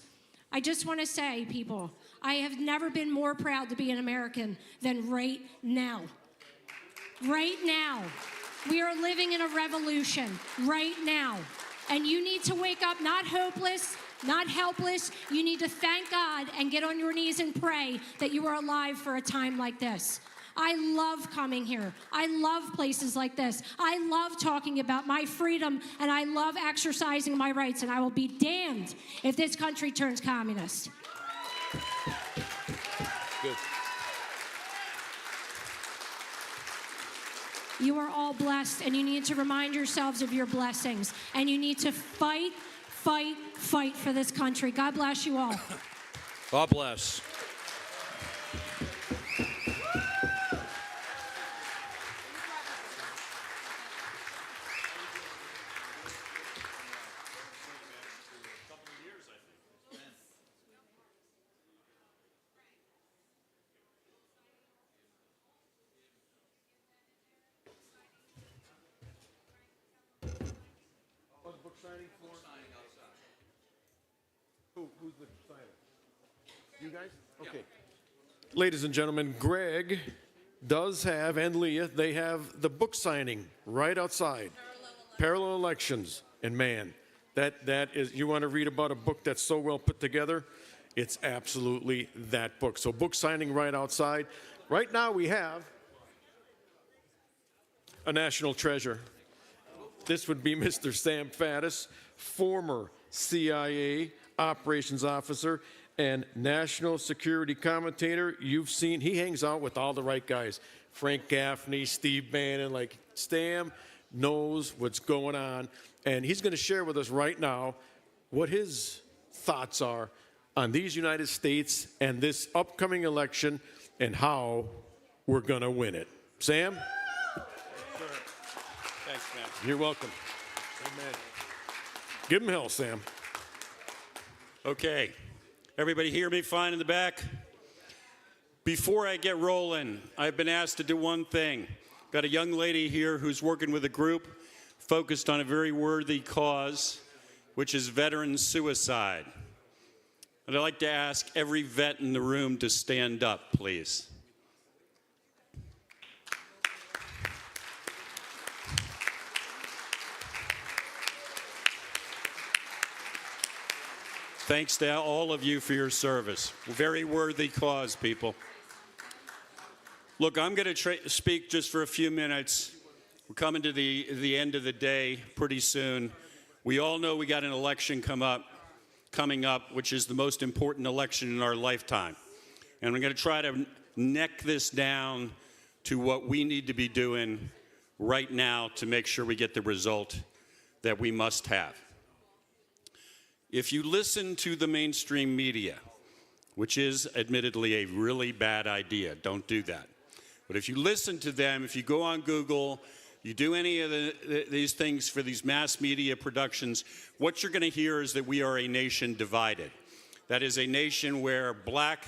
I just want to say, people, I have never been more proud to be an American than right now. Right now. We are living in a revolution right now. And you need to wake up not hopeless, not helpless. You need to thank God and get on your knees and pray that you are alive for a time like this. I love coming here. I love places like this. I love talking about my freedom, and I love exercising my rights, and I will be damned if this country turns communist. Good. You are all blessed, and you need to remind yourselves of your blessings. And you need to fight, fight, fight for this country. God bless you all. God bless. Who's the signer? You guys? Okay. Ladies and gentlemen, Greg does have, and Leah, they have the book signing right outside. Parallel Elections. And man, that is, you want to read about a book that's so well put together? It's absolutely that book. So book signing right outside. Right now we have a national treasure. This would be Mr. Sam Faddis, former CIA operations officer and national security commentator. You've seen, he hangs out with all the right guys. Frank Gaffney, Steve Bannon, like Sam knows what's going on. And he's going to share with us right now what his thoughts are on these United States and this upcoming election and how we're going to win it. Sam? Thanks, man. You're welcome. Amen. Give him hell, Sam. Okay. Everybody hear me fine in the back? Before I get rolling, I've been asked to do one thing. Got a young lady here who's working with a group focused on a very worthy cause, which is veteran suicide. And I'd like to ask every vet in the room to stand up, please. Thanks to all of you for your service. Very worthy cause, people. Look, I'm going to speak just for a few minutes. We're coming to the end of the day pretty soon. We all know we got an election coming up, which is the most important election in our lifetime. And I'm going to try to neck this down to what we need to be doing right now to make sure we get the result that we must have. If you listen to the mainstream media, which is admittedly a really bad idea, don't do that. But if you listen to them, if you go on Google, you do any of these things for these mass media productions, what you're going to hear is that we are a nation divided. That is a nation where black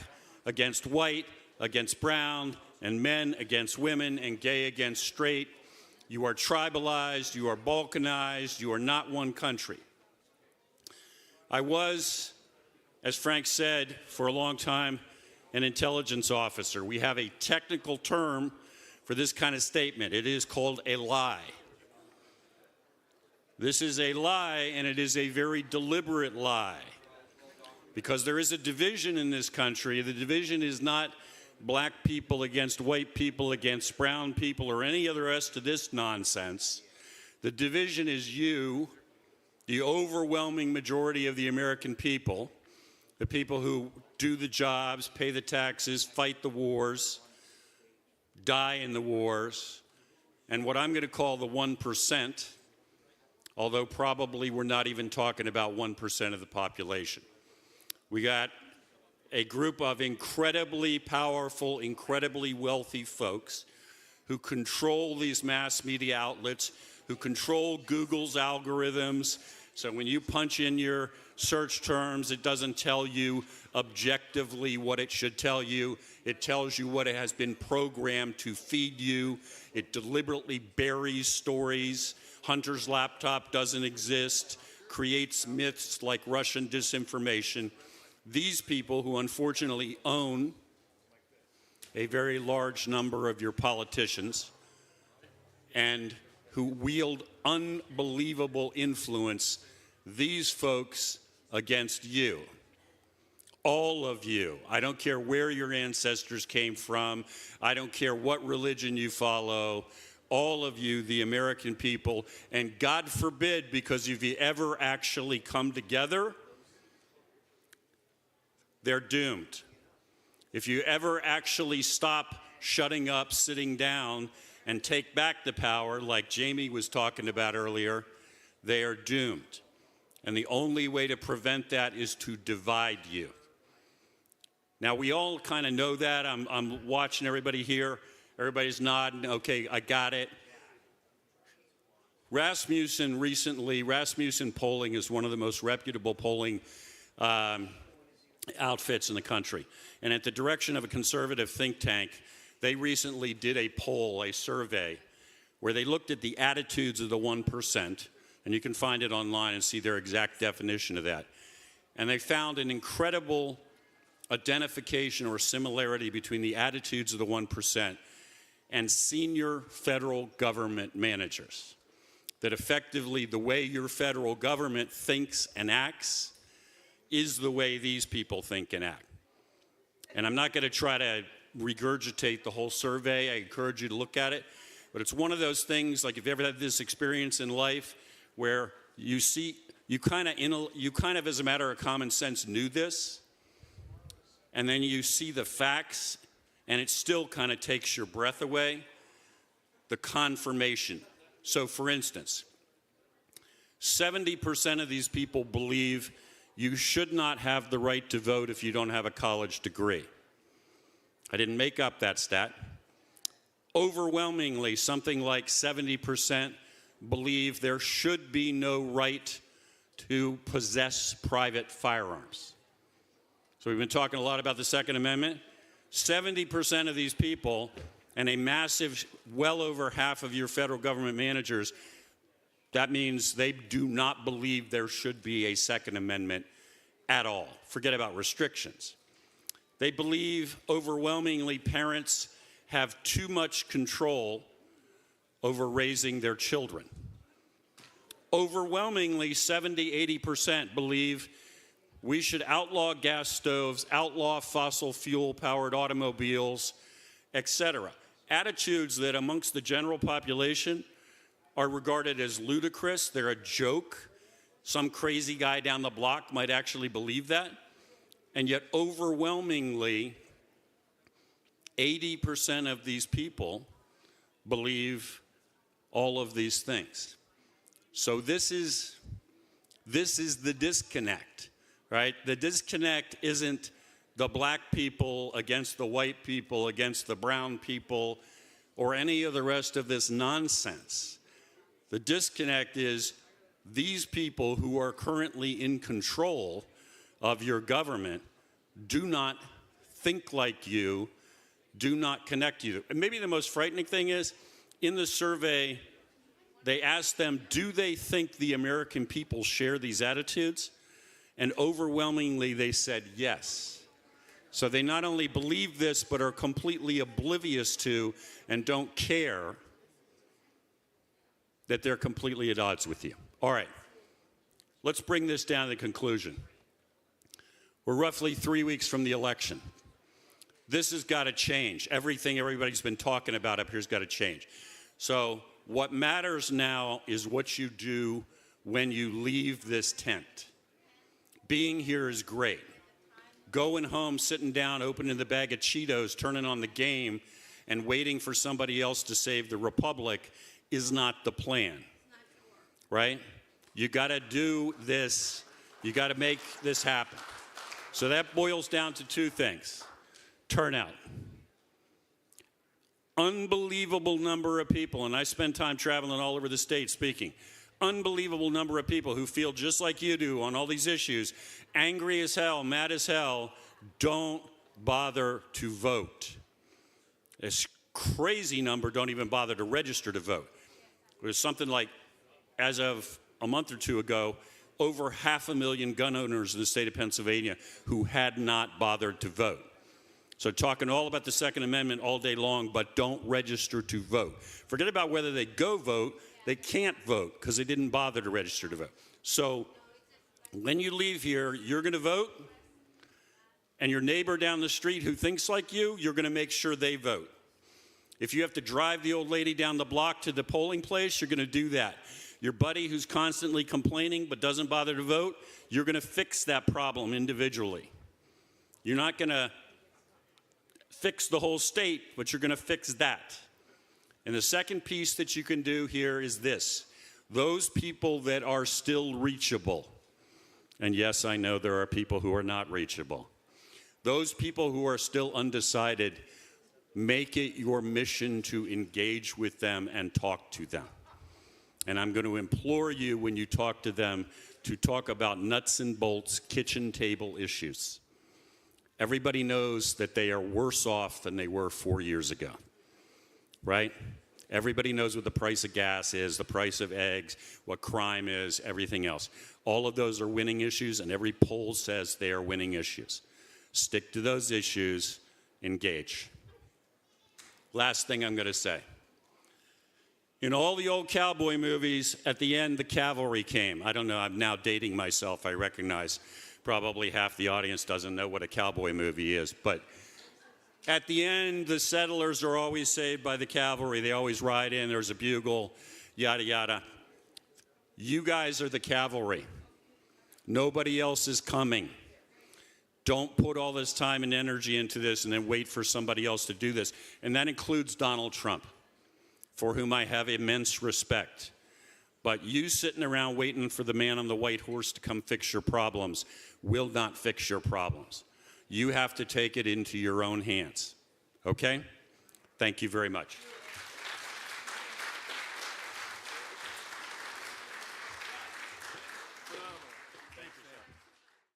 against white, against brown, and men against women, and gay against straight. You are tribalized, you are balkanized, you are not one country. I was, as Frank said, for a long time, an intelligence officer. We have a technical term for this kind of statement. It is called a lie. This is a lie, and it is a very deliberate lie. Because there is a division in this country. The division is not black people against white people against brown people or any of the rest of this nonsense. The division is you, the overwhelming majority of the American people, the people who do the jobs, pay the taxes, fight the wars, die in the wars, and what I'm going to call the 1%, although probably we're not even talking about 1% of the population. We got a group of incredibly powerful, incredibly wealthy folks who control these mass media outlets, who control Google's algorithms. So when you punch in your search terms, it doesn't tell you objectively what it should tell you. It tells you what it has been programmed to feed you. It deliberately buries stories. Hunter's laptop doesn't exist, creates myths like Russian disinformation. These people who unfortunately own a very large number of your politicians and who wield unbelievable influence, these folks against you. All of you. I don't care where your ancestors came from. I don't care what religion you follow. All of you, the American people, and God forbid, because if you ever actually come together, they're doomed. If you ever actually stop shutting up, sitting down, and take back the power, like Jamie was talking about earlier, they are doomed. And the only way to prevent that is to divide you. Now, we all kind of know that. I'm watching everybody here. Everybody's nodding. Okay, I got it. Rasmussen Polling is one of the most reputable polling outfits in the country. And at the direction of a conservative think tank, they recently did a poll, a survey, where they looked at the attitudes of the 1%, and you can find it online and see their exact definition of that. And they found an incredible identification or similarity between the attitudes of the 1% and senior federal government managers. That effectively the way your federal government thinks and acts is the way these people think and act. And I'm not going to try to regurgitate the whole survey. I encourage you to look at it. But it's one of those things, like if you ever had this experience in life where you see, you kind of as a matter of common sense knew this, and then you see the facts, and it still kind of takes your breath away, the confirmation. So for instance, 70% of these people believe you should not have the right to vote if you don't have a college degree. I didn't make up that stat. Overwhelmingly, something like 70% believe there should be no right to possess private firearms. So we've been talking a lot about the Second Amendment. 70% of these people, and a massive, well over half of your federal government managers, that means they do not believe there should be a Second Amendment at all. Forget about restrictions. They believe overwhelmingly parents have too much control over raising their children. Overwhelmingly, 70–80% believe we should outlaw gas stoves, outlaw fossil fuel-powered automobiles, etc. Attitudes that amongst the general population are regarded as ludicrous. They're a joke. Some crazy guy down the block might actually believe that. And yet overwhelmingly, 80% of these people believe all of these things. So this is the disconnect, right? The disconnect isn't the black people against the white people against the brown people or any of the rest of this nonsense. The disconnect is these people who are currently in control of your government do not think like you, do not connect you. And maybe the most frightening thing is, in the survey, they asked them, do they think the American people share these attitudes? And overwhelmingly, they said yes. So they not only believe this, but are completely oblivious to and don't care that they're completely at odds with you. All right, let's bring this down to the conclusion. We're roughly 3 weeks from the election. This has got to change. Everything everybody's been talking about up here has got to change. So what matters now is what you do when you leave this tent. Being here is great. Going home, sitting down, opening the bag of Cheetos, turning on the game, and waiting for somebody else to save the republic is not the plan, right? You got to do this. You got to make this happen. So that boils down to two things. Turnout. Unbelievable number of people, and I spend time traveling all over the state speaking. Unbelievable number of people who feel just like you do on all these issues, angry as hell, mad as hell, don't bother to vote. This crazy number don't even bother to register to vote. There's something like, as of a month or two ago, over 500,000 gun owners in the state of Pennsylvania who had not bothered to vote. So talking all about the Second Amendment all day long, but don't register to vote. Forget about whether they go vote. They can't vote because they didn't bother to register to vote. So when you leave here, you're going to vote, and your neighbor down the street who thinks like you, you're going to make sure they vote. If you have to drive the old lady down the block to the polling place, you're going to do that. Your buddy who's constantly complaining but doesn't bother to vote, you're going to fix that problem individually. You're not going to fix the whole state, but you're going to fix that. And the second piece that you can do here is this. Those people that are still reachable, and yes, I know there are people who are not reachable. Those people who are still undecided, make it your mission to engage with them and talk to them. And I'm going to implore you when you talk to them to talk about nuts and bolts, kitchen table issues. Everybody knows that they are worse off than they were 4 years ago, right? Everybody knows what the price of gas is, the price of eggs, what crime is, everything else. All of those are winning issues, and every poll says they are winning issues. Stick to those issues, engage. Last thing I'm going to say. In all the old cowboy movies, at the end, the cavalry came. I don't know, I'm now dating myself, I recognize. Probably half the audience doesn't know what a cowboy movie is, but at the end, the settlers are always saved by the cavalry. They always ride in, there's a bugle, yada, yada. You guys are the cavalry. Nobody else is coming. Don't put all this time and energy into this and then wait for somebody else to do this. And that includes Donald Trump, for whom I have immense respect. But you sitting around waiting for the man on the white horse to come fix your problems will not fix your problems. You have to take it into your own hands. Okay? Thank you very much.